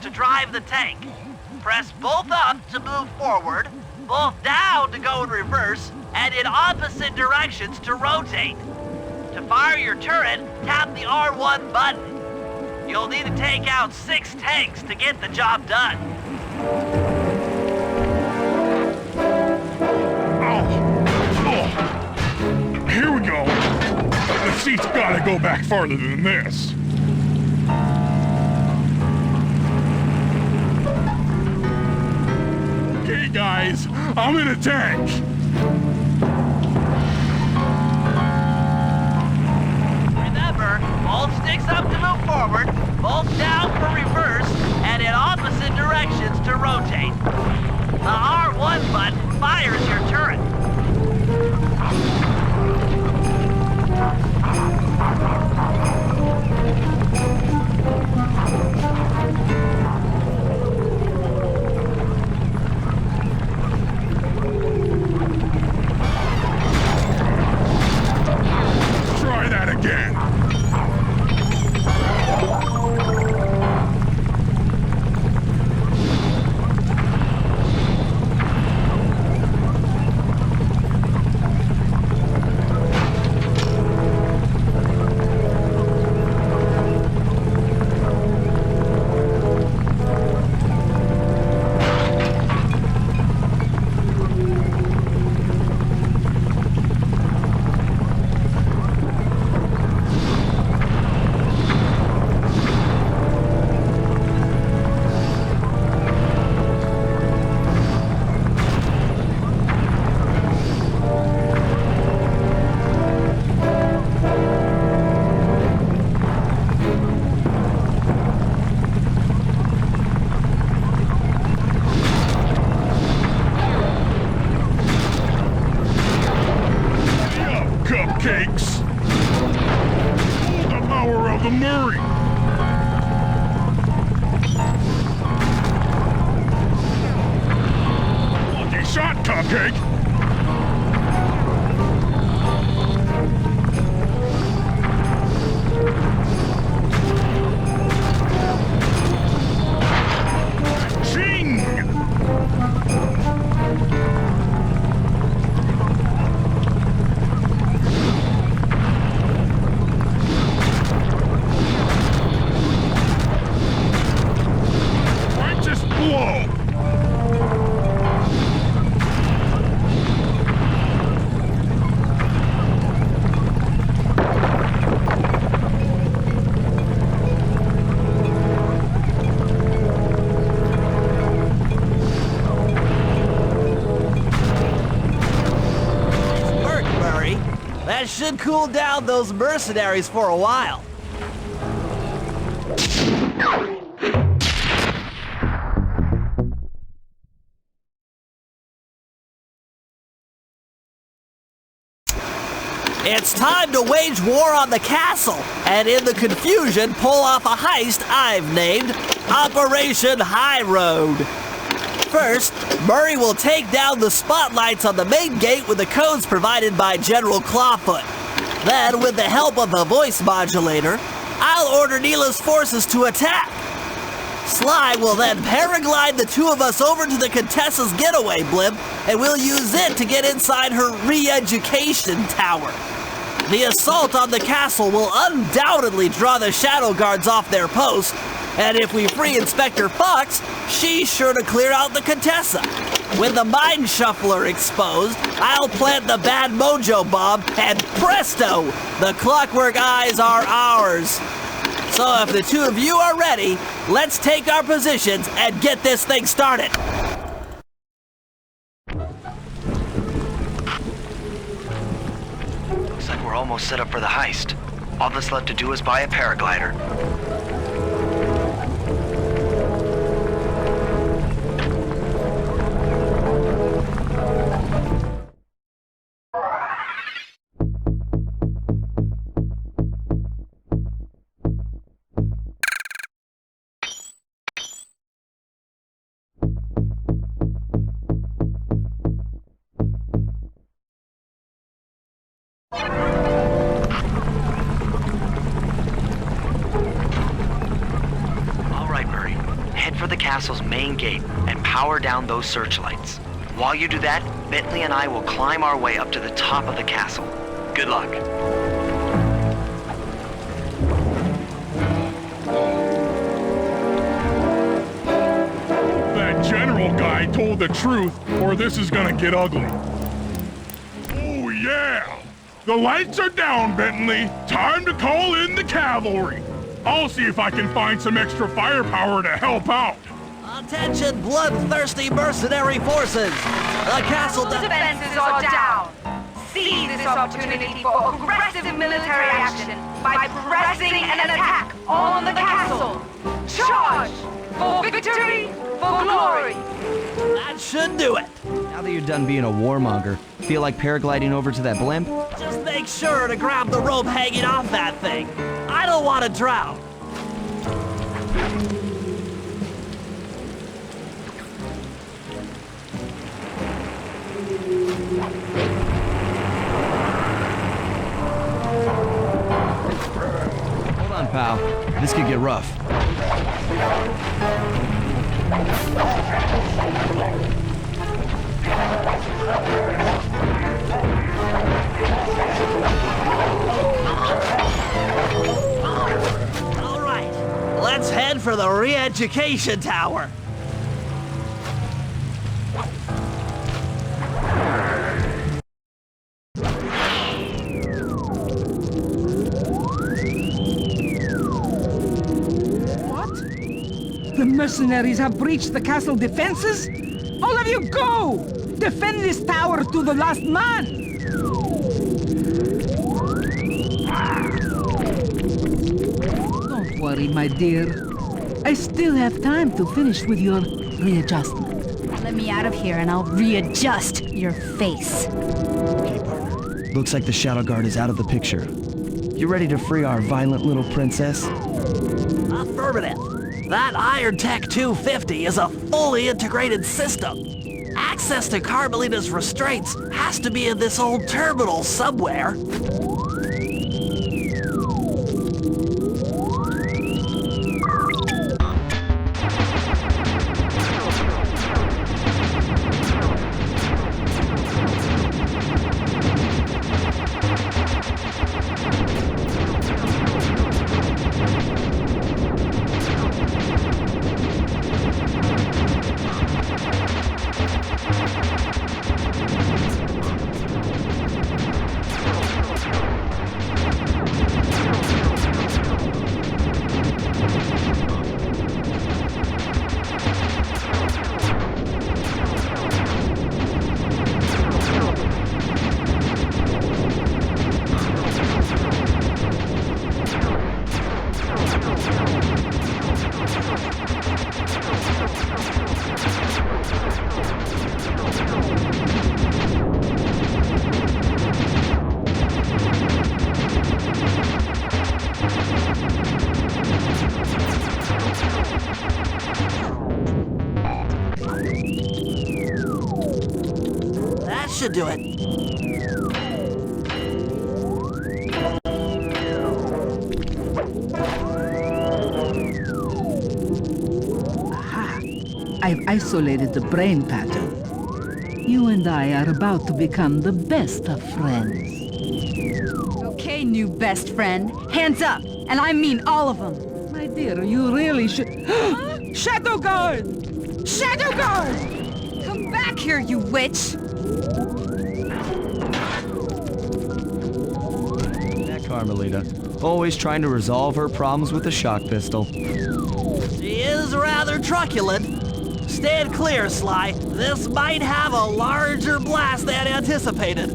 to drive the tank. Press both up to move forward, both down to go in reverse, and in opposite directions to rotate. To fire your turret, tap the R1 button. You'll need to take out 6 tanks to get the job done. Here we go. The seat's gotta go back farther than this. Okay, guys, I'm in a tank. Remember, both sticks up to move forward, both down for reverse, and in opposite directions to rotate. The R1 button fires your turret. Try that again. Cupcakes! The power of the Murray! Lucky shot, Cupcake! Ching! That should cool down those mercenaries for a while. It's time to wage war on the castle, and in the confusion, pull off a heist I've named Operation High Road. First, Murray will take down the spotlights on the main gate with the codes provided by General Clawfoot. Then, with the help of the voice modulator, I'll order Neela's forces to attack. Sly will then paraglide the two of us over to the Contessa's getaway blimp, and we'll use it to get inside her re-education tower. The assault on the castle will undoubtedly draw the Shadow Guards off their post, and if we free Inspector Fox, she's sure to clear out the Contessa. With the Mind Shuffler exposed, I'll plant the Bad Mojo Bomb, and presto! The Clockwork Eyes are ours. So if the two of you are ready, let's take our positions and get this thing started. Looks like we're almost set up for the heist. All that's left to do is buy a paraglider. Castle's main gate and power down those searchlights. While you do that, Bentley and I will climb our way up to the top of the castle. Good luck. That general guy told the truth, or this is gonna get ugly. Oh yeah! The lights are down, Bentley. Time to call in the cavalry. I'll see if I can find some extra firepower to help out. Attention, bloodthirsty mercenary forces! The castle defenses are down. Seize this opportunity for aggressive military action by pressing an attack on the castle. Charge! For victory, for glory! That should do it. Now that you're done being a warmonger, feel like paragliding over to that blimp? Just make sure to grab the rope hanging off that thing. I don't want to drown. Hold on, pal. This could get rough. All right, let's head for the re-education tower. The mercenaries have breached the castle defenses? All of you go! Defend this tower to the last man! Don't worry, my dear. I still have time to finish with your readjustment. Let me out of here and I'll readjust your face. Okay, partner. Looks like the Shadow Guard is out of the picture. You ready to free our violent little princess? Affirmative. That Iron Tech 250 is a fully integrated system. Access to Carmelita's restraints has to be in this old terminal somewhere. should do it. Aha! I've isolated the brain pattern. You and I are about to become the best of friends. Okay, new best friend. Hands up, and I mean all of them. My dear, you really should... Shadow Guard! Shadow Guard! Come back here, you witch! That Carmelita. Always trying to resolve her problems with a shock pistol. She is rather truculent. Stand clear, Sly. This might have a larger blast than anticipated.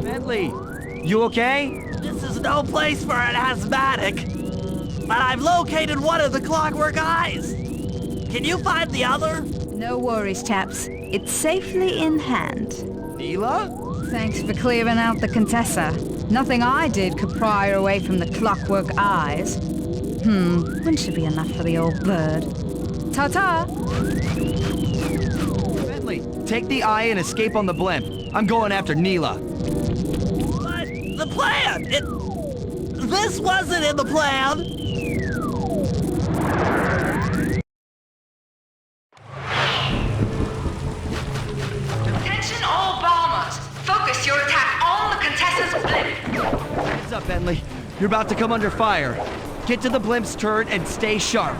Bentley, you okay? This is no place for an asthmatic. But I've located one of the clockwork eyes. Can you find the other? No worries, chaps. It's safely in hand. Neela? Thanks for clearing out the Contessa. Nothing I did could pry her away from the clockwork eyes. One should be enough for the old bird. Ta-ta! Bentley, take the eye and escape on the blimp. I'm going after Neela. But the plan! This wasn't in the plan! Attention all bombers! Focus your attack on the Contessa's blimp! Heads up, Bentley. You're about to come under fire. Get to the blimp's turret and stay sharp.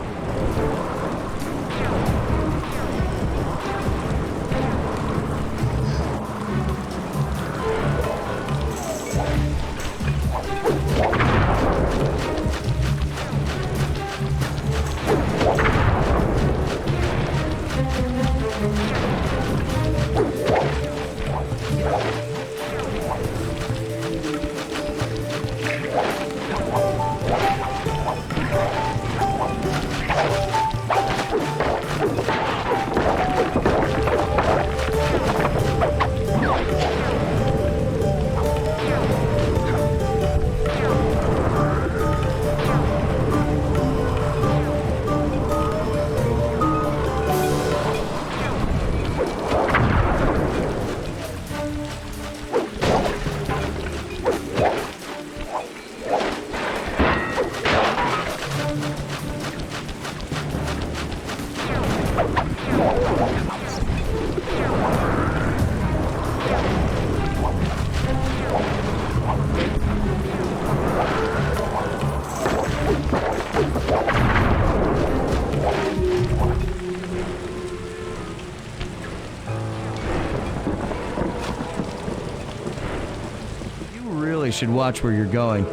Should watch where you're going.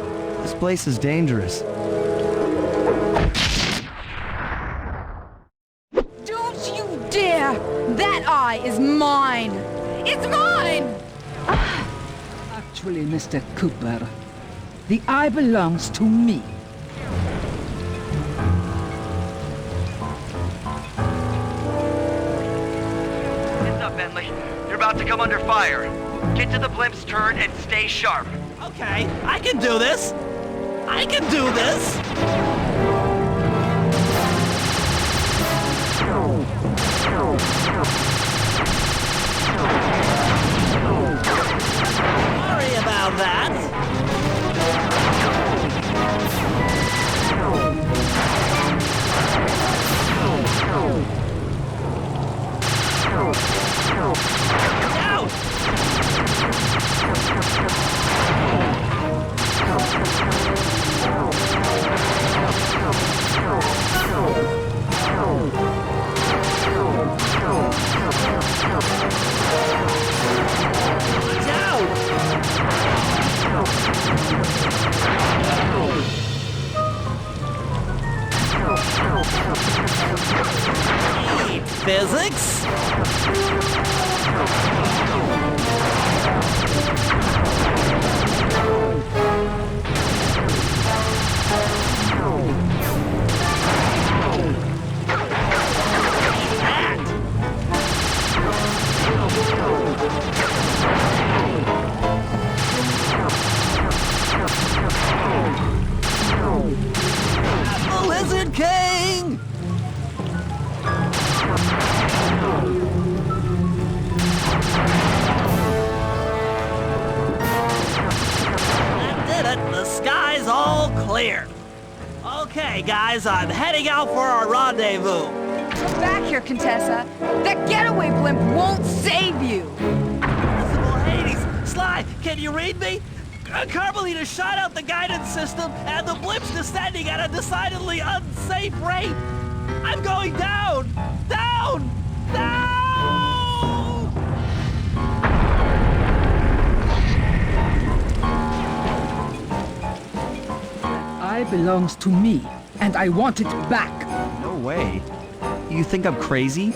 This place is dangerous. Don't you dare! That eye is mine! It's mine! Actually, Mr. Cooper, the eye belongs to me. Heads up, Bentley. You're about to come under fire. Get to the blimp's turret and stay sharp. Okay, I can do this. I can do this. Sorry about that. Out! Physics? Lizard King! it, the sky's all clear. Okay, guys, I'm heading out for our rendezvous. Come back here, Contessa. That getaway blimp won't save you. Hades, Sly, can you read me? Carmelita shot out the guidance system, and the blimp's descending at a decidedly unsafe rate. I'm going down! Down! Down! Eye belongs to me, and I want it back. No way. You think I'm crazy?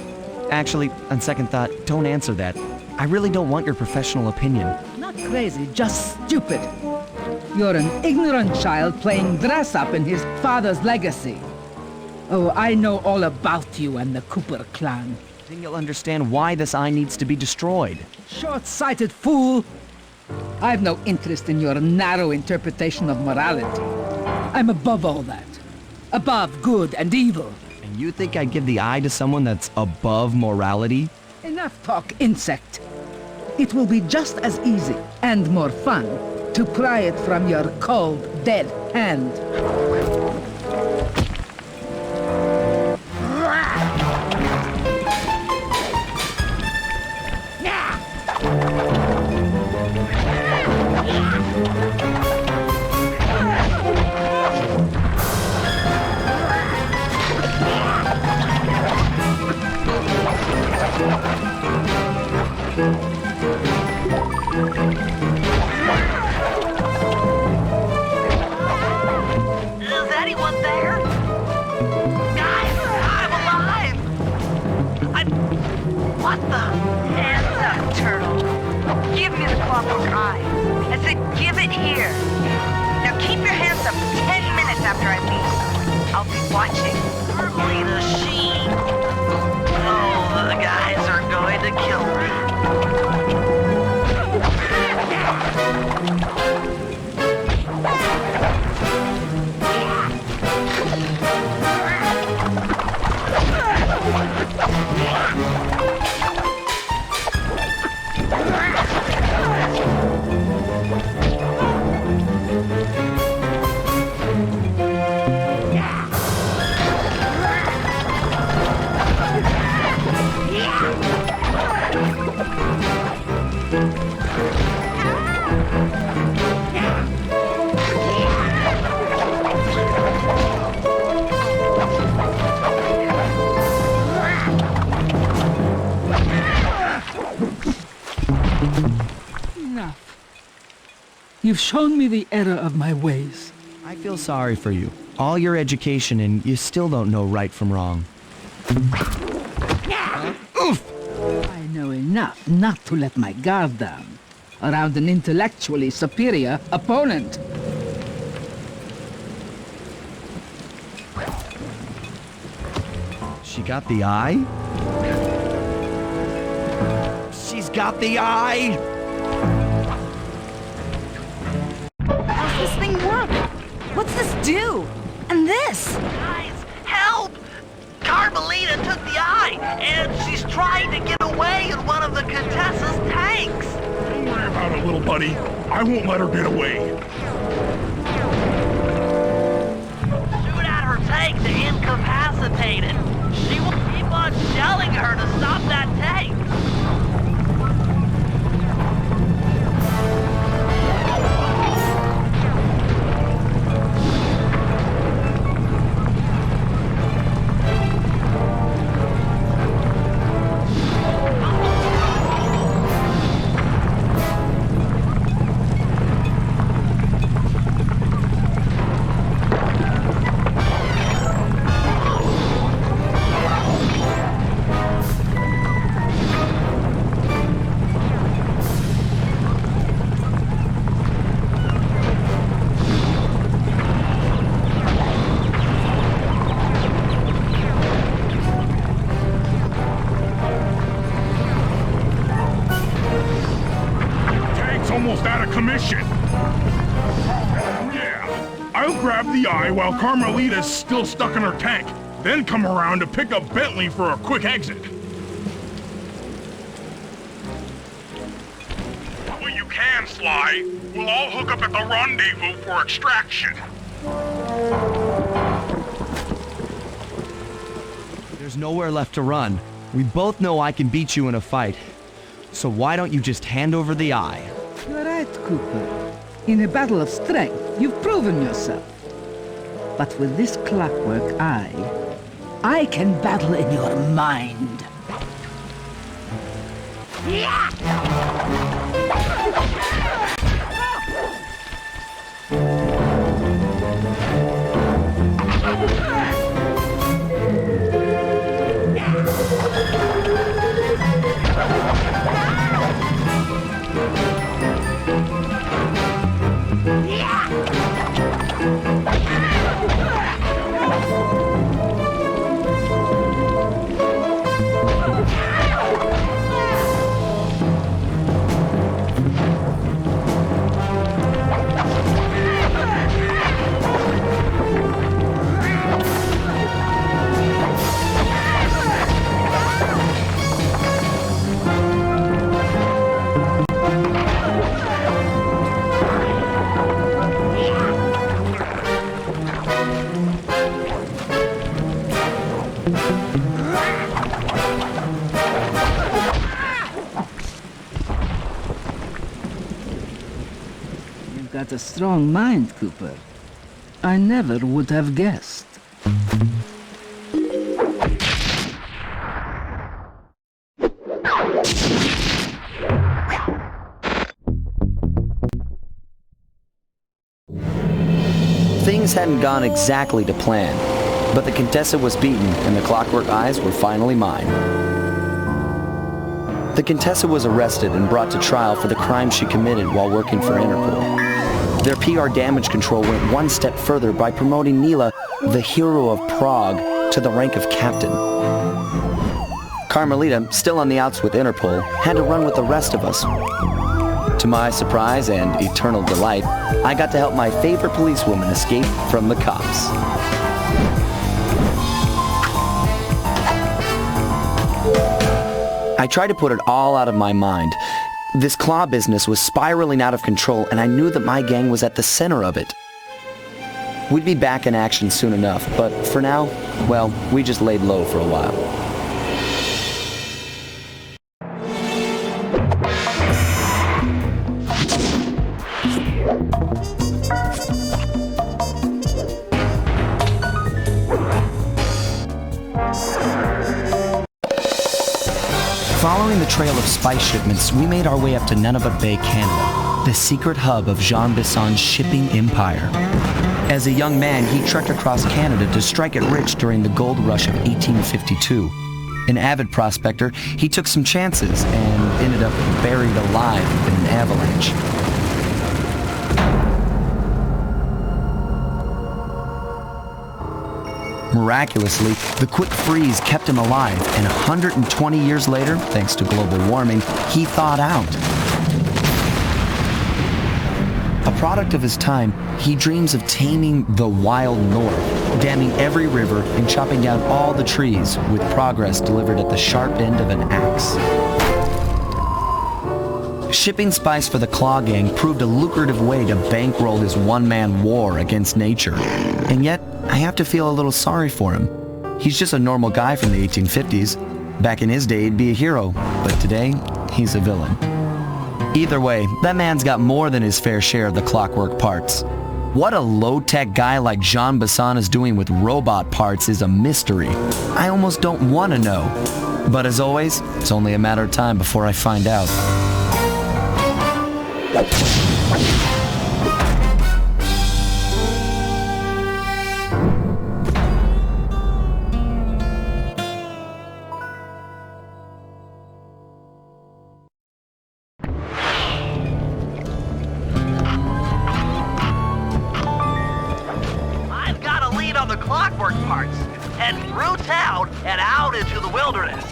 Actually, on second thought, don't answer that. I really don't want your professional opinion. Not crazy, just stupid. You're an ignorant child playing dress-up in his father's legacy. Oh, I know all about you and the Cooper clan. Then you'll understand why this eye needs to be destroyed. Short-sighted fool! I've no interest in your narrow interpretation of morality. I'm above all that. Above good and evil. And you think I'd give the eye to someone that's above morality? Enough talk, insect. It will be just as easy and more fun to pry it from your cold, dead hand. Is anyone there? Guys, I'm alive! What the? Hands up, turtle. Give me the clockwork eye. I said give it here. Now keep your hands up for 10 minutes after I leave. I'll be watching. Carmelita, she... Oh, the guys are going to kill me. Enough. You've shown me the error of my ways. I feel sorry for you. All your education and you still don't know right from wrong. Oof! I know enough not to let my guard down around an intellectually superior opponent. She got the eye? She's got the eye! How's this thing work? What's this do? And this? Guys, help! Carmelita took the eye, and she's trying to get away in one of the Contessa's tanks. Don't worry about it, little buddy. I won't let her get away. Shoot at her tank to incapacitate it. She will keep on yelling at her to stop that tank. Almost out of commission. Yeah, I'll grab the eye while Carmelita's still stuck in her tank, then come around to pick up Bentley for a quick exit. Will you can, Sly. We'll all hook up at the rendezvous for extraction. There's nowhere left to run. We both know I can beat you in a fight. So why don't you just hand over the eye? You're right, Cooper. In a battle of strength, you've proven yourself. But with this clockwork eye, I can battle in your mind. Got a strong mind, Cooper. I never would have guessed. Things hadn't gone exactly to plan, but the Contessa was beaten and the Clockwork Eyes were finally mine. The Contessa was arrested and brought to trial for the crime she committed while working for Interpol. Their PR damage control went one step further by promoting Neela, the hero of Prague, to the rank of captain. Carmelita, still on the outs with Interpol, had to run with the rest of us. To my surprise and eternal delight, I got to help my favorite policewoman escape from the cops. I tried to put it all out of my mind. This claw business was spiraling out of control, and I knew that my gang was at the center of it. We'd be back in action soon enough, but for now, well, we just laid low for a while. Following the trail of spice shipments, we made our way up to Nunavut Bay, Canada, the secret hub of Jean Bisson's shipping empire. As a young man, he trekked across Canada to strike it rich during the gold rush of 1852. An avid prospector, he took some chances and ended up buried alive in an avalanche. Miraculously, the quick freeze kept him alive, and 120 years later, thanks to global warming, he thawed out. A product of his time, he dreams of taming the wild north, damming every river and chopping down all the trees, with progress delivered at the sharp end of an axe. Shipping spice for the Claw Gang proved a lucrative way to bankroll his one-man war against nature. And yet, I have to feel a little sorry for him. He's just a normal guy from the 1850s. Back in his day, he'd be a hero, but today, he's a villain. Either way, that man's got more than his fair share of the clockwork parts. What a low-tech guy like Jean Bisson is doing with robot parts is a mystery. I almost don't want to know. But as always, it's only a matter of time before I find out. clockwork parts. Head through town and out into the wilderness.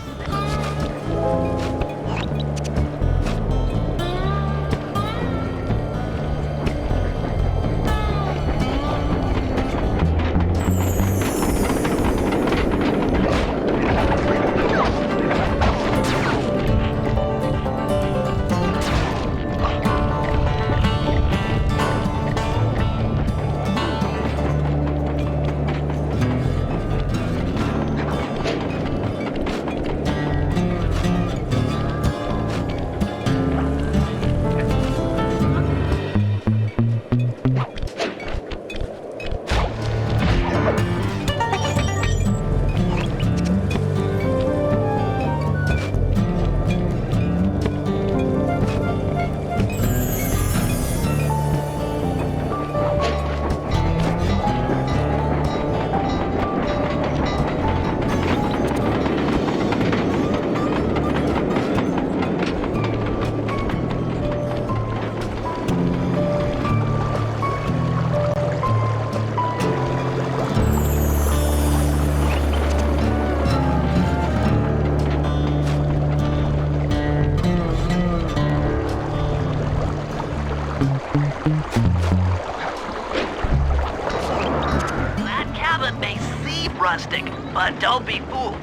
quick, but don't be fooled.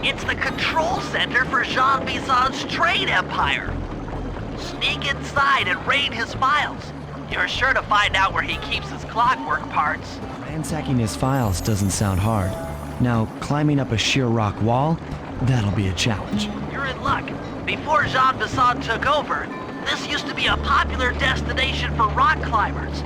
It's the control center for Jean Bison's trade empire. Sneak inside and raid his files. You're sure to find out where he keeps his clockwork parts. Ransacking his files doesn't sound hard. Now, climbing up a sheer rock wall, that'll be a challenge. You're in luck. Before Jean Bison took over, this used to be a popular destination for rock climbers.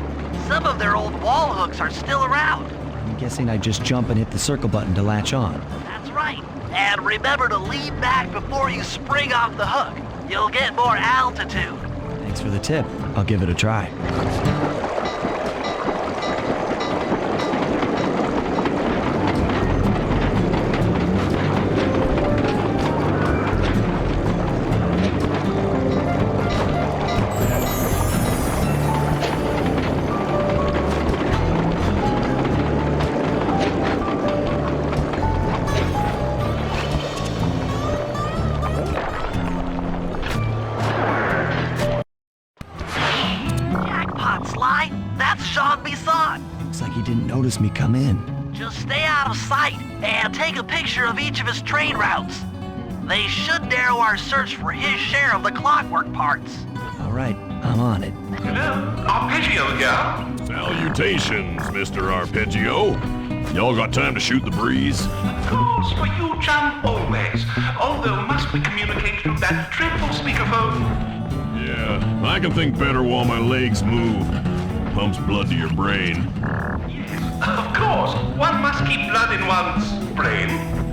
Some of their old wall hooks are still around. I'm guessing I just jump and hit the circle button to latch on. That's right. And remember to lean back before you spring off the hook. You'll get more altitude. Thanks for the tip. I'll give it a try. Notice me come in. Just stay out of sight and take a picture of each of his trade routes. They should narrow our search for his share of the clockwork parts. All right, I'm on it. Hello, Arpeggio here. Salutations, Mr. Arpeggio. Y'all got time to shoot the breeze? Of course, for you, John, always. Although, must we communicate through that dreadful speakerphone? Yeah, I can think better while my legs move. Pumps blood to your brain. Of course, one must keep blood in one's brain.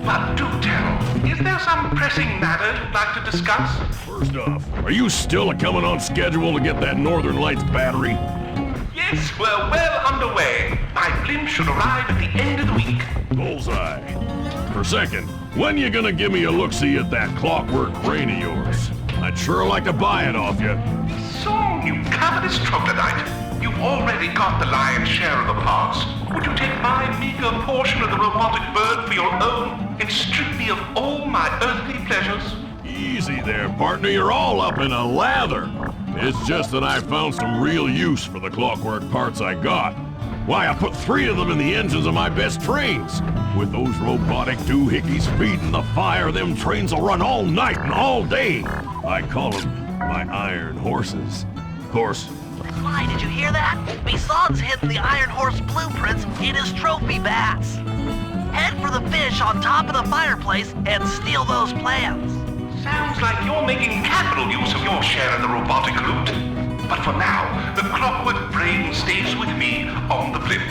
But do tell, is there some pressing matter you'd like to discuss? First off, are you still coming on schedule to get that Northern Lights battery? Yes, we're well underway. My blimp should arrive at the end of the week. Bullseye. For second, when you gonna give me a look-see at that clockwork crane of yours? I'd sure like to buy it off you. So, you covetous troglodyte. You've already got the lion's share of the parts. Would you take my meager portion of the robotic bird for your own and strip me of all my earthly pleasures? Easy there, partner. You're all up in a lather. It's just that I found some real use for the clockwork parts I got. Why, I put 3 of them in the engines of my best trains. With those robotic doohickeys feeding the fire, them trains will run all night and all day. I call them my iron horses. Of course, Sly, did you hear that? Bison's hidden the Iron Horse blueprints in his trophy baths. Head for the fish on top of the fireplace and steal those plans. Sounds like you're making capital use of your share in the robotic loot. But for now, the clockwork brain stays with me on the blimp.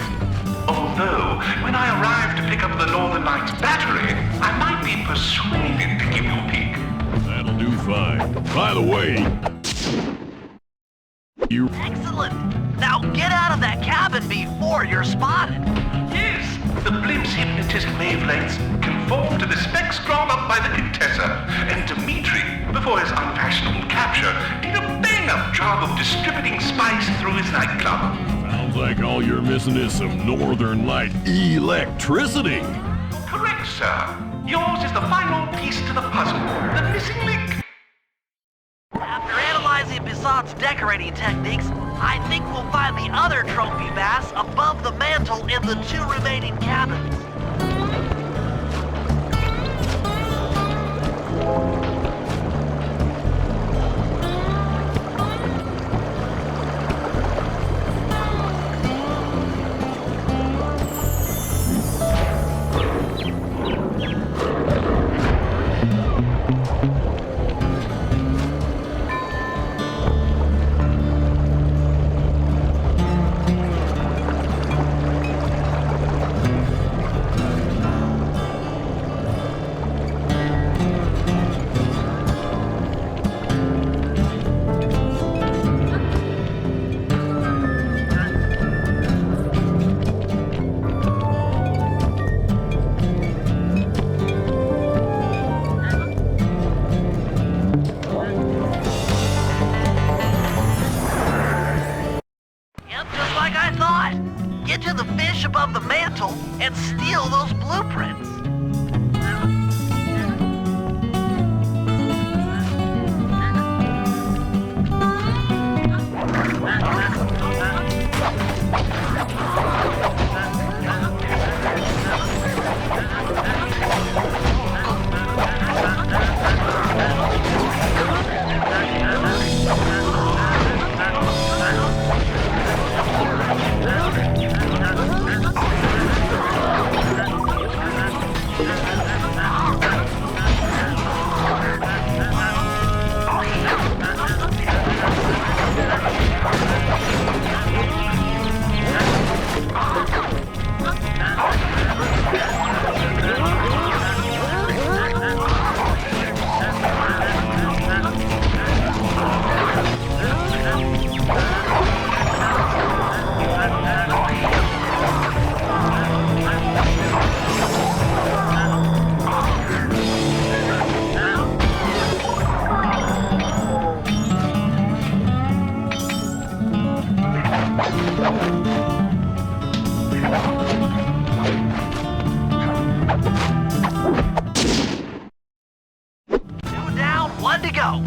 Although, when I arrive to pick up the Northern Lights battery, I might be persuaded to give you a peek. That'll do fine. By the way, you... Excellent! Now get out of that cabin before you're spotted. Yes, the blimp's hypnotism wavelengths conform to the specs drawn up by the Contessa, and Dimitri, before his unfashionable capture, did a bang-up job of distributing spice through his nightclub. Sounds like all you're missing is some Northern Light electricity. Correct, sir. Yours is the final piece to the puzzle, the missing link. After analyzing Bison's decorating techniques, I think we'll find the other trophy baths above the mantle in the 2 remaining cabins. go.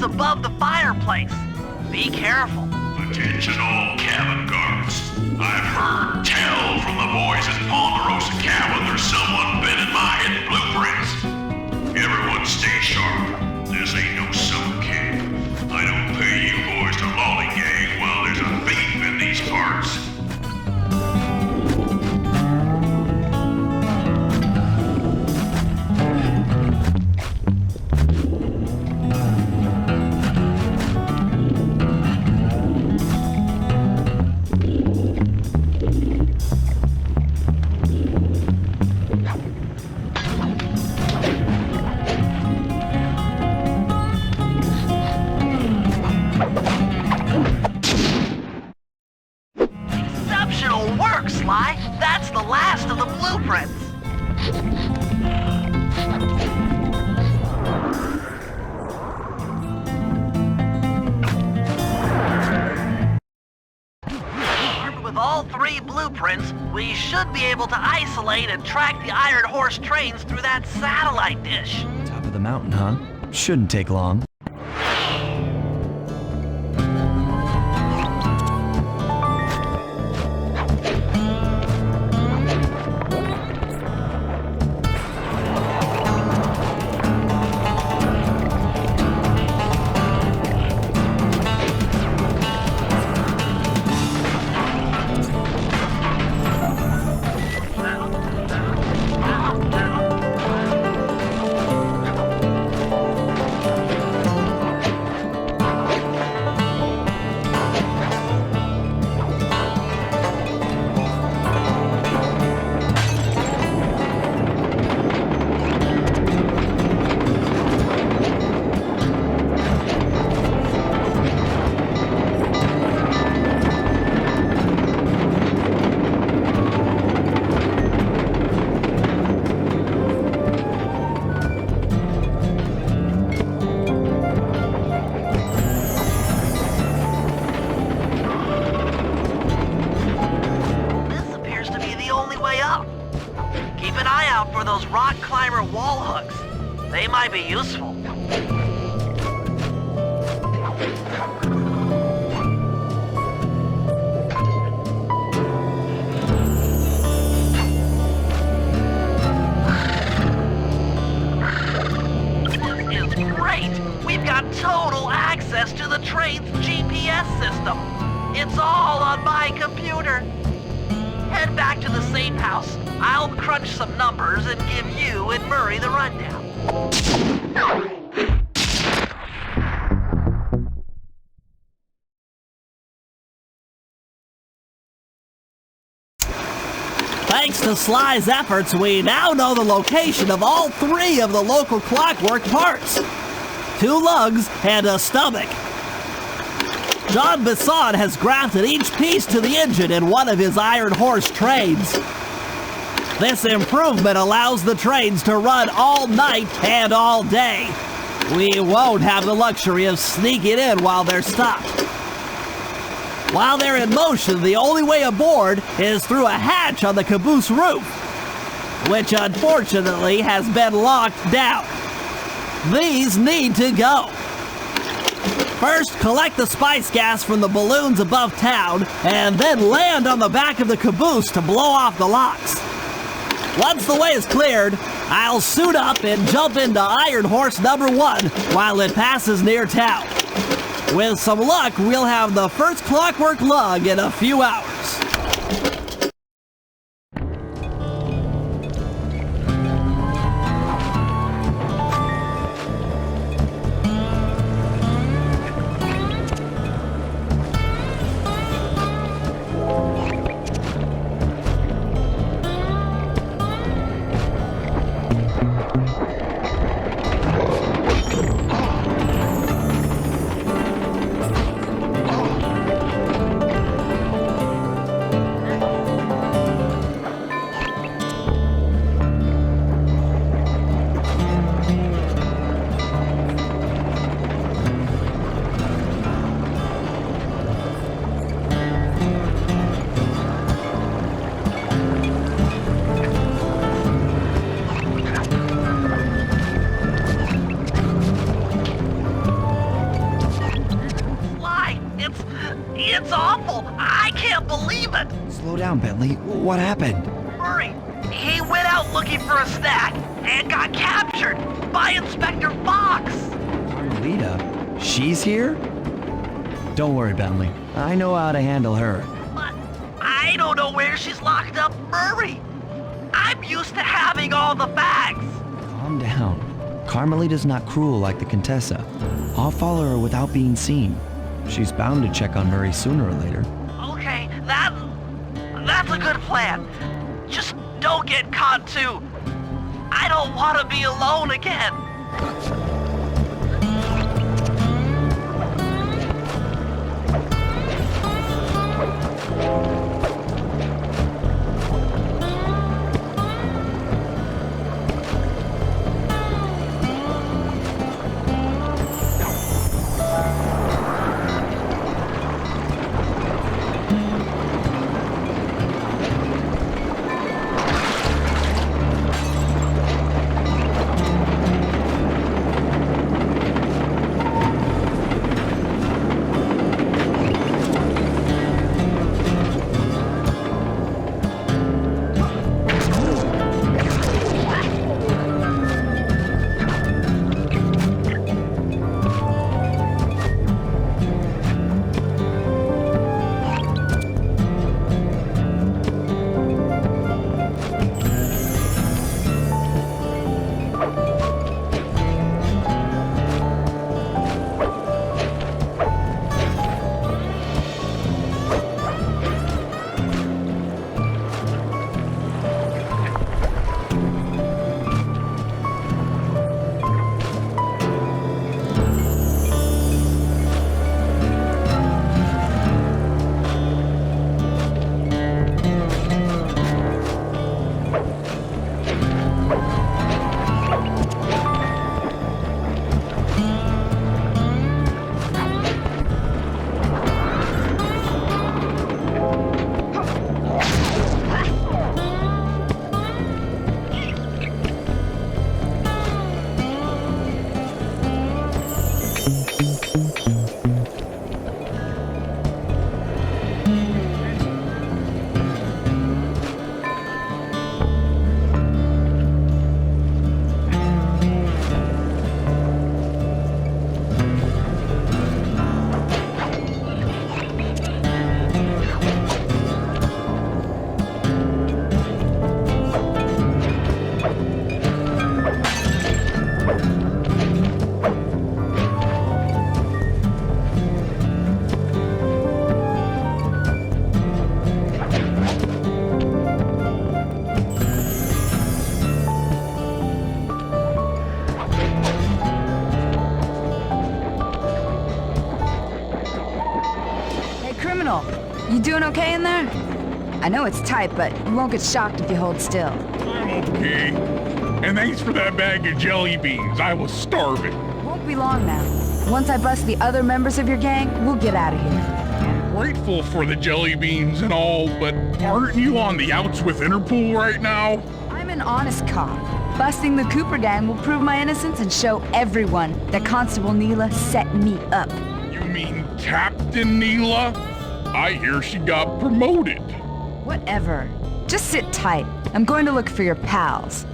Above the fireplace. Be careful. Attention all cabin guards. I've heard tell from the boys at Ponderosa Cabin there's someone been in my hidden blueprints. Everyone stay sharp. This ain't no summer camp. I don't pay you boys to lollygag while there's a thief in these parts. Sly. That's the last of the blueprints. Armed with all 3 blueprints, we should be able to isolate and track the Iron Horse trains through that satellite dish. Top of the mountain, huh? Shouldn't take long. Might be useful. This is great! We've got total access to the train's GPS system. It's all on my computer. Head back to the safe house. I'll crunch some numbers and give you and Murray the rundown. Thanks to Sly's efforts, we now know the location of all 3 of the local clockwork parts. 2 lugs and a stomach. John Bisson has grafted each piece to the engine in one of his Iron Horse trains. This improvement allows the trains to run all night and all day. We won't have the luxury of sneaking in while they're stopped. While they're in motion, the only way aboard is through a hatch on the caboose roof, which unfortunately has been locked down. These need to go. First, collect the spice gas from the balloons above town, and then land on the back of the caboose to blow off the locks. Once the way is cleared, I'll suit up and jump into Iron Horse number 1 while it passes near town. With some luck, we'll have the first clockwork lug in a few hours. Bentley. What happened? Murray, he went out looking for a snack and got captured by Inspector Fox. Carmelita? She's here? Don't worry, Bentley. I know how to handle her. But I don't know where she's locked up, Murray. I'm used to having all the facts. Calm down. Carmelita's not cruel like the Contessa. I'll follow her without being seen. She's bound to check on Murray sooner or later. Okay, that's a good plan. Just don't get caught too. I don't want to be alone again. You doing okay in there? I know it's tight, but you won't get shocked if you hold still. I'm okay. And thanks for that bag of jelly beans. I was starving. Won't be long now. Once I bust the other members of your gang, we'll get out of here. I'm grateful for the jelly beans and all, but aren't you on the outs with Interpol right now? I'm an honest cop. Busting the Cooper gang will prove my innocence and show everyone that Constable Neela set me up. You mean Captain Neela? I hear she got promoted. Whatever. Just sit tight. I'm going to look for your pals.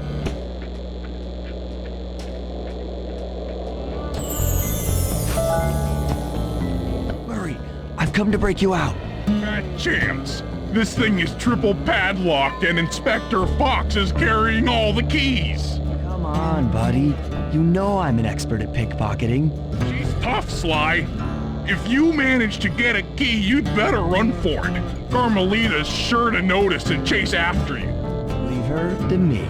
Murray, I've come to break you out. Bad chance. This thing is triple padlocked and Inspector Fox is carrying all the keys. Come on, buddy. You know I'm an expert at pickpocketing. She's tough, Sly. If you manage to get a key, you'd better run for it. Carmelita's sure to notice and chase after you. Leave her to me.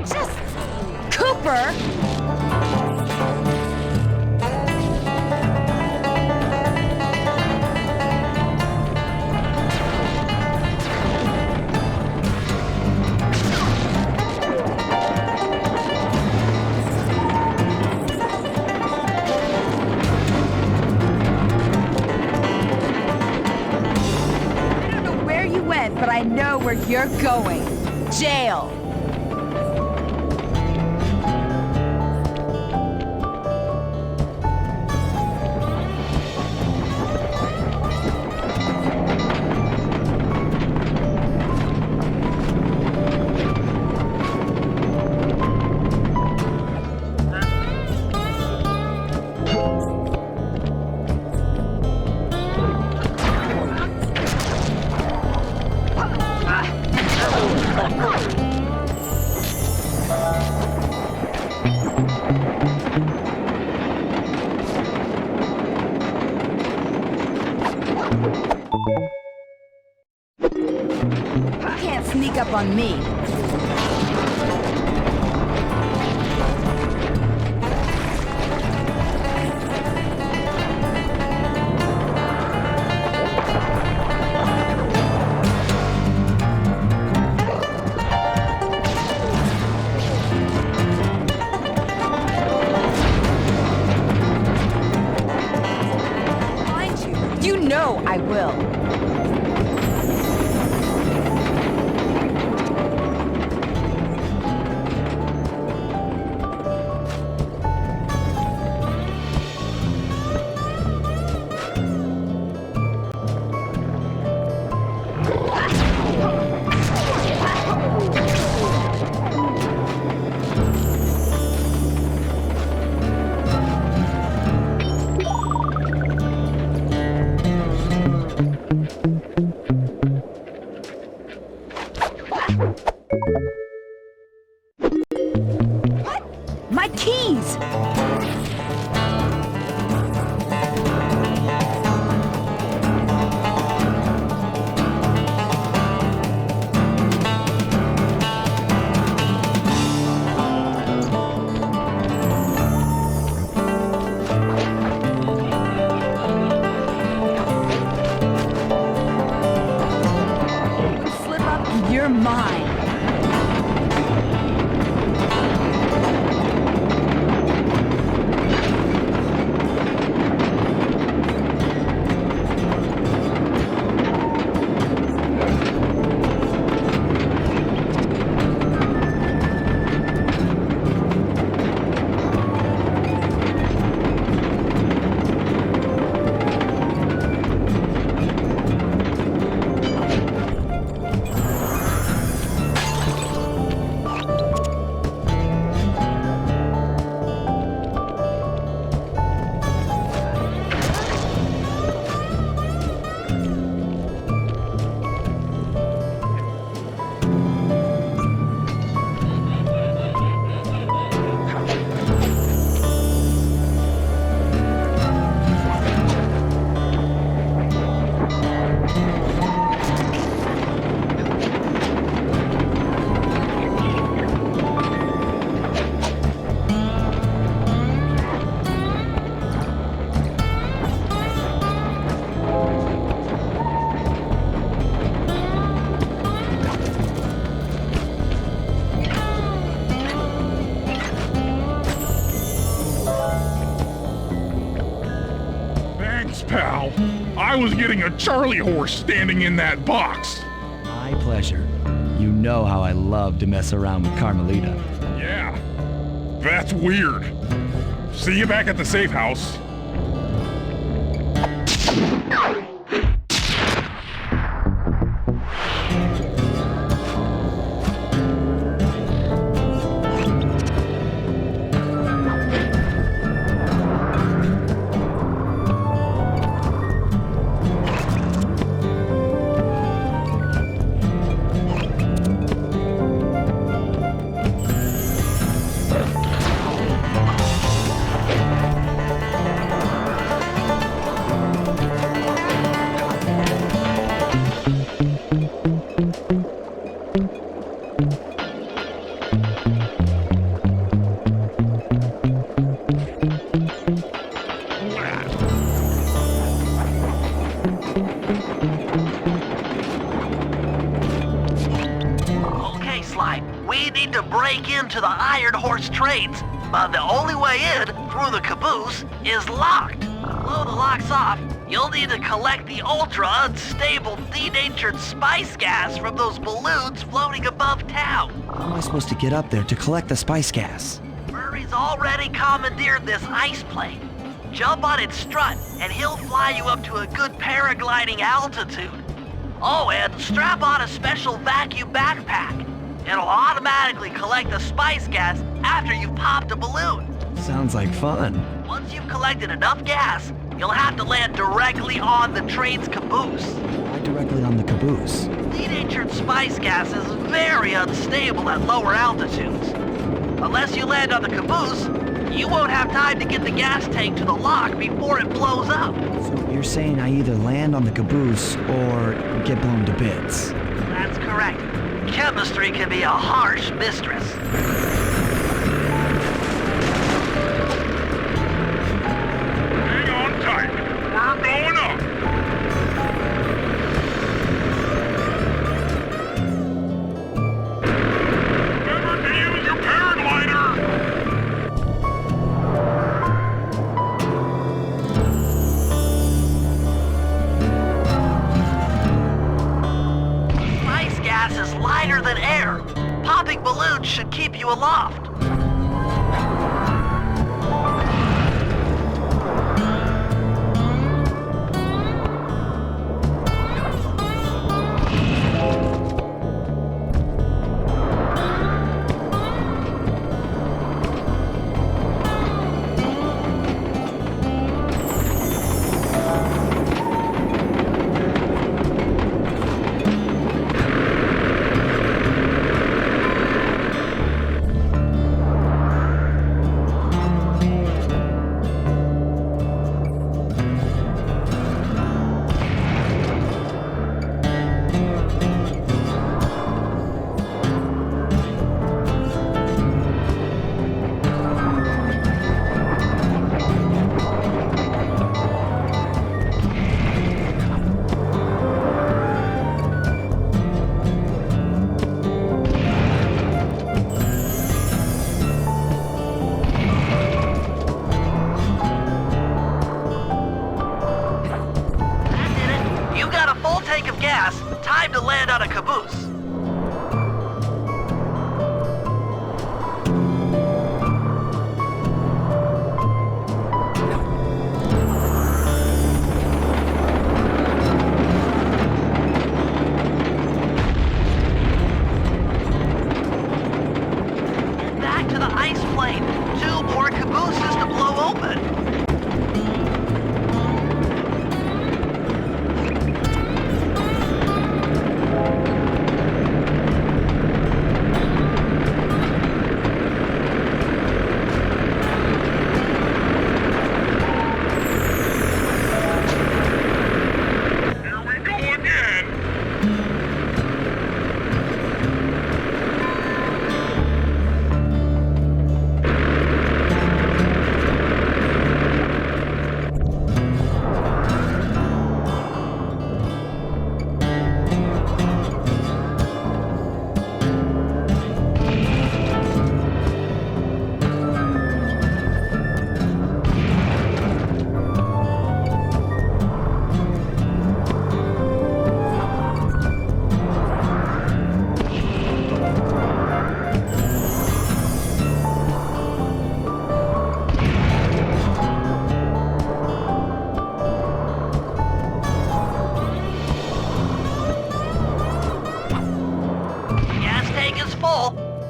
Just... Cooper! But I know where you're going. Jail. Can't sneak up on me. Find you. You know I will. My keys! Slip up and you're mine. Pal, I was getting a Charlie horse standing in that box. My pleasure. You know how I love to mess around with Carmelita. Yeah, that's weird. See you back at the safe house. We need to break into the Iron Horse trains, but the only way in, through the caboose, is locked. Blow the locks off, you'll need to collect the ultra-unstable denatured spice gas from those balloons floating above town. How am I supposed to get up there to collect the spice gas? Murray's already commandeered this ice plane. Jump on its strut, and he'll fly you up to a good paragliding altitude. Oh, and strap on a special vacuum backpack. It'll automatically collect the spice gas after you've popped a balloon. Sounds like fun. Once you've collected enough gas, you'll have to land directly on the train's caboose. Why directly on the caboose? Denatured spice gas is very unstable at lower altitudes. Unless you land on the caboose, you won't have time to get the gas tank to the lock before it blows up. So you're saying I either land on the caboose or get blown to bits? That's correct. Chemistry can be a harsh mistress. Hang on tight. We're going up. Remember to use your paraglider. Spice gas is lighter than air. Popping balloons should keep you aloft. Time to land on a caboose. Back to the ice plane. 2 more cabooses to blow open.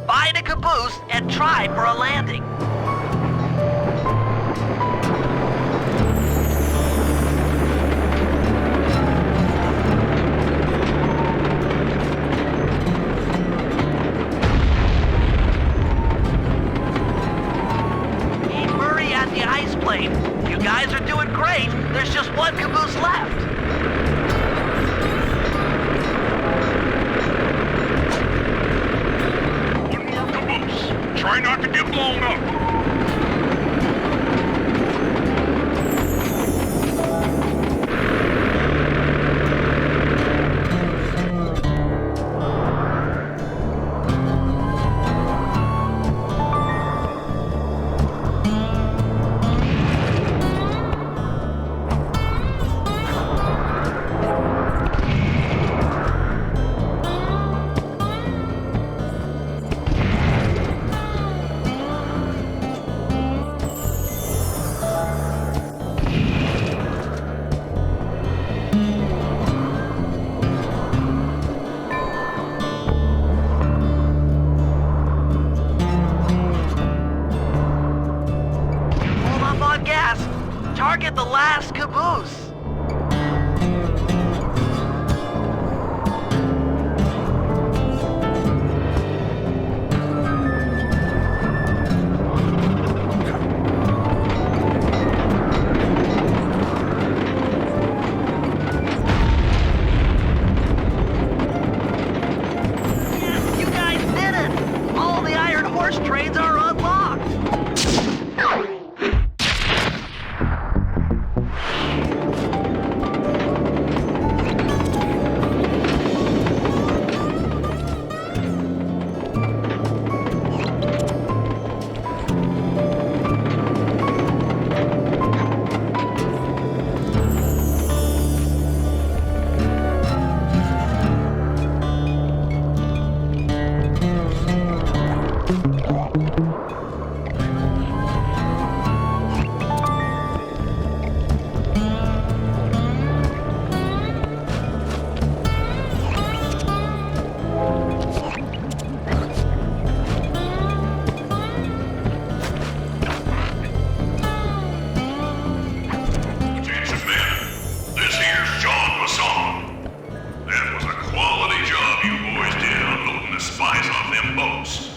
Find a caboose and try for a landing. Keep Murray at the ice plane. You guys are doing great. There's just one caboose left. Try not to get blown up. caboose! You guys did it! All the Iron Horse trains are unlocked! Attention men, this here's John Masson. That was a quality job you boys did unloading the spice off them boats.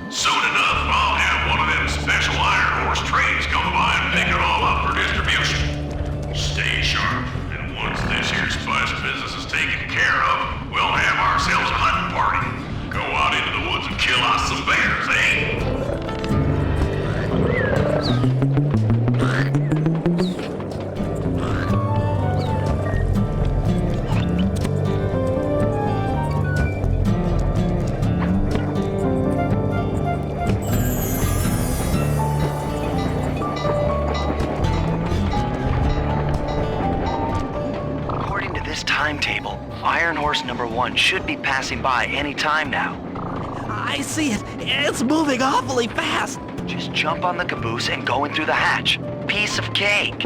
Soon enough, I'll have one of them special Iron Horse trains come by and pick it all up for distribution. Stay sharp, and once this here spice business is taken care of, we'll have ourselves a hunting party. Go out into the woods and kill us some bears, eh? According to this timetable, Iron Horse number 1 should be passing by any time now. I see it. It's moving awfully fast. Just jump on the caboose and go in through the hatch. Piece of cake.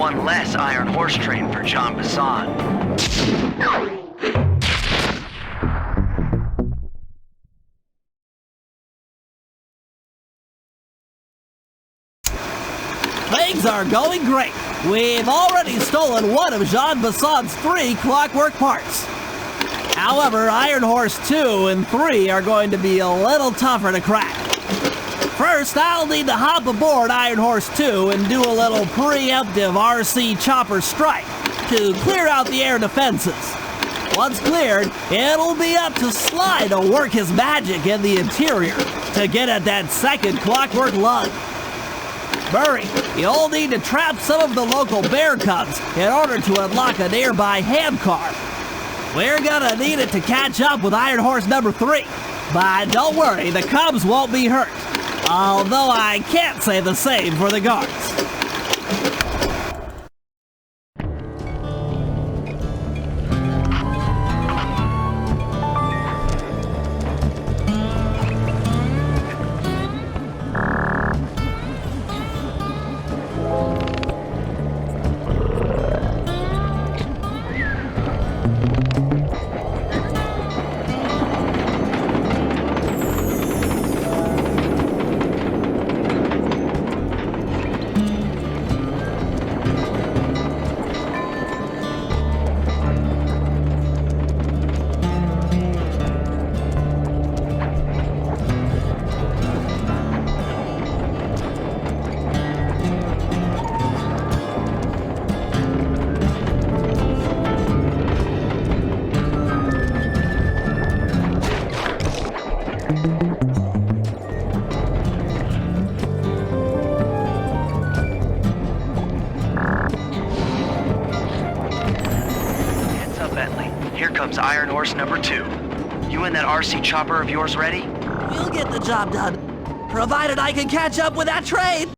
one less Iron Horse train for John Bassan. Things are going great. We've already stolen one of Jean Bassan's 3 clockwork parts. However, Iron Horse 2 and 3 are going to be a little tougher to crack. First, I'll need to hop aboard Iron Horse 2 and do a little preemptive RC chopper strike to clear out the air defenses. Once cleared, it'll be up to Sly to work his magic in the interior to get at that second clockwork lug. Murray, you'll need to trap some of the local bear cubs in order to unlock a nearby handcar. We're gonna need it to catch up with Iron Horse number 3. But don't worry, the cubs won't be hurt. Although I can't say the same for the guards. Iron Horse number 2. You and that RC chopper of yours ready? We'll get the job done, provided I can catch up with that train.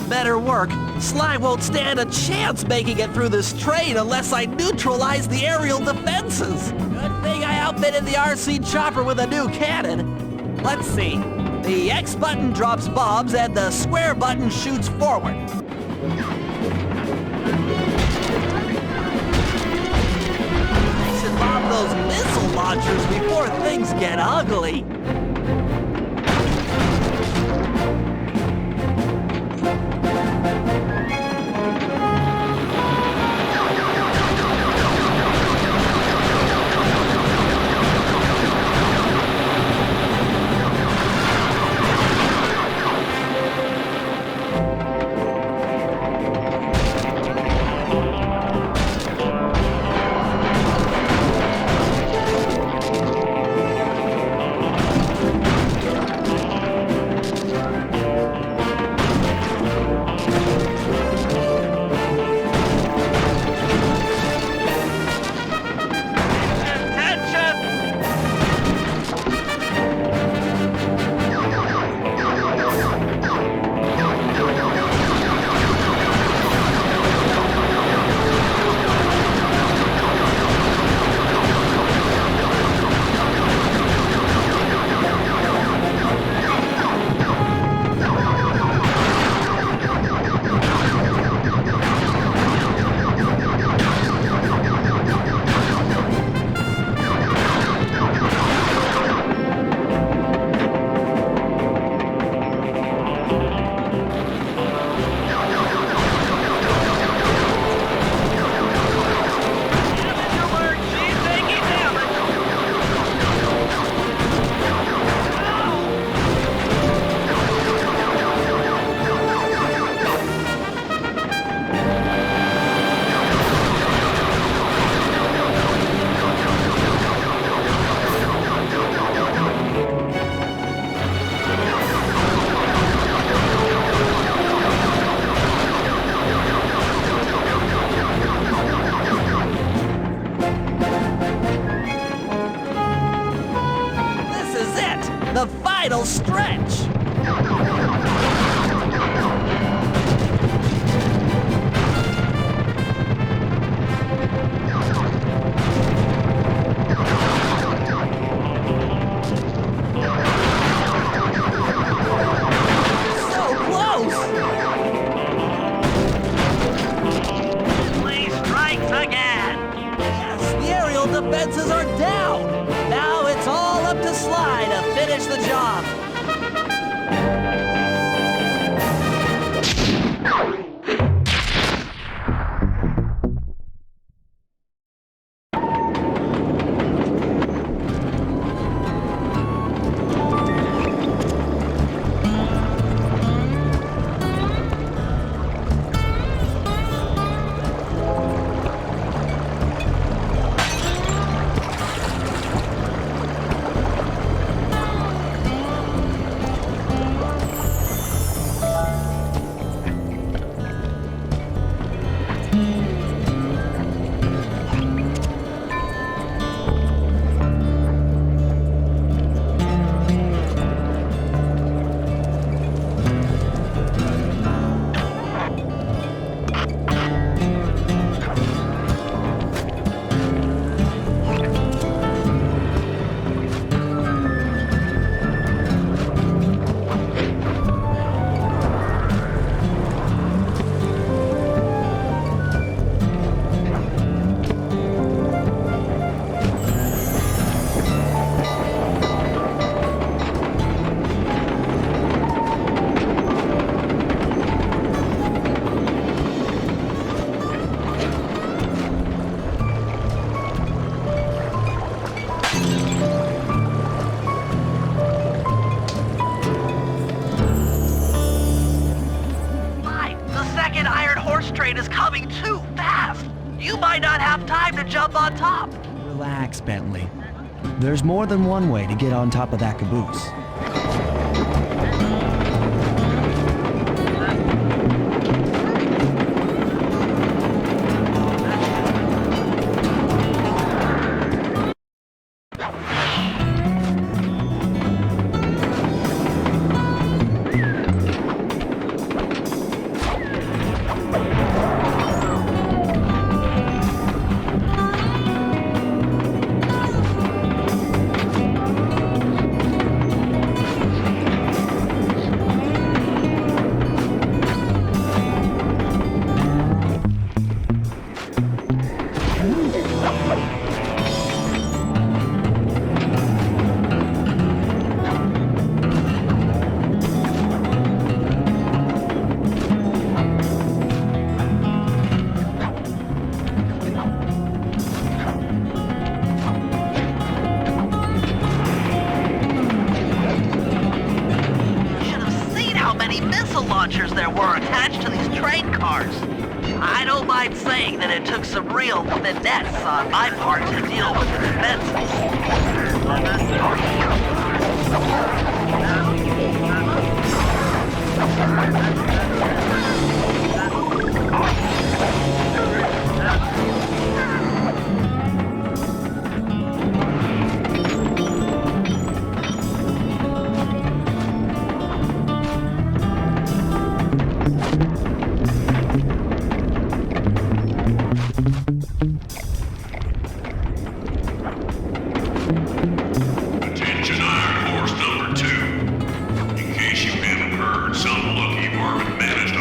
Better work. Sly won't stand a chance making it through this train unless I neutralize the aerial defenses. Good thing I outfitted the RC chopper with a new cannon. Let's see. The X button drops bombs and the square button shoots forward. I should bomb those missile launchers before things get ugly. final stretch. Defenses are down. Now it's all up to Sly to finish the job. Is coming too fast. You might not have time to jump on top. Relax, Bentley. There's more than one way to get on top of that caboose. There were attached to these train cars. I don't mind saying that it took some real finesse on my part to deal with the defenses. Attention Iron Horse number 2. In case you haven't heard, some lucky varmint managed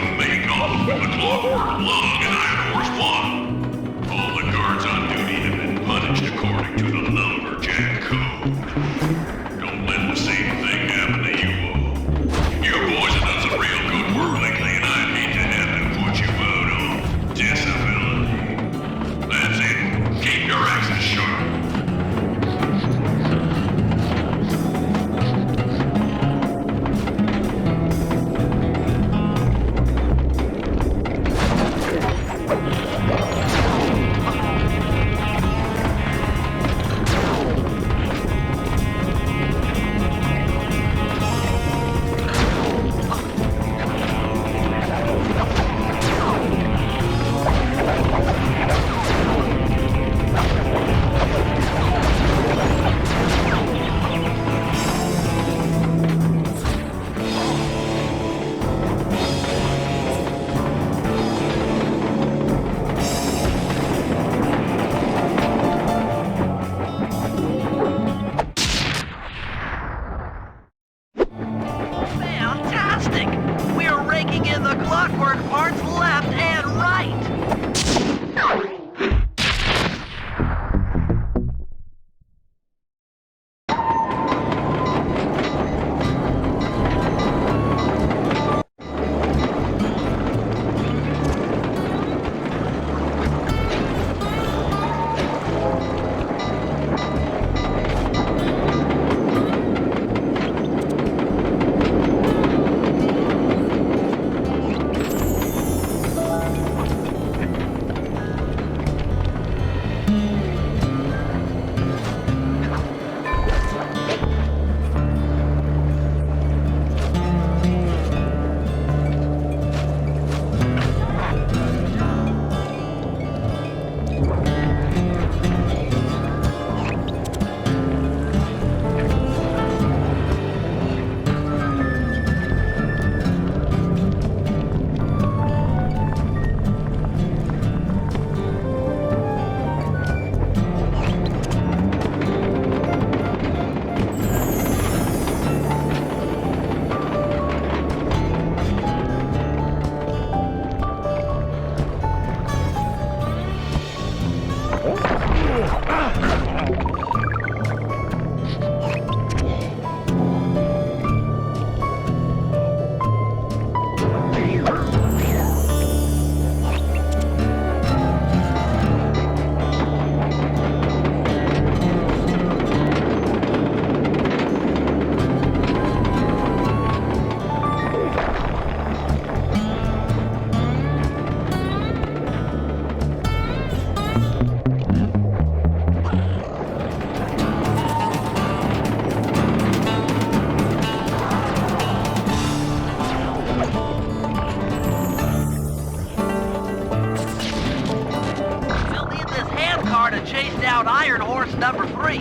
Number 3.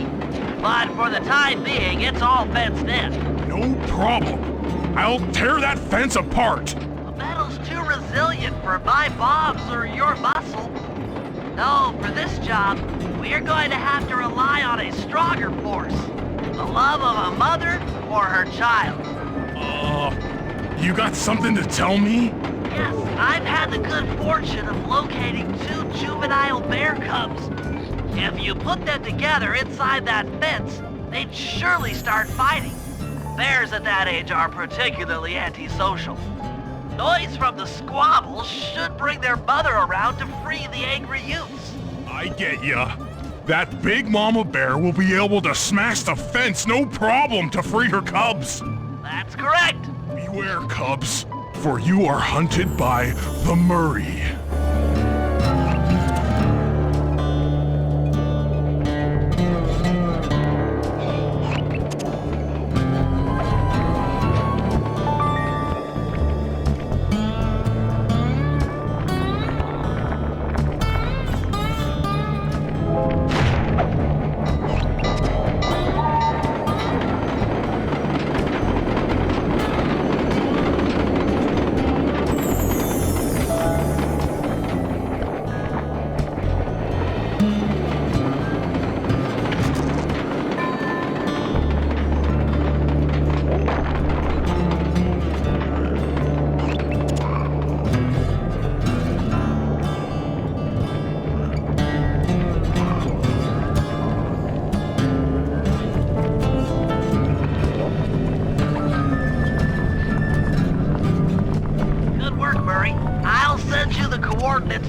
But for the time being, it's all fenced in. No problem. I'll tear that fence apart. The metal's too resilient for my bombs or your muscle. No, for this job, we're going to have to rely on a stronger force. The love of a mother or her child. You got something to tell me? Yes, I've had the good fortune of locating 2 juvenile bear cubs. If you put them together inside that fence, they'd surely start fighting. Bears at that age are particularly antisocial. Noise from the squabbles should bring their mother around to free the angry youths. I get ya. That big mama bear will be able to smash the fence no problem to free her cubs. That's correct. Beware, cubs, for you are hunted by the Murray.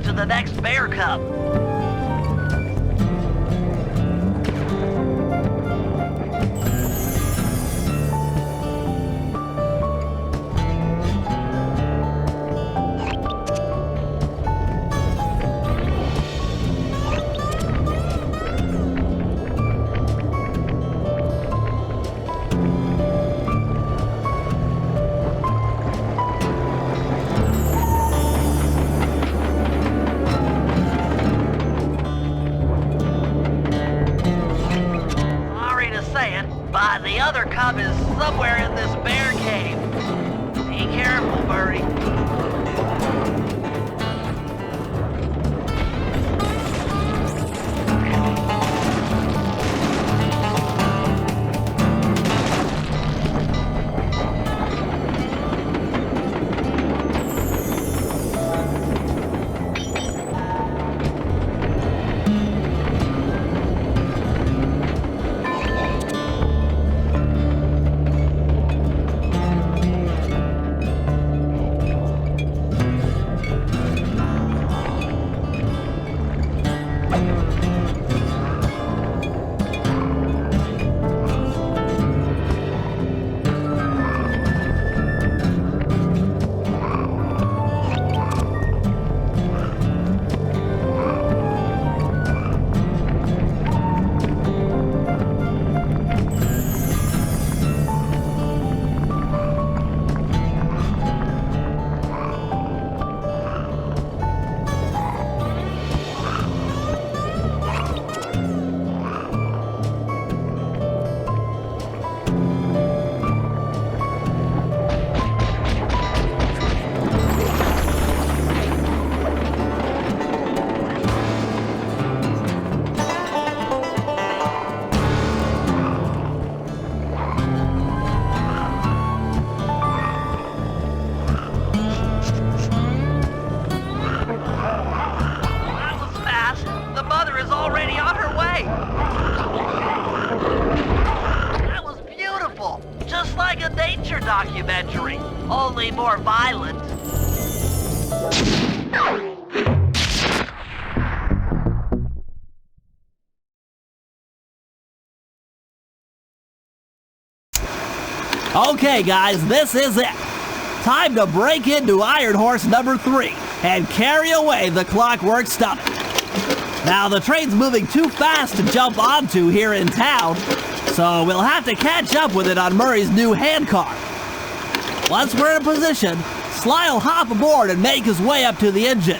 To the next bear cub. But the other cub is somewhere in this bear cave. Be careful, Murray. documentary, only more violent. Okay, guys, this is it. Time to break into Iron Horse number 3 and carry away the Clockwork Stomach. Now, the train's moving too fast to jump onto here in town, so we'll have to catch up with it on Murray's new handcar. Once we're in position, Sly will hop aboard and make his way up to the engine.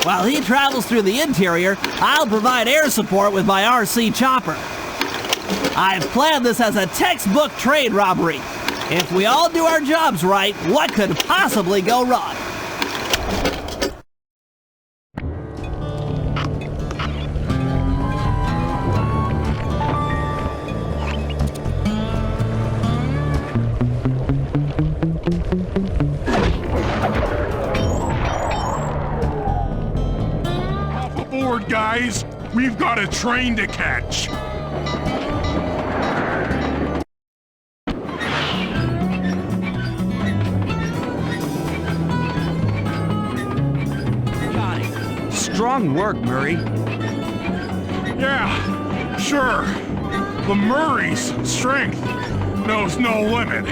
While he travels through the interior, I'll provide air support with my RC chopper. I've planned this as a textbook train robbery. If we all do our jobs right, what could possibly go wrong? Off aboard, guys! We've got a train to catch! Strong work, Murray. Yeah, sure. The Murray's strength knows no limit.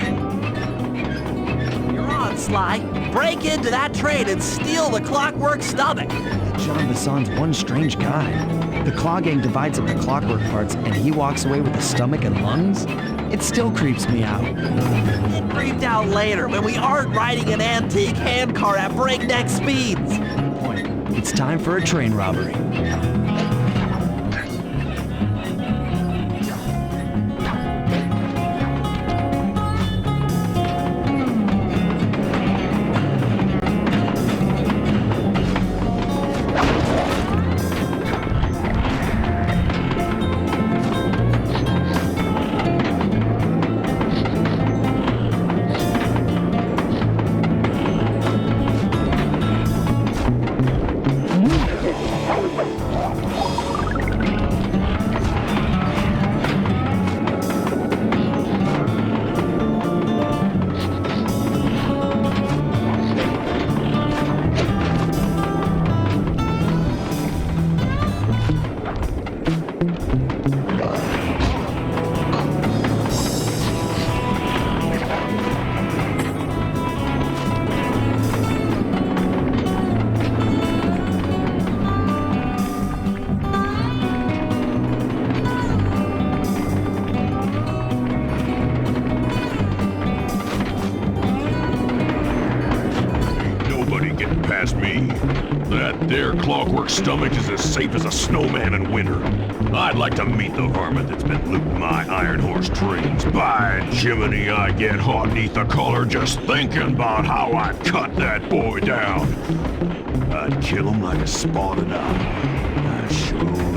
You're on, Sly. Break into that train and steal the Clockwork Stomach. John Basson's one strange guy. The Claw Gang divides up the clockwork parts and he walks away with the stomach and lungs? It still creeps me out. It creeped out later when we aren't riding an antique handcar at breakneck speeds. It's time for a train robbery. Their clockwork stomach is as safe as a snowman in winter. I'd like to meet the varmint that's been looting my Iron Horse trains. By Jiminy, I get hot neath the collar just thinking about how I'd cut that boy down. I'd kill him like a spotted owl. I sure would.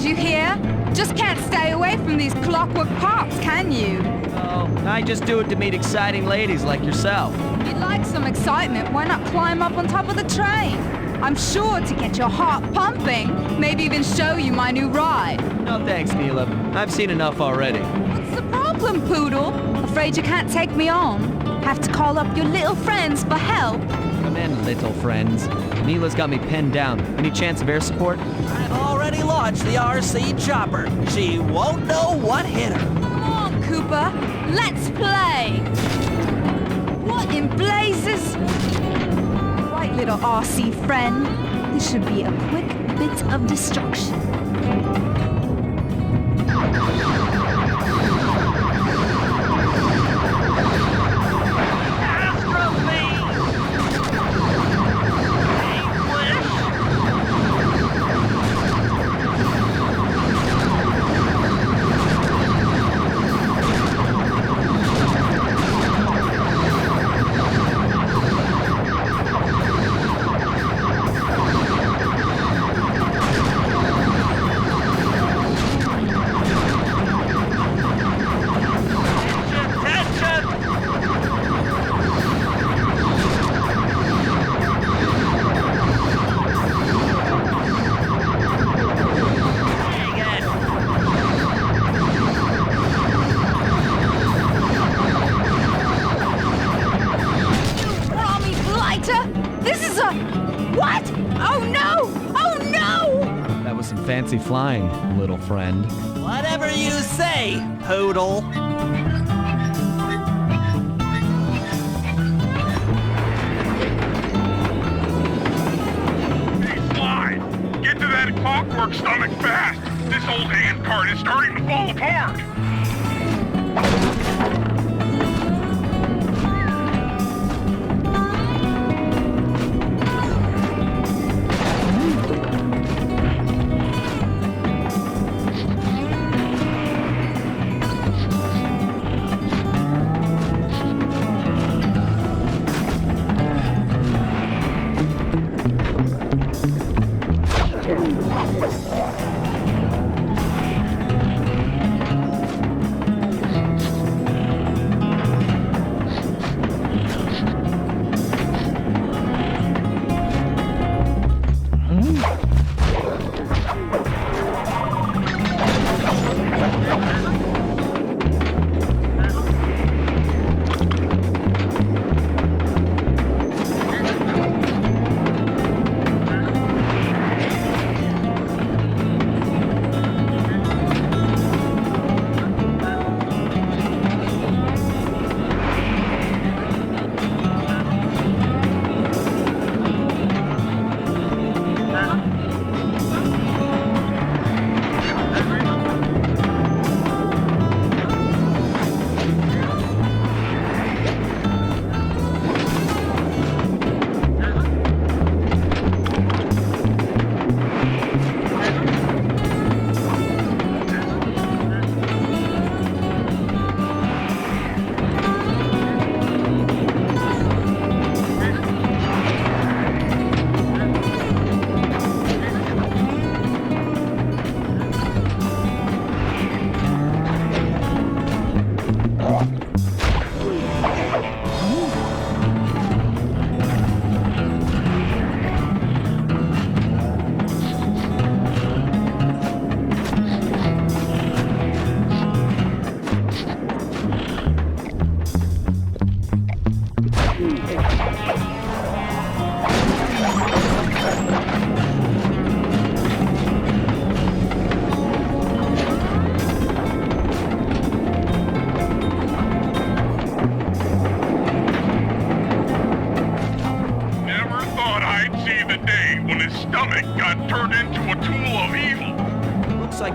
You here? Just can't stay away from these clockwork parts, can you? Oh, I just do it to meet exciting ladies like yourself. If you'd like some excitement, why not climb up on top of the train? I'm sure to get your heart pumping, maybe even show you my new ride. No thanks, Neela. I've seen enough already. What's the problem, Poodle? Afraid you can't take me on? Have to call up your little friends for help? Come in, little friends. Neela's got me pinned down. Any chance of air support? I've already launched the RC chopper. She won't know what hit her. Come on, Cooper. Let's play. What in blazes? Right, little RC friend. This should be a quick bit of destruction. fancy flying, little friend. Whatever you say, Poodle. Hey, Sly! Get to that clockwork stomach fast! This old handcart is starting to fall apart!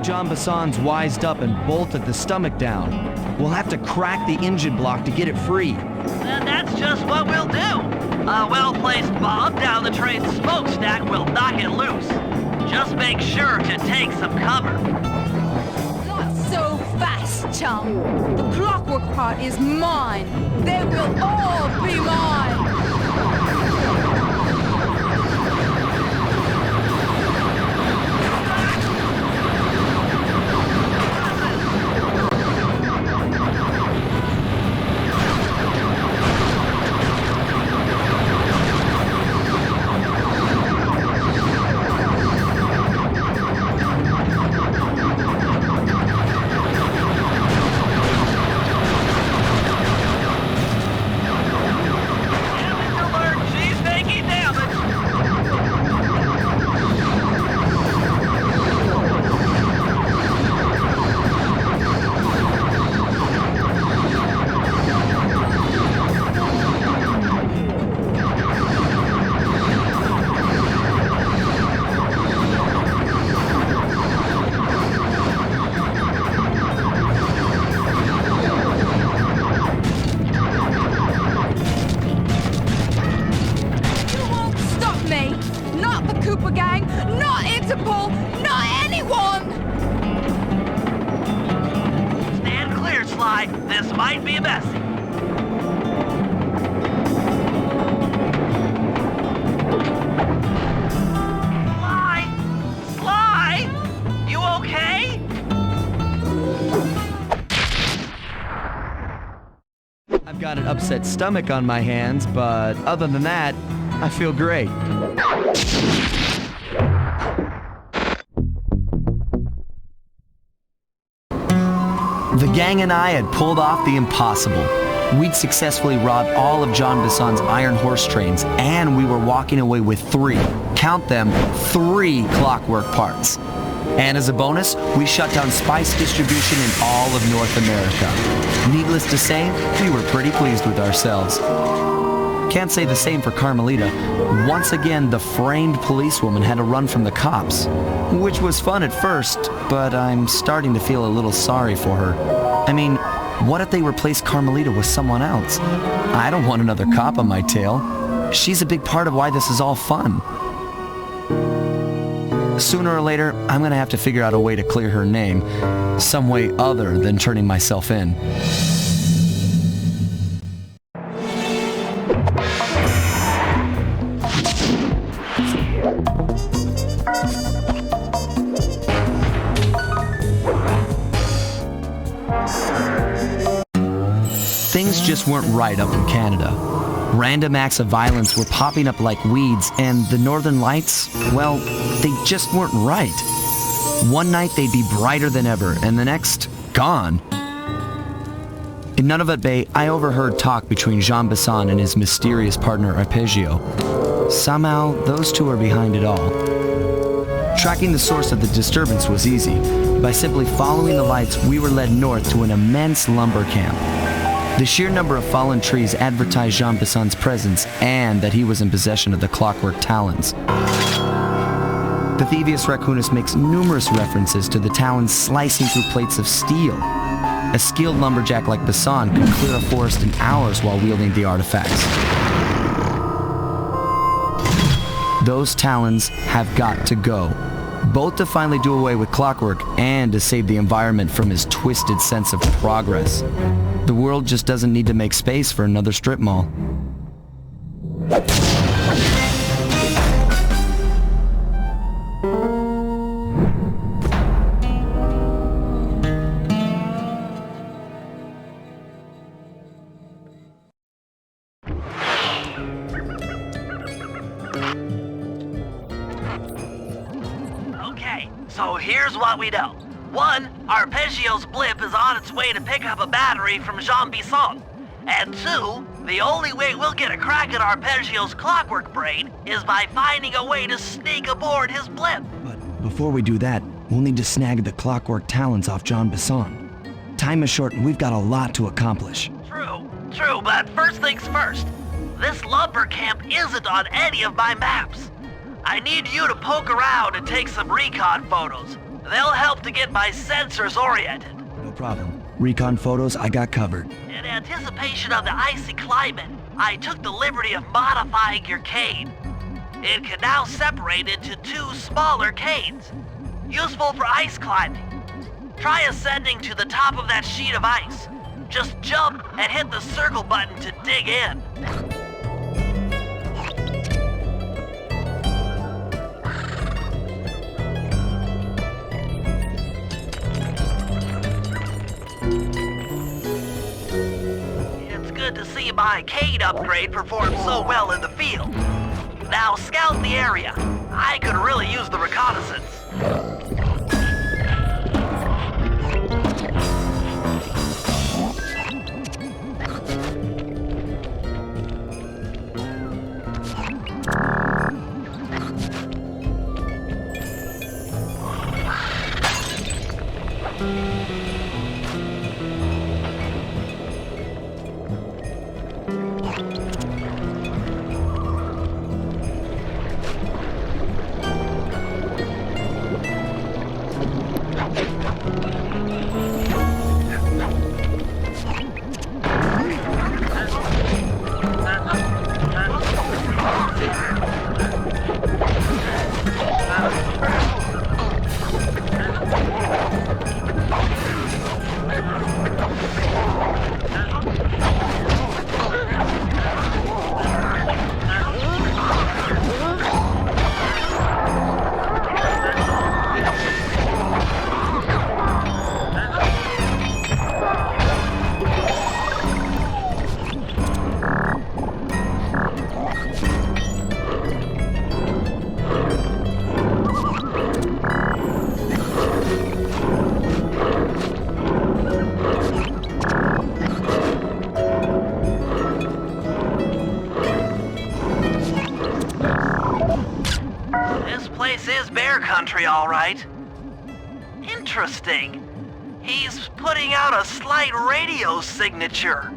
John Bassan's wised up and bolted the stomach down. We'll have to crack the engine block to get it free. And that's just what we'll do. A well-placed bomb down the train's smokestack will knock it loose. Just make sure to take some cover. Not so fast, chum. The clockwork part is mine. They will all be mine. This might be messy. Sly? You okay? I've got an upset stomach on my hands, but other than that, I feel great. The gang and I had pulled off the impossible. We'd successfully robbed all of John Bassan's iron horse trains, and we were walking away with 3, count them, 3 clockwork parts. And as a bonus, we shut down spice distribution in all of North America. Needless to say, we were pretty pleased with ourselves. Can't say the same for Carmelita. Once again, the framed policewoman had to run from the cops, which was fun at first, but I'm starting to feel a little sorry for her. I mean, what if they replaced Carmelita with someone else? I don't want another cop on my tail. She's a big part of why this is all fun. Sooner or later, I'm gonna have to figure out a way to clear her name, some way other than turning myself in. Things just weren't right up in Canada. Random acts of violence were popping up like weeds, and the Northern Lights, well, they just weren't right. One night they'd be brighter than ever, and the next, gone. In Nunavut Bay, I overheard talk between Jean Besson and his mysterious partner Arpeggio. Somehow, those two are behind it all. Tracking the source of the disturbance was easy. By simply following the lights, we were led north to an immense lumber camp. The sheer number of fallen trees advertised Jean Besson's presence and that he was in possession of the clockwork talons. The Thievius Raccoonus makes numerous references to the talons slicing through plates of steel. A skilled lumberjack like Besson could clear a forest in hours while wielding the artifacts. Those talons have got to go, both to finally do away with clockwork and to save the environment from his twisted sense of progress. The world just doesn't need to make space for another strip mall. Okay, so here's what we know. 1, Arpeggio's blimp is on its way to pick up a battery from Jean Besson. And 2, the only way we'll get a crack at Arpeggio's clockwork brain is by finding a way to sneak aboard his blimp. But before we do that, we'll need to snag the clockwork talons off Jean Besson. Time is short and we've got a lot to accomplish. True, but first things first. This lumber camp isn't on any of my maps. I need you to poke around and take some recon photos. They'll help to get my sensors oriented. No problem. Recon photos, I got covered. In anticipation of the icy climate, I took the liberty of modifying your cane. It can now separate into 2 smaller canes, useful for ice climbing. Try ascending to the top of that sheet of ice. Just jump and hit the circle button to dig in. To see my cane upgrade perform so well in the field. Now scout the area. I could really use the reconnaissance. interesting. He's putting out a slight radio signature.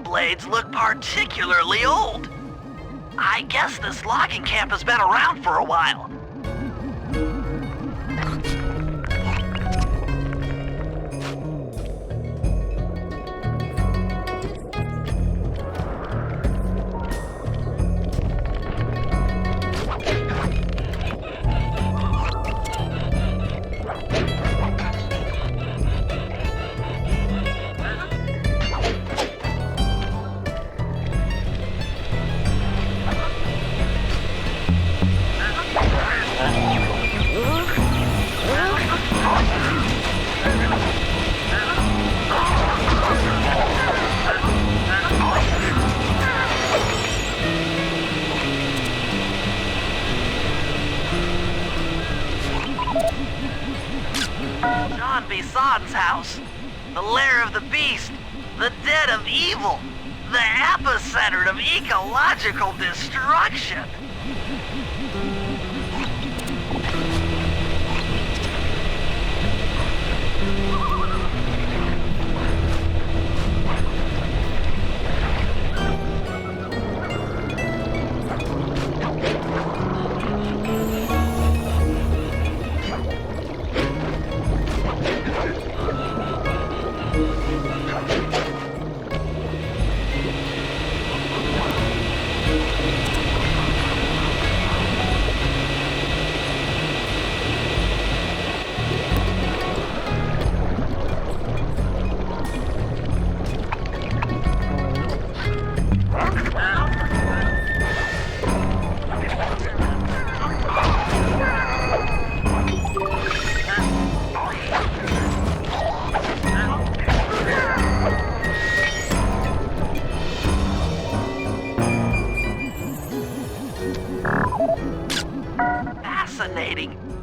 Blades look particularly old. I guess this logging camp has been around for a while. House, the lair of the beast, the den of evil, the epicenter of ecological destruction.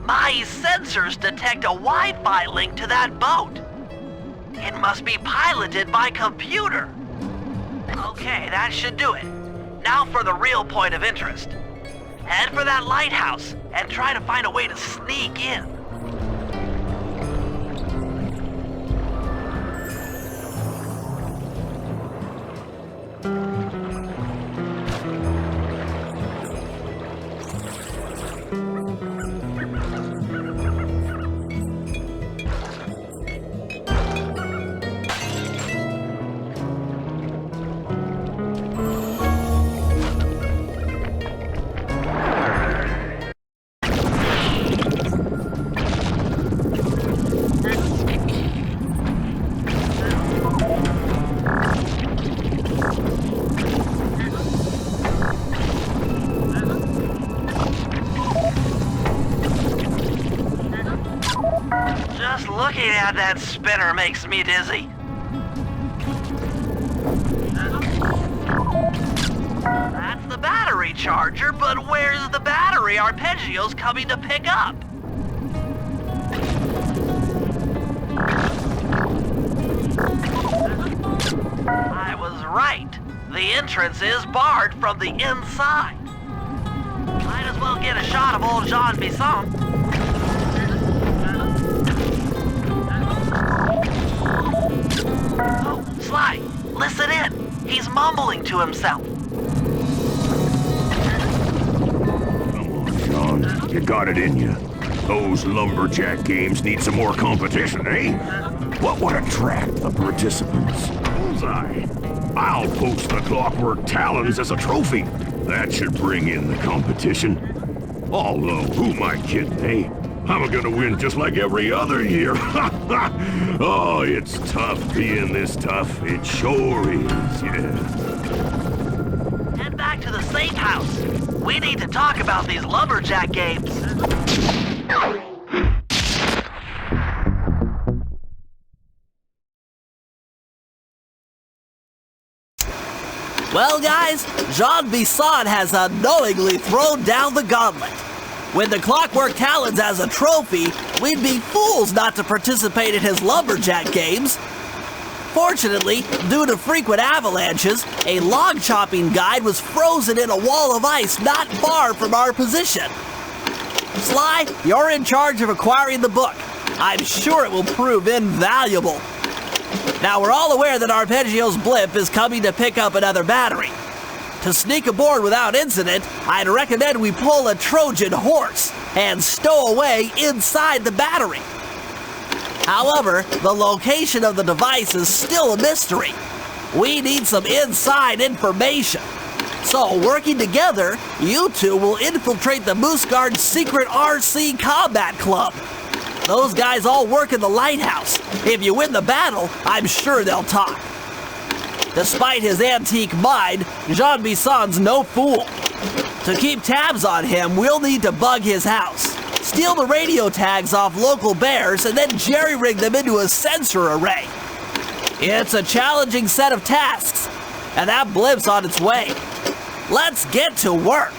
My sensors detect a Wi-Fi link to that boat. It must be piloted by computer. Okay, that should do it. Now for the real point of interest. Head for that lighthouse and try to find a way to sneak in. Looking at that spinner makes me dizzy. That's the battery charger, but where's the battery arpeggios coming to pick up? I was right. The entrance is barred from the inside. Might as well get a shot of old Jean Bisson. Oh, Sly, listen in. He's mumbling to himself. Come on, John. You got it in you. Those lumberjack games need some more competition, eh? What would attract the participants? Bullseye. I'll post the Clockwork Talons as a trophy. That should bring in the competition. Although, who am I kidding, eh? I'm gonna win just like every other year. Oh, it's tough being this tough. It sure is, yeah. Head back to the safe house. We need to talk about these lumberjack games. Well, guys, Jean Bisson has unknowingly thrown down the gauntlet. With the Clockwork Talons as a trophy, we'd be fools not to participate in his lumberjack games. Fortunately, due to frequent avalanches, a log chopping guide was frozen in a wall of ice not far from our position. Sly, you're in charge of acquiring the book. I'm sure it will prove invaluable. Now, we're all aware that Arpeggio's blimp is coming to pick up another battery. To sneak aboard without incident, I'd recommend we pull a Trojan horse and stow away inside the battery. However, the location of the device is still a mystery. We need some inside information. So, working together, you two will infiltrate the Moose Guard's secret RC combat club. Those guys all work in the lighthouse. If you win the battle, I'm sure they'll talk. Despite his antique mind, Jean Bisson's no fool. To keep tabs on him, we'll need to bug his house, steal the radio tags off local bears, and then jerry-rig them into a sensor array. It's a challenging set of tasks, and that blimp's on its way. Let's get to work.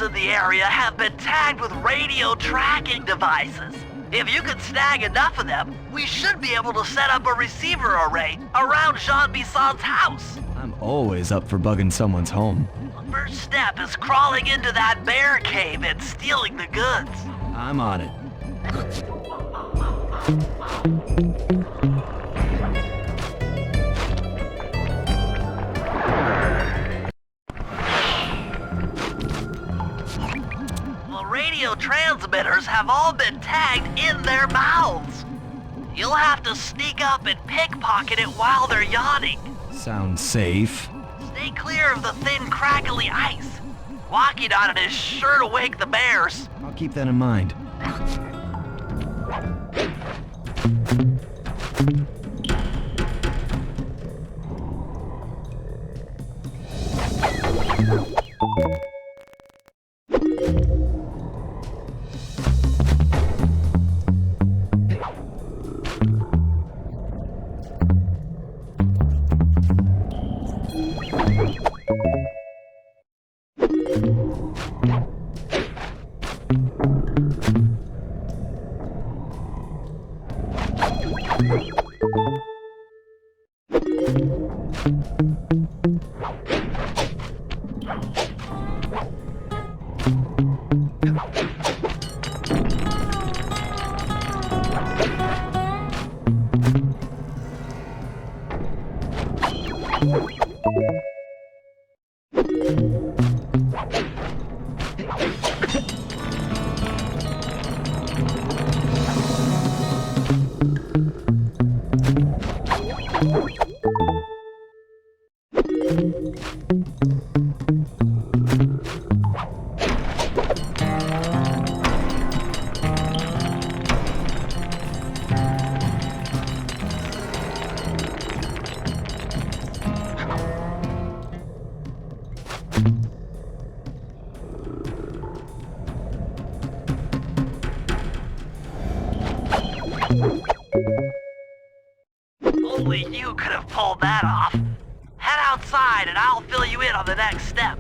In the area have been tagged with radio tracking devices. If you can snag enough of them, we should be able to set up a receiver array around Jean Bisson's house. I'm always up for bugging someone's home. The first step is crawling into that bear cave and stealing the goods. I'm on it. Radio transmitters have all been tagged in their mouths. You'll have to sneak up and pickpocket it while they're yawning. Sounds safe. Stay clear of the thin, crackly ice. Walking on it is sure to wake the bears. I'll keep that in mind. Only you could have pulled that off. Head outside and I'll fill you in on the next step.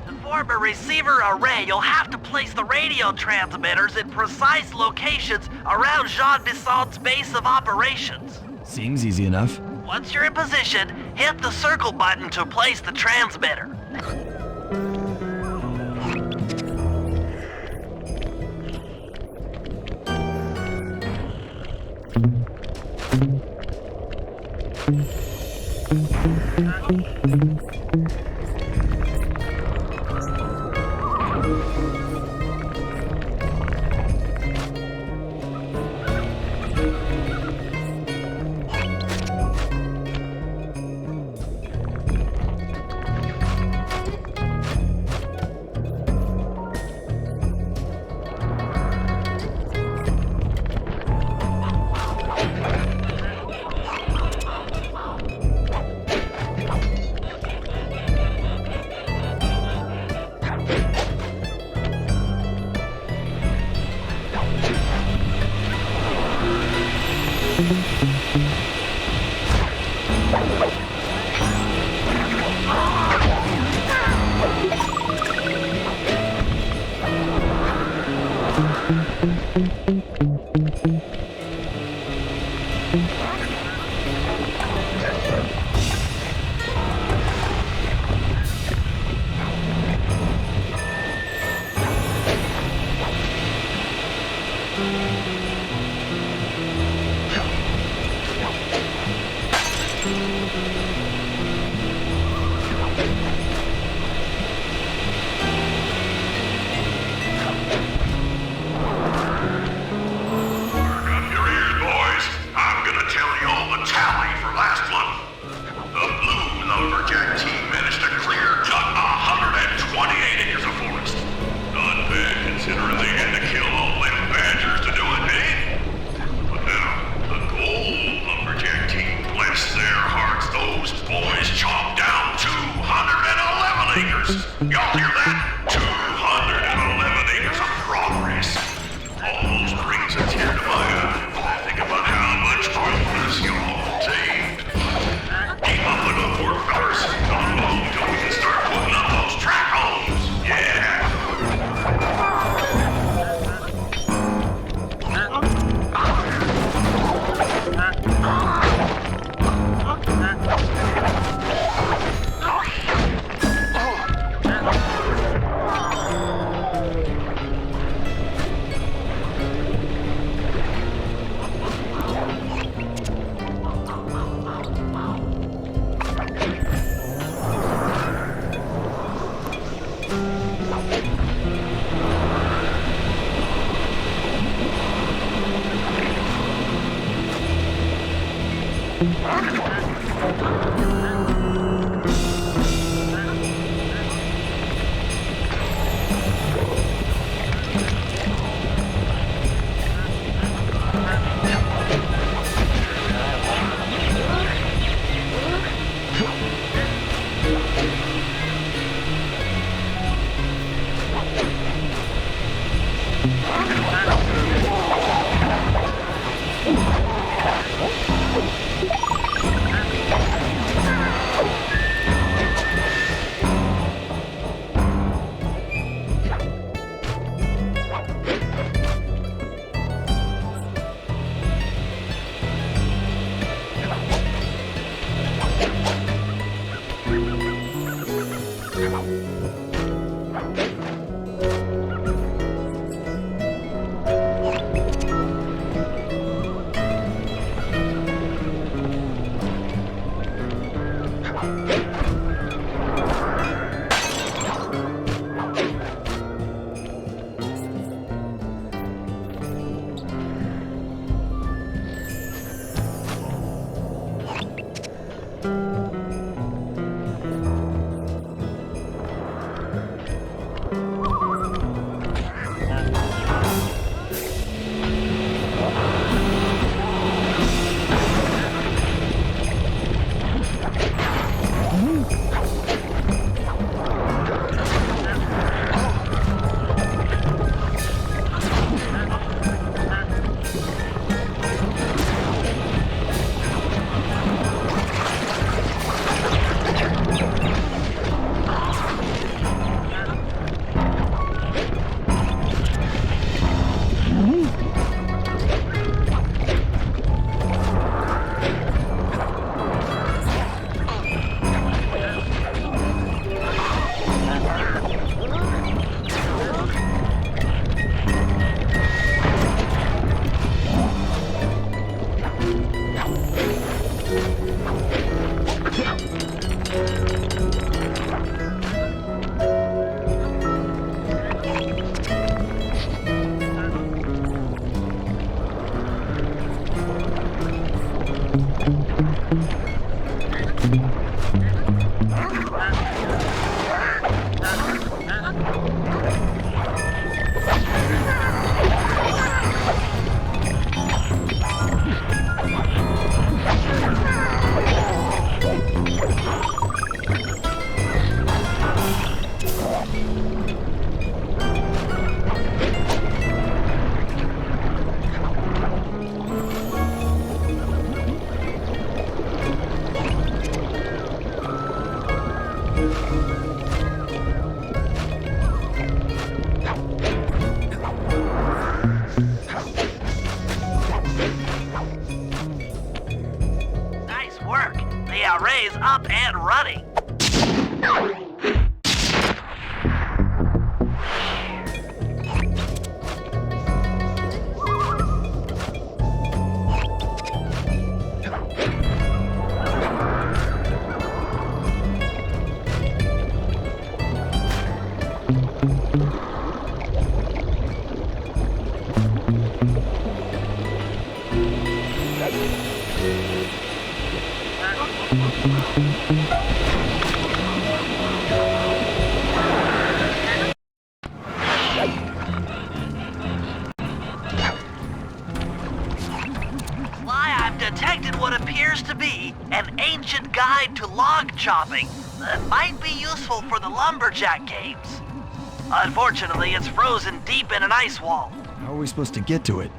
To form a receiver array, you'll have to place the radio transmitters in precise locations around Jean Bisson's base of operations. Seems easy enough. Once you're in position, hit the circle button to place the transmitter. Nice work. The array's up and running. I've detected what appears to be an ancient guide to log chopping that might be useful for the lumberjack caves. Unfortunately, it's frozen deep in an ice wall. How are we supposed to get to it?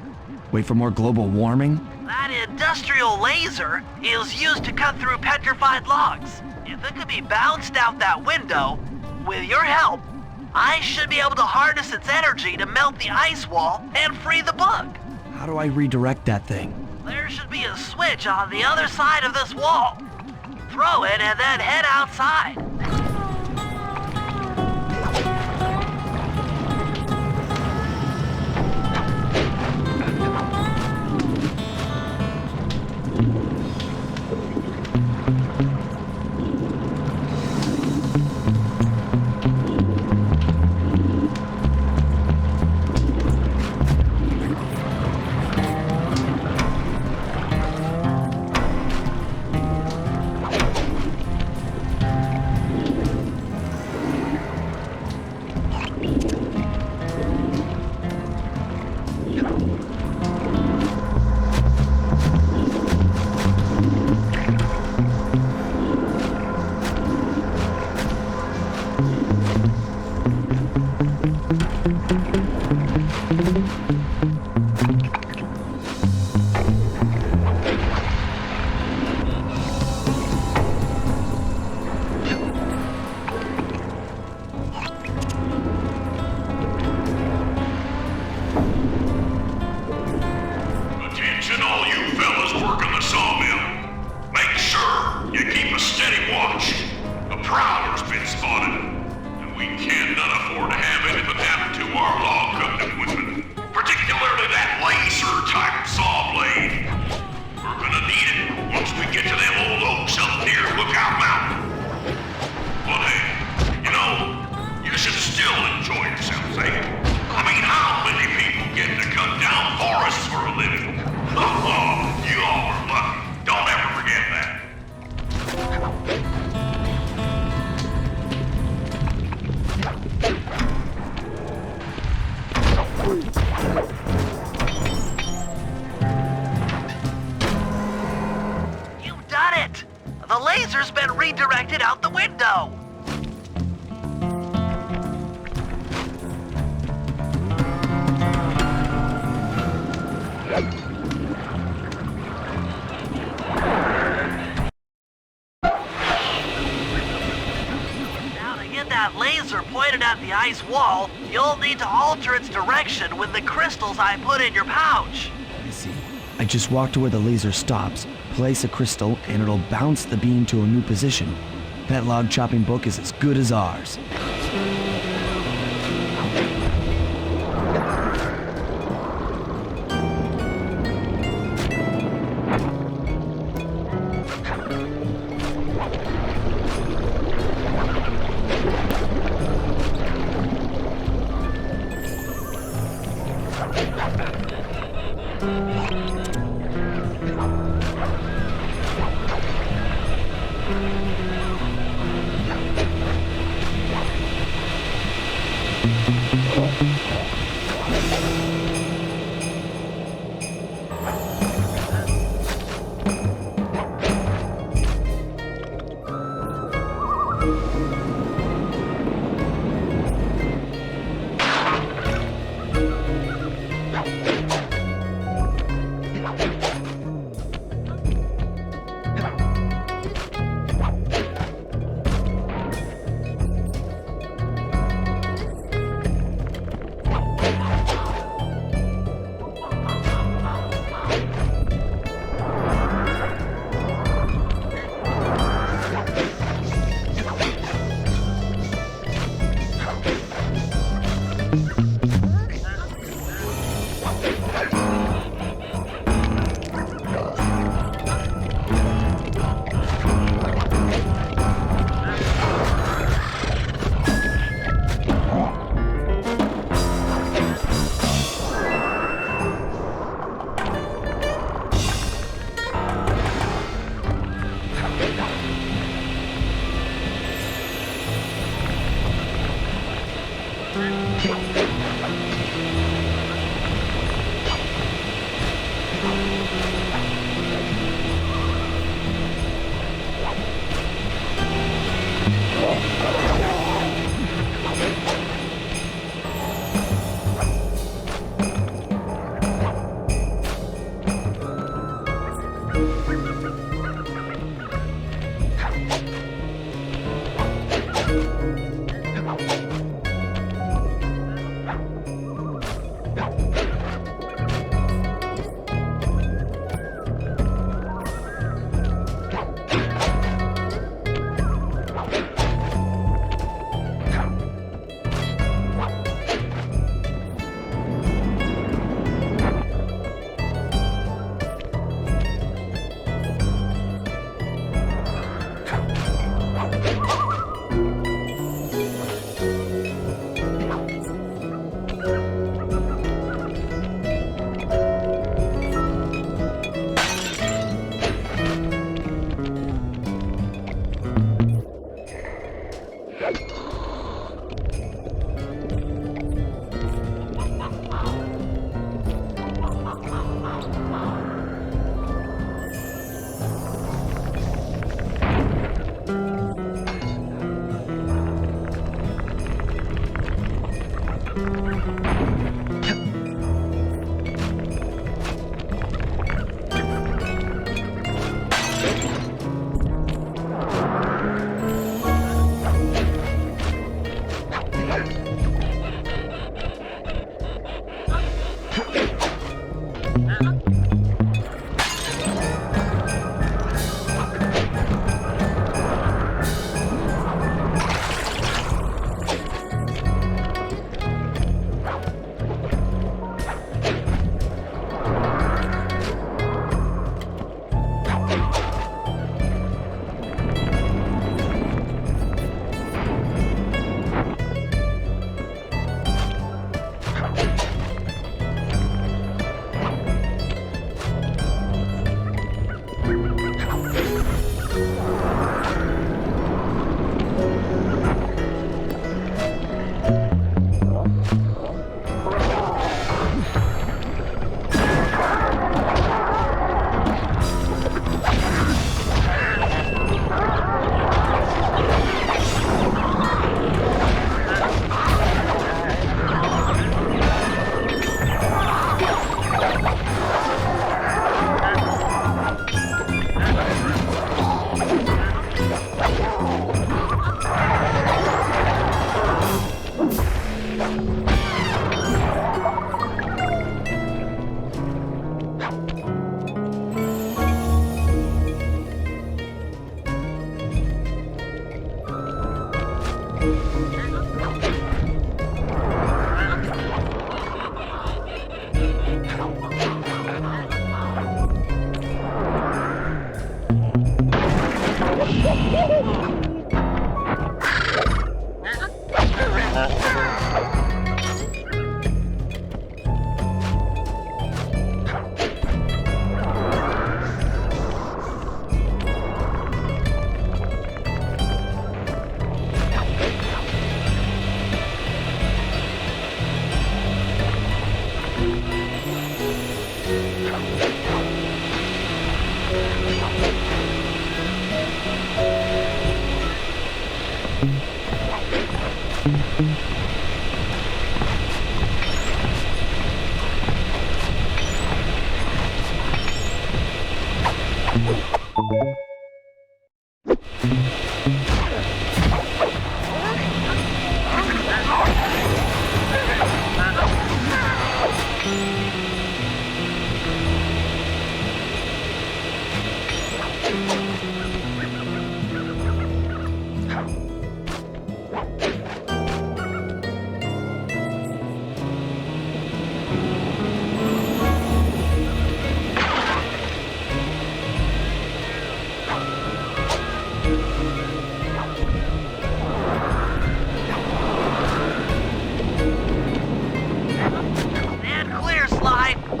Wait for more global warming? That industrial laser is used to cut through petrified logs. If it could be bounced out that window, with your help, I should be able to harness its energy to melt the ice wall and free the bug. How do I redirect that thing? There should be a switch on the other side of this wall. Throw it and then head outside. Attention all you fellas working the sawmill. Make sure you keep a steady watch. A prowler's been spotted, and we cannot afford to have anything happen to our log cutting equipment, particularly that laser-type saw blade. We're gonna need it once we get to them old oaks up near Lookout Mountain. But hey, you know, you should still enjoy yourselves, eh? I mean, how many people get to cut down forests for a living? Oh, you all are lucky. Don't ever forget that. You've done it! The laser's been redirected out the window! Now to get that laser pointed at the ice wall, you'll need to alter its direction with the crystals I put in your pouch. I see. I just walk to where the laser stops, place a crystal, and it'll bounce the beam to a new position. That log chopping book is as good as ours.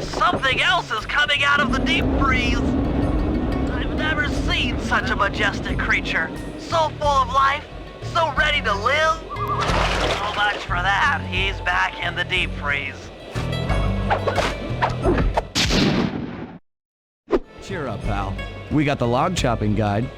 Something else is coming out of the deep freeze. I've never seen such a majestic creature. So full of life, so ready to live. So much for that, he's back in the deep freeze. Cheer up, pal. We got the log chopping guide.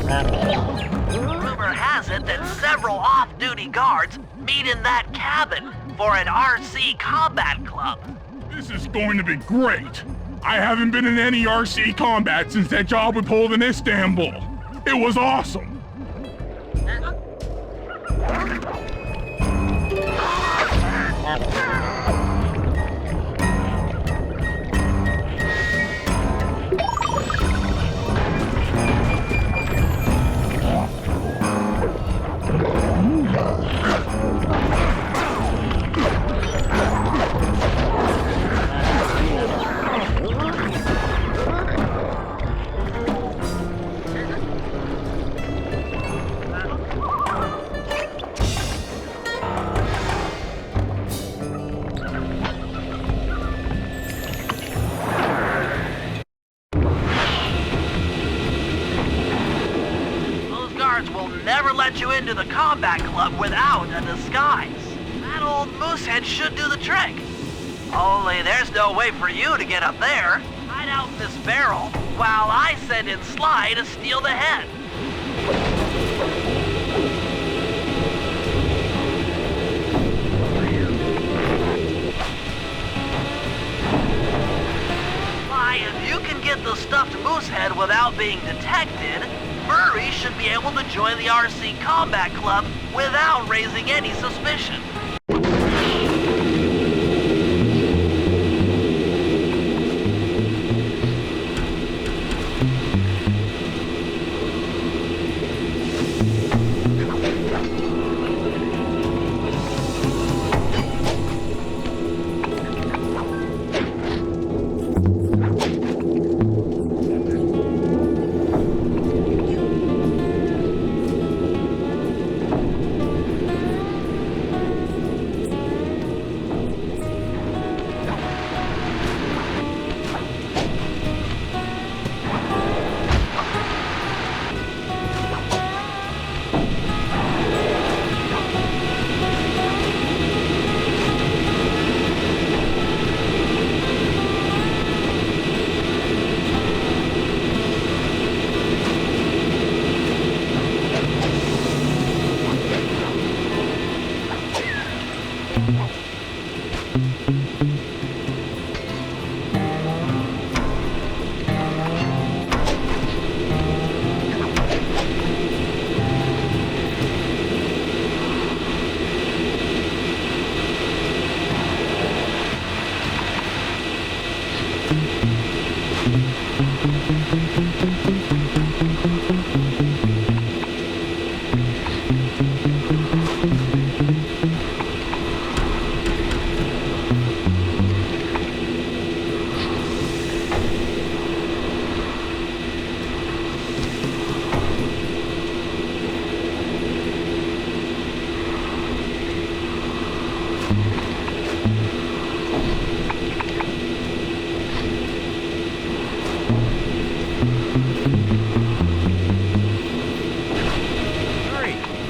Rumor has it that several off-duty guards meet in that cabin for an RC combat club. This is going to be great. I haven't been in any RC combat since that job we pulled in Istanbul. It was awesome. Never let you into the combat club without a disguise. That old moosehead should do the trick. Only there's no way for you to get up there. Hide out in this barrel while I send in Sly to steal the head. Sly, if you can get the stuffed moosehead without being detected, Murray should be able to join the RC Combat Club without raising any suspicion.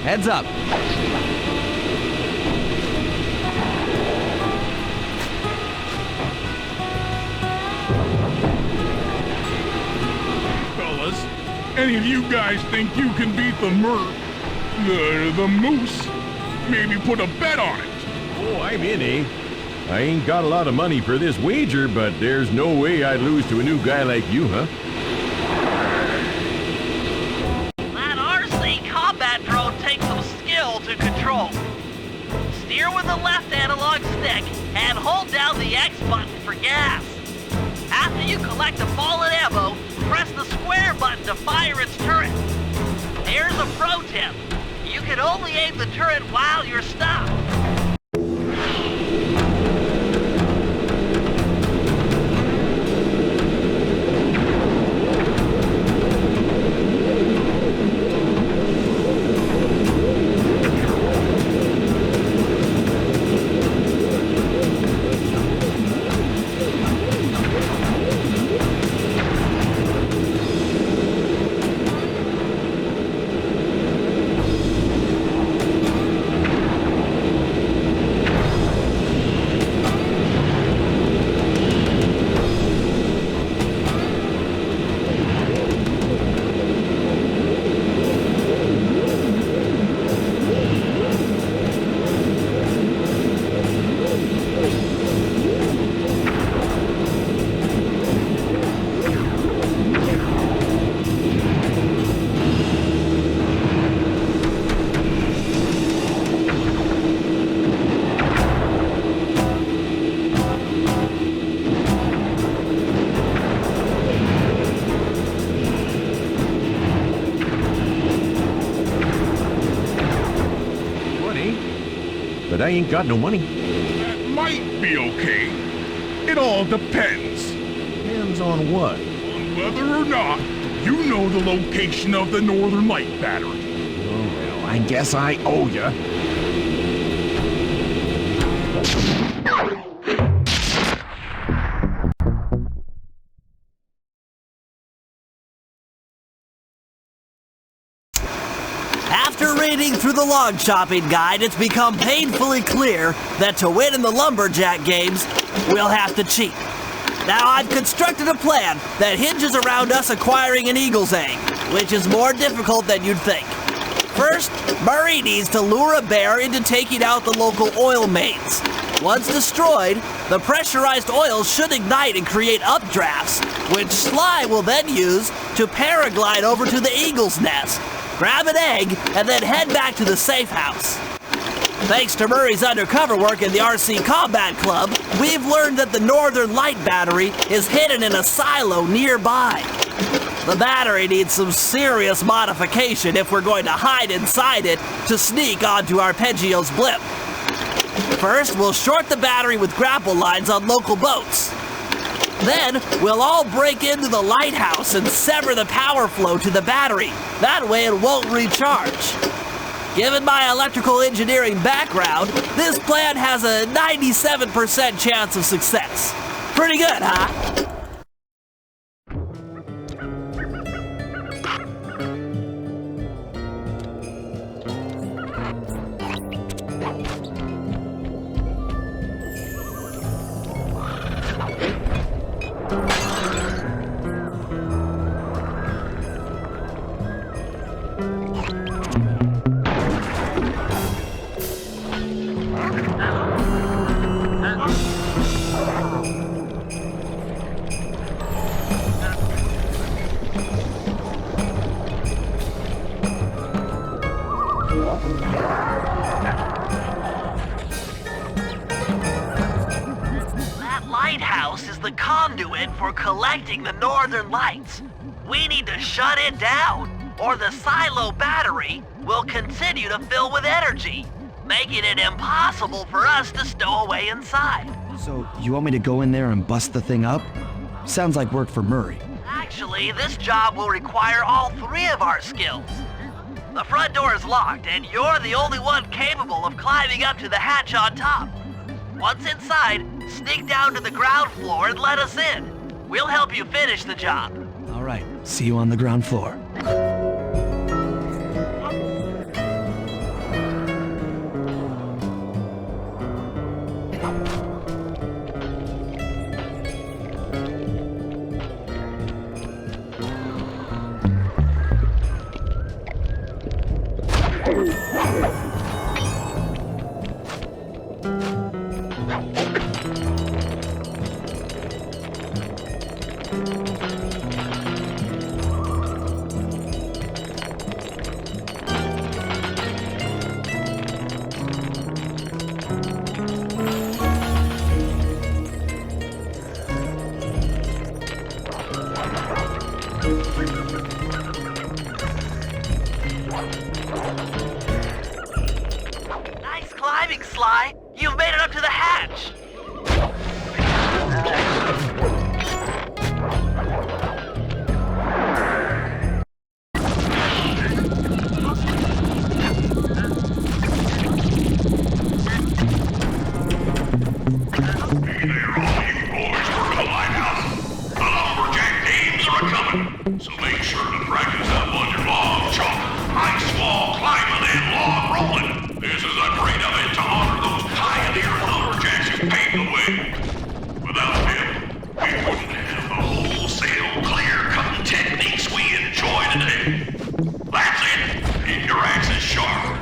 Heads up. Fellas, any of you guys think you can beat the moose? Maybe put a bet on it. Oh, I'm in, eh? I ain't got a lot of money for this wager, but there's no way I'd lose to a new guy like you, huh? That RC combat drone takes some skill to control. Steer with the left analog stick and hold down the X button for gas. After you collect the fallen ammo, press the square button to fire its turret. Here's a pro tip. You can only aim the turret while you're stopped. But I ain't got no money. That might be okay. It all depends. Depends on what? On whether or not you know the location of the Northern Light Battery. Oh, well, I guess I owe ya. After reading through the log chopping guide, it's become painfully clear that to win in the lumberjack games, we'll have to cheat. Now, I've constructed a plan that hinges around us acquiring an eagle's egg, which is more difficult than you'd think. First, Murray needs to lure a bear into taking out the local oil mains. Once destroyed, the pressurized oil should ignite and create updrafts, which Sly will then use to paraglide over to the eagle's nest, grab an egg, and then head back to the safe house. Thanks to Murray's undercover work in the RC Combat Club, we've learned that the Northern Light Battery is hidden in a silo nearby. The battery needs some serious modification if we're going to hide inside it to sneak onto Arpeggio's blimp. First, we'll short the battery with grapple lines on local boats. Then, we'll all break into the lighthouse and sever the power flow to the battery. That way it won't recharge. Given my electrical engineering background, this plan has a 97% chance of success. Pretty good, huh? For collecting the northern lights. We need to shut it down, or the silo battery will continue to fill with energy, making it impossible for us to stow away inside. So, you want me to go in there and bust the thing up? Sounds like work for Murray. Actually, this job will require all three of our skills. The front door is locked, and you're the only one capable of climbing up to the hatch on top. Once inside, sneak down to the ground floor and let us in. We'll help you finish the job. All right, see you on the ground floor. Nice climbing, Sly. You've made it up to the hatch. So make sure to practice that one your long chalk, ice wall climbing and log rolling. This is a great event to honor those pioneer lumberjacks who paved the way. Without them, we wouldn't have the wholesale clear-cutting techniques we enjoy today. That's it. Keep your axes sharp.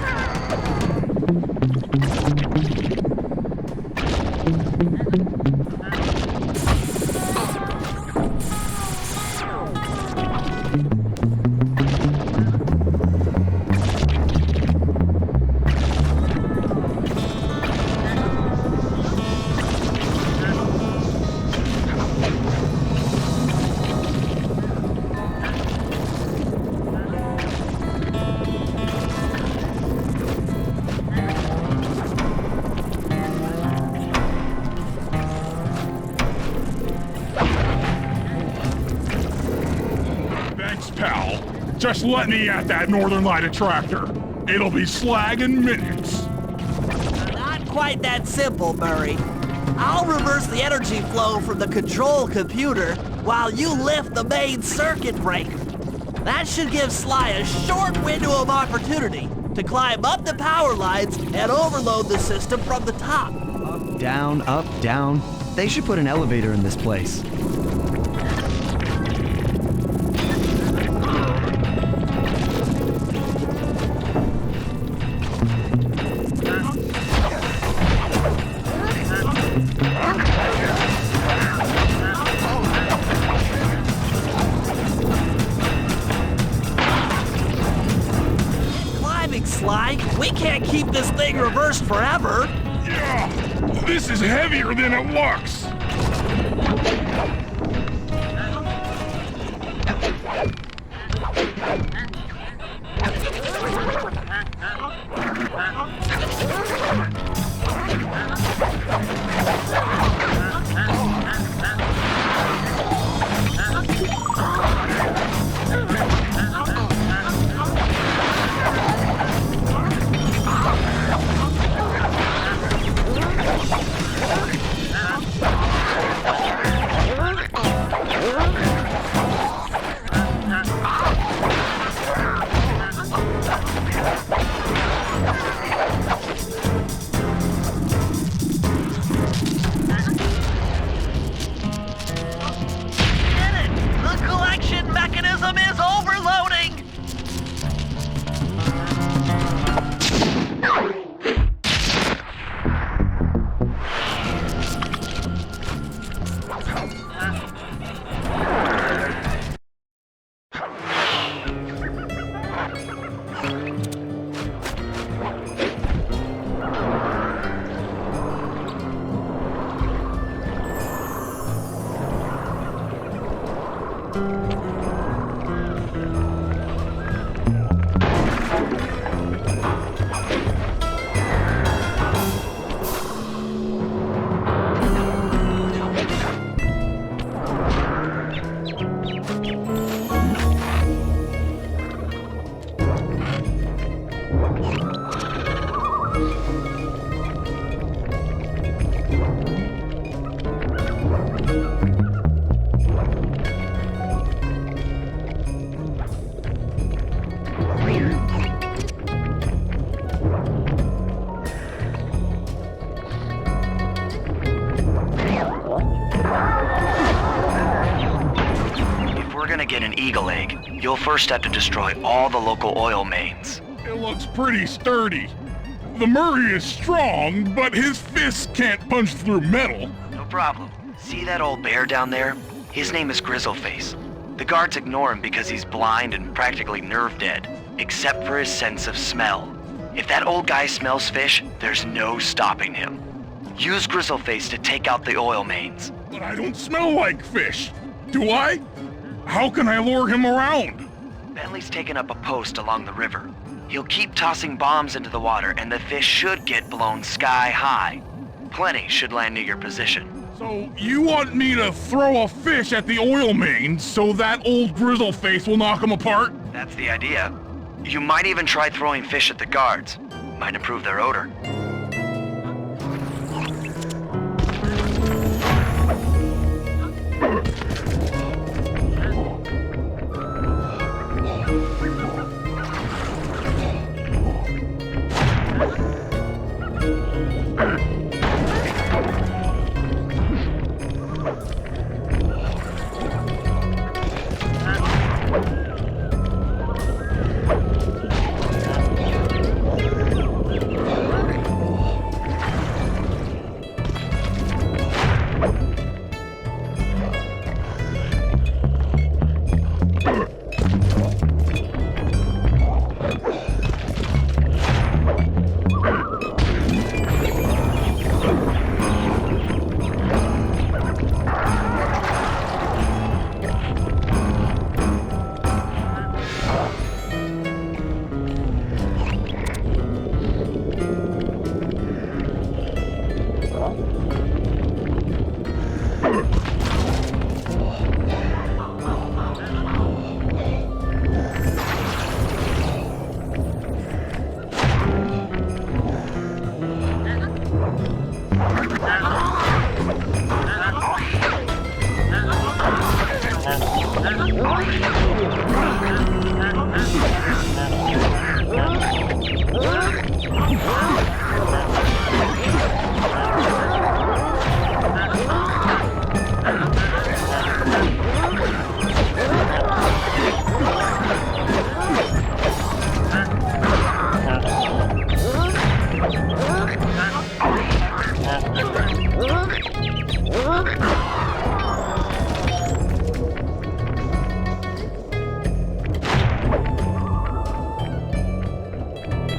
Just let me at that Northern Light attractor. It'll be slag in minutes. Not quite that simple, Murray. I'll reverse the energy flow from the control computer while you lift the main circuit breaker. That should give Sly a short window of opportunity to climb up the power lines and overload the system from the top. Up, down. They should put an elevator in this place. Sly, we can't keep this thing reversed forever. Yeah, this is heavier than it looks. Get an eagle egg, you'll first have to destroy all the local oil mains. It looks pretty sturdy. The Murray is strong, but his fists can't punch through metal. No problem. See that old bear down there? His name is Grizzle Face. The guards ignore him because he's blind and practically nerve dead, except for his sense of smell. If that old guy smells fish, there's no stopping him. Use Grizzle Face to take out the oil mains. But I don't smell like fish. Do I? How can I lure him around? Bentley's taken up a post along the river. He'll keep tossing bombs into the water and the fish should get blown sky high. Plenty should land near your position. So you want me to throw a fish at the oil main so that old Grizzle Face will knock him apart? That's the idea. You might even try throwing fish at the guards. Might improve their odor.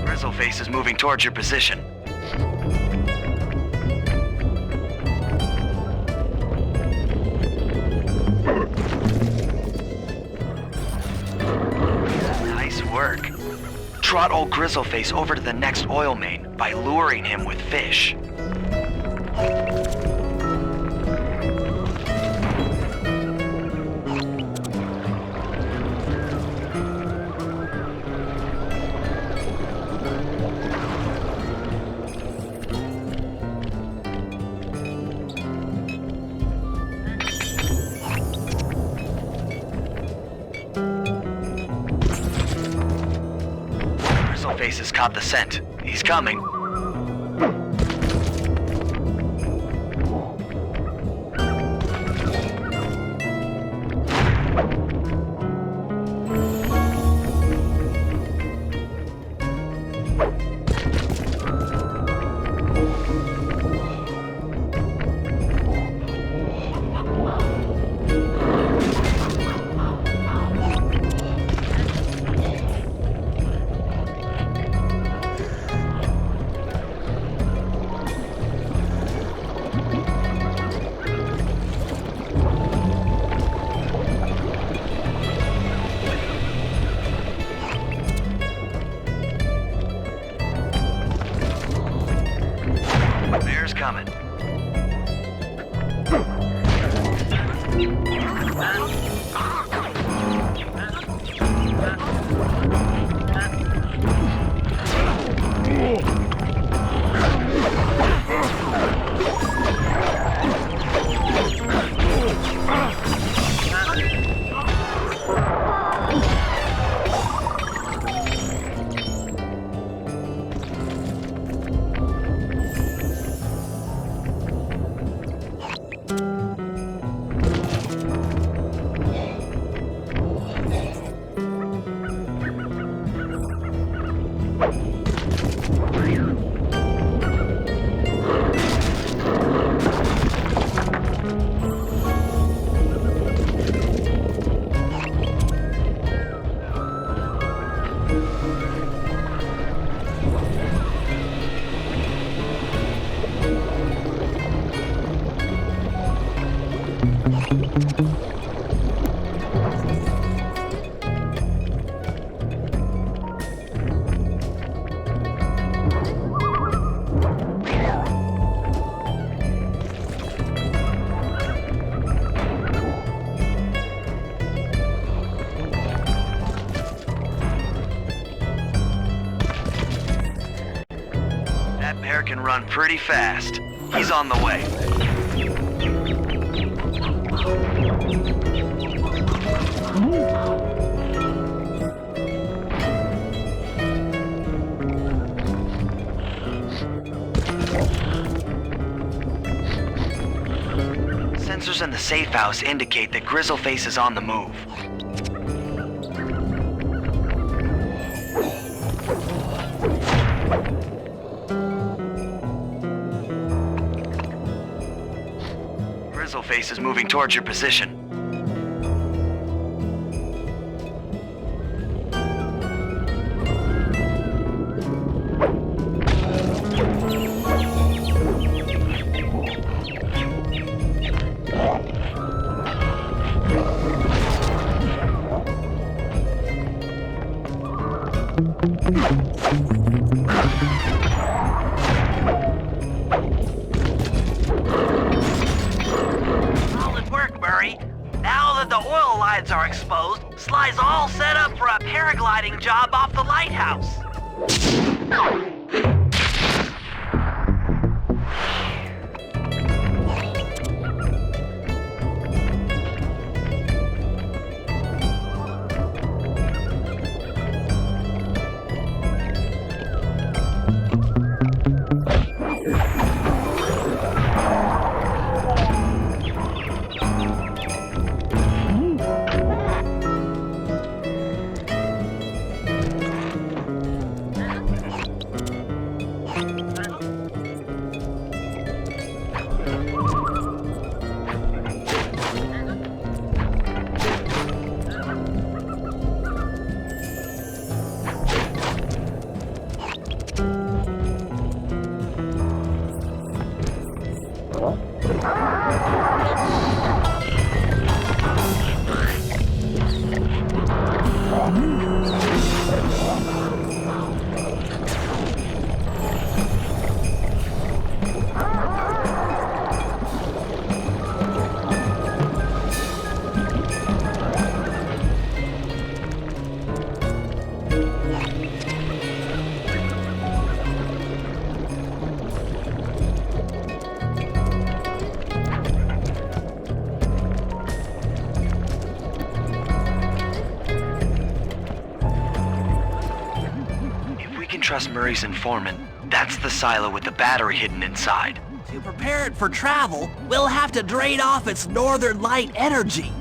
Grizzle Face is moving towards your position. Nice work. Trot old Grizzle Face over to the next oil main by luring him with fish. Face has caught the scent. He's coming. Bear's coming. That bear can run pretty fast. He's on the way. Sensors in the safe house indicate that Grizzle Face is on the move. Grizzle Face is moving towards your position. Solid work, Murray. Now that the oil lines are exposed, Sly's all set up for a paragliding job off the lighthouse. Trust Murray's informant. That's the silo with the battery hidden inside. To prepare it for travel, we'll have to drain off its northern light energy.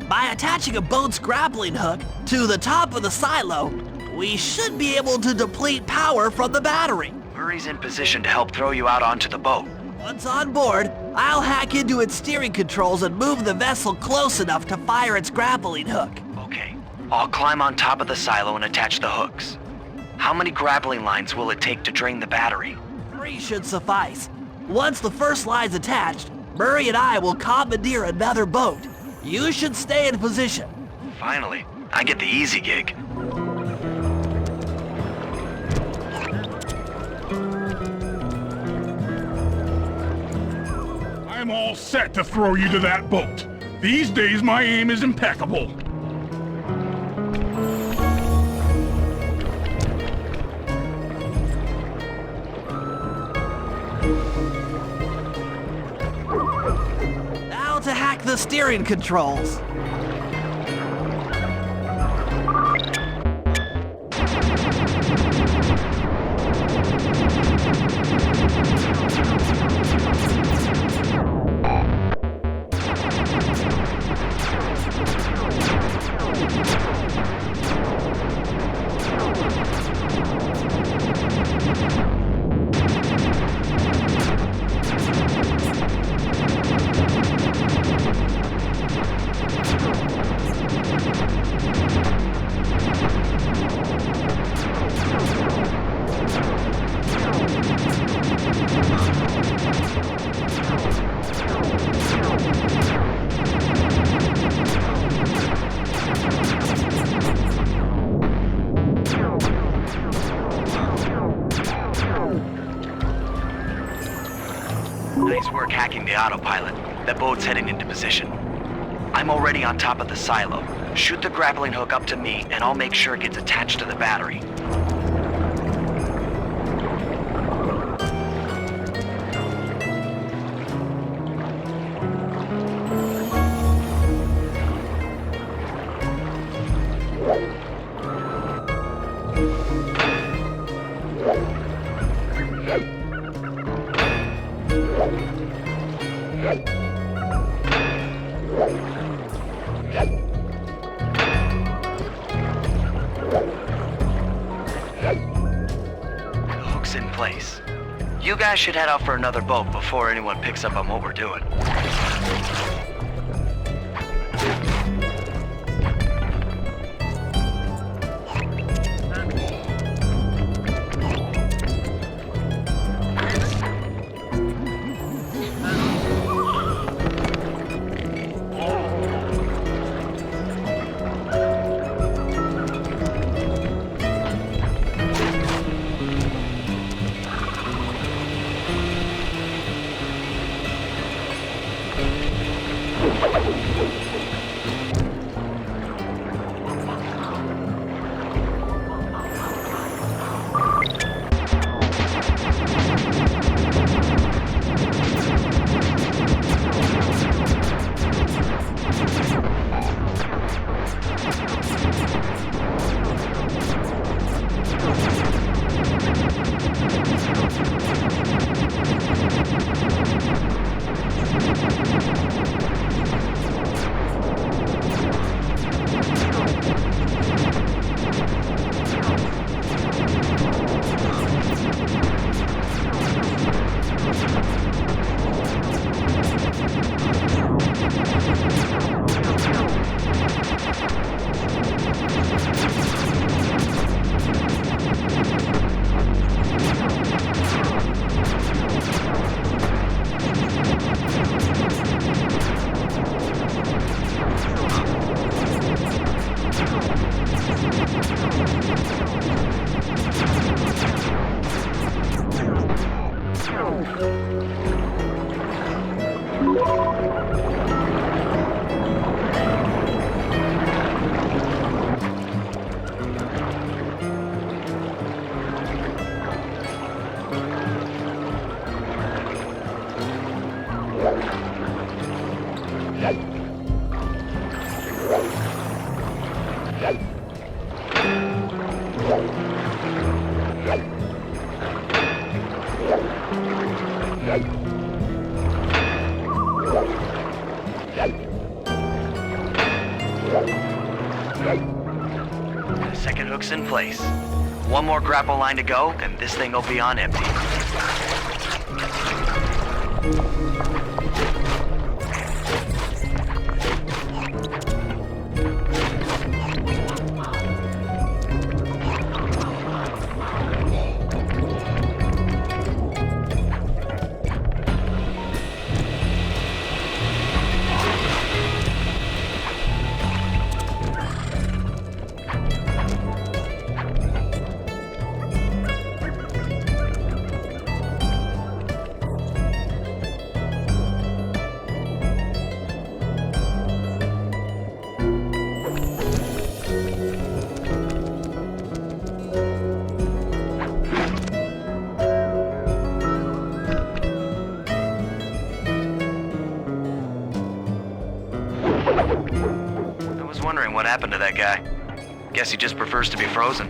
By attaching a boat's grappling hook to the top of the silo, we should be able to deplete power from the battery. Murray's in position to help throw you out onto the boat. Once on board, I'll hack into its steering controls and move the vessel close enough to fire its grappling hook. Okay. I'll climb on top of the silo and attach the hooks. How many grappling lines will it take to drain the battery? 3 should suffice. Once the first line's attached, Murray and I will commandeer another boat. You should stay in position. Finally, I get the easy gig. I'm all set to throw you to that boat. These days, my aim is impeccable. Now to hack the steering controls. Nice work hacking the autopilot. That boat's heading into position. I'm already on top of the silo. Shoot the grappling hook up to me, and I'll make sure it gets attached to the battery. Hook's in place. You guys should head out for another boat before anyone picks up on what we're doing. Second hook's in place. One more grapple line to go, and this thing will be on empty. What happened to that guy? Guess he just prefers to be frozen.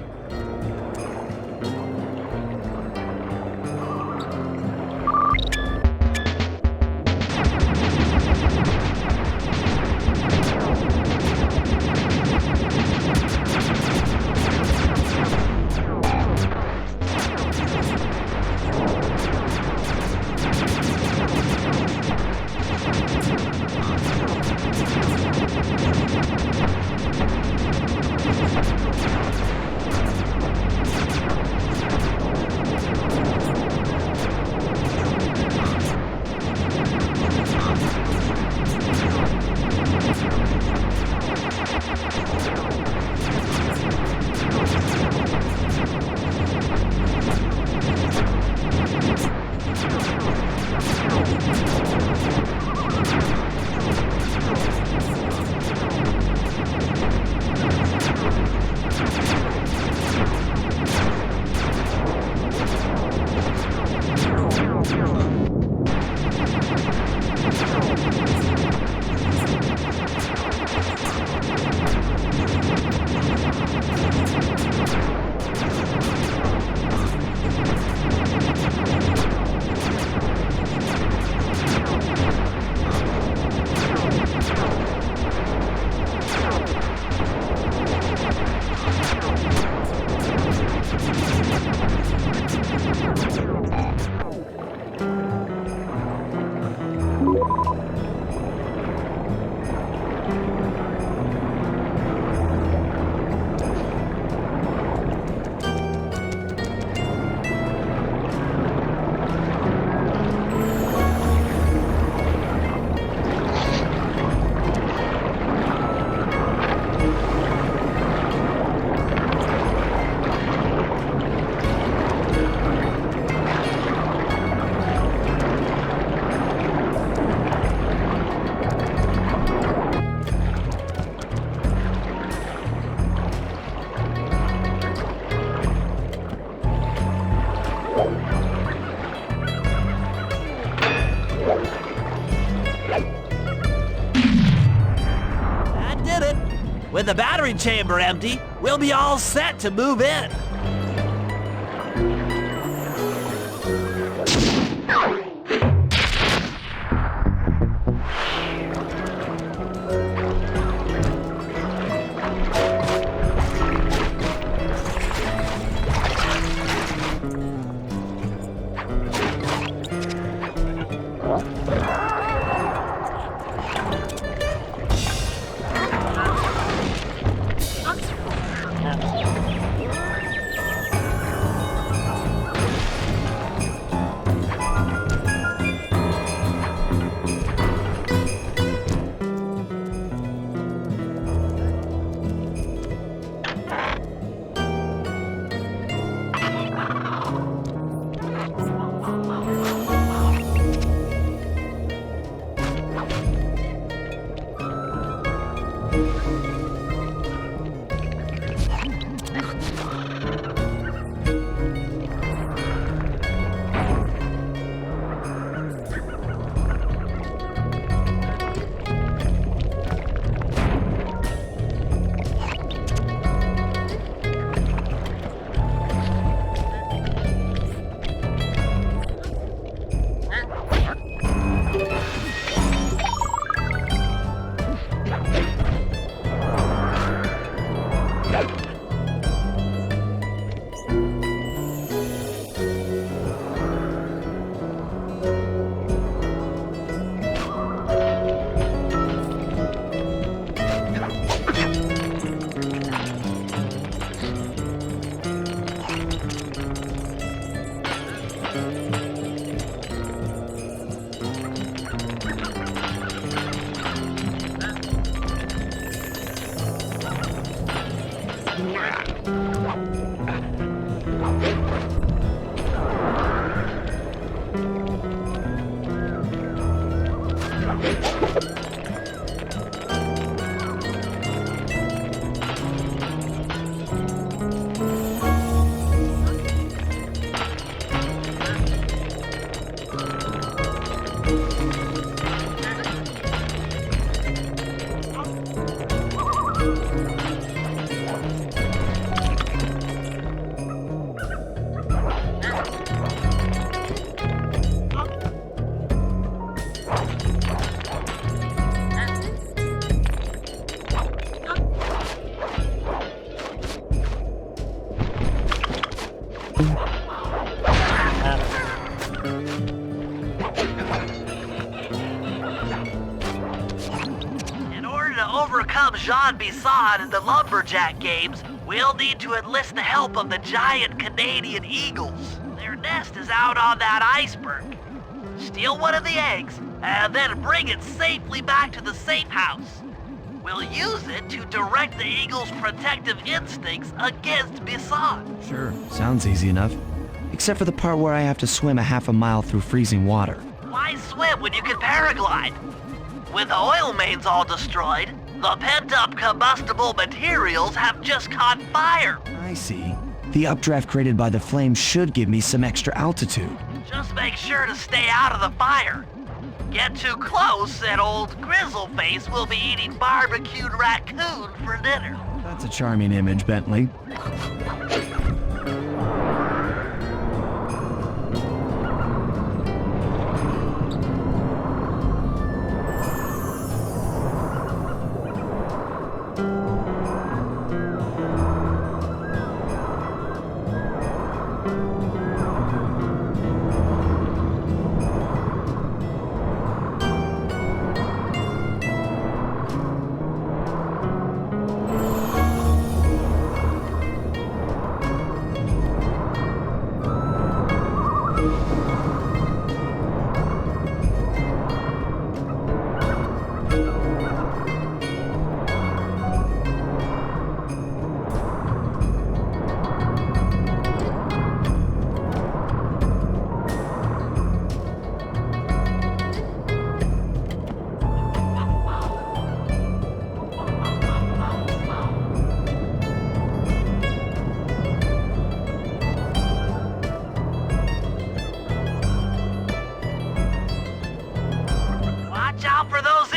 the battery chamber empty, we'll be all set to move in. Jean Bisson in the Lumberjack games, we'll need to enlist the help of the giant Canadian eagles. Their nest is out on that iceberg. Steal one of the eggs, and then bring it safely back to the safe house. We'll use it to direct the eagles' protective instincts against Bisson. Sure, sounds easy enough. Except for the part where I have to swim a half a mile through freezing water. Why swim when you can paraglide? With the oil mains all destroyed, the pent-up combustible materials have just caught fire. I see. The updraft created by the flames should give me some extra altitude. Just make sure to stay out of the fire. Get too close and old Grizzle Face will be eating barbecued raccoon for dinner. That's a charming image, Bentley.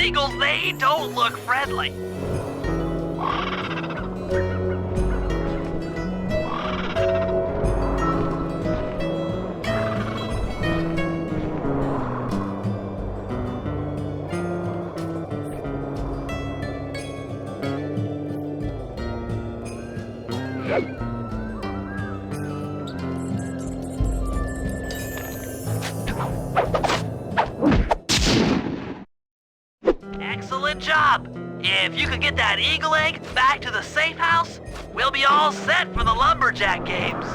Eagles, they don't look friendly. Excellent job! If you could get that eagle egg back to the safe house, we'll be all set for the lumberjack games.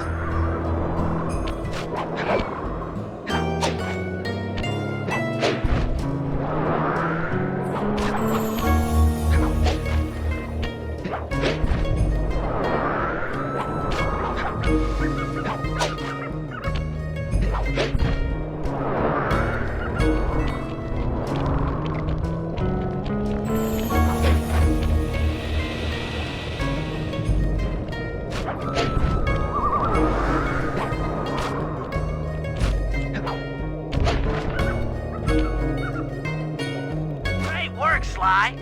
Sly.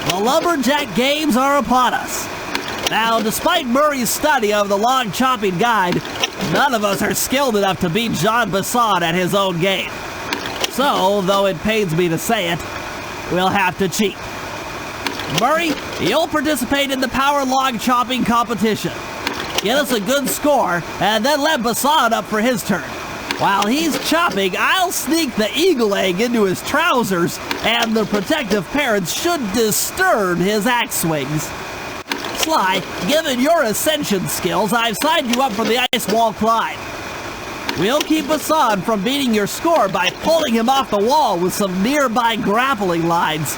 The lumberjack games are upon us. Now, despite Murray's study of the log chopping guide, none of us are skilled enough to beat Jean Basson at his own game. So, though it pains me to say it, we'll have to cheat. Murray, you'll participate in the power log chopping competition. Get us a good score, and then let Basson up for his turn. While he's chopping, I'll sneak the eagle egg into his trousers, and the protective parents should disturb his axe swings. Sly, given your ascension skills, I've signed you up for the ice wall climb. We'll keep Basson from beating your score by pulling him off the wall with some nearby grappling lines.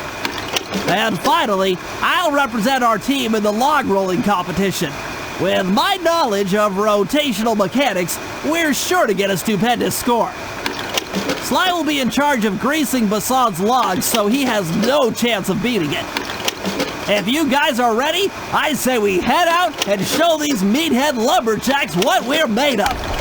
And finally, I'll represent our team in the log rolling competition. With my knowledge of rotational mechanics, we're sure to get a stupendous score. Sly will be in charge of greasing Basson's logs, so he has no chance of beating it. If you guys are ready, I say we head out and show these meathead lumberjacks what we're made of.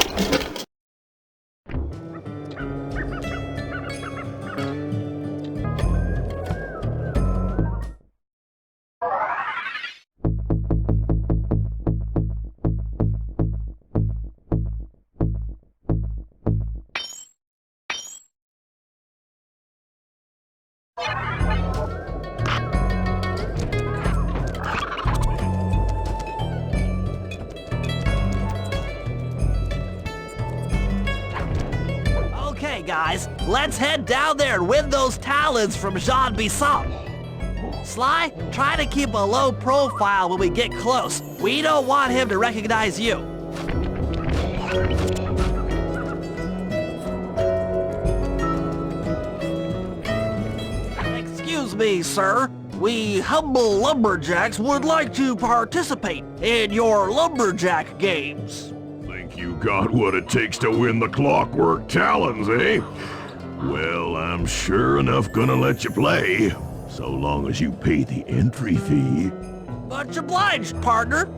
Okay, guys, let's head down there and win those talons from Jean Basson. Sly, try to keep a low profile when we get close. We don't want him to recognize you. Excuse me, sir. We humble lumberjacks would like to participate in your lumberjack games. Think you got what it takes to win the clockwork talons, eh? Well, I'm sure enough gonna let you play, so long as you pay the entry fee. Much obliged, partner.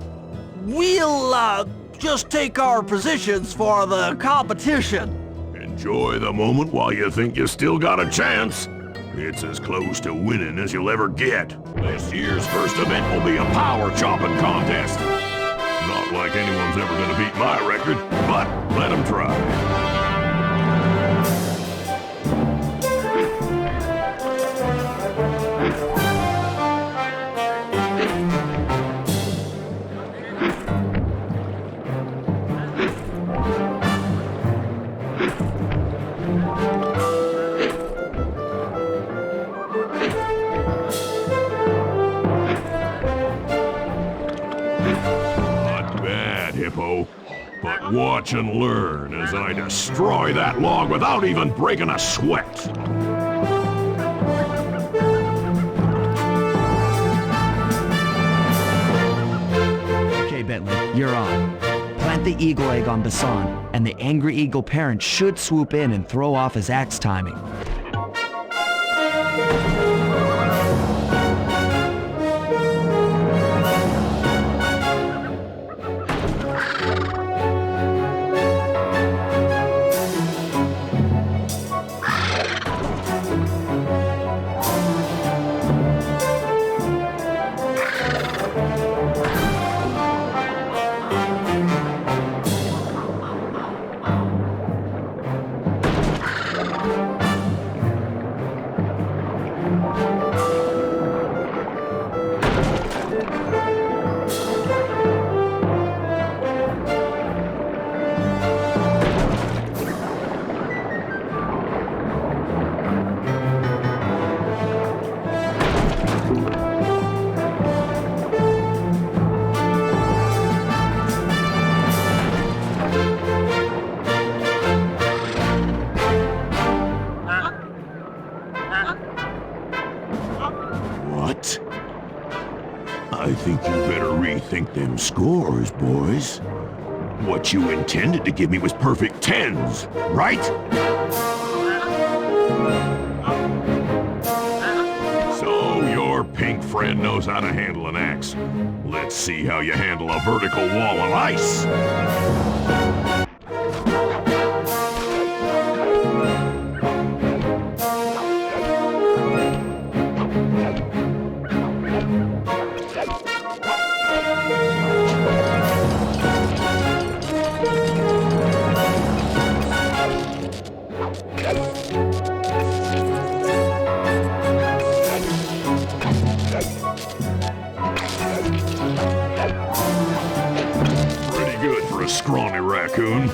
We'll, just take our positions for the competition. Enjoy the moment while you think you still got a chance. It's as close to winning as you'll ever get. This year's first event will be a power chopping contest. Not like anyone's ever gonna beat my record, but let them try. But watch and learn as I destroy that log without even breaking a sweat. Okay, Bentley, you're on. Plant the eagle egg on Basson, and the angry eagle parent should swoop in and throw off his axe timing. What? I think you better rethink them scores, boys. What you intended to give me was perfect 10s, right? So your pink friend knows how to handle an axe. Let's see how you handle a vertical wall of ice. Scrawny raccoon.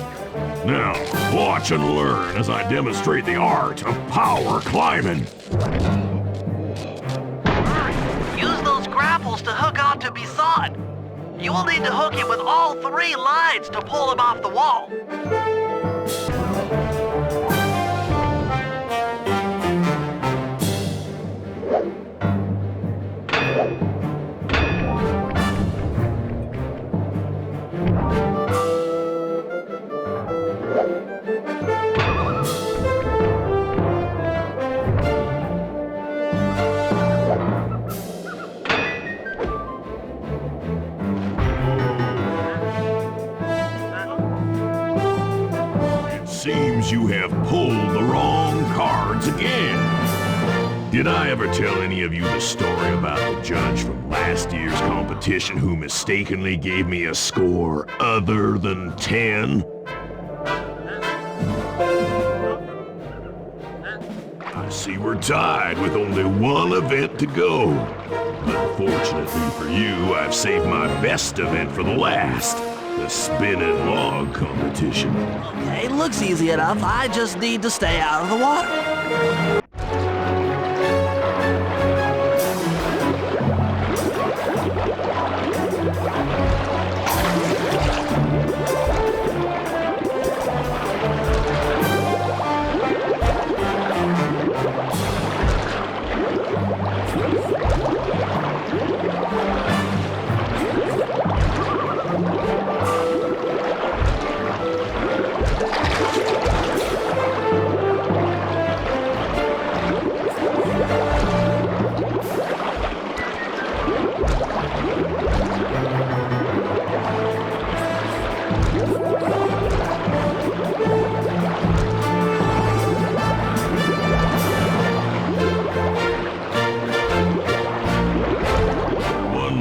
Now, watch and learn as I demonstrate the art of power climbing. Use those grapples to hook onto Bisson. You will need to hook him with all 3 lines to pull him off the wall. Seems you have pulled the wrong cards again. Did I ever tell any of you the story about the judge from last year's competition who mistakenly gave me a score other than 10? I see we're tied with only one event to go. Unfortunately for you, I've saved my best event for the last. The spinning log competition. Okay, it looks easy enough. I just need to stay out of the water.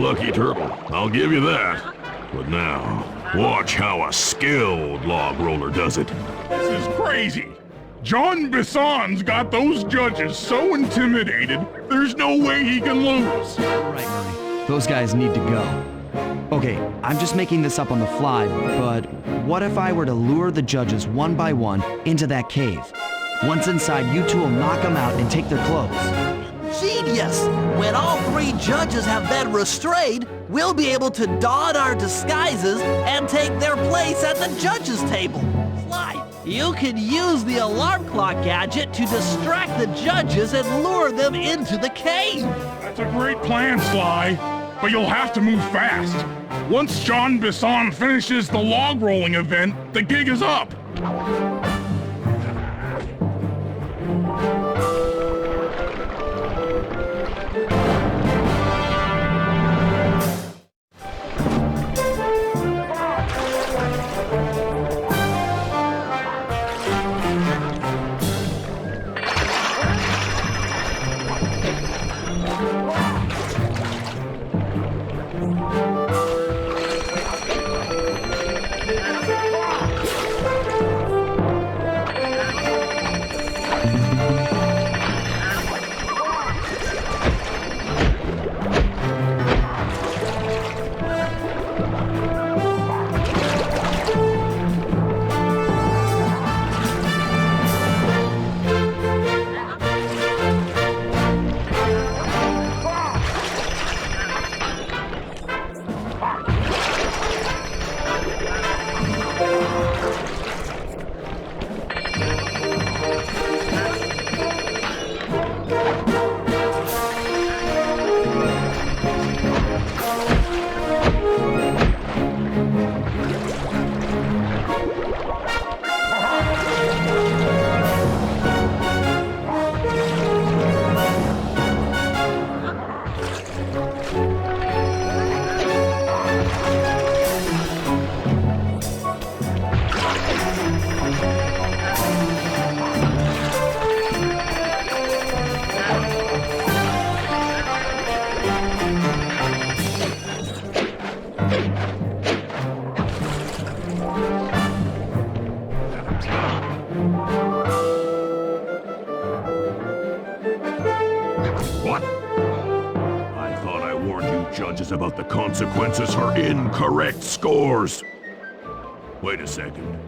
Lucky turtle, I'll give you that. But now, watch how a skilled log roller does it. This is crazy. John Bisson's got those judges so intimidated, there's no way he can lose. Right, Murray. Those guys need to go. Okay, I'm just making this up on the fly, but what if I were to lure the judges one by one into that cave? Once inside, you two will knock them out and take their clothes. Genius! When all 3 judges have been restrained, we'll be able to don our disguises and take their place at the judges' table. Sly, you can use the alarm clock gadget to distract the judges and lure them into the cave. That's a great plan, Sly, but you'll have to move fast. Once John Bisson finishes the log rolling event, the gig is up. What? I thought I warned you judges about the consequences for incorrect scores. Wait a second.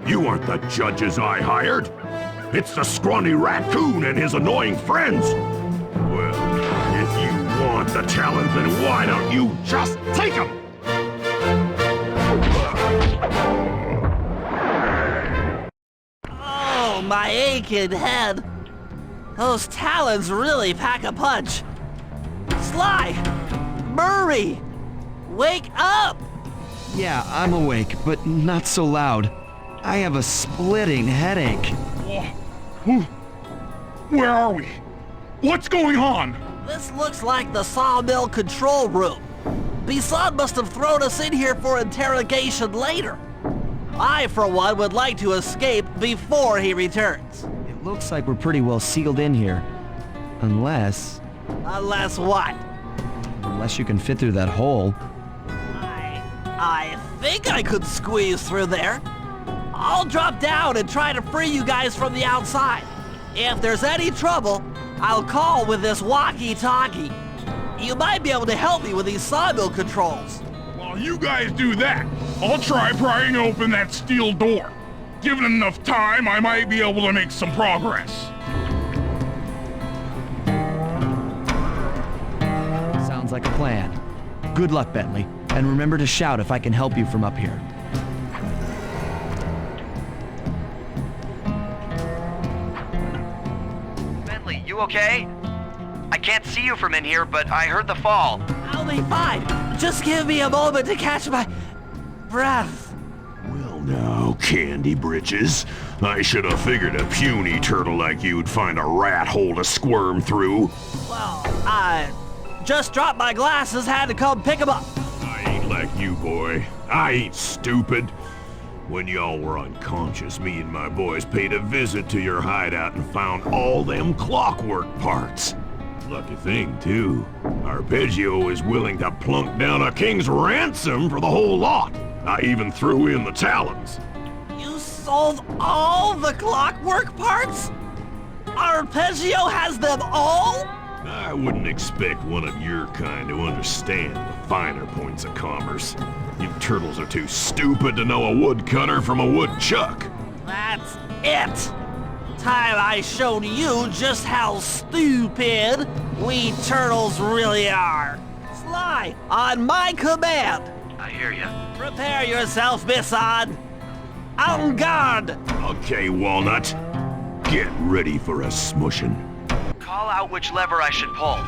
You aren't the judges I hired. It's the scrawny raccoon and his annoying friends. Well, if you want the challenge, then why don't you just take them? Oh, my aching head. Those talons really pack a punch. Sly! Murray! Wake up! Yeah, I'm awake, but not so loud. I have a splitting headache. Where are we? What's going on? This looks like the sawmill control room. Bisson must have thrown us in here for interrogation later. I, for one, would like to escape before he returns. It looks like we're pretty well sealed in here. Unless... Unless what? Unless you can fit through that hole. I think I could squeeze through there. I'll drop down and try to free you guys from the outside. If there's any trouble, I'll call with this walkie-talkie. You might be able to help me with these sawmill controls. While you guys do that, I'll try prying open that steel door. Given enough time, I might be able to make some progress. Sounds like a plan. Good luck, Bentley. And remember to shout if I can help you from up here. Bentley, you okay? I can't see you from in here, but I heard the fall. I'll be fine. Just give me a moment to catch my breath. Well now, Candy Britches. I should have figured a puny turtle like you'd find a rat hole to squirm through. Well, I just dropped my glasses, had to come pick them up. I ain't like you, boy. I ain't stupid. When y'all were unconscious, me and my boys paid a visit to your hideout and found all them clockwork parts. Lucky thing, too. Arpeggio is willing to plunk down a king's ransom for the whole lot. I even threw in the talons. You sold all the clockwork parts? Arpeggio has them all? I wouldn't expect one of your kind to understand the finer points of commerce. You turtles are too stupid to know a woodcutter from a woodchuck. That's it! Time I showed you just how stupid we turtles really are. Sly, on my command. I hear you. Prepare yourself, Bisson. En garde! Okay, Walnut. Get ready for a smushin'. Call out which lever I should pull.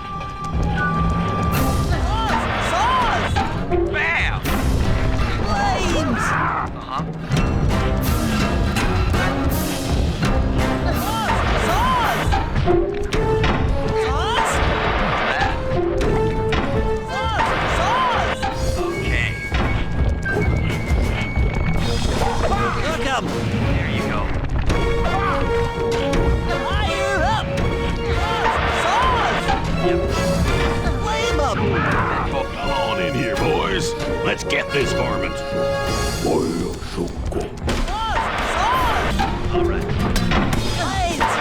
Saws! Bam! Flames! Uh-huh. There you go. Fire up! Saws! Yep. Flame up! Come on in here, boys. Let's get this varmint. Saws! All right. Blades!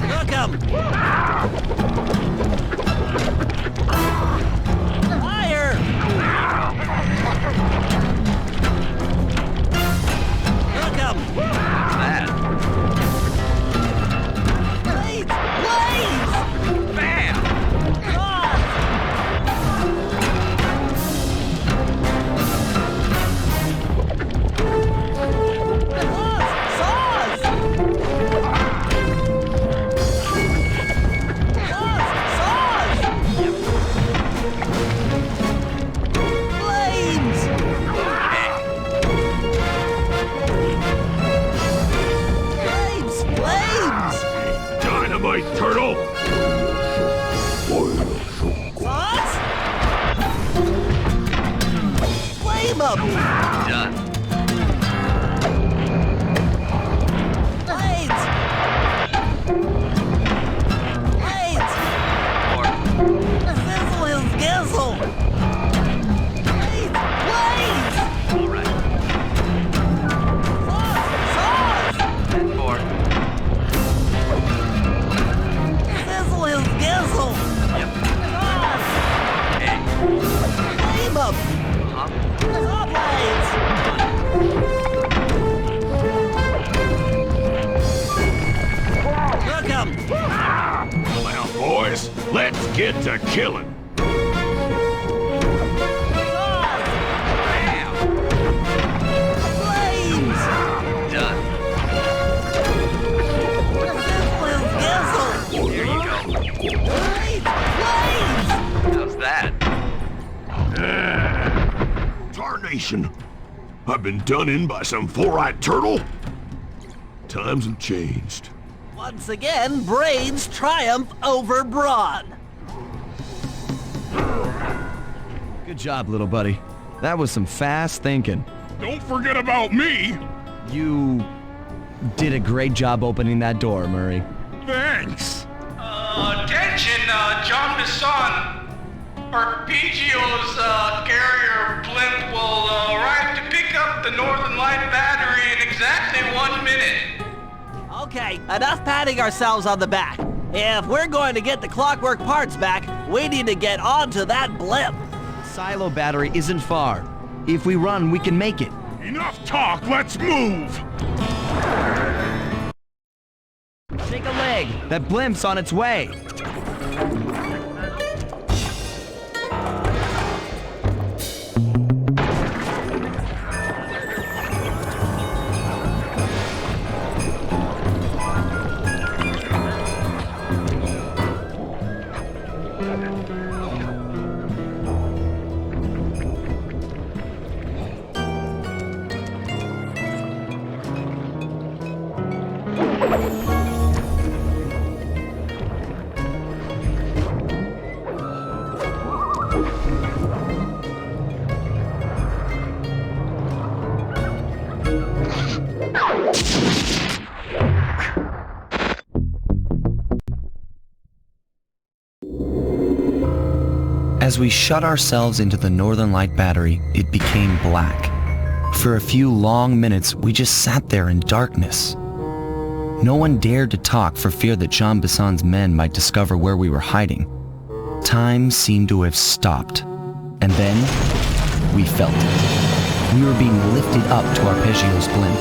Look 'em! Fire! Look 'em! That. Blades! Blades! Bam! Saws! Saws! Saws! Flames! Flames! Flames! Dynamite, turtle! Saws? Flame up! Done. Blades! Blades! Or Sizzle his gizzle! Blades! Blades! all right. Saws! And four. get to killing. There you go. How's that? Tarnation. I've been done in by some four-eyed turtle? Times have changed. Once again, brains triumph over brawn. Good job, little buddy. That was some fast thinking. Don't forget about me! You did a great job opening that door, Murray. Thanks! Attention, John Bisson. Arpeggio's carrier Blimp will arrive to pick up the Northern Light battery in exactly 1 minute. Okay, enough patting ourselves on the back. If we're going to get the clockwork parts back, we need to get onto that blimp. Silo battery isn't far. If we run, we can make it. Enough talk, let's move! Shake a leg. That blimp's on its way. As we shut ourselves into the Northern Light battery, it became black. For a few long minutes, we just sat there in darkness. No one dared to talk for fear that Jean Besson's men might discover where we were hiding. Time seemed to have stopped. And then, we felt it. We were being lifted up to Arpeggio's blimp.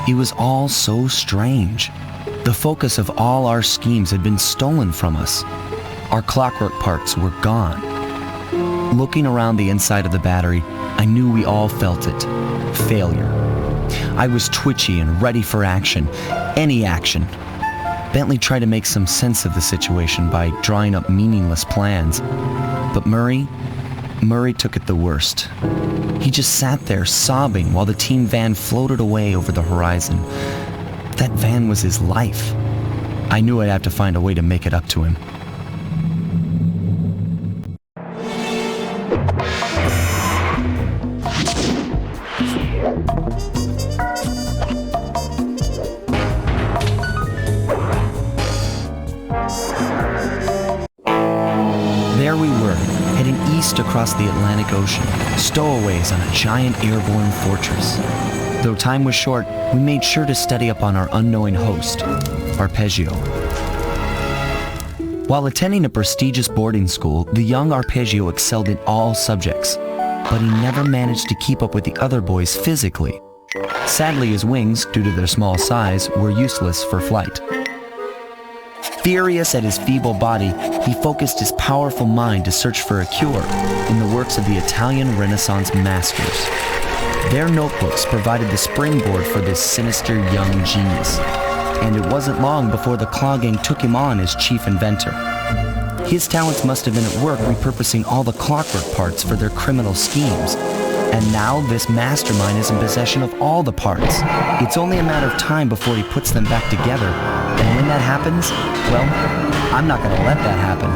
It was all so strange. The focus of all our schemes had been stolen from us. Our clockwork parts were gone. Looking around the inside of the battery, I knew we all felt it. Failure. I was twitchy and ready for action. Any action. Bentley tried to make some sense of the situation by drawing up meaningless plans. But Murray took it the worst. He just sat there sobbing while the team van floated away over the horizon. That van was his life. I knew I'd have to find a way to make it up to him. There we were, heading east across the Atlantic Ocean, stowaways on a giant airborne fortress. Though time was short, we made sure to study up on our unknowing host, Arpeggio. While attending a prestigious boarding school, the young Arpeggio excelled in all subjects, but he never managed to keep up with the other boys physically. Sadly, his wings, due to their small size, were useless for flight. Furious at his feeble body, he focused his powerful mind to search for a cure in the works of the Italian Renaissance masters. Their notebooks provided the springboard for this sinister young genius, and it wasn't long before the Claw Gang took him on as chief inventor. His talents must have been at work repurposing all the clockwork parts for their criminal schemes. And now this mastermind is in possession of all the parts. It's only a matter of time before he puts them back together. And when that happens, well, I'm not gonna let that happen.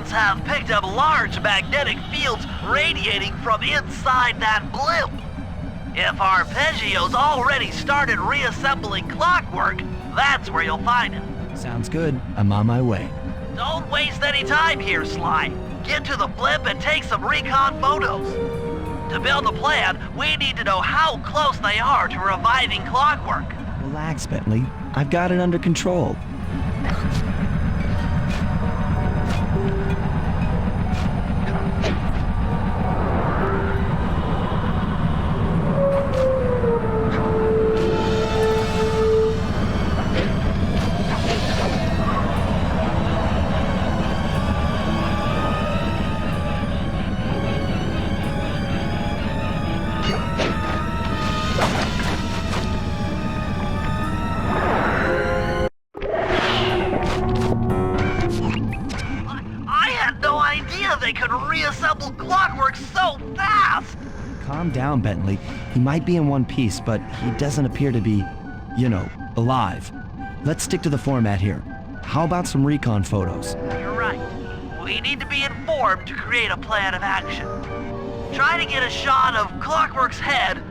reports have picked up large magnetic fields radiating from inside that blimp. If Arpeggio's already started reassembling Clockwork, that's where you'll find it. Sounds good. I'm on my way. Don't waste any time here, Sly. Get to the blimp and take some recon photos. To build a plan, we need to know how close they are to reviving Clockwork. Relax, Bentley. I've got it under control. They could reassemble Clockwork so fast! Calm down, Bentley. He might be in one piece, but he doesn't appear to be, alive. Let's stick to the format here. How about some recon photos? You're right. We need to be informed to create a plan of action. Try to get a shot of Clockwork's head,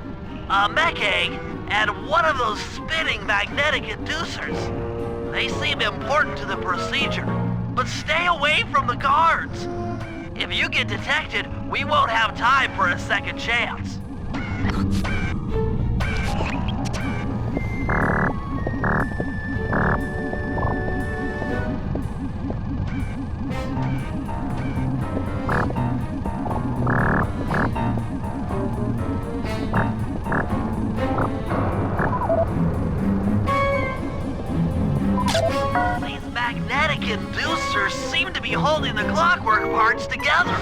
a mech egg, and one of those spinning magnetic inducers. They seem important to the procedure, but stay away from the guards. If you get detected, we won't have time for a second chance. These magnetic inducers seem to be holding the Clockwork parts together.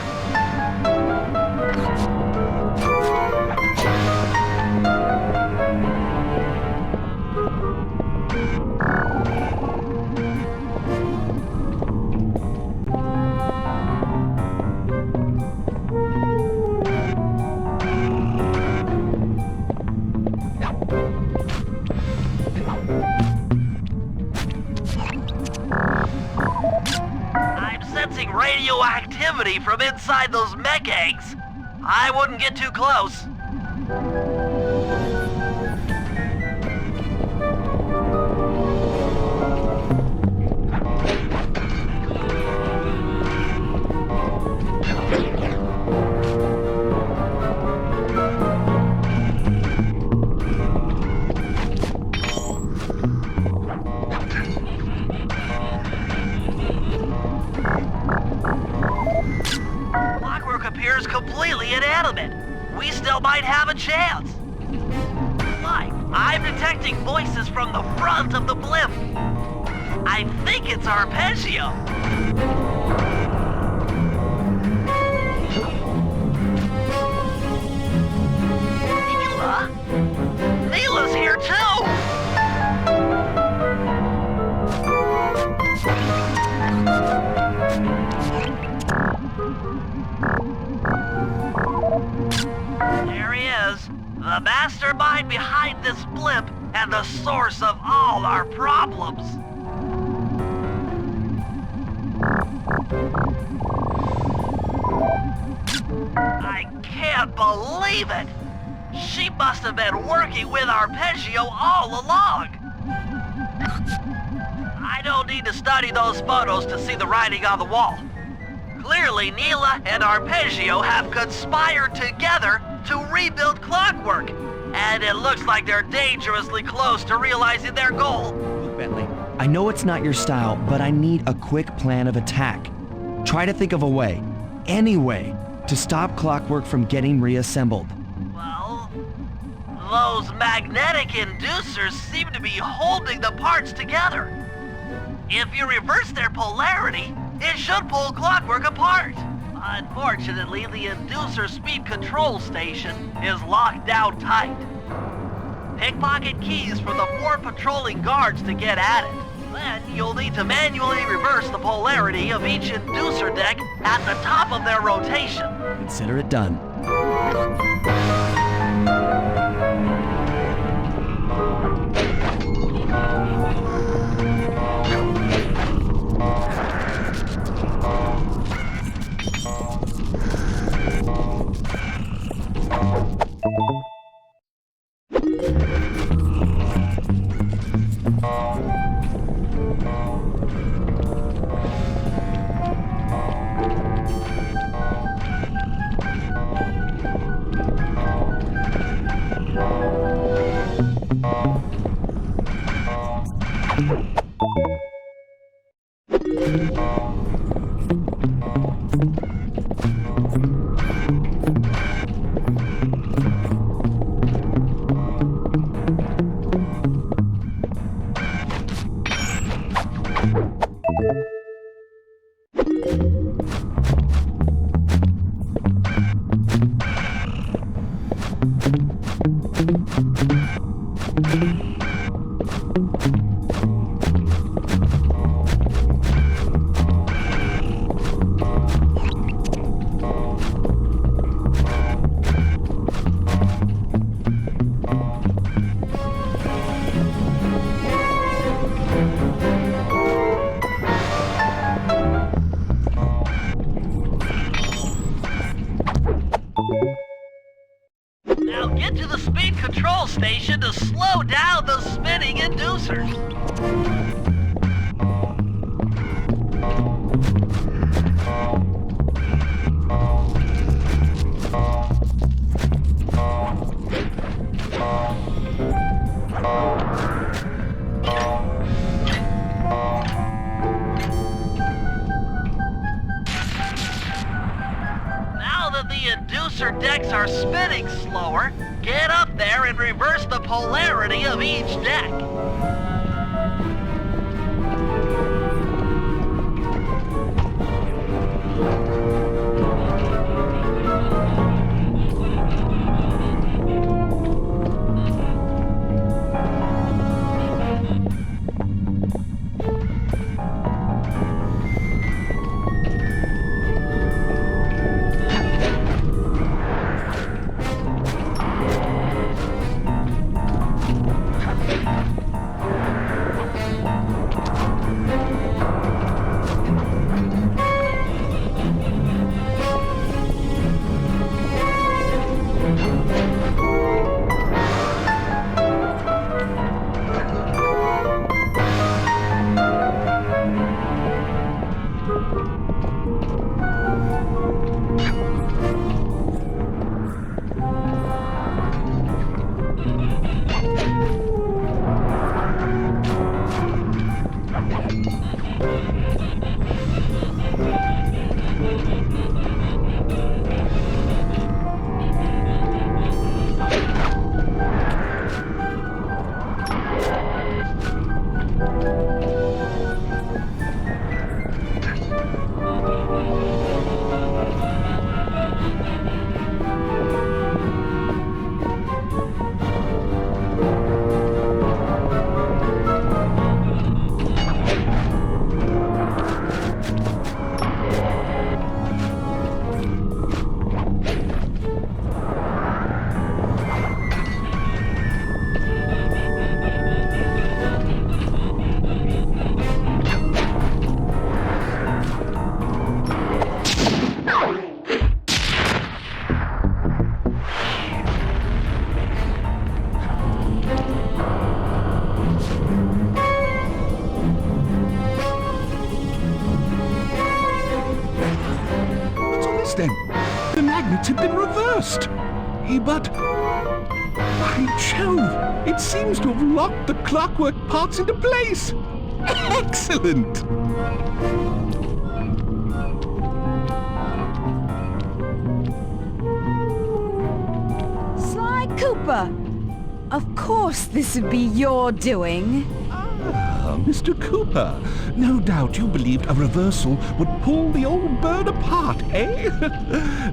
Radioactivity from inside those mech eggs. I wouldn't get too close. Appears completely inanimate. We still might have a chance. Like, I'm detecting voices from the front of the blimp. I think it's Arpeggio. Neela? Neela's here too! There he is, the mastermind behind this blimp and the source of all our problems. I can't believe it! She must have been working with Arpeggio all along! I don't need to study those photos to see the writing on the wall. Clearly, Neela and Arpeggio have conspired together to rebuild Clockwork, and it looks like they're dangerously close to realizing their goal. Look, Bentley, I know it's not your style, but I need a quick plan of attack. Try to think of a way, any way, to stop Clockwork from getting reassembled. Well, those magnetic inducers seem to be holding the parts together. If you reverse their polarity, it should pull Clockwork apart. Unfortunately, the inducer speed control station is locked down tight. Pickpocket keys for the 4 patrolling guards to get at it. Then you'll need to manually reverse the polarity of each inducer deck at the top of their rotation. Consider it done. Now get to the speed control station to slow down the spinning inducers. Now that the inducer decks are spinning slower, get up there and reverse the polarity of each deck. The magnets have been reversed. But... by Jove! It seems to have locked the clockwork parts into place! Excellent! Sly Cooper! Of course this would be your doing. Mr. Cooper, no doubt you believed a reversal would pull the old bird apart, eh?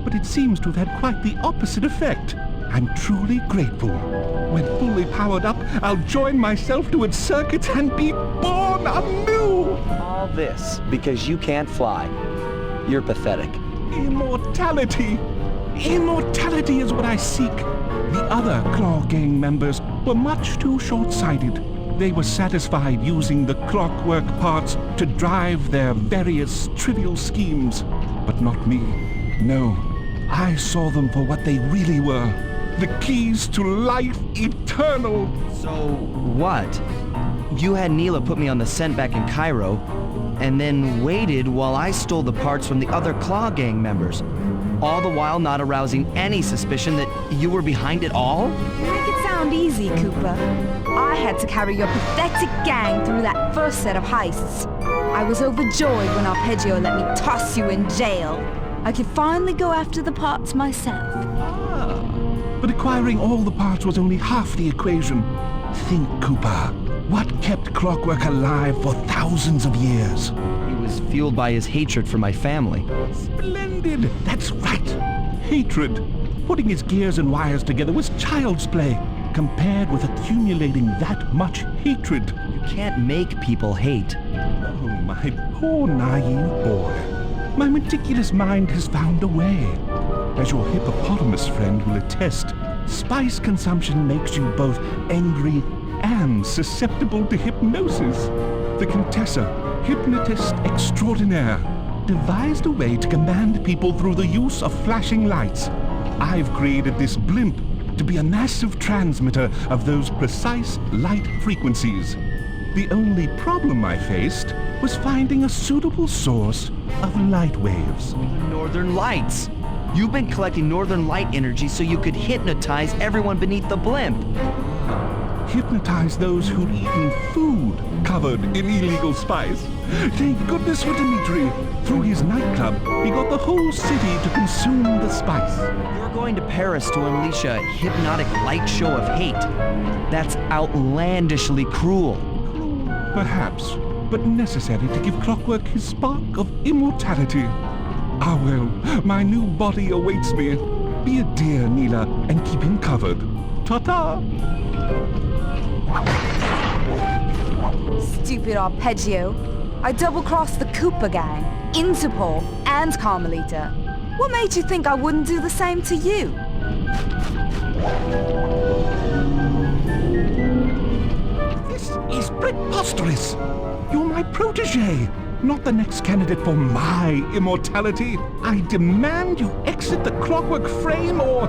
But it seems to have had quite the opposite effect. I'm truly grateful. When fully powered up, I'll join myself to its circuits and be born anew! All this because you can't fly. You're pathetic. Immortality! Immortality is what I seek. The other Claw Gang members were much too short-sighted. They were satisfied using the clockwork parts to drive their various trivial schemes. But not me. No, I saw them for what they really were. The keys to life eternal. So, what? You had Neela put me on the scent back in Cairo, and then waited while I stole the parts from the other Claw Gang members. all the while not arousing any suspicion that you were behind it all? You make it sound easy, Cooper. I had to carry your pathetic gang through that first set of heists. I was overjoyed when Arpeggio let me toss you in jail. I could finally go after the parts myself. But acquiring all the parts was only half the equation. Think, Cooper. What kept Clockwork alive for thousands of years? He was fueled by his hatred for my family. Splendid! That's right! Hatred. Putting his gears and wires together was child's play, compared with accumulating that much hatred. You can't make people hate. Oh, my poor naive boy. My meticulous mind has found a way. As your hippopotamus friend will attest, spice consumption makes you both angry and susceptible to hypnosis. The Contessa, hypnotist extraordinaire, devised a way to command people through the use of flashing lights. I've created this blimp to be a massive transmitter of those precise light frequencies. The only problem I faced was finding a suitable source of light waves. Northern Lights. You've been collecting Northern Light energy so you could hypnotize everyone beneath the blimp. Hypnotize those who'd eaten food covered in illegal spice. Thank goodness for Dimitri. Through his nightclub, he got the whole city to consume the spice. You're going to Paris to unleash a hypnotic light show of hate. That's outlandishly cruel. Perhaps, but necessary to give Clockwork his spark of immortality. Ah well, my new body awaits me. Be a dear, Neela, and keep him covered. Ta-ta! Stupid Arpeggio. I double-crossed the Cooper gang, Interpol, and Carmelita. What made you think I wouldn't do the same to you? This is preposterous! You're my protege, not the next candidate for my immortality. I demand you exit the Clockwork frame or...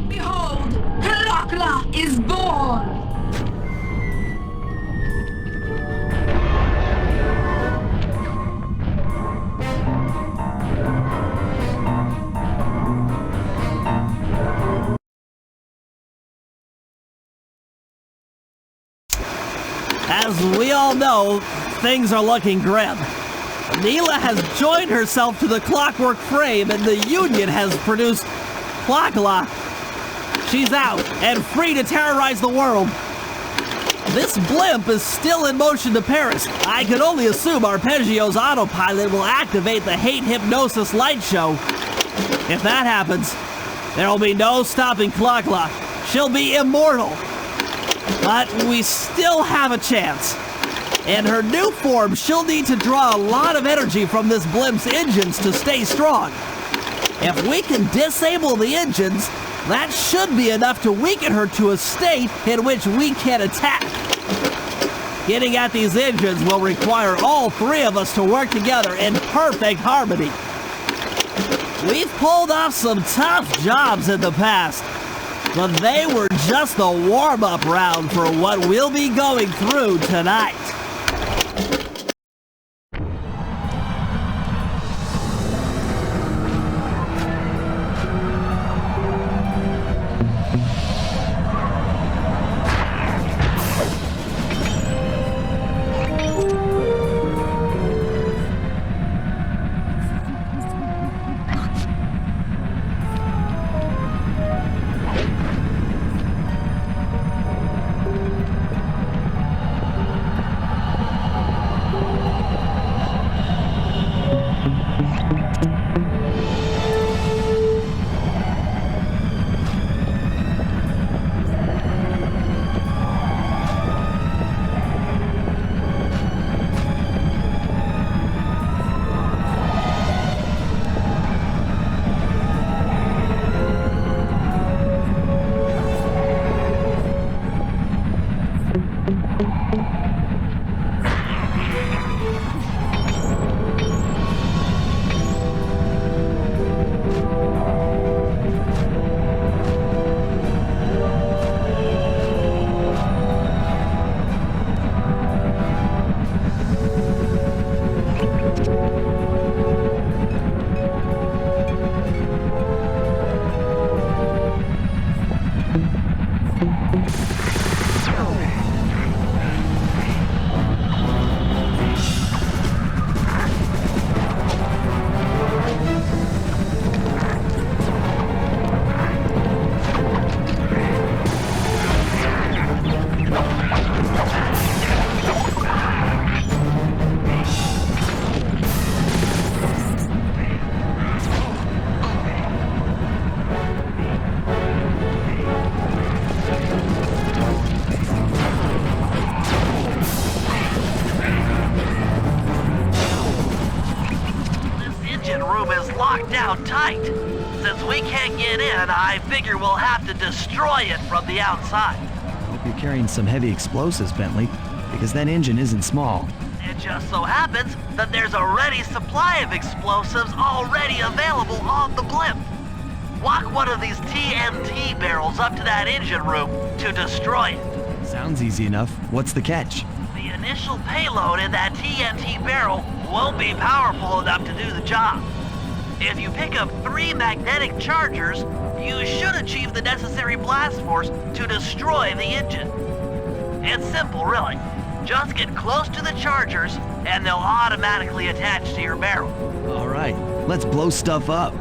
Behold, Clockla is born! As we all know, things are looking grim. Neela has joined herself to the Clockwork frame and the Union has produced Clockla. She's out and free to terrorize the world. This blimp is still in motion to Paris. I can only assume Arpeggio's autopilot will activate the hate hypnosis light show. If that happens, there will be no stopping Clockla. She'll be immortal. But we still have a chance. In her new form, she'll need to draw a lot of energy from this blimp's engines to stay strong. If we can disable the engines, that should be enough to weaken her to a state in which we can attack. Getting at these engines will require all three of us to work together in perfect harmony. We've pulled off some tough jobs in the past, but they were just the warm-up round for what we'll be going through tonight. right. Since we can't get in, I figure we'll have to destroy it from the outside. I hope you're carrying some heavy explosives, Bentley, because that engine isn't small. It just so happens that there's a ready supply of explosives already available on the blimp. Walk one of these TNT barrels up to that engine room to destroy it. Sounds easy enough. What's the catch? The initial payload in that TNT barrel won't be powerful enough to do the job. If you pick up 3 magnetic chargers, you should achieve the necessary blast force to destroy the engine. It's simple, really. Just get close to the chargers, and they'll automatically attach to your barrel. All right, let's blow stuff up.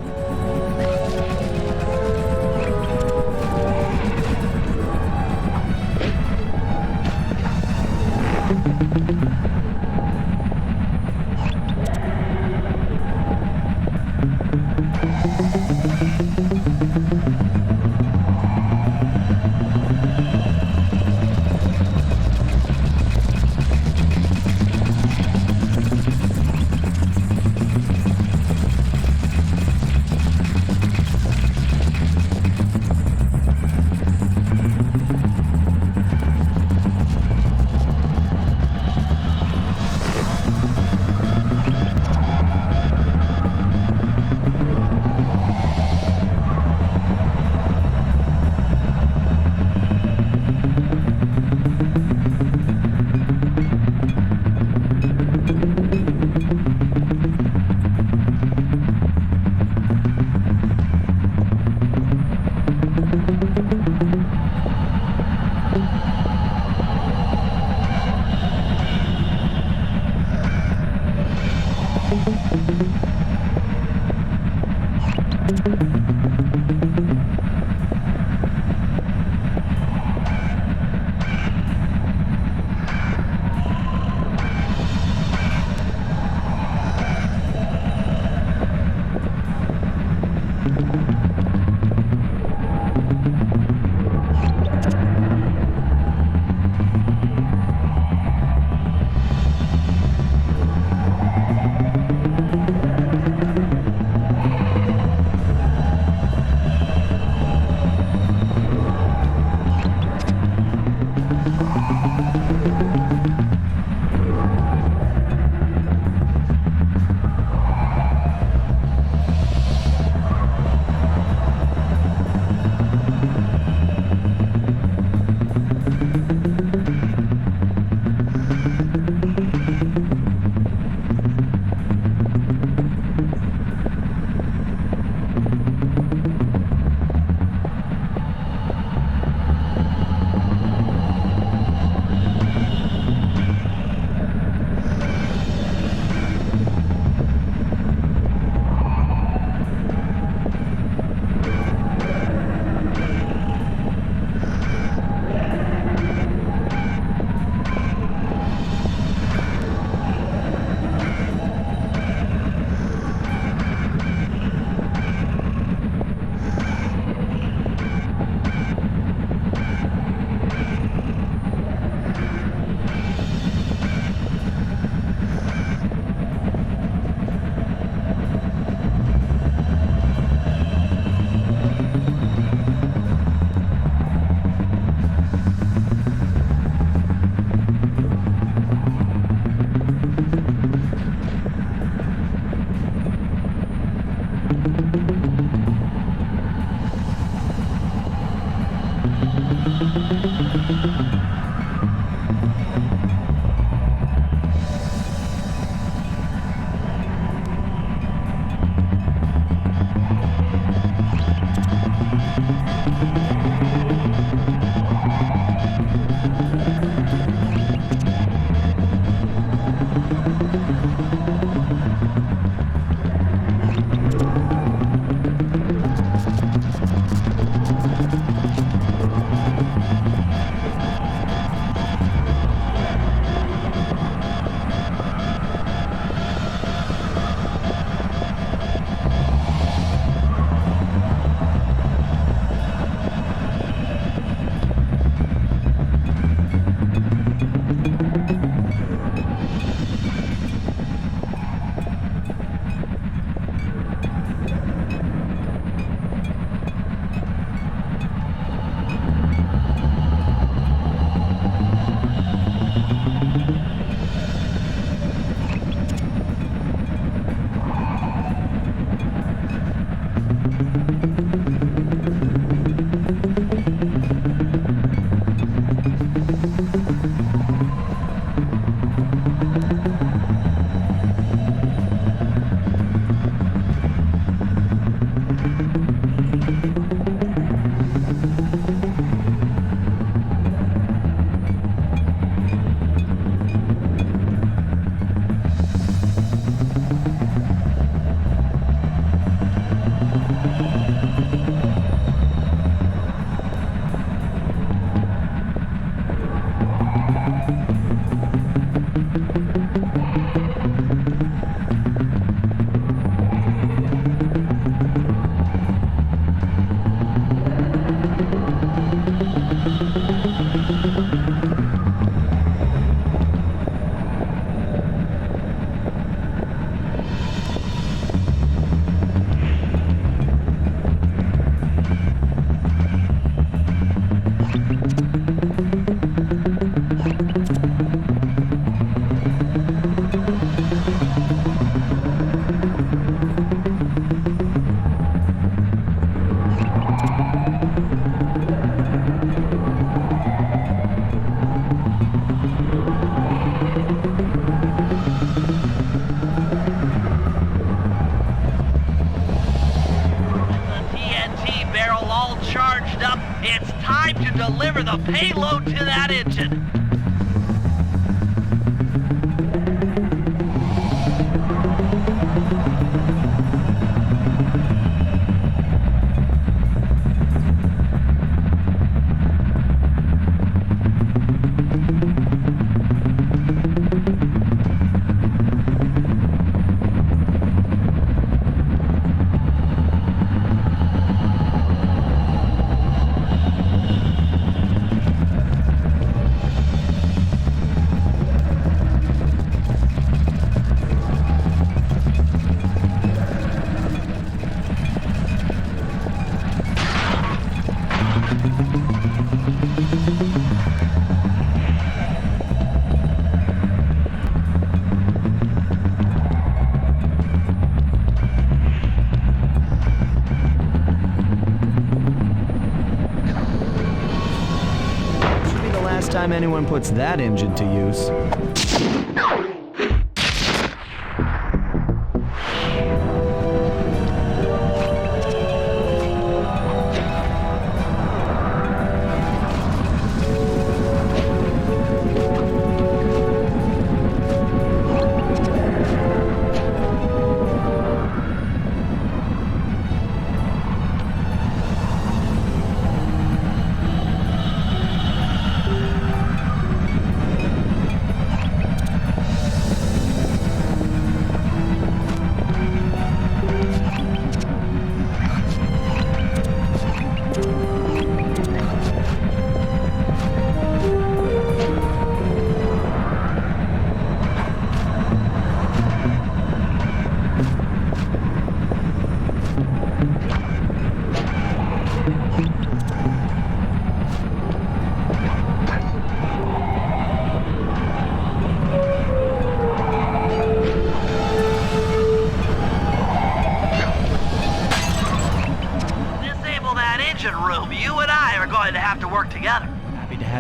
time to deliver the payload to that engine. Time anyone puts that engine to use.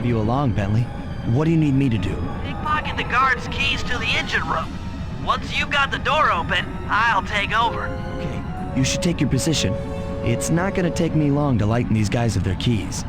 Have you along, Bentley. What do you need me to do? Pickpocket the guard's keys to the engine room. Once you've got the door open, I'll take over. Okay, you should take your position. It's not gonna take me long to lighten these guys of their keys.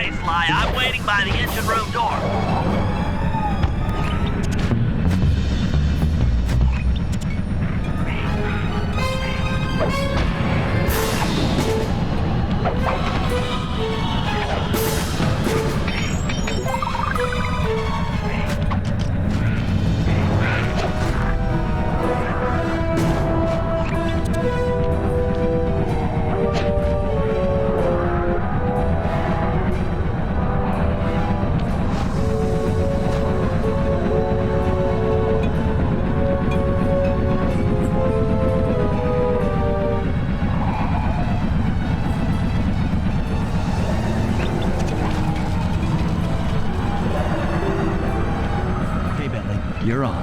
Okay, Sly, I'm waiting by the engine room door. You're on.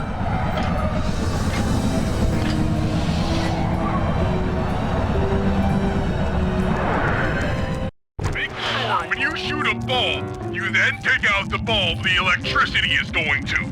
Make sure when you shoot a bulb, you then take out the bulb the electricity is going to.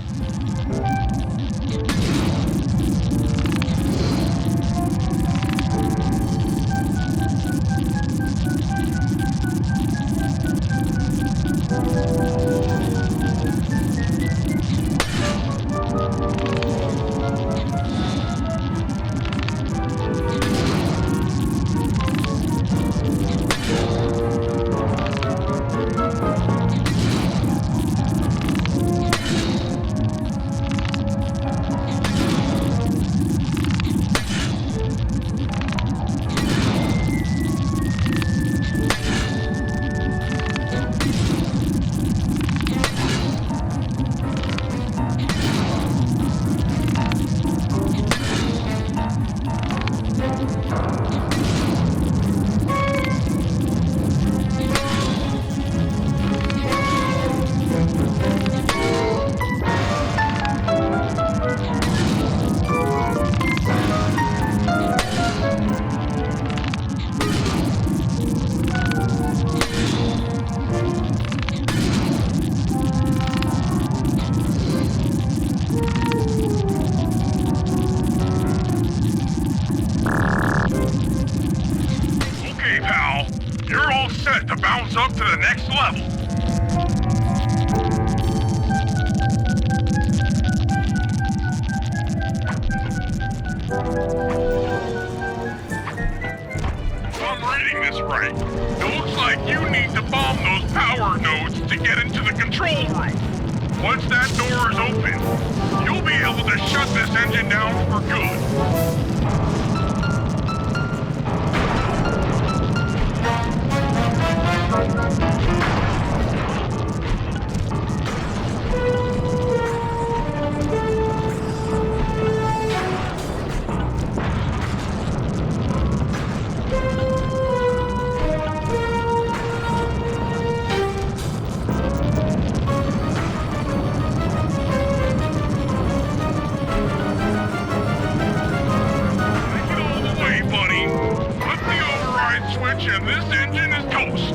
To bounce up to the next level. If I'm reading this right, it looks like you need to bomb those power nodes to get into the control room. Once that door is open, you'll be able to shut this engine down for good. And this engine is toast.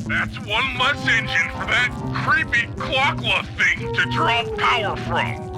That's one less engine for that creepy clockla thing to draw power from.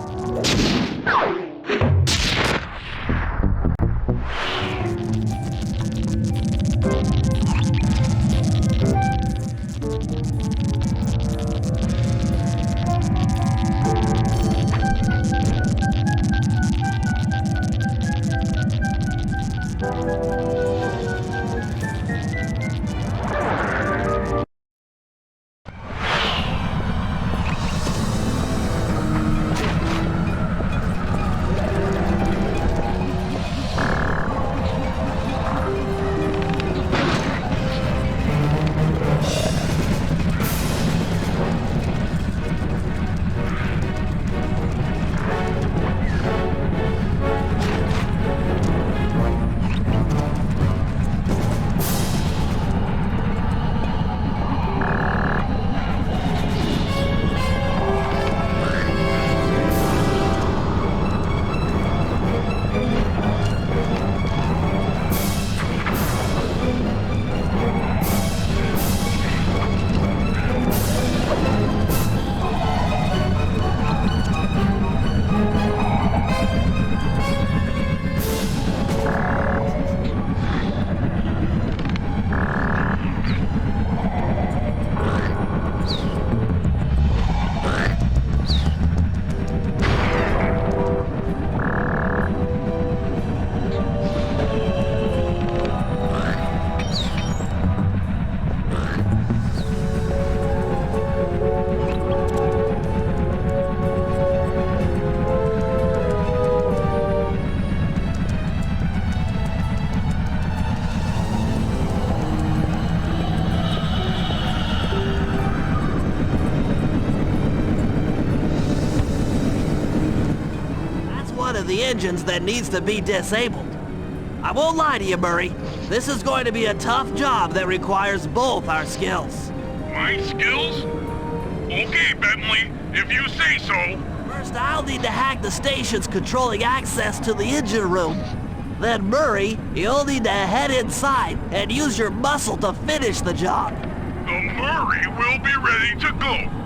one of the engines that needs to be disabled. I won't lie to you, Murray. This is going to be a tough job that requires both our skills. My skills? Okay, Bentley, if you say so. First, I'll need to hack the stations controlling access to the engine room. Then, Murray, you'll need to head inside and use your muscle to finish the job. The Murray will be ready to go.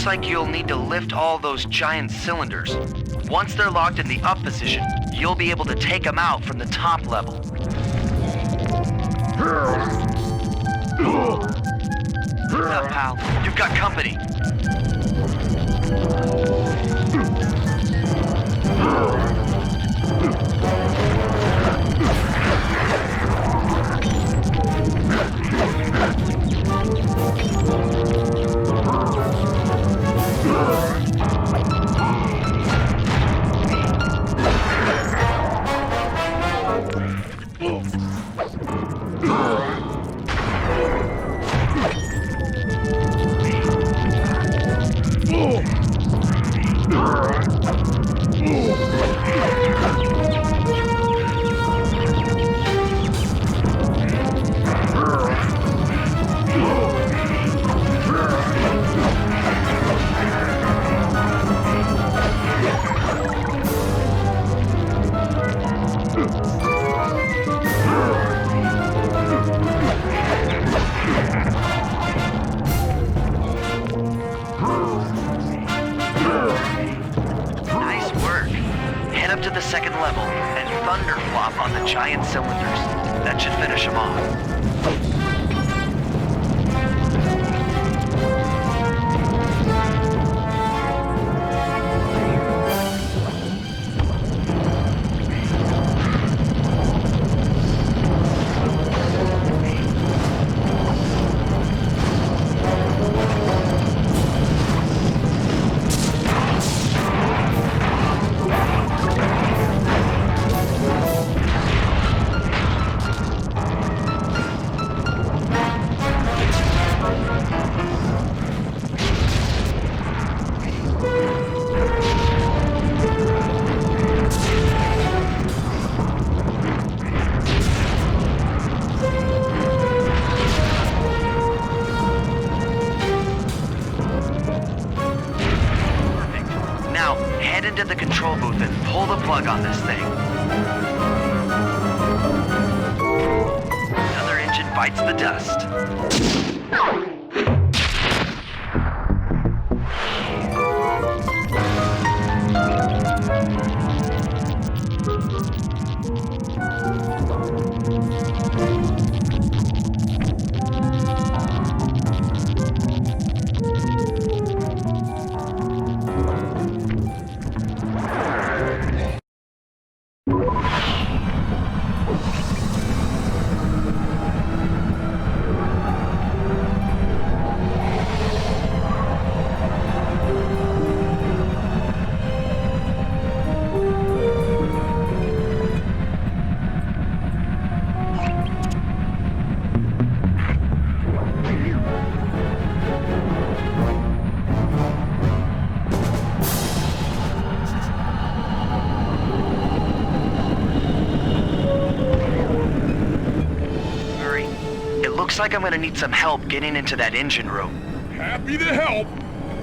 like you'll need to lift all those giant cylinders. Once they're locked in the up position, you'll be able to take them out from the top level. Up, pal. You've got company. Giant cylinders. That should finish them off. Into the control booth and pull the plug on this thing. Another engine bites the dust. Looks like I'm gonna need some help getting into that engine room. Happy to help.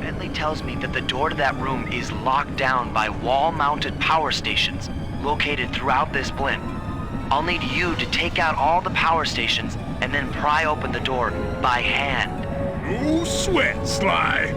Bentley tells me that the door to that room is locked down by wall-mounted power stations located throughout this blimp. I'll need you to take out all the power stations and then pry open the door by hand. No sweat, Sly.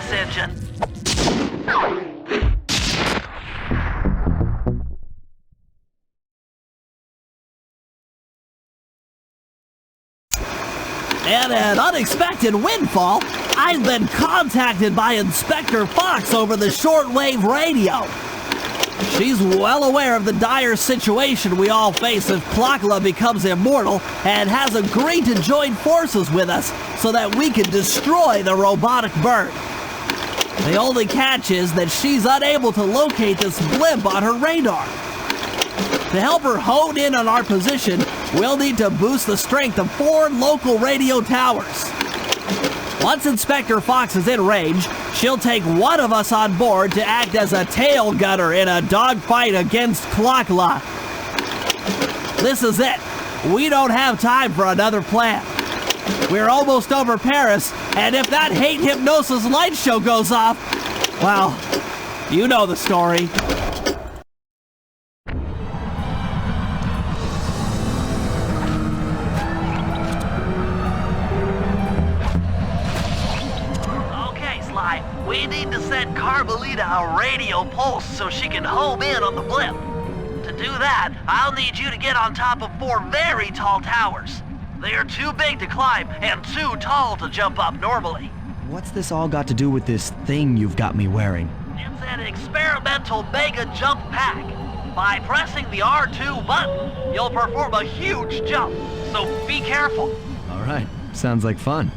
this engine. And an unexpected windfall, I've been contacted by Inspector Fox over the shortwave radio. She's well aware of the dire situation we all face if Clockla becomes immortal and has agreed to join forces with us so that we can destroy the robotic bird. The only catch is that she's unable to locate this blimp on her radar. To help her hone in on our position, we'll need to boost the strength of 4 local radio towers. Once Inspector Fox is in range, she'll take one of us on board to act as a tail gunner in a dogfight against Clockla. This is it. We don't have time for another plan. We're almost over Paris, and if that hate hypnosis light show goes off, well, you know the story. We need to send Carmelita a radio pulse so she can home in on the blimp. To do that, I'll need you to get on top of 4 very tall towers. They are too big to climb and too tall to jump up normally. What's this all got to do with this thing you've got me wearing? It's an experimental mega jump pack. By pressing the R2 button, you'll perform a huge jump, so be careful. All right, sounds like fun.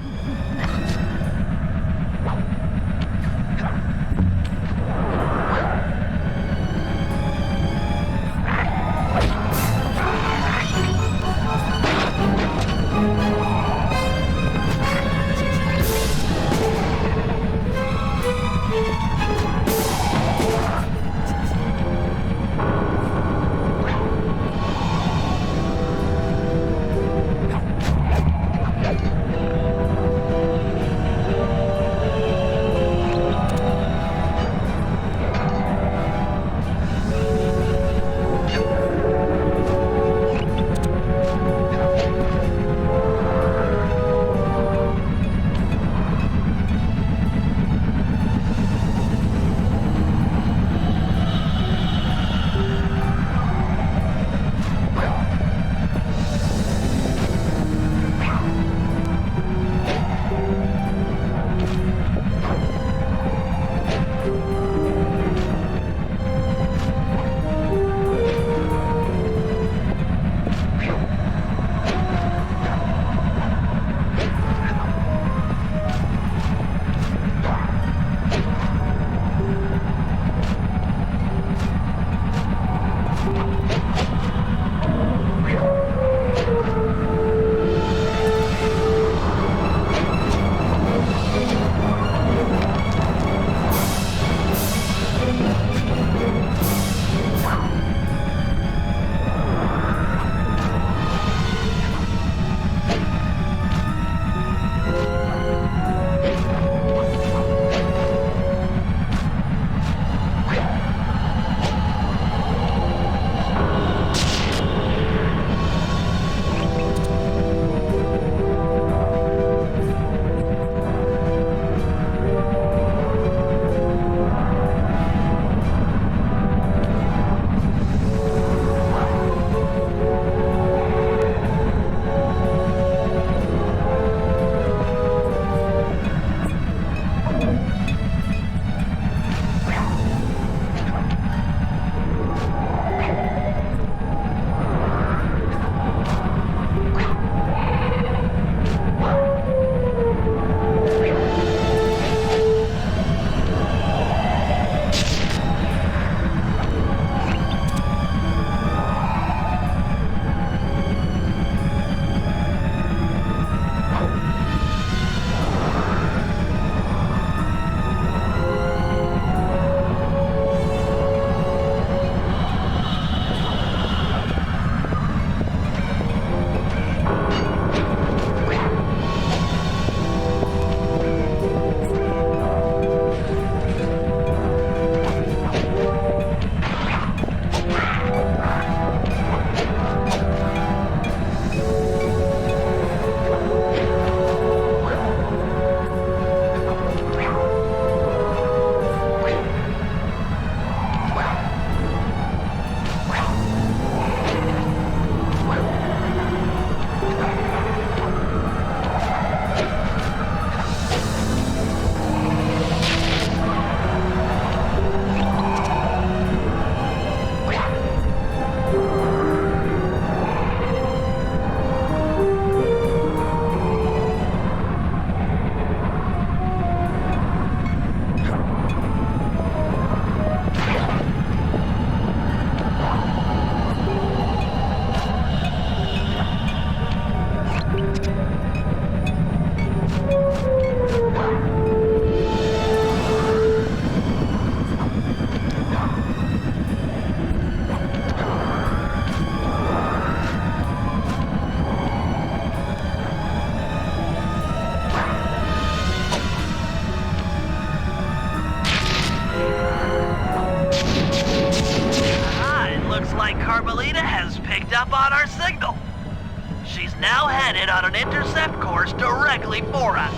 She's now headed on an intercept course directly for us.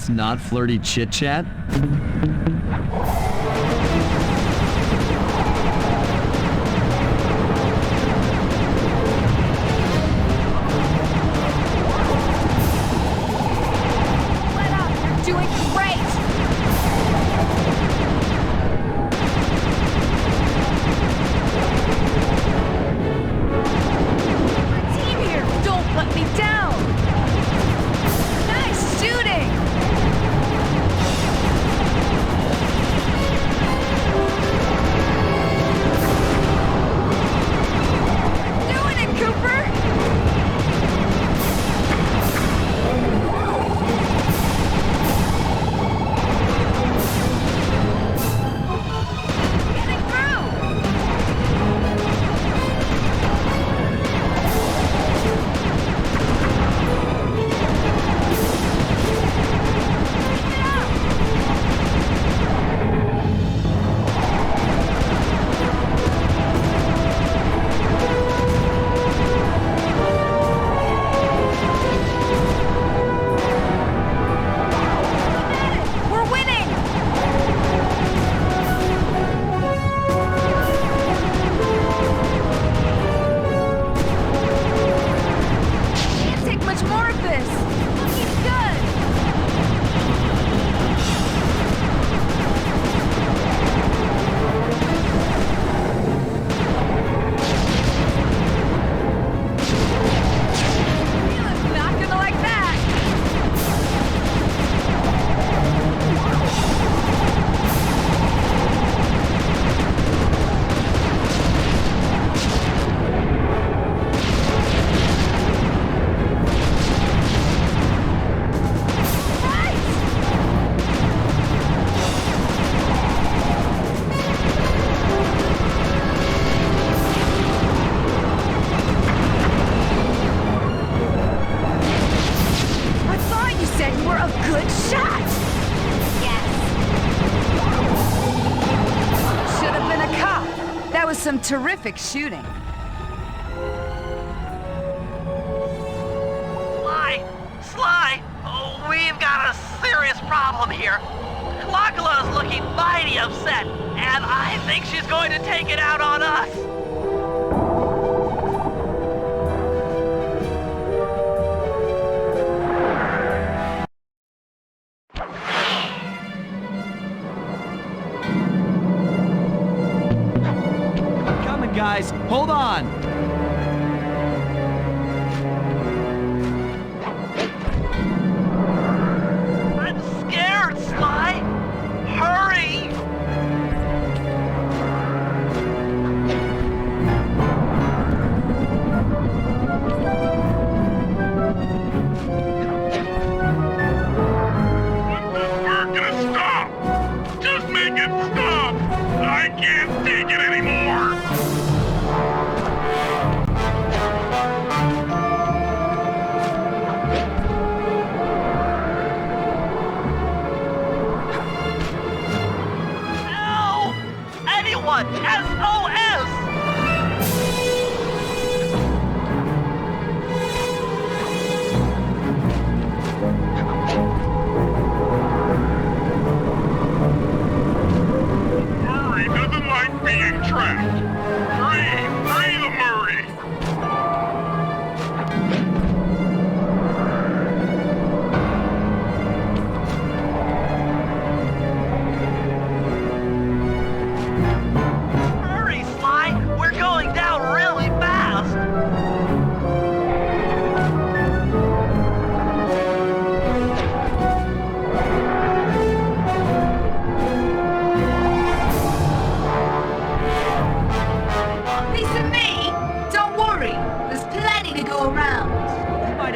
Not flirty chit-chat? Doing great! My team here! Don't let me down! Nice shooting! Doing it, Cooper! Some terrific shooting. Sly! Oh, we've got a serious problem here. Clockula's looking mighty upset, and I think she's going to take it out on us. Guys, hold on! I'm scared, Sly! Hurry! We're gonna stop! Just make it stop! I can't take it anymore!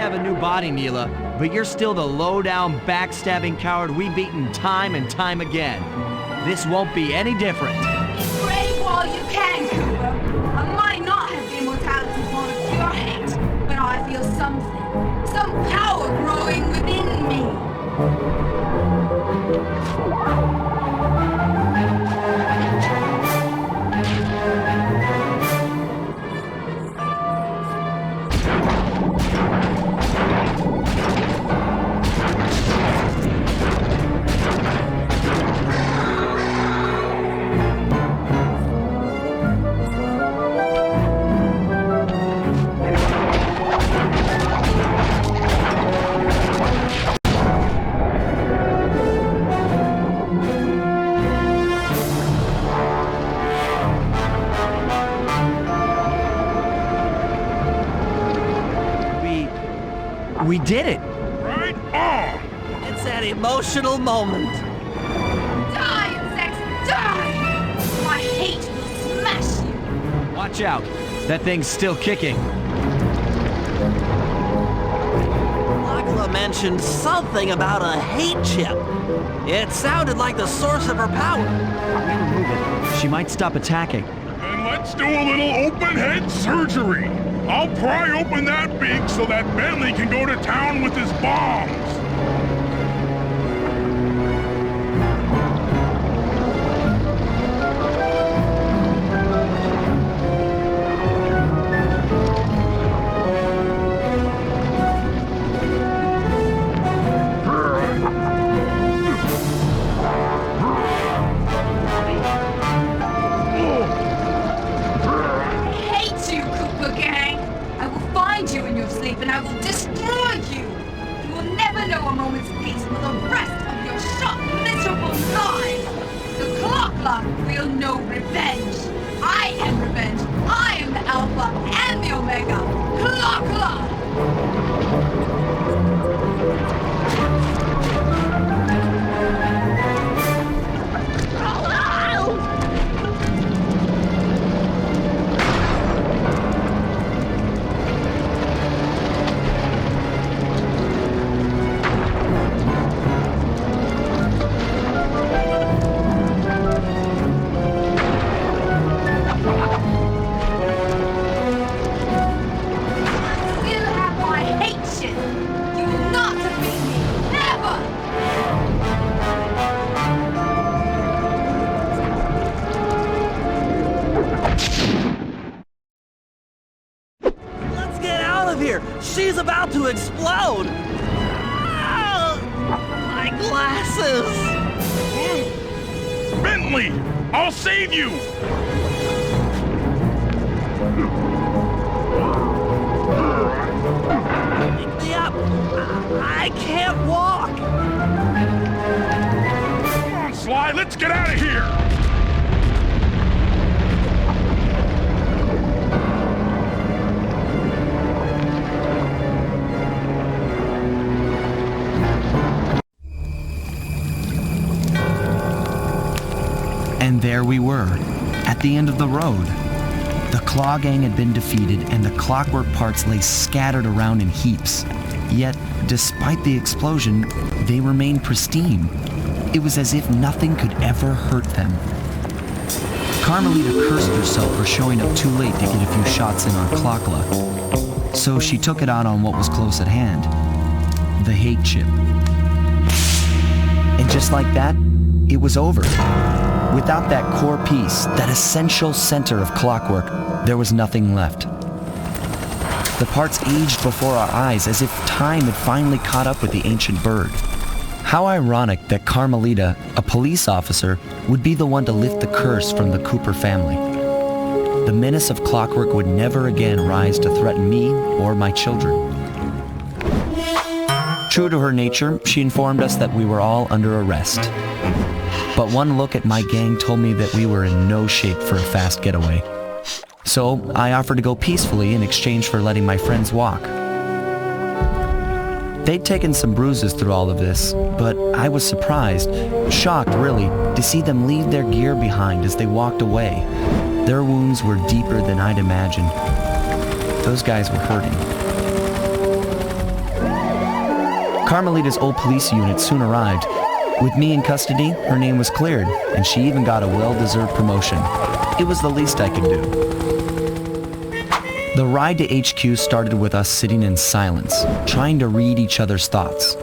have a new body, Neela, but you're still the low-down, backstabbing coward we've beaten time and time again. This won't be any different. Brave while you can, Cooper. I might not have the immortality born of pure hate, but I feel something. Some power growing within me. We did it! Right on! It's that emotional moment. Die, insects, die! My hate will smash you! Watch out. That thing's still kicking. Lachla mentioned something about a hate chip. It sounded like the source of her power. Remove it. She might stop attacking. Then let's do a little open head surgery. I'll pry open that beak so that Bentley can go to town with his bombs. And I will destroy you! You will never know a moment's peace for the rest of your short, miserable lives! The Clock will know revenge! I am revenge! I am the Alpha and the Omega! Clock! She's about to explode! Ah, my glasses! Bentley! I'll save you! Pick me up! I can't walk! Come on, Sly, let's get out of here! And there we were, at the end of the road. The Claw Gang had been defeated and the clockwork parts lay scattered around in heaps. Yet, despite the explosion, they remained pristine. It was as if nothing could ever hurt them. Carmelita cursed herself for showing up too late to get a few shots in on Clockla. So she took it out on what was close at hand, the hate chip. And just like that, it was over. Without that core piece, that essential center of clockwork, there was nothing left. The parts aged before our eyes as if time had finally caught up with the ancient bird. How ironic that Carmelita, a police officer, would be the one to lift the curse from the Cooper family. The menace of clockwork would never again rise to threaten me or my children. True to her nature, she informed us that we were all under arrest. But one look at my gang told me that we were in no shape for a fast getaway. So I offered to go peacefully in exchange for letting my friends walk. They'd taken some bruises through all of this, but I was surprised, shocked really, to see them leave their gear behind as they walked away. Their wounds were deeper than I'd imagined. Those guys were hurting. Carmelita's old police unit soon arrived. With me in custody, her name was cleared, and she even got a well-deserved promotion. It was the least I could do. The ride to HQ started with us sitting in silence, trying to read each other's thoughts.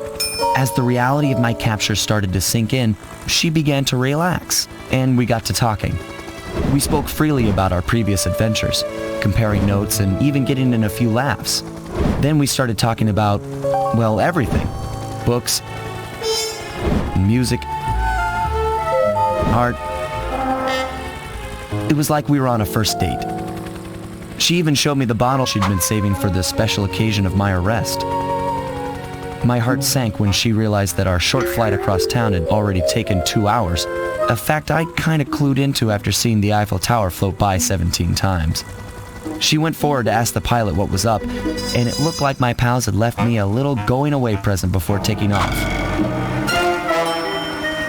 As the reality of my capture started to sink in, she began to relax, and we got to talking. We spoke freely about our previous adventures, comparing notes and even getting in a few laughs. Then we started talking about, well, everything. Books, music, art. It was like we were on a first date. She even showed me the bottle she'd been saving for the special occasion of my arrest. My heart sank when she realized that our short flight across town had already taken 2 hours, a fact I'd kinda clued into after seeing the Eiffel Tower float by 17 times. She went forward to ask the pilot what was up, and it looked like my pals had left me a little going-away present before taking off.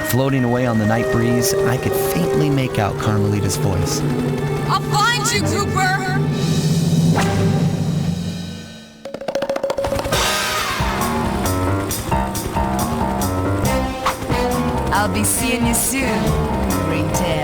Floating away on the night breeze, I could faintly make out Carmelita's voice. I'll find you, Cooper! I'll be seeing you soon, Ringtail.